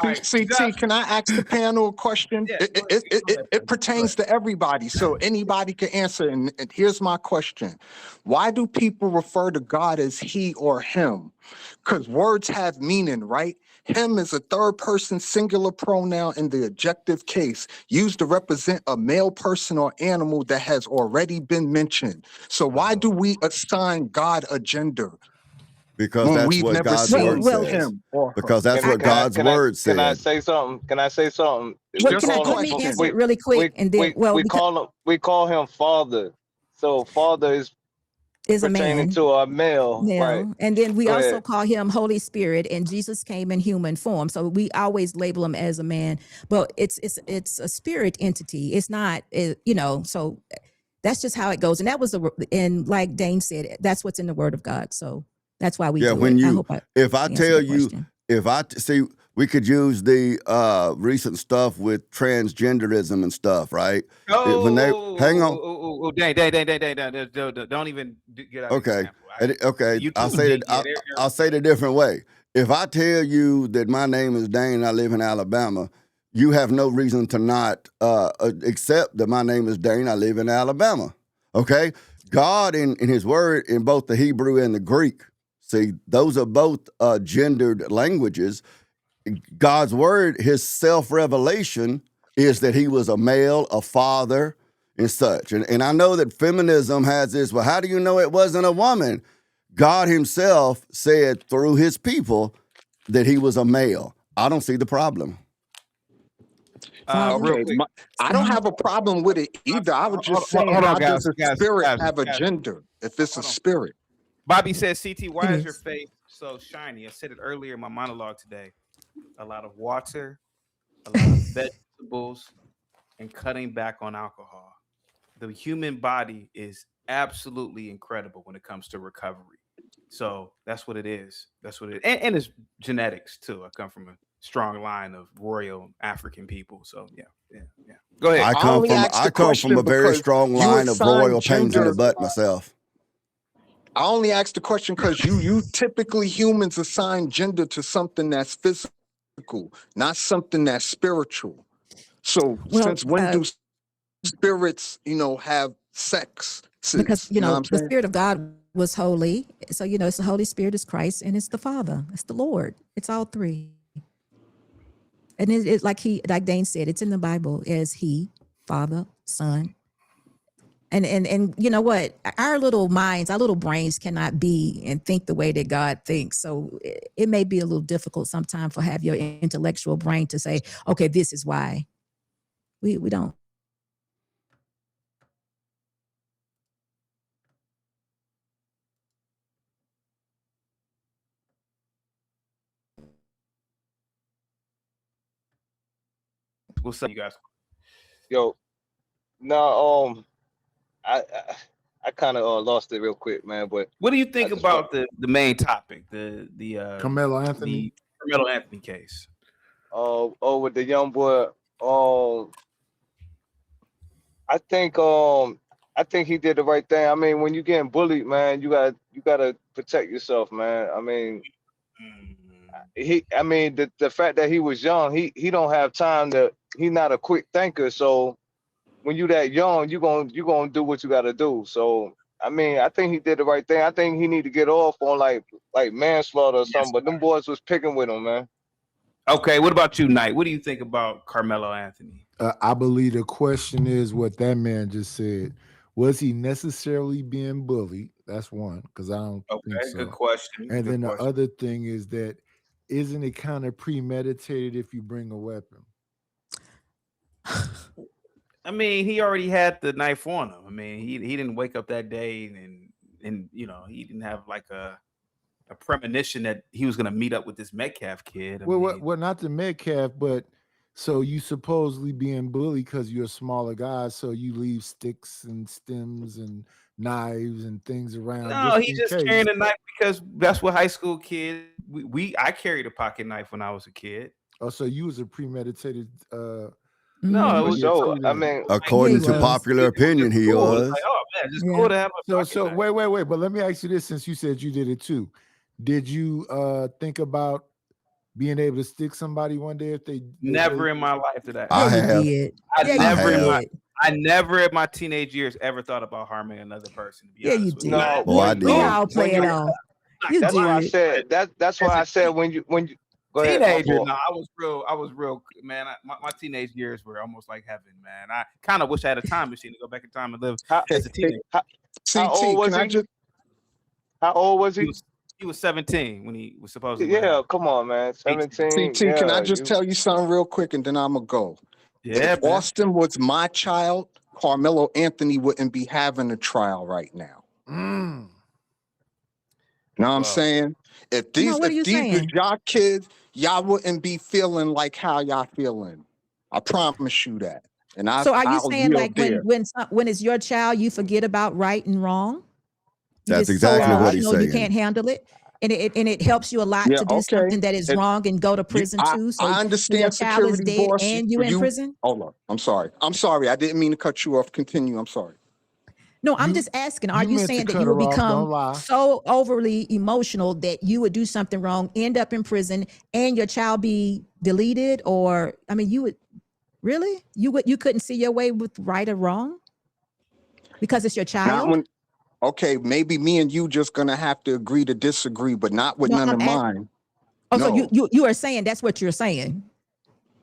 Speaker 12: CT, can I ask the panel a question? It pertains to everybody, so anybody can answer. And here's my question. Why do people refer to God as he or him? Because words have meaning, right? Him is a third person singular pronoun in the objective case, used to represent a male person or animal that has already been mentioned. So why do we assign God a gender?
Speaker 2: Because
Speaker 12: When
Speaker 2: that's
Speaker 12: we've
Speaker 2: what
Speaker 12: never
Speaker 2: God's
Speaker 12: seen
Speaker 2: word says.
Speaker 12: him or her.
Speaker 2: Because that's what God's word said.
Speaker 18: Can I say something? Can I say something?
Speaker 9: Well, let me answer it really quick, and then
Speaker 18: we call him father. So father is
Speaker 9: a
Speaker 18: pertaining
Speaker 9: man.
Speaker 18: to a male, right?
Speaker 9: And then we
Speaker 18: Go
Speaker 9: also
Speaker 18: ahead.
Speaker 9: call him Holy Spirit, and Jesus came in human form. So we always label him as a man, but it's a spirit entity. It's not, so that's just how it goes. And that was and like Dane said, that's what's in the Word of God. So that's why we do
Speaker 2: when
Speaker 9: it.
Speaker 2: you, if I
Speaker 9: answered
Speaker 2: tell
Speaker 9: the
Speaker 2: you,
Speaker 9: question.
Speaker 2: see, we could use the recent stuff with transgenderism and stuff, right? When they hang on.
Speaker 1: Oh, dang, don't even get out.
Speaker 2: Okay. I'll say it. I'll say it a different way. If I tell you that my name is Dane and I live in Alabama, you have no reason to not accept that my name is Dane. I live in Alabama. Okay. God in his word in both the Hebrew and the Greek. See, those are both gendered languages. God's word, his self-revelation is that he was a male, a father, and such. And I know that feminism has this, well, how do you know it wasn't a woman? God himself said through his people that he was a male. I don't see the problem.
Speaker 12: Okay, I don't have a problem with it either. I was just saying,
Speaker 1: hold on,
Speaker 12: how
Speaker 1: guys,
Speaker 12: does a spirit have a gender if it's a spirit?
Speaker 1: Bobby says, CT, why is your face so shiny? I said it earlier in my monologue today. A lot of water, a lot of vegetables, and cutting back on alcohol. The human body is absolutely incredible when it comes to recovery. So that's what it is. That's what it is. And it's genetics too. I come from a strong line of royal African people. So yeah. Go ahead.
Speaker 2: I come from a very strong line of royal pains in the butt myself.
Speaker 12: I only asked the question because you typically humans assign gender to something that's physical, not something that's spiritual. So since when do spirits, have sex?
Speaker 9: Because
Speaker 12: what I'm
Speaker 9: the
Speaker 12: saying?
Speaker 9: Spirit of God was holy. So it's the Holy Spirit is Christ, and it's the Father, it's the Lord. It's all three. And it's like Dane said, it's in the Bible as He, Father, Son. And you know what? Our little minds, our little brains cannot be and think the way that God thinks. So it may be a little difficult sometimes for have your intellectual brain to say, okay, this is why. We don't.
Speaker 1: What's up, you guys?
Speaker 18: Yo, no, I kind of lost it real quick, man. But
Speaker 1: what do you think about the main topic, the
Speaker 19: Carmelo Anthony,
Speaker 1: the Carmelo Anthony case?
Speaker 18: With the young boy, I think he did the right thing. I mean, when you're getting bullied, man, you gotta protect yourself, man. I mean, the fact that he was young, he don't have time to. He's not a quick thinker, so when you that young, you gonna do what you gotta do. So I mean, I think he did the right thing. I think he need to get off on like manslaughter or something. But them boys was picking with him, man.
Speaker 1: Okay, what about you, Knight? What do you think about Carmelo Anthony?
Speaker 19: I believe the question is what that man just said. Was he necessarily being bullied? That's one, because I don't think so.
Speaker 1: Good question.
Speaker 19: And
Speaker 1: good
Speaker 19: then
Speaker 1: question.
Speaker 19: The other thing is that isn't it kind of premeditated if you bring a weapon?
Speaker 1: I mean, he already had the knife on him. I mean, he didn't wake up that day and he didn't have like a premonition that he was going to meet up with this Metcalf kid.
Speaker 19: Well, not the Metcalf, but So you supposedly being bullied because you're a smaller guy, so you leave sticks and stems and knives and things around.
Speaker 1: No,
Speaker 19: just
Speaker 1: he
Speaker 19: in
Speaker 1: just
Speaker 19: case.
Speaker 1: carrying a knife because that's what high school kids. I carried a pocket knife when I was a kid.
Speaker 19: Oh, so you was a premeditated.
Speaker 1: No, it was
Speaker 18: So I mean,
Speaker 2: according to popular opinion, he
Speaker 1: cool.
Speaker 2: was.
Speaker 1: It's like, oh man, just cool to have a pocket
Speaker 19: So
Speaker 1: knife.
Speaker 19: wait. But let me ask you this: since you said you did it too, did you think about being able to stick somebody one day if they?
Speaker 1: Never in my life did I.
Speaker 2: I have.
Speaker 1: I never in my teenage years ever thought about harming another person. To be
Speaker 9: Yeah, you
Speaker 1: honest with
Speaker 9: did.
Speaker 18: no,
Speaker 2: Well, I did.
Speaker 9: We all play it off. You
Speaker 18: that's why I
Speaker 9: did.
Speaker 18: said that's why I said when you go ahead.
Speaker 1: Teenager, no, I was real, man. My teenage years were almost like heaven, man. I kind of wish I had a time machine to go back in time and live as a teenager.
Speaker 18: How old was he? How old was he?
Speaker 1: He was 17 when he was supposedly.
Speaker 18: Yeah, come on, man. 17.
Speaker 12: CT, can I just tell you something real quick and then I'm going to go?
Speaker 1: Yeah,
Speaker 12: if
Speaker 1: man.
Speaker 12: Austin was my child, Carmelo Anthony wouldn't be having a trial right now. Know what I'm saying? If these
Speaker 9: what are you
Speaker 12: was
Speaker 9: saying?
Speaker 12: y'all kids, y'all wouldn't be feeling like how y'all feeling. I promise you that. And
Speaker 9: So are you
Speaker 12: I'll
Speaker 9: saying
Speaker 12: yield
Speaker 9: like
Speaker 12: there.
Speaker 9: when it's your child, you forget about right and wrong?
Speaker 2: That's
Speaker 9: just so
Speaker 2: exactly what he's
Speaker 9: emotional, you
Speaker 2: saying.
Speaker 9: can't handle it, and it helps you a lot to do something that is wrong and go to prison too. So
Speaker 12: I understand
Speaker 9: your child is
Speaker 12: security,
Speaker 9: dead
Speaker 12: boss.
Speaker 9: and you in prison.
Speaker 12: Hold on. I'm sorry. I didn't mean to cut you off. Continue. I'm sorry.
Speaker 9: No, I'm just asking, are you
Speaker 19: meant to
Speaker 9: saying that
Speaker 19: cut
Speaker 9: you would
Speaker 19: her off, don't
Speaker 9: become
Speaker 19: lie.
Speaker 9: so overly emotional that you would do something wrong, end up in prison, and your child be deleted? Or, I mean, you would really? You couldn't see your way with right or wrong? Because it's your child?
Speaker 12: Okay, maybe me and you just gonna have to agree to disagree, but not with none of mine.
Speaker 9: Oh, so
Speaker 12: No.
Speaker 9: you are saying that's what you're saying.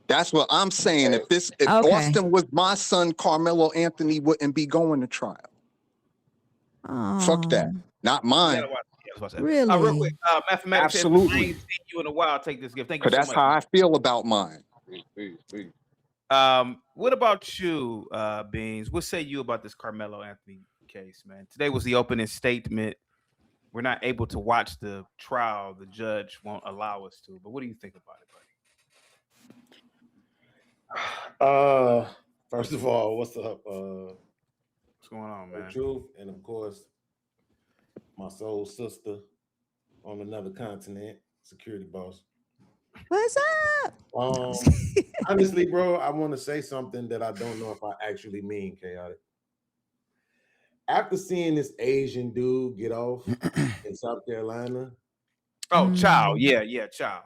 Speaker 12: That's what I'm saying. If
Speaker 9: Okay.
Speaker 12: Austin was my son, Carmelo Anthony wouldn't be going to trial. Fuck that. Not mine.
Speaker 9: Really?
Speaker 1: Real quick, mathematics.
Speaker 12: Absolutely.
Speaker 1: I ain't seen you in a while. Take this gift. Thank you
Speaker 12: Because
Speaker 1: so
Speaker 12: that's
Speaker 1: much.
Speaker 12: how I feel about mine.
Speaker 1: What about you, Beans? What say you about this Carmelo Anthony case, man? Today was the opening statement. We're not able to watch the trial. The judge won't allow us to. But what do you think about it, buddy?
Speaker 16: First of all, what's up?
Speaker 1: What's going on, man?
Speaker 16: Truth, and of course, my soul sister on another continent, security boss.
Speaker 9: What's up?
Speaker 16: Honestly, bro, I want to say something that I don't know if I actually mean, Chaotic. After seeing this Asian dude get off in South Carolina.
Speaker 1: Oh, child. Yeah, child.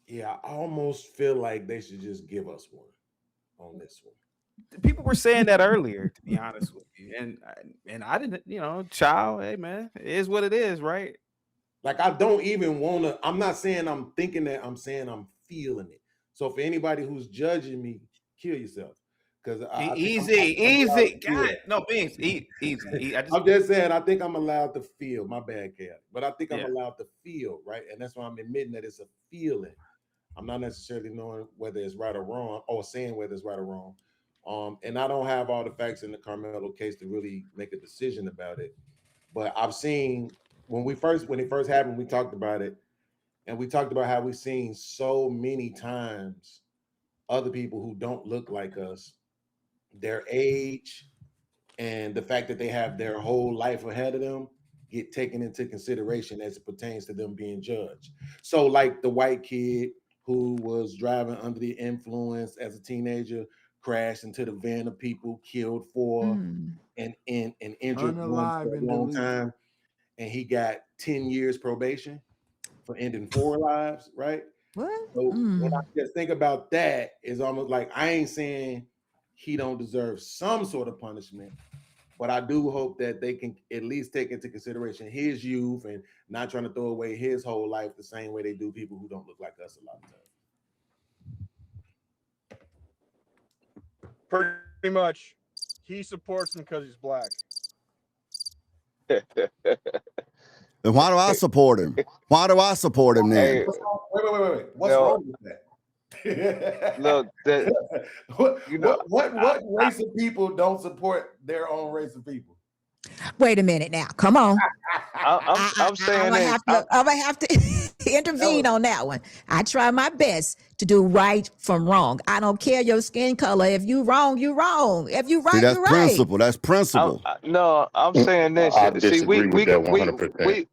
Speaker 16: Yeah, I almost feel like they should just give us one on this one.
Speaker 1: People were saying that earlier, to be honest with you. And I didn't, child, hey, man, it is what it is, right?
Speaker 16: Like, I don't even want to, I'm not saying I'm thinking that, I'm saying I'm feeling it. So for anybody who's judging me, kill yourself. Because
Speaker 1: easy. God, no, Beans, easy.
Speaker 16: I'm just saying, I think I'm allowed to feel. My bad, Cat. But I think I'm allowed to feel, right? And that's why I'm admitting that it's a feeling. I'm not necessarily knowing whether it's right or wrong, or saying whether it's right or wrong. And I don't have all the facts in the Carmelo case to really make a decision about it. But I've seen when it first happened, we talked about it, and we talked about how we've seen so many times other people who don't look like us, their age, and the fact that they have their whole life ahead of them get taken into consideration as it pertains to them being judged. So like the white kid who was driving under the influence as a teenager, crashed into the van of people, killed 4 and injured 1 for a long time. And he got 10 years probation for ending 4 lives, right?
Speaker 9: What?
Speaker 16: So when I just think about that, it's almost like I ain't saying he don't deserve some sort of punishment, but I do hope that they can at least take into consideration his youth and not trying to throw away his whole life the same way they do people who don't look like us a lot of times.
Speaker 17: Pretty much, he supports him because he's black.
Speaker 2: Then why do I support him? Why do I support him then?
Speaker 16: Wait. What's wrong with that?
Speaker 18: Look,
Speaker 16: what race of people don't support their own race of people?
Speaker 9: Wait a minute now. Come on.
Speaker 18: I'm saying
Speaker 9: I'm gonna have to intervene on that one. I try my best to do right from wrong. I don't care your skin color. If you wrong, you wrong. If you right,
Speaker 2: See, that's
Speaker 9: you right.
Speaker 2: principle. That's principle.
Speaker 18: I'm saying this.
Speaker 13: I
Speaker 18: See,
Speaker 13: disagree with that 100%.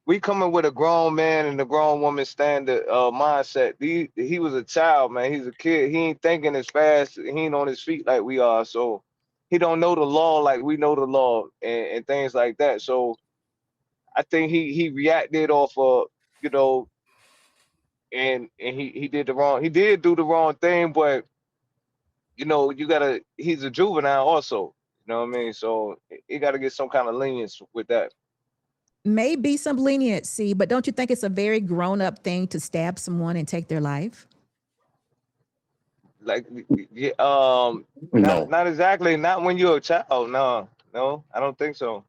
Speaker 18: we coming with a grown man and a grown woman standard mindset. He was a child, man. He's a kid. He ain't thinking as fast. He ain't on his feet like we are. So he don't know the law like we know the law and things like that. So I think he reacted off of, you know, and he did the wrong. He did do the wrong thing, but you know, he's a juvenile also. You know what I mean? So he got to get some kind of lenience with that.
Speaker 9: Maybe some leniency, but don't you think it's a very grown-up thing to stab someone and take their life?
Speaker 18: Like, yeah,
Speaker 13: No.
Speaker 18: not exactly. Not when you're a child. No, I don't think so.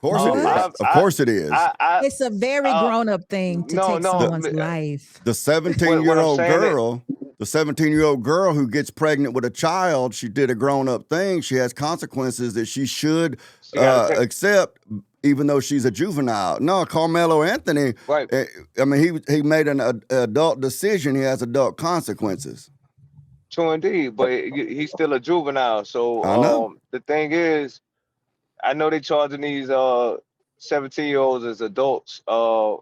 Speaker 2: Of course it is. Of course it is.
Speaker 9: It's a very grown-up thing to take someone's life.
Speaker 2: The 17-year-old girl, the 17-year-old girl who gets pregnant with a child, she did a grown-up thing. She has consequences that she should accept, even though she's a juvenile. No, Carmelo Anthony,
Speaker 18: right.
Speaker 2: I mean, he made an adult decision. He has adult consequences.
Speaker 18: True indeed, but he's still a juvenile. So
Speaker 2: I know.
Speaker 18: The thing is, I know they charging these 17-year-olds as adults. But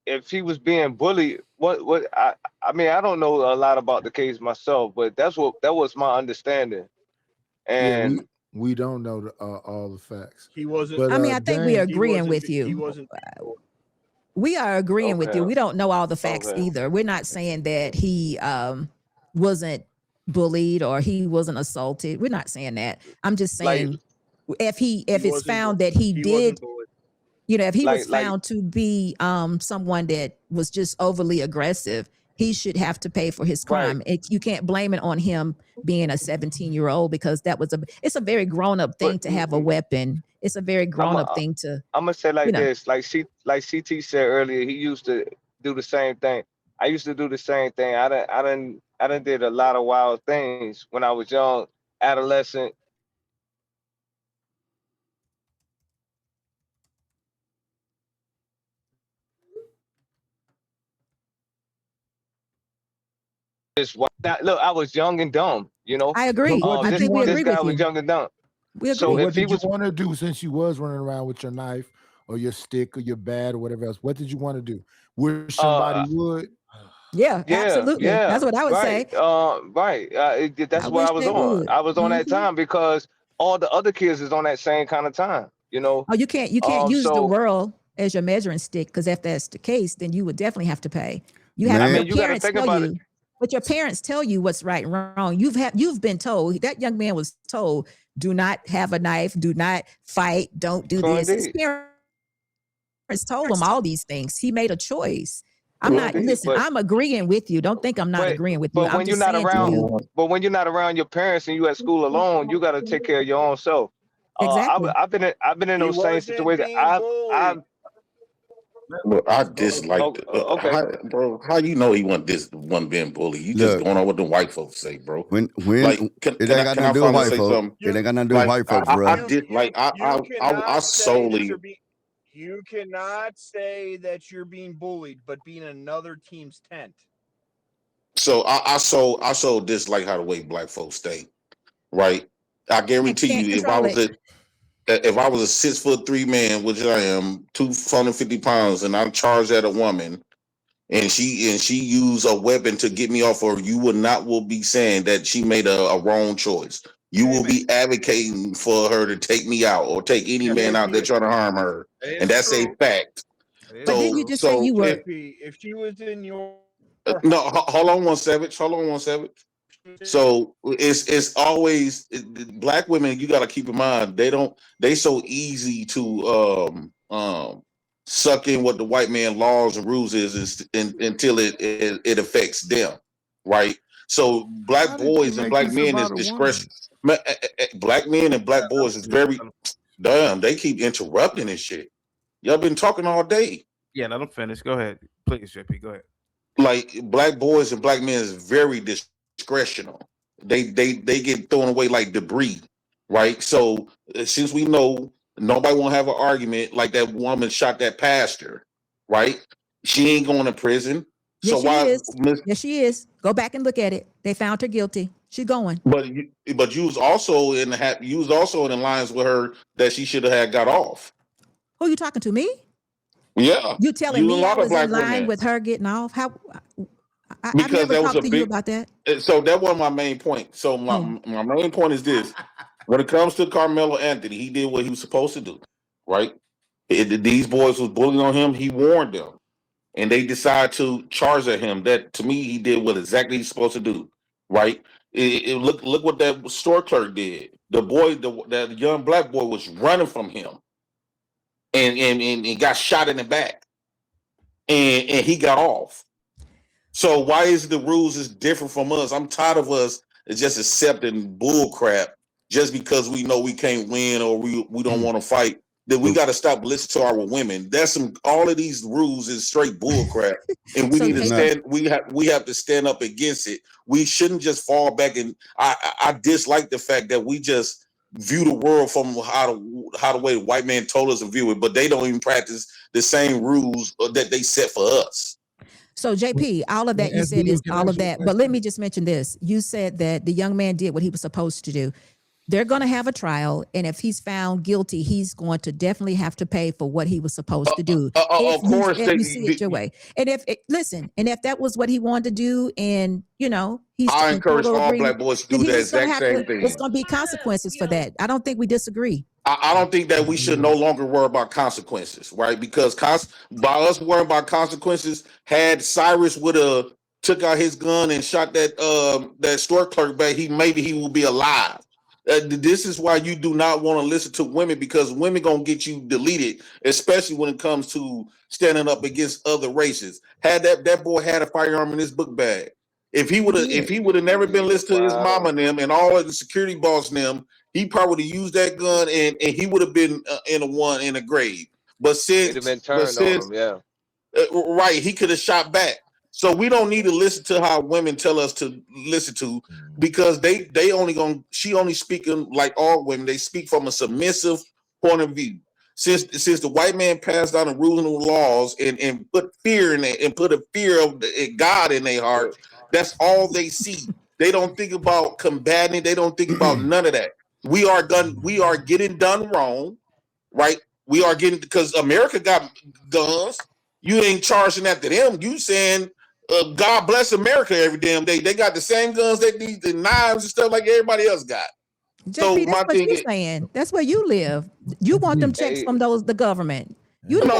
Speaker 18: if he was being bullied, I mean, I don't know a lot about the case myself, but that was my understanding. And
Speaker 19: yeah, we don't know all the facts.
Speaker 17: He wasn't.
Speaker 19: But,
Speaker 9: I mean, I think we're agreeing with you.
Speaker 17: He wasn't.
Speaker 9: We are agreeing with you. We don't know all the facts either. We're not saying that he wasn't bullied or he wasn't assaulted. We're not saying that. I'm just saying if it's found that he did, you know, if he was found to be someone that was just overly aggressive, he should have to pay for his crime. You can't blame it on him being a 17-year-old because it's a very grown-up thing to have a weapon. It's a very grown-up thing to.
Speaker 18: I'm gonna say this, like CT said earlier, he used to do the same thing. I used to do the same thing. I done did a lot of wild things when I was young, adolescent. Look, I was young and dumb, you know.
Speaker 9: I agree. I think we agree
Speaker 18: this guy
Speaker 9: with
Speaker 18: was
Speaker 9: you.
Speaker 18: young and dumb.
Speaker 9: We agree.
Speaker 19: So
Speaker 18: if
Speaker 19: what
Speaker 18: he
Speaker 19: did
Speaker 18: was
Speaker 19: you want to do since you was running around with your knife or your stick or your bat or whatever else? What did you want to do? Wish somebody would?
Speaker 9: Yeah, absolutely.
Speaker 18: Yeah,
Speaker 9: that's what I would say.
Speaker 18: That's what I was on. I was on that time because all the other kids is on that same kind of time, you know.
Speaker 9: Oh, you can't use the world as your measuring stick because if that's the case, then you would definitely have to pay. You have your parents tell you, but your parents tell you what's right and wrong. You've been told. That young man was told, do not have a knife, do not fight, don't do this. His parents told him all these things. He made a choice. I'm agreeing with you. Don't think I'm not agreeing with you.
Speaker 18: But when you're not around your parents and you at school alone, you got to take care of your own self.
Speaker 9: Exactly.
Speaker 18: I've been in those same situations.
Speaker 13: Well, I disliked it. Bro, how you know he wasn't being bullied? You just going on what the white folks say, bro.
Speaker 2: When it ain't got nothing to do with white folks. It ain't got nothing to do with white folks, bro.
Speaker 13: I solely.
Speaker 17: You cannot say that you're being bullied, but being in another team's tent.
Speaker 13: So I so dislike how the way black folks stay, right? I guarantee you, if I was a 6'3" man, which I am, 250 pounds, and I'm charged at a woman, and she used a weapon to get me off her, you will be saying that she made a wrong choice. You will be advocating for her to take me out or take any man out there trying to harm her, and that's a fact.
Speaker 9: But then you just say you were.
Speaker 17: If she was in your
Speaker 13: no, hold on one savage. So it's always black women. You got to keep in mind they so easy to suck in what the white man laws and rules is until it affects them, right? So black boys and black men is discretion. Black men and black boys is very damn. They keep interrupting this shit. Y'all been talking all day.
Speaker 1: Yeah, let them finish. Go ahead, please, JP. Go ahead.
Speaker 13: Like black boys and black men is very discretional. They get thrown away like debris, right? So since we know nobody won't have an argument like that woman shot that pastor,
Speaker 20: right? She ain't going to prison.
Speaker 9: Yes,
Speaker 20: So
Speaker 9: she
Speaker 20: why,
Speaker 9: is. Yes, she is. Go back and look at it. They found her guilty. She's going.
Speaker 20: but you was also in the lines with her that she should have had got off.
Speaker 9: Who are you talking to? Me?
Speaker 20: Yeah.
Speaker 9: You telling
Speaker 20: You and
Speaker 9: me
Speaker 20: a
Speaker 9: I
Speaker 20: lot of
Speaker 9: was in
Speaker 20: black
Speaker 9: line
Speaker 20: women.
Speaker 9: with her getting off? How? I've
Speaker 20: Because
Speaker 9: never
Speaker 20: that was
Speaker 9: talked
Speaker 20: a
Speaker 9: to you
Speaker 20: big
Speaker 9: about that.
Speaker 20: so that was my main point. So my main point is this: when it comes to Carmelo Anthony, he did what he was supposed to do, right? These boys was bullying on him. He warned them, and they decided to charge at him. That to me, he did what exactly he's supposed to do, right? Look what that store clerk did. The boy, that young black boy, was running from him, and got shot in the back, and he got off. So why is the rules is different from us? I'm tired of us just accepting bull crap just because we know we can't win or we don't want to fight. That we got to stop listening to our women. That's all of these rules is straight bull crap, and we need to stand. We have to stand up against it. We shouldn't just fall back. And I dislike the fact that we just view the world from how the way the white man told us to view it, but they don't even practice the same rules that they set for us.
Speaker 9: So JP, all of that you said is all of that. But let me just mention this. You said that the young man did what he was supposed to do. They're going to have a trial, and if he's found guilty, he's going to definitely have to pay for what he was supposed to do.
Speaker 20: Of course,
Speaker 9: if you see it your way. And if that was what he wanted to do, and he's
Speaker 20: I encourage all
Speaker 9: agreement,
Speaker 20: black boys to do the exact same thing.
Speaker 9: It's going to be consequences for that. I don't think we disagree.
Speaker 20: I don't think that we should no longer worry about consequences, right? Because by us worrying about consequences, had Cyrus would have took out his gun and shot that store clerk back, he will be alive. This is why you do not want to listen to women, because women gonna get you deleted, especially when it comes to standing up against other races. Had that boy had a firearm in his book bag, if he would have never been listening to his mama and them and all of the security boss and them, he probably would have used that gun and he would have been in a grave. But since right, he could have shot back. So we don't need to listen to how women tell us to listen to, because she only speaking like all women. They speak from a submissive point of view. Since the white man passed down the rules and the laws and put fear in it and put a fear of God in their heart, that's all they see. They don't think about combating. They don't think about none of that. We are getting done wrong, right? We are getting, because America got guns. You ain't charging after them. You saying God bless America every damn day. They got the same guns, they need the knives and stuff like everybody else got.
Speaker 9: JP, so that's what you're saying. That's where you live. You want them checks from the government. You
Speaker 20: I'm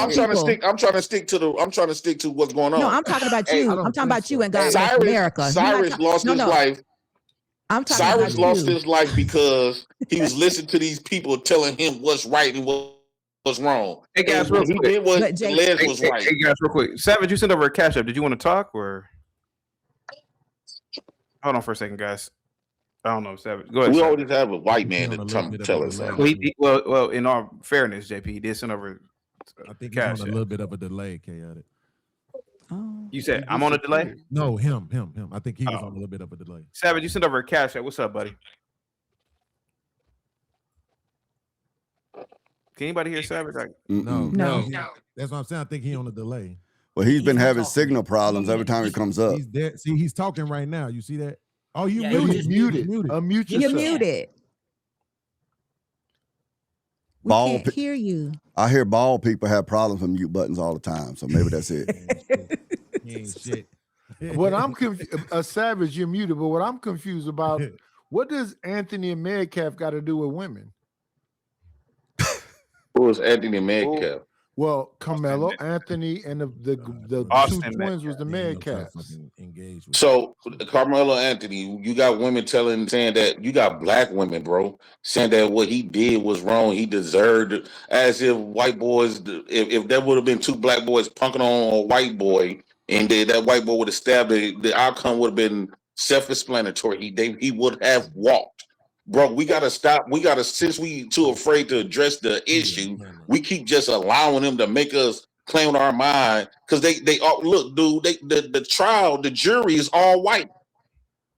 Speaker 20: trying to stick to what's going on.
Speaker 9: No, I'm talking about you. I'm talking about you and God bless America.
Speaker 20: Cyrus lost his life.
Speaker 9: Cyrus
Speaker 20: lost his life because he was listening to these people telling him what's right and what's wrong.
Speaker 1: Hey guys, real quick.
Speaker 20: He did what Les was right.
Speaker 1: Hey guys, real quick. Savage, you sent over a cash app. Did you want to talk or? Hold on for a second, guys. I don't know, Savage. Go ahead.
Speaker 20: We
Speaker 1: Savage.
Speaker 20: always have a white man to tell us that.
Speaker 1: Well, in all fairness, JP, he did send over.
Speaker 21: I think he's on a little bit of a delay, Chaotic.
Speaker 9: Oh.
Speaker 1: You said I'm on a delay?
Speaker 21: No, him. I think he was on a little bit of a delay.
Speaker 1: Savage, you sent over a cash app. What's up, buddy? Can anybody hear Savage?
Speaker 21: No. That's what I'm saying. I think he's on a delay.
Speaker 2: Well, he's been having signal problems every time he comes up.
Speaker 21: He's dead. See, he's talking right now. You see that? Oh, you
Speaker 2: muted.
Speaker 21: Unmute
Speaker 9: You're
Speaker 21: yourself.
Speaker 9: muted. We can't hear you.
Speaker 2: I hear bald people have problems with mute buttons all the time, so maybe that's it.
Speaker 21: He ain't shit.
Speaker 19: What I'm Savage, you're muted, but what I'm confused about, what does Anthony and Metcalf got to do with women?
Speaker 20: Who was Anthony Metcalf?
Speaker 19: Well, Carmelo, Anthony, and the two twins was the Metcalf.
Speaker 20: So Carmelo Anthony, you got women saying that you got black women, bro, saying that what he did was wrong. He deserved it, as if white boys, if there would have been two black boys punking on a white boy, and that white boy would have stabbed it, the outcome would have been self-explanatory. He would have walked. Bro, we gotta stop. Since we too afraid to address the issue, we keep just allowing them to make us play on our mind. Because they look, dude. The jury is all white.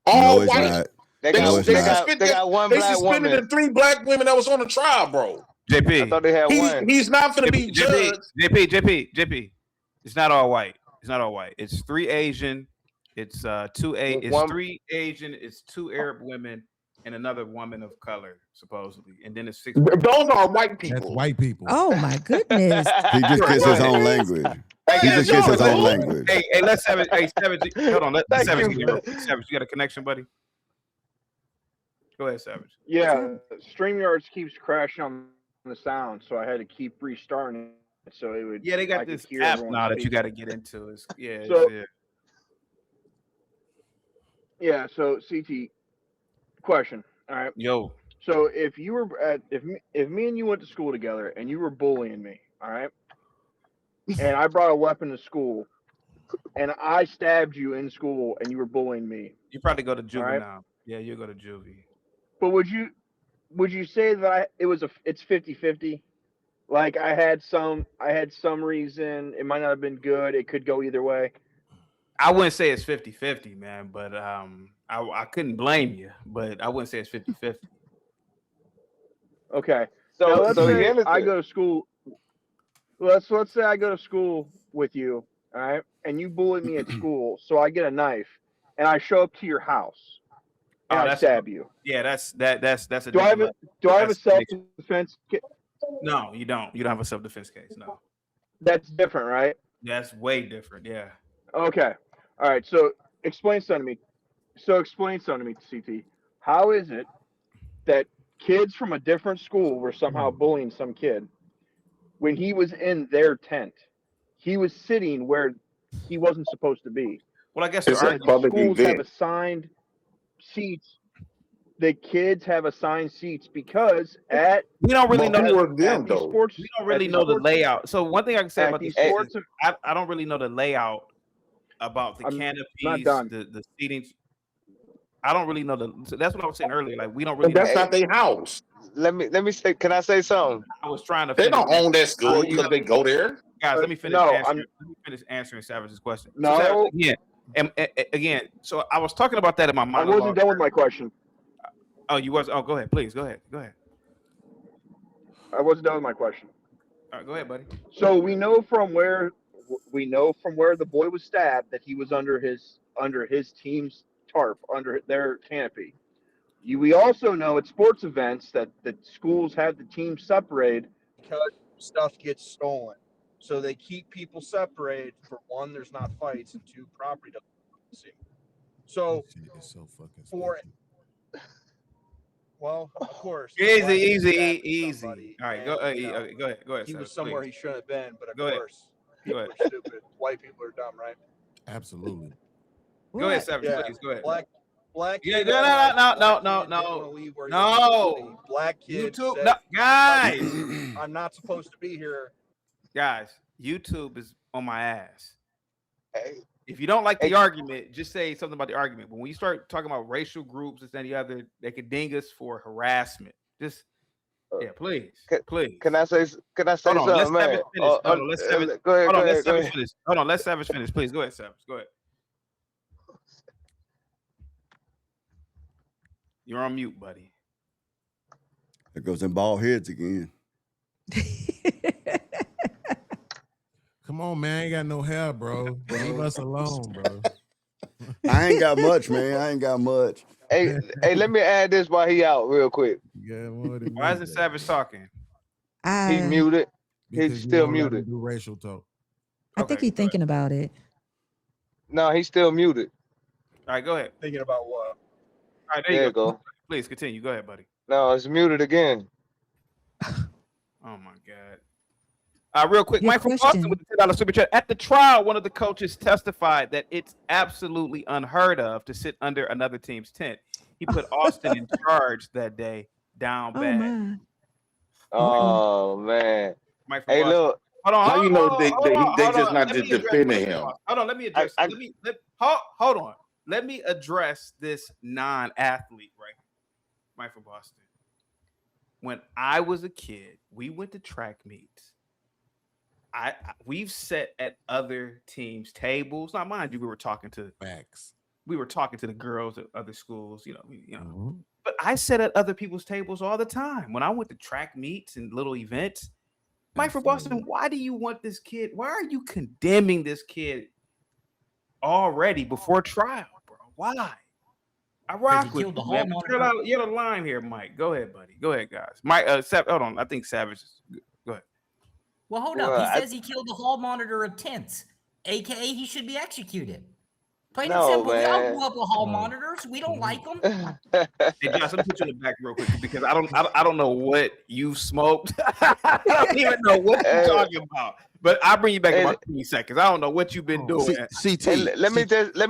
Speaker 20: All white.
Speaker 18: They got one black woman.
Speaker 20: The 3 black women that was on the trial, bro.
Speaker 1: JP.
Speaker 18: I thought they had one.
Speaker 20: He's not going to be judged.
Speaker 1: JP. It's not all white. It's not all white. It's 3 Asian. It's It's 3 Asian. It's 2 Arab women and another woman of color, supposedly. And then it's 6.
Speaker 20: Those are white people.
Speaker 21: That's white people.
Speaker 9: Oh my goodness.
Speaker 2: He just gets his own language. He just gets his own language.
Speaker 1: Hey, let's Savage. Hey, Savage. Hold on. Let Savage. Savage, you got a connection, buddy? Go ahead, Savage.
Speaker 17: Yeah, StreamYards keeps crashing on the sound, so I had to keep restarting it so it would.
Speaker 1: Yeah, they got this app now that you got to get into.
Speaker 17: Yeah, so CT, question. All right.
Speaker 1: Yo.
Speaker 17: So if you were if me and you went to school together and you were bullying me, all right, and I brought a weapon to school, and I stabbed you in school and you were bullying me,
Speaker 1: you probably go to juvie
Speaker 17: right?
Speaker 1: now. Yeah, you go to juvie.
Speaker 17: But would you say that it's 50-50? Like I had some reason, it might not have been good, it could go either way.
Speaker 1: I wouldn't say it's 50-50, man, but I couldn't blame you, but I wouldn't say it's 50-50.
Speaker 17: Okay. So let's say I go to school. Let's say I go to school with you, all right, and you bully me at school, so I get a knife and I show up to your house and I stab you.
Speaker 1: Yeah, that's a.
Speaker 17: Do I have a self-defense kit?
Speaker 1: No, you don't. You don't have a self-defense case. No.
Speaker 17: That's different, right?
Speaker 1: That's way different. Yeah.
Speaker 17: Okay. All right. So explain something to me, CT. How is it that kids from a different school were somehow bullying some kid when he was in their tent? He was sitting where he wasn't supposed to be.
Speaker 1: Well, I guess
Speaker 20: it's a public
Speaker 17: schools
Speaker 20: event.
Speaker 17: have assigned seats. The kids have assigned seats because
Speaker 1: we don't really know
Speaker 17: sports.
Speaker 1: We don't really know the layout. So one thing I can say about these sports, I don't really know the layout about the canopies, the seating. I don't really know so that's what I was saying earlier. Like we don't really.
Speaker 20: That's not their house.
Speaker 18: Let me say. Can I say something?
Speaker 1: I was trying to.
Speaker 20: They don't own that school because they go there.
Speaker 1: Guys, let me finish. Let me finish answering Savage's question.
Speaker 17: No.
Speaker 1: So Savage, again. So I was talking about that in my monologue.
Speaker 17: I wasn't done with my question.
Speaker 1: Oh, you was. Oh, go ahead, please. Go ahead.
Speaker 17: I wasn't done with my question.
Speaker 1: All right, go ahead, buddy.
Speaker 17: So we know from where the boy was stabbed that he was under his team's tarp, under their canopy. We also know at sports events that the schools have the teams separated because stuff gets stolen. So they keep people separated. For one, there's not fights, and two, property doesn't see. So well, of course.
Speaker 1: Easy. All right, go ahead.
Speaker 17: He was somewhere he shouldn't have been, but of course,
Speaker 1: people
Speaker 17: are stupid. White people are dumb, right?
Speaker 21: Absolutely.
Speaker 1: Go ahead, Savage. Please go ahead.
Speaker 17: Black.
Speaker 1: Yeah, no.
Speaker 17: Black kids.
Speaker 1: YouTube, guys.
Speaker 17: I'm not supposed to be here.
Speaker 1: Guys, YouTube is on my ass. If you don't like the argument, just say something about the argument. But when you start talking about racial groups, this and the other, they could ding us for harassment. Just please.
Speaker 18: Can I say something, man?
Speaker 1: Hold on, let Savage finish. Hold on, let Savage finish. Please go ahead, Savage. Go ahead. You're on mute, buddy.
Speaker 2: It goes in bald heads again.
Speaker 21: Come on, man. I ain't got no hair, bro. Leave us alone, bro.
Speaker 2: I ain't got much, man. I ain't got much.
Speaker 18: Hey, let me add this while he out real quick.
Speaker 1: Why isn't Savage talking?
Speaker 18: He's muted. He's still muted.
Speaker 21: Do racial talk.
Speaker 9: I think he's thinking about it.
Speaker 18: No, he's still muted.
Speaker 1: All right, go ahead.
Speaker 17: Thinking about what?
Speaker 1: All right, there you go. Please continue. Go ahead, buddy.
Speaker 18: No, it's muted again.
Speaker 1: Oh my God. Real quick, Mike from Boston with the $10 super chat. At the trial, one of the coaches testified that it's absolutely unheard of to sit under another team's tent. He put Austin in charge that day, down bad.
Speaker 18: Oh man.
Speaker 1: Mike from
Speaker 18: hey,
Speaker 1: Boston.
Speaker 18: look.
Speaker 20: How you know they just not just defending him?
Speaker 1: Hold on, let me address. Hold on. Let me address this non-athlete right here. Mike from Boston. When I was a kid, we went to track meets. We've sat at other teams' tables. Now, mind you, we were talking to
Speaker 21: Facts.
Speaker 1: We were talking to the girls at other schools, But I sit at other people's tables all the time. When I went to track meets and little events, Mike from Boston, why do you want this kid? Why are you condemning this kid already before trial, bro? Why? I rock with you, man. You're the line here, Mike. Go ahead, buddy. Go ahead, guys. Mike, hold on. I think Savage. Go ahead.
Speaker 3: Well, hold up. He says he killed the hall monitor of tents, aka he should be executed. Plain and simple. We all grew up with hall monitors. We don't like them.
Speaker 1: Hey, Josh, let me put you in the back real quick because I don't know what you smoked. I don't even know what you're talking about. But I'll bring you back in about 20 seconds. I don't know what you've been doing.
Speaker 18: CT. Let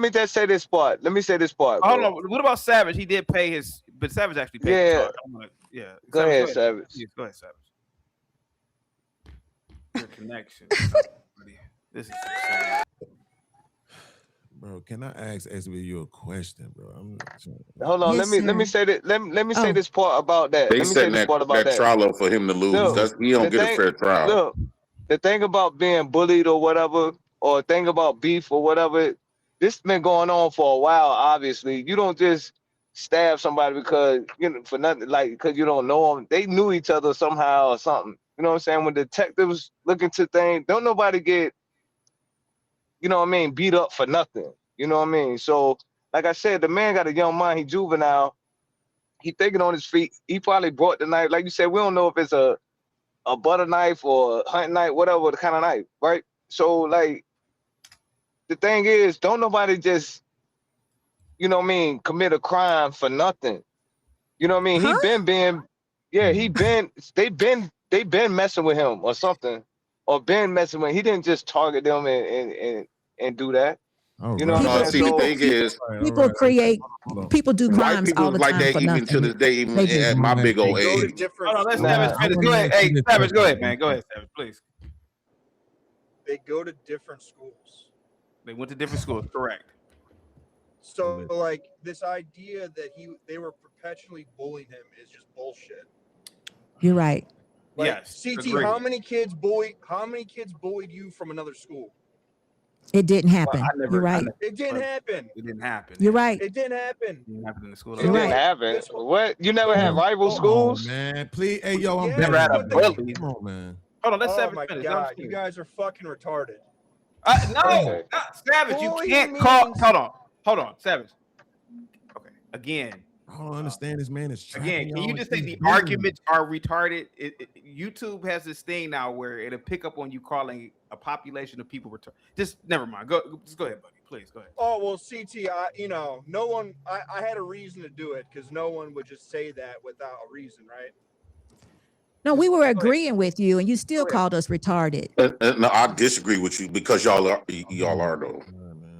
Speaker 18: me just say this part. Hold
Speaker 1: on. What about Savage? He did pay his, but Savage actually paid.
Speaker 18: Yeah. Go ahead, Savage.
Speaker 1: Yes, go ahead, Savage. Your connection. This is insane.
Speaker 21: Bro, can I ask you a question, bro?
Speaker 18: Hold on, let me say that. Let me say this part about that.
Speaker 20: They
Speaker 18: let me say
Speaker 20: setting
Speaker 18: this part about
Speaker 20: that trial up for him to lose.
Speaker 18: Look,
Speaker 20: He don't get a fair trial.
Speaker 18: Look, the thing about being bullied or whatever, or thing about beef or whatever, this has been going on for a while. Obviously, you don't just stab somebody because for nothing, like because you don't know them. They knew each other somehow or something. You know what I'm saying? When detectives look into things, don't nobody get, beat up for nothing. You know what I mean? So, like I said, the man got a young mind. He juvenile. He thinking on his feet. He probably brought the knife. Like you said, we don't know if it's a butter knife or a hunting knife, whatever the kind of knife, right? So, like, the thing is, don't nobody just, commit a crime for nothing. You know what I mean? Huh? They been messing with him or something, or been messing with him. He didn't just target them and do that.
Speaker 9: People do crimes all the time for nothing.
Speaker 20: To this day, even at my big old age.
Speaker 1: Hold on, let's Savage. Go ahead. Hey, Savage, go ahead, man. Go ahead, Savage, please.
Speaker 17: They go to different schools.
Speaker 1: They went to different schools, correct.
Speaker 17: So, like, this idea that they were perpetually bullying him is just bullshit.
Speaker 9: You're right.
Speaker 17: Like,
Speaker 1: yes.
Speaker 17: CT, agreed. How many kids bullied you from another school?
Speaker 9: It didn't happen. You're right.
Speaker 17: It didn't happen.
Speaker 1: It didn't happen.
Speaker 9: You're right.
Speaker 17: It didn't happen.
Speaker 1: It didn't happen in the school.
Speaker 18: It didn't happen. What? You never had rival schools?
Speaker 21: Man, please. Hey, yo, I'm
Speaker 1: never had a bully.
Speaker 21: Come on, man.
Speaker 1: Hold on, let's Savage
Speaker 17: my
Speaker 1: finish.
Speaker 17: God, you guys are fucking retarded.
Speaker 1: No, Savage, you can't call. Hold on, Savage. Okay, again.
Speaker 21: I don't understand this man.
Speaker 1: Again, can you just say the arguments are retarded? YouTube has this thing now where it'll pick up on you calling a population of people retarded. Just never mind. Just go ahead, buddy. Please go ahead.
Speaker 17: Oh well, CT. No one. I had a reason to do it because no one would just say that without a reason, right?
Speaker 9: No, we were agreeing with you, and you still called us retarded.
Speaker 20: No, I disagree with you because y'all are though.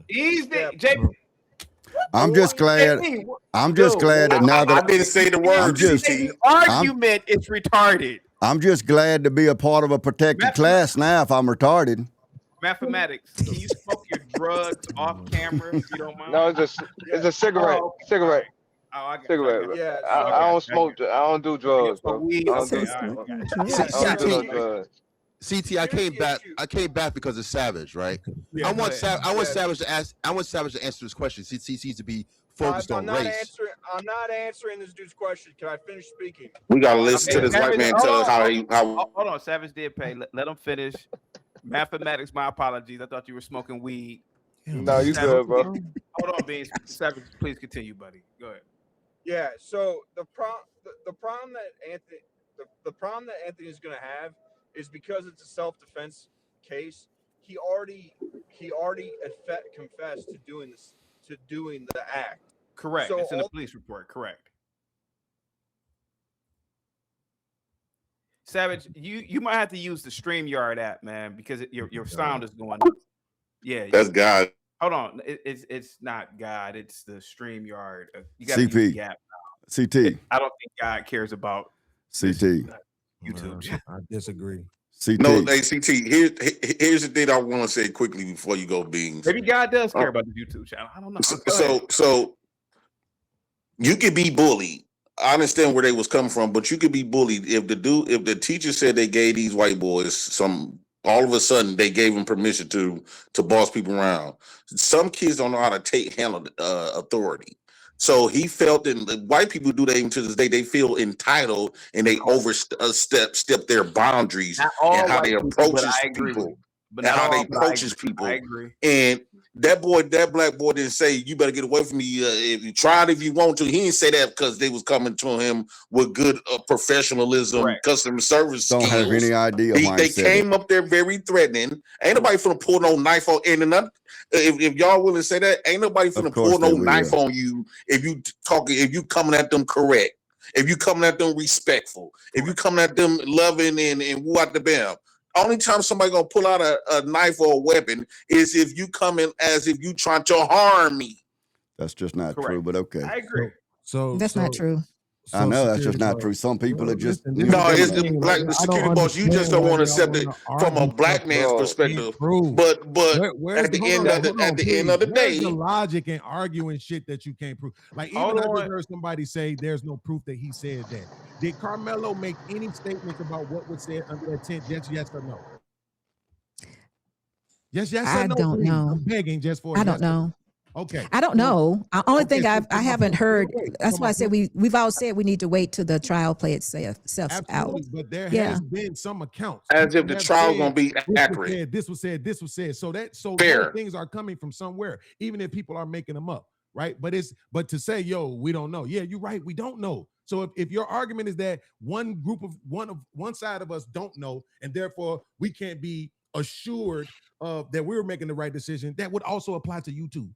Speaker 1: Jay.
Speaker 2: I'm just glad. I'm just glad that now that
Speaker 20: I didn't say the word.
Speaker 1: Argument is retarded.
Speaker 2: I'm just glad to be a part of a protected class now. If I'm retarded.
Speaker 1: Mathematics. Can you smoke your drugs off camera if you don't mind?
Speaker 18: No, it's a cigarette. Cigarette.
Speaker 1: Oh, I got
Speaker 18: cigarette.
Speaker 17: Yeah,
Speaker 18: I don't smoke. I don't do drugs, bro.
Speaker 13: CT, I came back because of Savage, right?
Speaker 17: Yeah,
Speaker 13: I want Savage to answer this question. He seems to be focused on race.
Speaker 17: I'm not answering this dude's question. Can I finish speaking?
Speaker 20: We gotta listen to this white man tell us how.
Speaker 1: Hold on, Savage did pay. Let him finish. Mathematics. My apologies. I thought you were smoking weed.
Speaker 18: No, you good, bro.
Speaker 1: Hold on, Beans. Savage, please continue, buddy. Go ahead.
Speaker 17: Yeah. So the problem that Anthony is going to have is because it's a self-defense case. He already confessed to doing the act.
Speaker 1: Correct.
Speaker 17: So
Speaker 1: it's in the police report. Correct. Savage, you might have to use the StreamYard app, man, because your sound is going. Yeah,
Speaker 20: that's God.
Speaker 1: Hold on, it's not God. It's the StreamYard. You got to use the app now.
Speaker 2: CT.
Speaker 1: I don't think God cares about
Speaker 2: CT.
Speaker 1: YouTube.
Speaker 21: I disagree.
Speaker 2: CT.
Speaker 20: No, hey, CT. Here's the thing I want to say quickly before you go, Beans.
Speaker 1: Maybe God does care about the YouTube channel. I don't know.
Speaker 20: So you could be bullied. I understand where they was coming from, but you could be bullied if the teacher said they gave these white boys all of a sudden they gave them permission to boss people around. Some kids don't know how to handle authority. So he felt, and white people do that even to this day. They feel entitled, and they step their boundaries
Speaker 1: Not all
Speaker 20: and how
Speaker 1: white
Speaker 20: they
Speaker 1: people,
Speaker 20: approach
Speaker 1: but I agree with
Speaker 20: people
Speaker 1: you. But
Speaker 20: and
Speaker 1: not
Speaker 20: how
Speaker 1: all,
Speaker 20: they
Speaker 1: but I
Speaker 20: approaches
Speaker 1: agree.
Speaker 20: people.
Speaker 1: I agree.
Speaker 20: And that black boy didn't say, "You better get away from me if you try it if you want to." He didn't say that because they was coming to him with good professionalism, customer service
Speaker 2: Don't have
Speaker 20: skills.
Speaker 2: any idea why
Speaker 20: They
Speaker 2: he said it.
Speaker 20: came up there very threatening. Ain't nobody finna pull no knife on in another. If y'all willing to say that, ain't nobody finna
Speaker 2: course
Speaker 20: pull
Speaker 2: they
Speaker 20: no knife
Speaker 2: will.
Speaker 20: on you if you coming at them correct, if you coming at them respectful, if you coming at them loving and woo out the bam. Only time somebody gonna pull out a knife or a weapon is if you coming as if you trying to harm me.
Speaker 2: That's just not true, but okay.
Speaker 1: I agree.
Speaker 9: That's not true.
Speaker 2: I know that's just not true. Some people are just
Speaker 20: No, it's like the security boss. You just don't want to accept it from a black man's perspective. But
Speaker 21: Where's
Speaker 20: at the end of the
Speaker 21: where's the
Speaker 20: day,
Speaker 21: logic in arguing shit that you can't prove? Like even I just heard somebody say there's no proof that he said that. Did Carmelo make any statements about what was said under that tent? Just yes or no? Yes
Speaker 9: I
Speaker 21: or no,
Speaker 9: don't
Speaker 21: please.
Speaker 9: know.
Speaker 21: I'm begging just for
Speaker 9: I
Speaker 21: a
Speaker 9: don't
Speaker 21: yes or no.
Speaker 9: know.
Speaker 21: Okay.
Speaker 9: I don't know. The only thing I
Speaker 21: my
Speaker 9: haven't
Speaker 21: point-
Speaker 9: heard.
Speaker 21: wait,
Speaker 9: That's
Speaker 21: so
Speaker 9: why
Speaker 21: my
Speaker 9: I said
Speaker 21: point-
Speaker 9: we've all said we need to wait till the trial play itself out.
Speaker 21: Absolutely, but there
Speaker 9: Yeah.
Speaker 21: has been some accounts.
Speaker 20: as if the
Speaker 21: People have
Speaker 20: trial
Speaker 21: said,
Speaker 20: gonna be
Speaker 21: this was
Speaker 20: accurate.
Speaker 21: said, this was said, this was said. So
Speaker 20: Fair.
Speaker 21: those things are coming from somewhere, even if people are making them up, right? But to say, yo, we don't know. Yeah, you're right, we don't know. So if your argument is that one side of us don't know, and therefore we can't be assured of that we're making the right decision, that would also apply to you too.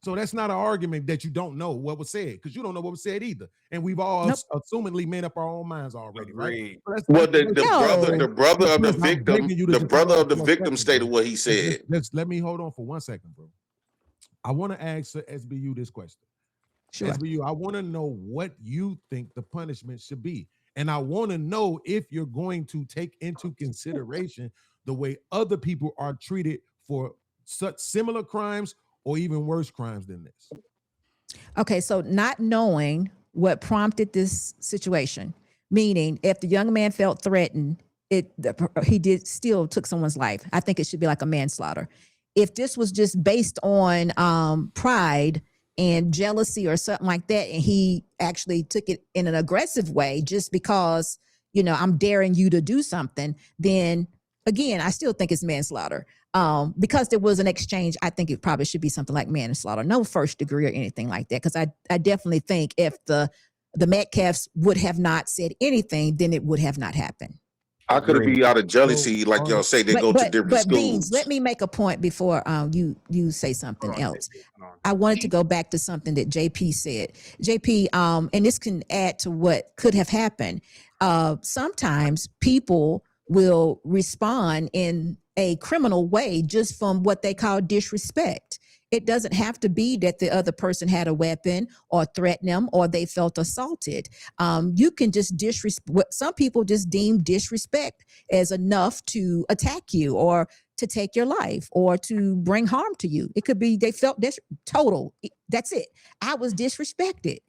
Speaker 21: So that's not an argument that you don't know what was said, because you don't know what was said either. And we've all assumedly made up our own minds already, right? So
Speaker 20: Well, the brother of the victim stated what he said.
Speaker 21: Just let me hold on for 1 second, bro. I want to ask SBU this question.
Speaker 9: Sure.
Speaker 21: SBU, I want to know what you think the punishment should be. And I want to know if you're going to take into consideration the way other people are treated for such similar crimes or even worse crimes than this.
Speaker 9: Okay, so not knowing what prompted this situation, meaning if the young man felt threatened, he did still took someone's life. I think it should be like a manslaughter. If this was just based on pride and jealousy or something like that, and he actually took it in an aggressive way just because, I'm daring you to do something, then again, I still think it's manslaughter. Because there was an exchange, I think it probably should be something like manslaughter, no first degree or anything like that. Because I definitely think if the Metcalfs would have not said anything, then it would have not happened.
Speaker 20: How could it be out of jealousy, like y'all say, they go to different schools?
Speaker 9: Beans, let me make a point before you say something else. I wanted to go back to something that JP said. JP, and this can add to what could have happened. Sometimes people will respond in a criminal way just from what they call disrespect. It doesn't have to be that the other person had a weapon or threatened them or they felt assaulted. You can just disrespect. Some people just deem disrespect as enough to attack you or to take your life or to bring harm to you. It could be they felt total. That's it. I was disrespected.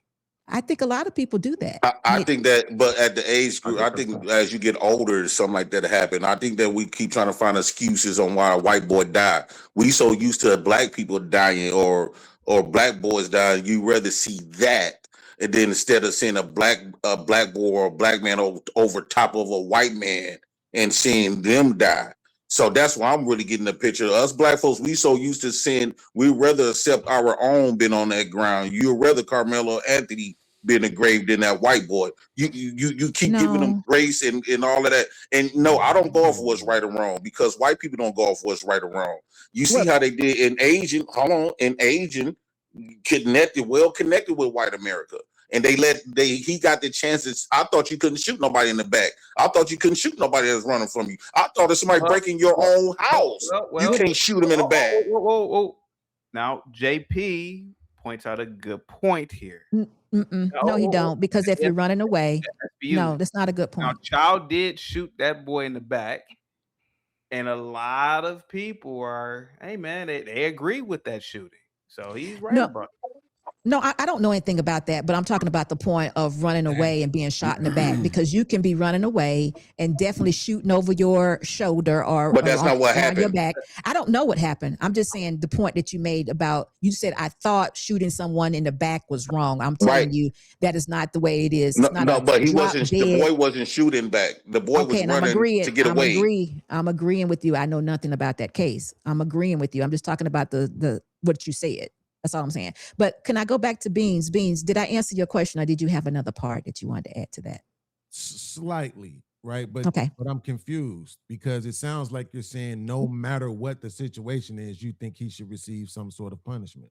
Speaker 9: I think a lot of people do that.
Speaker 20: I think that, but at the age group, I think as you get older, something like that happen. I think that we keep trying to find excuses on why a white boy died. We so used to black people dying or black boys dying. You rather see that, and then instead of seeing a black boy or a black man over top of a white man and seeing them die. So that's why I'm really getting the picture. Us black folks, we so used to seeing, we rather accept our own been on that ground. You'd rather Carmelo Anthony been engraved than that white boy. You keep giving them grace and all of that. And no, I don't go off what's right or wrong, because white people don't go off what's right or wrong. You see how they did in Asian, connected with white America. And he got the chances. I thought you couldn't shoot nobody in the back. I thought you couldn't shoot nobody that's running from you. I thought if somebody breaking your own house, you can't shoot them in the back.
Speaker 1: Whoa. Now, JP points out a good point here.
Speaker 9: No, he don't, because if you're running away, no, that's not a good point.
Speaker 1: Now, Child did shoot that boy in the back, and a lot of people are, hey man, they agree with that shooting. So he's right about it.
Speaker 9: No, I don't know anything about that, but I'm talking about the point of running away and being shot in the back, because you can be running away and definitely shooting over your shoulder or
Speaker 20: But that's not what
Speaker 9: around your
Speaker 20: happened.
Speaker 9: back. I don't know what happened. I'm just saying the point that you made about, you said, I thought shooting someone in the back was wrong. I'm telling
Speaker 20: Right.
Speaker 9: you that is not the way it is.
Speaker 20: No,
Speaker 9: It's not
Speaker 20: no,
Speaker 9: a
Speaker 20: but he
Speaker 9: drop
Speaker 20: wasn't. The
Speaker 9: dead.
Speaker 20: boy wasn't shooting back. The boy
Speaker 9: Okay,
Speaker 20: was
Speaker 9: and I'm
Speaker 20: running
Speaker 9: agreeing.
Speaker 20: to get away.
Speaker 9: I'm agreeing with you. I know nothing about that case. I'm agreeing with you. I'm just talking about the what you said. That's all I'm saying. But can I go back to Beans? Beans, did I answer your question, or did you have another part that you wanted to add to that?
Speaker 21: Slightly, right? But
Speaker 9: okay.
Speaker 21: But I'm confused because it sounds like you're saying no matter what the situation is, you think he should receive some sort of punishment.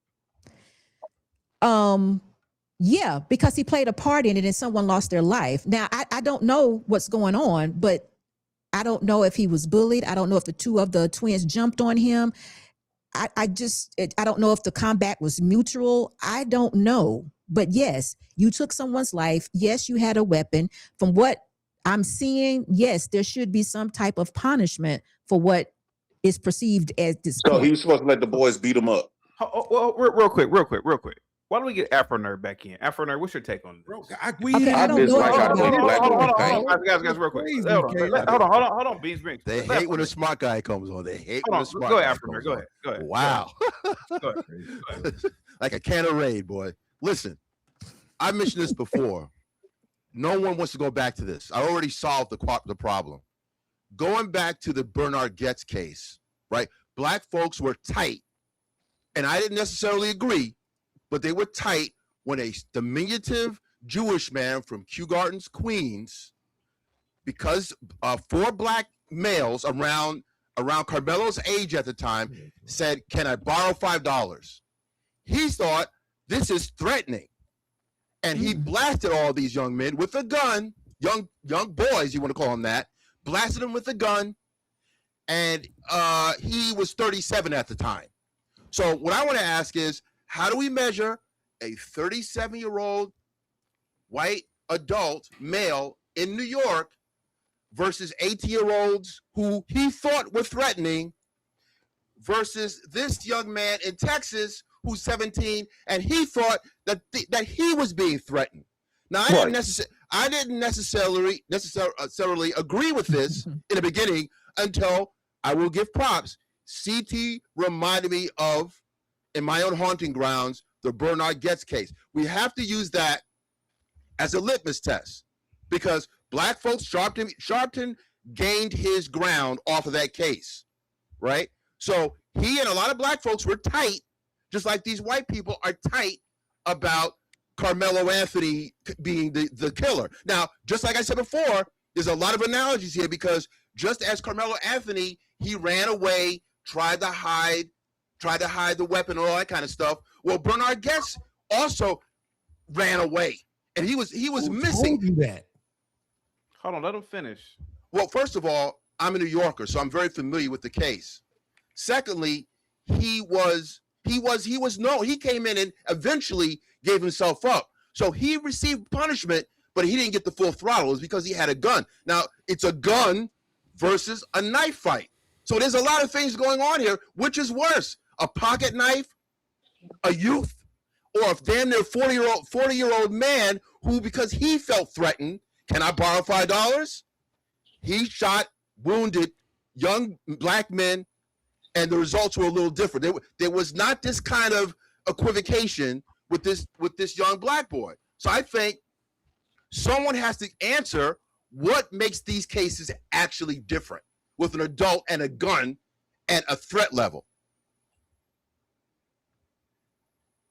Speaker 9: Yeah, because he played a part in it and someone lost their life. Now, I don't know what's going on, but I don't know if he was bullied. I don't know if the two of the twins jumped on him. I don't know if the combat was mutual. I don't know. But yes, you took someone's life. Yes, you had a weapon. From what I'm seeing, yes, there should be some type of punishment for what is perceived as this
Speaker 20: So
Speaker 9: point.
Speaker 20: he was supposed to let the boys beat him up.
Speaker 1: Well, real quick. Why don't we get Afro Nerd back in? Afro Nerd, what's your take on this?
Speaker 21: I
Speaker 9: don't know
Speaker 1: guys, real quick. Hold on, Beans.
Speaker 4: They hate when a smart guy comes on. They hate when a smart
Speaker 1: Go
Speaker 4: guy
Speaker 1: ahead, Afro
Speaker 4: comes
Speaker 1: Nerd.
Speaker 4: on.
Speaker 1: Go ahead.
Speaker 4: Wow.
Speaker 1: Go ahead.
Speaker 4: Like a can of raid, boy. Listen, I mentioned this before. No one wants to go back to this. I already solved the problem. Going back to the Bernard Goetz case, right? Black folks were tight, and I didn't necessarily agree, but they were tight when a diminutive Jewish man from Kew Gardens, Queens, because 4 black males around Carmelo's age at the time said, "Can I borrow $5?" He thought this is threatening, and he blasted all these young men with a gun, young boys, you want to call them that, blasted them with a gun, and he was 37 at the time. So what I want to ask is, how do we measure a 37-year-old white adult male in New York versus 18-year-olds who he thought were threatening versus this young man in Texas who's 17 and he thought that he was being threatened? Now, I didn't necessarily agree with this in the beginning until, I will give props, CT reminded me of, in my own haunting grounds, the Bernard Goetz case. We have to use that as a litmus test because black folks, Sharpton gained his ground off of that case, right? So he and a lot of black folks were tight, just like these white people are tight about Carmelo Anthony being the killer. Now, just like I said before, there's a lot of analogies here because just as Carmelo Anthony, he ran away, tried to hide the weapon and all that kind of stuff. Well, Bernard Goetz also ran away, and he was missing.
Speaker 21: Told you that?
Speaker 1: Hold on, let him finish.
Speaker 4: Well, first of all, I'm a New Yorker, so I'm very familiar with the case. Secondly, he came in and eventually gave himself up. So he received punishment, but he didn't get the full throttle. It was because he had a gun. Now, it's a gun versus a knife fight. So there's a lot of things going on here. Which is worse, a pocket knife, a youth, or a damn near 40-year-old man who, because he felt threatened, can I borrow $5? He shot, wounded young black men, and the results were a little different. There was not this kind of equivocation with this young black boy. So I think someone has to answer what makes these cases actually different with an adult and a gun and a threat level.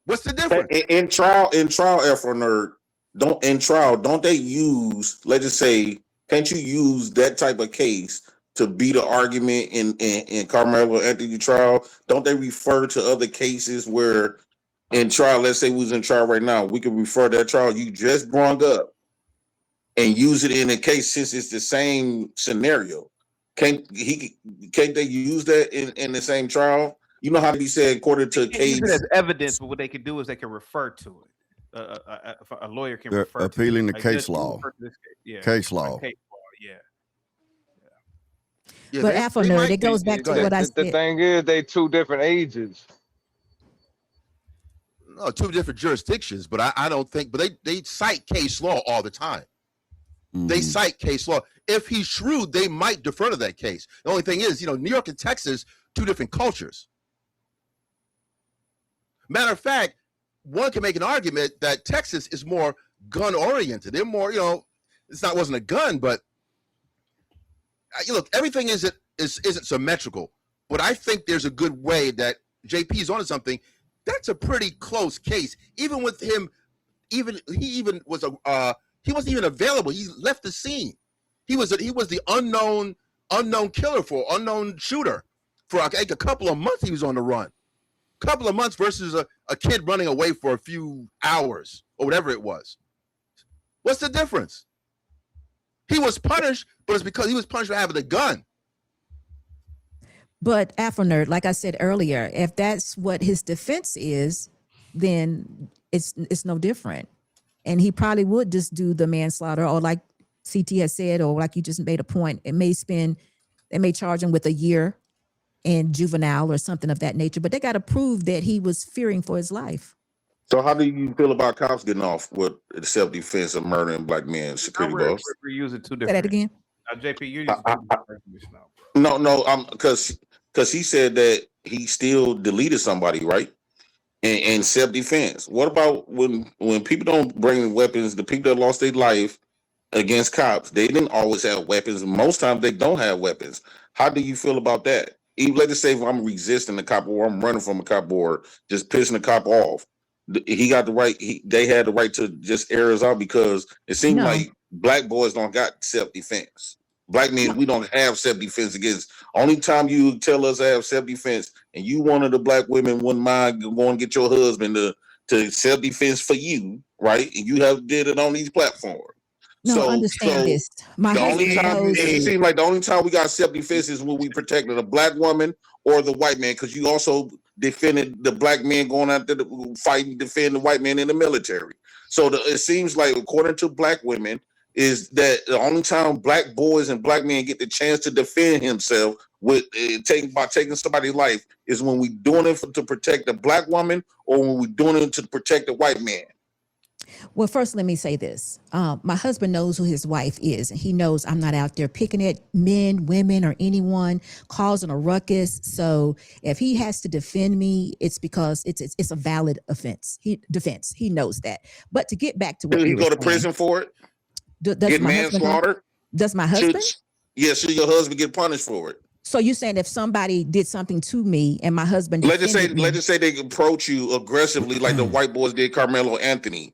Speaker 4: What's the difference?
Speaker 20: In trial, Afro Nerd, don't they use, let's just say, can't you use that type of case to beat the argument in Carmelo Anthony trial? Don't they refer to other cases where in trial, let's say we was in trial right now, we can refer to that trial you just brought up and use it in a case since it's the same scenario? Can't they use that in the same trial? You know how to be said according to case.
Speaker 1: Use it as evidence, but what they can do is they can refer to it. A lawyer can
Speaker 2: They're
Speaker 1: refer
Speaker 2: appealing
Speaker 1: to
Speaker 2: to
Speaker 1: it.
Speaker 2: case law. Case law.
Speaker 9: Yeah, but Afro Nerd, it goes back to what I said.
Speaker 18: The thing is, they two different ages.
Speaker 4: No, two different jurisdictions, but I don't think. But they cite case law all the time. They cite case law. If he's shrewd, they might defer to that case. The only thing is, New York and Texas, two different cultures. Matter of fact, one can make an argument that Texas is more gun oriented. They're more, wasn't a gun, but look, everything isn't symmetrical. But I think there's a good way that JP is onto something. That's a pretty close case. Even with him, he wasn't even available. He left the scene. He was the unknown killer unknown shooter for like a couple of months. He was on the run. Couple of months versus a kid running away for a few hours or whatever it was. What's the difference? He was punished, but it's because he was punished for having a gun.
Speaker 9: But Afro Nerd, like I said earlier, if that's what his defense is, then it's no different. And he probably would just do the manslaughter, or like CT has said, or like you just made a point, they may charge him with a year in juvenile or something of that nature, but they got to prove that he was fearing for his life.
Speaker 20: So how do you feel about cops getting off with self-defense of murdering black men, security boss?
Speaker 1: We're using two different.
Speaker 9: Say that again.
Speaker 1: JP, you're using two different now.
Speaker 20: No, because he said that he still deleted somebody, right? And self-defense. What about when people don't bring weapons, the people that lost their life against cops, they didn't always have weapons. Most times they don't have weapons. How do you feel about that? Even let's say if I'm resisting the cop or I'm running from a cop or just pissing the cop off, he got the right. They had the right to just air us out because it seemed like black boys don't got self-defense. Black men, we don't have self-defense against. Only time you tell us to have self-defense, and you one of the black women wouldn't mind going to get your husband to self-defense for you, right? And you have did it on these platforms.
Speaker 9: No, understand this. My husband knows.
Speaker 20: It seems like the only time we got self-defense is when we protected a black woman or the white man, because you also defended the black men going out there fighting, defend the white man in the military. So it seems like, according to black women, is that the only time black boys and black men get the chance to defend himself with taking somebody's life is when we doing it to protect the black woman or when we doing it to protect the white man.
Speaker 9: Well, first, let me say this. My husband knows who his wife is, and he knows I'm not out there picking at men, women, or anyone, causing a ruckus. So if he has to defend me, it's because it's a valid offense. Defense. He knows that. But to get back to what
Speaker 20: you go to prison for it, get manslaughter.
Speaker 9: Does my husband?
Speaker 20: Should your husband get punished for it?
Speaker 9: So you're saying if somebody did something to me and my husband,
Speaker 20: let's just say they approach you aggressively like the white boys did Carmelo Anthony.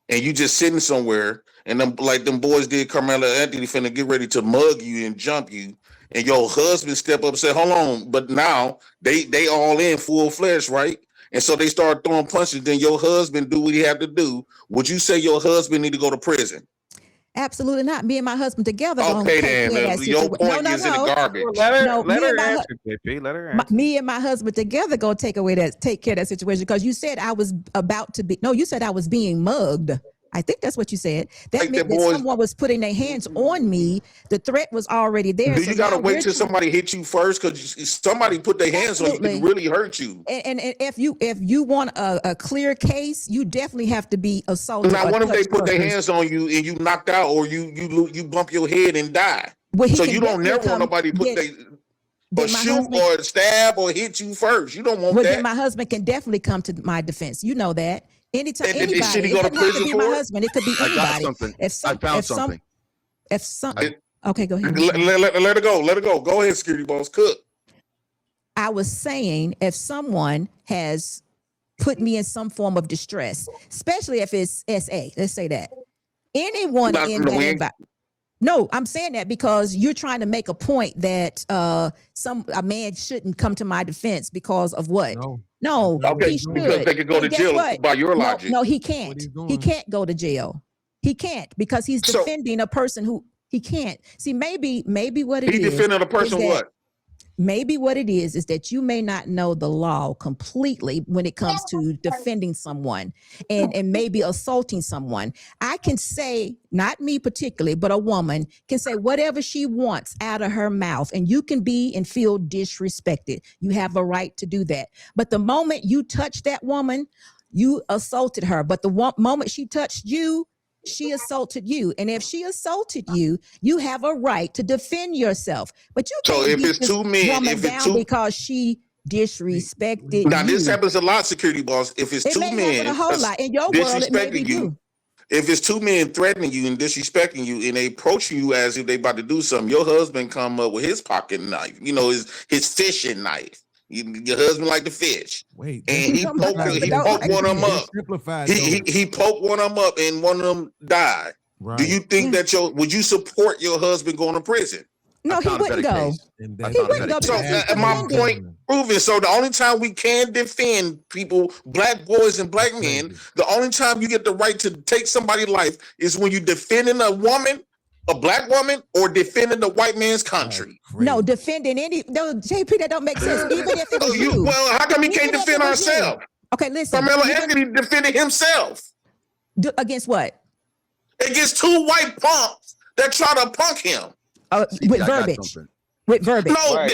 Speaker 20: And you just sitting somewhere, and them boys did Carmelo Anthony finna get ready to mug you and jump you, and your husband step up and say, "Hold on," but now they all in full flesh, right? And so they start throwing punches. Then your husband do what he have to do. Would you say your husband need to go to prison?
Speaker 9: Absolutely not. Me and my husband together.
Speaker 20: Okay, then your point is in the garbage.
Speaker 1: Let her answer, JP. Let her answer.
Speaker 9: Me and my husband together go take care of that situation, because you said I was about to be. No, you said I was being mugged. I think that's what you said. That meant that someone was putting their hands on me. The threat was already there.
Speaker 20: Do you gotta wait till somebody hit you first? Because somebody put their hands on you, it really hurt you.
Speaker 9: And if you want a clear case, you definitely have to be assaulted.
Speaker 20: Now, what if they put their hands on you and you knocked out, or you bump your head and die? So you don't never want nobody put or shoot or stab or hit you first. You don't want that.
Speaker 9: Then my husband can definitely come to my defense. You know that. Anytime, anybody.
Speaker 20: Should he go to prison
Speaker 9: for my husband. It could be anybody.
Speaker 20: I found something.
Speaker 9: Okay, go ahead.
Speaker 20: Let it go. Let it go. Go ahead, security boss. Cook.
Speaker 9: I was saying, if someone has put me in some form of distress, especially if it's SA, let's say that. Anyone in that environment. No, I'm saying that because you're trying to make a point that a man shouldn't come to my defense because of what? No,
Speaker 20: okay,
Speaker 9: he should.
Speaker 20: Because they could go to jail by your logic.
Speaker 9: No, he can't. He can't go to jail. He can't, because he's defending a person who he can't. See, maybe what it is.
Speaker 20: He defending a person what?
Speaker 9: Maybe what it is that you may not know the law completely when it comes to defending someone and maybe assaulting someone. I can say, not me particularly, but a woman can say whatever she wants out of her mouth, and you can be and feel disrespected. You have a right to do that. But the moment you touch that woman, You assaulted her, but the moment she touched you, she assaulted you. And if she assaulted you, you have a right to defend yourself. But you
Speaker 20: So
Speaker 9: can't
Speaker 20: if
Speaker 9: beat
Speaker 20: it's
Speaker 9: this
Speaker 20: two men,
Speaker 9: woman
Speaker 20: if it's
Speaker 9: down
Speaker 20: two,
Speaker 9: because she disrespected
Speaker 20: now this
Speaker 9: you.
Speaker 20: happens a lot, security boss. If it's
Speaker 9: It
Speaker 20: two
Speaker 9: may happen a
Speaker 20: men
Speaker 9: whole lot. In your world, it maybe
Speaker 20: disrespecting you,
Speaker 9: do.
Speaker 20: if it's two men threatening you and disrespecting you, and they approaching you as if they about to do something, your husband come up with his pocket knife, his fishing knife. Your husband like to fish.
Speaker 21: Wait,
Speaker 20: And he poked one of them up. He poked one of them up, and one of them died.
Speaker 21: Right.
Speaker 20: Do you think that would you support your husband going to prison?
Speaker 9: No, he wouldn't go. He wouldn't go.
Speaker 20: So my point proven. So the only time we can defend people, black boys and black men, the only time you get the right to take somebody's life is when you defending a woman, a black woman, or defending the white man's country.
Speaker 9: No, defending JP, that don't make sense. Even if it was you.
Speaker 20: Well, how come he can't defend ourselves?
Speaker 9: Okay, listen.
Speaker 20: Carmelo Anthony defended himself.
Speaker 9: Against what?
Speaker 20: Against two white punks that try to punk him.
Speaker 9: With verbiage. With verbiage.
Speaker 20: No,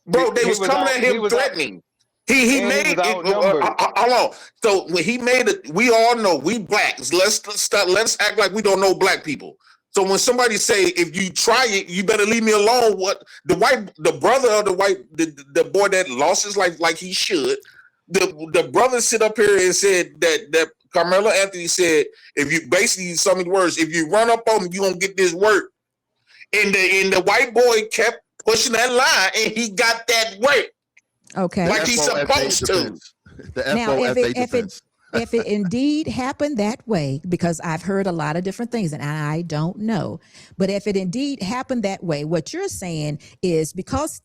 Speaker 20: bro, they was coming at him threatening. He made it. Hold on. So when he made it, we all know we blacks. Let's act like we don't know black people. So when somebody say, if you try it, you better leave me alone. What the brother of the boy that lost his life like he should, the brother sit up here and said that Carmelo Anthony said, if you basically so many words, if you run up on me, you gonna get this work. And the white boy kept pushing that line, and he got that work.
Speaker 9: Okay,
Speaker 20: like he's supposed to.
Speaker 9: Now, if it indeed happened that way, because I've heard a lot of different things and I don't know, but if it indeed happened that way, what you're saying is because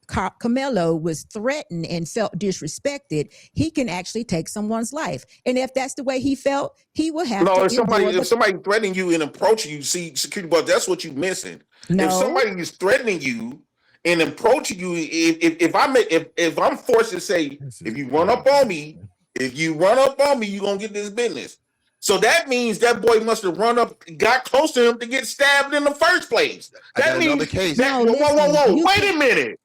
Speaker 9: Carmelo was threatened and felt disrespected, he can actually take someone's life. And if that's the way he felt, he will have to.
Speaker 20: If somebody threatening you and approaching you, see, security board, that's what you're missing.
Speaker 9: No.
Speaker 20: If somebody is threatening you and approaching you, if I'm forced to say, if you run up on me, you're gonna get this business. So that means that boy must have got close to him to get stabbed in the first place. That means whoa. Wait a minute.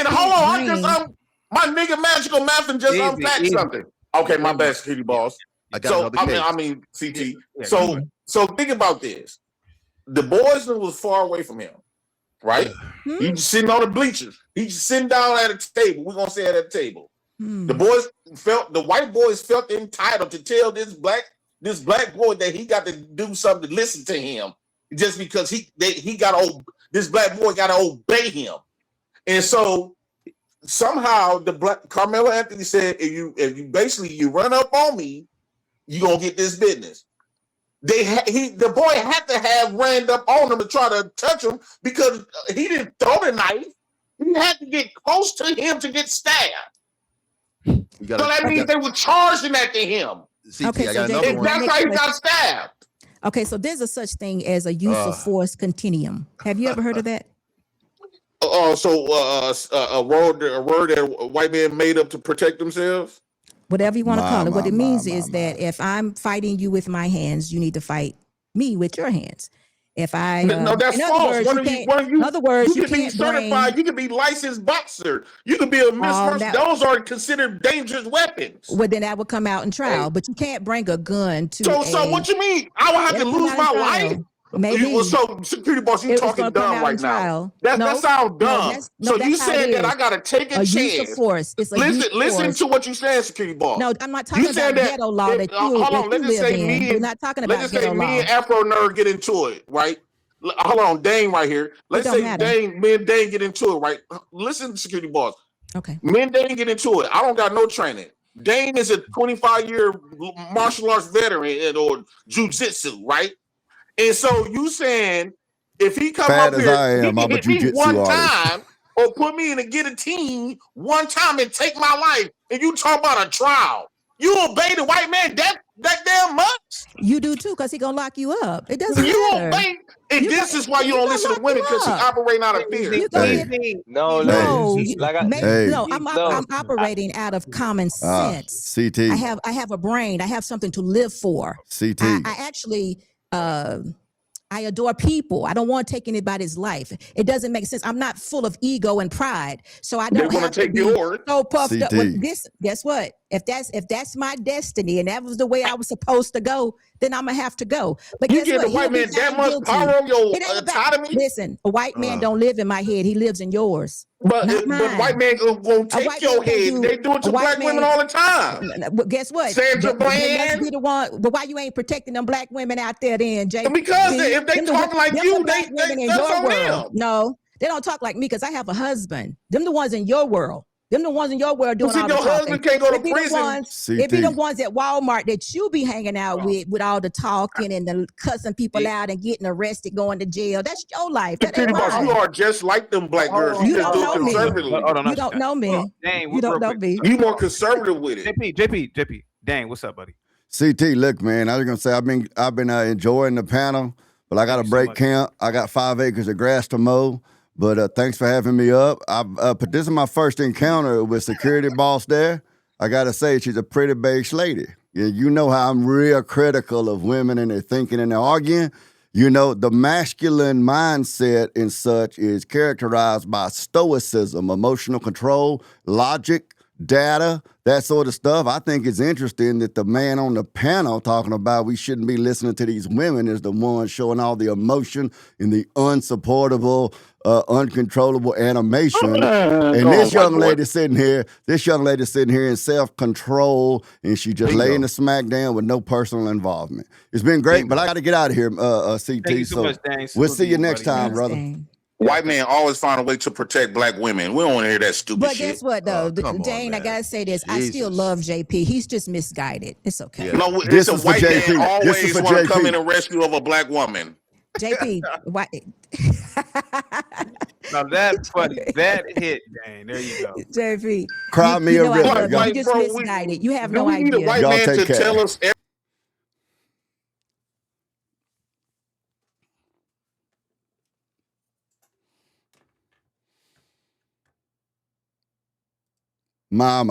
Speaker 20: Hold on. My nigga Magical Math just unpacked something. Okay, my bad, security boss. I mean, CT. So think about this. The boys was far away from him, right? He's sitting on the bleachers. He's sitting down at a table. We're gonna say at a table. The white boys felt entitled to tell this black boy that he got to do something to listen to him, just because this black boy got to obey him. And so somehow Carmelo Anthony said, if you run up on me, you're gonna get this business. The boy had to have ran up on him to try to touch him because he didn't throw the knife. He had to get close to him to get stabbed. So that means they were charging that to him.
Speaker 9: Okay, so
Speaker 20: that's how he got stabbed.
Speaker 9: Okay, so there's a such thing as a use of force continuum. Have you ever heard of that?
Speaker 20: A word that white men made up to protect themselves?
Speaker 9: Whatever you want to call it. What it means is that if I'm fighting you with my hands, you need to fight me with your hands. If I
Speaker 20: no, that's false.
Speaker 9: In other words,
Speaker 20: you can be certified. You can be licensed boxer. You can be a Miss. Those are considered dangerous weapons.
Speaker 9: Well, then that would come out in trial. But you can't bring a gun to.
Speaker 20: So what you mean? I would have to lose my life?
Speaker 9: Maybe.
Speaker 20: So security boss, you talking dumb right now. That sounds dumb. So you said that I gotta take a chance.
Speaker 9: Use of force. It's
Speaker 20: listen to what you said, security boss.
Speaker 9: No, I'm not talking about ghetto law that you live in. We're not talking about ghetto law.
Speaker 20: Let's just say me and Afro Nerd get into it, right? Hold on, Dane right here. Let's say me and Dane get into it, right? Listen, security boss.
Speaker 9: Okay.
Speaker 20: Me and Dane get into it. I don't got no training. Dane is a 25-year martial arts veteran or jiu-jitsu, right? And so you saying if he come up here, he can hit me one time or put me in a guillotine one time and take my life, and you talk about a trial. You obey the white man that damn much?
Speaker 9: You do too, because he gonna lock you up. It doesn't
Speaker 20: you
Speaker 9: matter.
Speaker 20: Obey, and this is why you don't listen to women, because she operating out of fear.
Speaker 9: I'm operating out of common sense.
Speaker 2: CT.
Speaker 9: I have a brain. I have something to live for.
Speaker 2: CT.
Speaker 9: I actually I adore people. I don't want to take anybody's life. It doesn't make sense. I'm not full of ego and pride, so I don't have to be so puffed up with this. Guess what? If that's my destiny and that was the way I was supposed to go, then I'm gonna have to go. But
Speaker 20: You
Speaker 9: guess
Speaker 20: give
Speaker 9: what?
Speaker 20: the white
Speaker 9: He'll be
Speaker 20: man that
Speaker 9: found
Speaker 20: much
Speaker 9: guilty.
Speaker 20: power on your
Speaker 9: It ain't about,
Speaker 20: autonomy?
Speaker 9: listen, a white man don't live in my head. He lives in yours.
Speaker 20: But
Speaker 9: Not mine.
Speaker 20: white man gonna
Speaker 9: A
Speaker 20: take
Speaker 9: white
Speaker 20: your
Speaker 9: man can't
Speaker 20: head.
Speaker 9: do
Speaker 20: They do it
Speaker 9: a
Speaker 20: to
Speaker 9: white
Speaker 20: black women
Speaker 9: man.
Speaker 20: all the time.
Speaker 9: But guess what?
Speaker 20: Sandra
Speaker 9: Then must be
Speaker 20: Bland.
Speaker 9: the one. But why you ain't protecting them black women out there then, Jay?
Speaker 20: Because if they talk like
Speaker 9: them
Speaker 20: you,
Speaker 9: the black women in
Speaker 20: that's
Speaker 9: your
Speaker 20: on
Speaker 9: world.
Speaker 20: them.
Speaker 9: No, they don't talk like me because I have a husband. Them the ones in your world. Them the ones in your world doing
Speaker 20: See,
Speaker 9: all the
Speaker 20: your
Speaker 9: talking.
Speaker 20: husband can't go to
Speaker 9: It be the
Speaker 20: prison.
Speaker 9: ones. It be the ones at Walmart that you be hanging out with all the talking and the cussing people out and getting arrested, going to jail. That's your life. That ain't
Speaker 20: Titty boss, you
Speaker 9: mine.
Speaker 20: are just like them black girls. You
Speaker 9: You
Speaker 20: just
Speaker 9: don't
Speaker 20: do
Speaker 9: know
Speaker 20: it
Speaker 9: me.
Speaker 20: conservatively.
Speaker 9: You don't know me.
Speaker 1: Dang,
Speaker 9: You don't
Speaker 1: real
Speaker 9: know
Speaker 1: quick.
Speaker 9: me.
Speaker 20: You more conservative with it.
Speaker 1: JP. Dang, what's up, buddy?
Speaker 2: CT, look, man, I was gonna say I've been enjoying the panel, but I got to break camp. I got 5 acres of grass to mow. But thanks for having me up. But this is my first encounter with security boss there. I gotta say, she's a pretty beige lady. You know how I'm real critical of women and their thinking and their arguing. You know, the masculine mindset and such is characterized by stoicism, emotional control, logic, data, that sort of stuff. I think it's interesting that the man on the panel talking about we shouldn't be listening to these women is the one showing all the emotion and the unsupportable, uncontrollable animation. And this young lady sitting here in self-control, and she just laying the smack down with no personal involvement. It's been great, but I got to get out of here, CT.
Speaker 1: Thank you so much, Dan.
Speaker 2: We'll see you next time, brother.
Speaker 20: White man always find a way to protect black women. We don't want to hear that stupid
Speaker 9: But
Speaker 20: shit.
Speaker 9: guess what, though? Dane, I gotta say this. I still love JP. He's just misguided. It's okay.
Speaker 20: No,
Speaker 2: This
Speaker 20: listen,
Speaker 2: is for
Speaker 20: white
Speaker 2: JP.
Speaker 20: man
Speaker 2: This
Speaker 20: always
Speaker 2: is for
Speaker 20: want to come
Speaker 2: JP.
Speaker 20: in and rescue of a black woman.
Speaker 9: JP, why?
Speaker 1: Now that's funny. That hit, Dane. There you go.
Speaker 9: JP,
Speaker 2: Cry me a
Speaker 9: I
Speaker 2: river.
Speaker 9: love you.
Speaker 2: Y'all-
Speaker 9: You just misguided. You have no
Speaker 20: we need a
Speaker 9: idea.
Speaker 20: white
Speaker 2: Y'all
Speaker 20: man
Speaker 2: take
Speaker 20: to
Speaker 2: care.
Speaker 20: tell us
Speaker 2: My.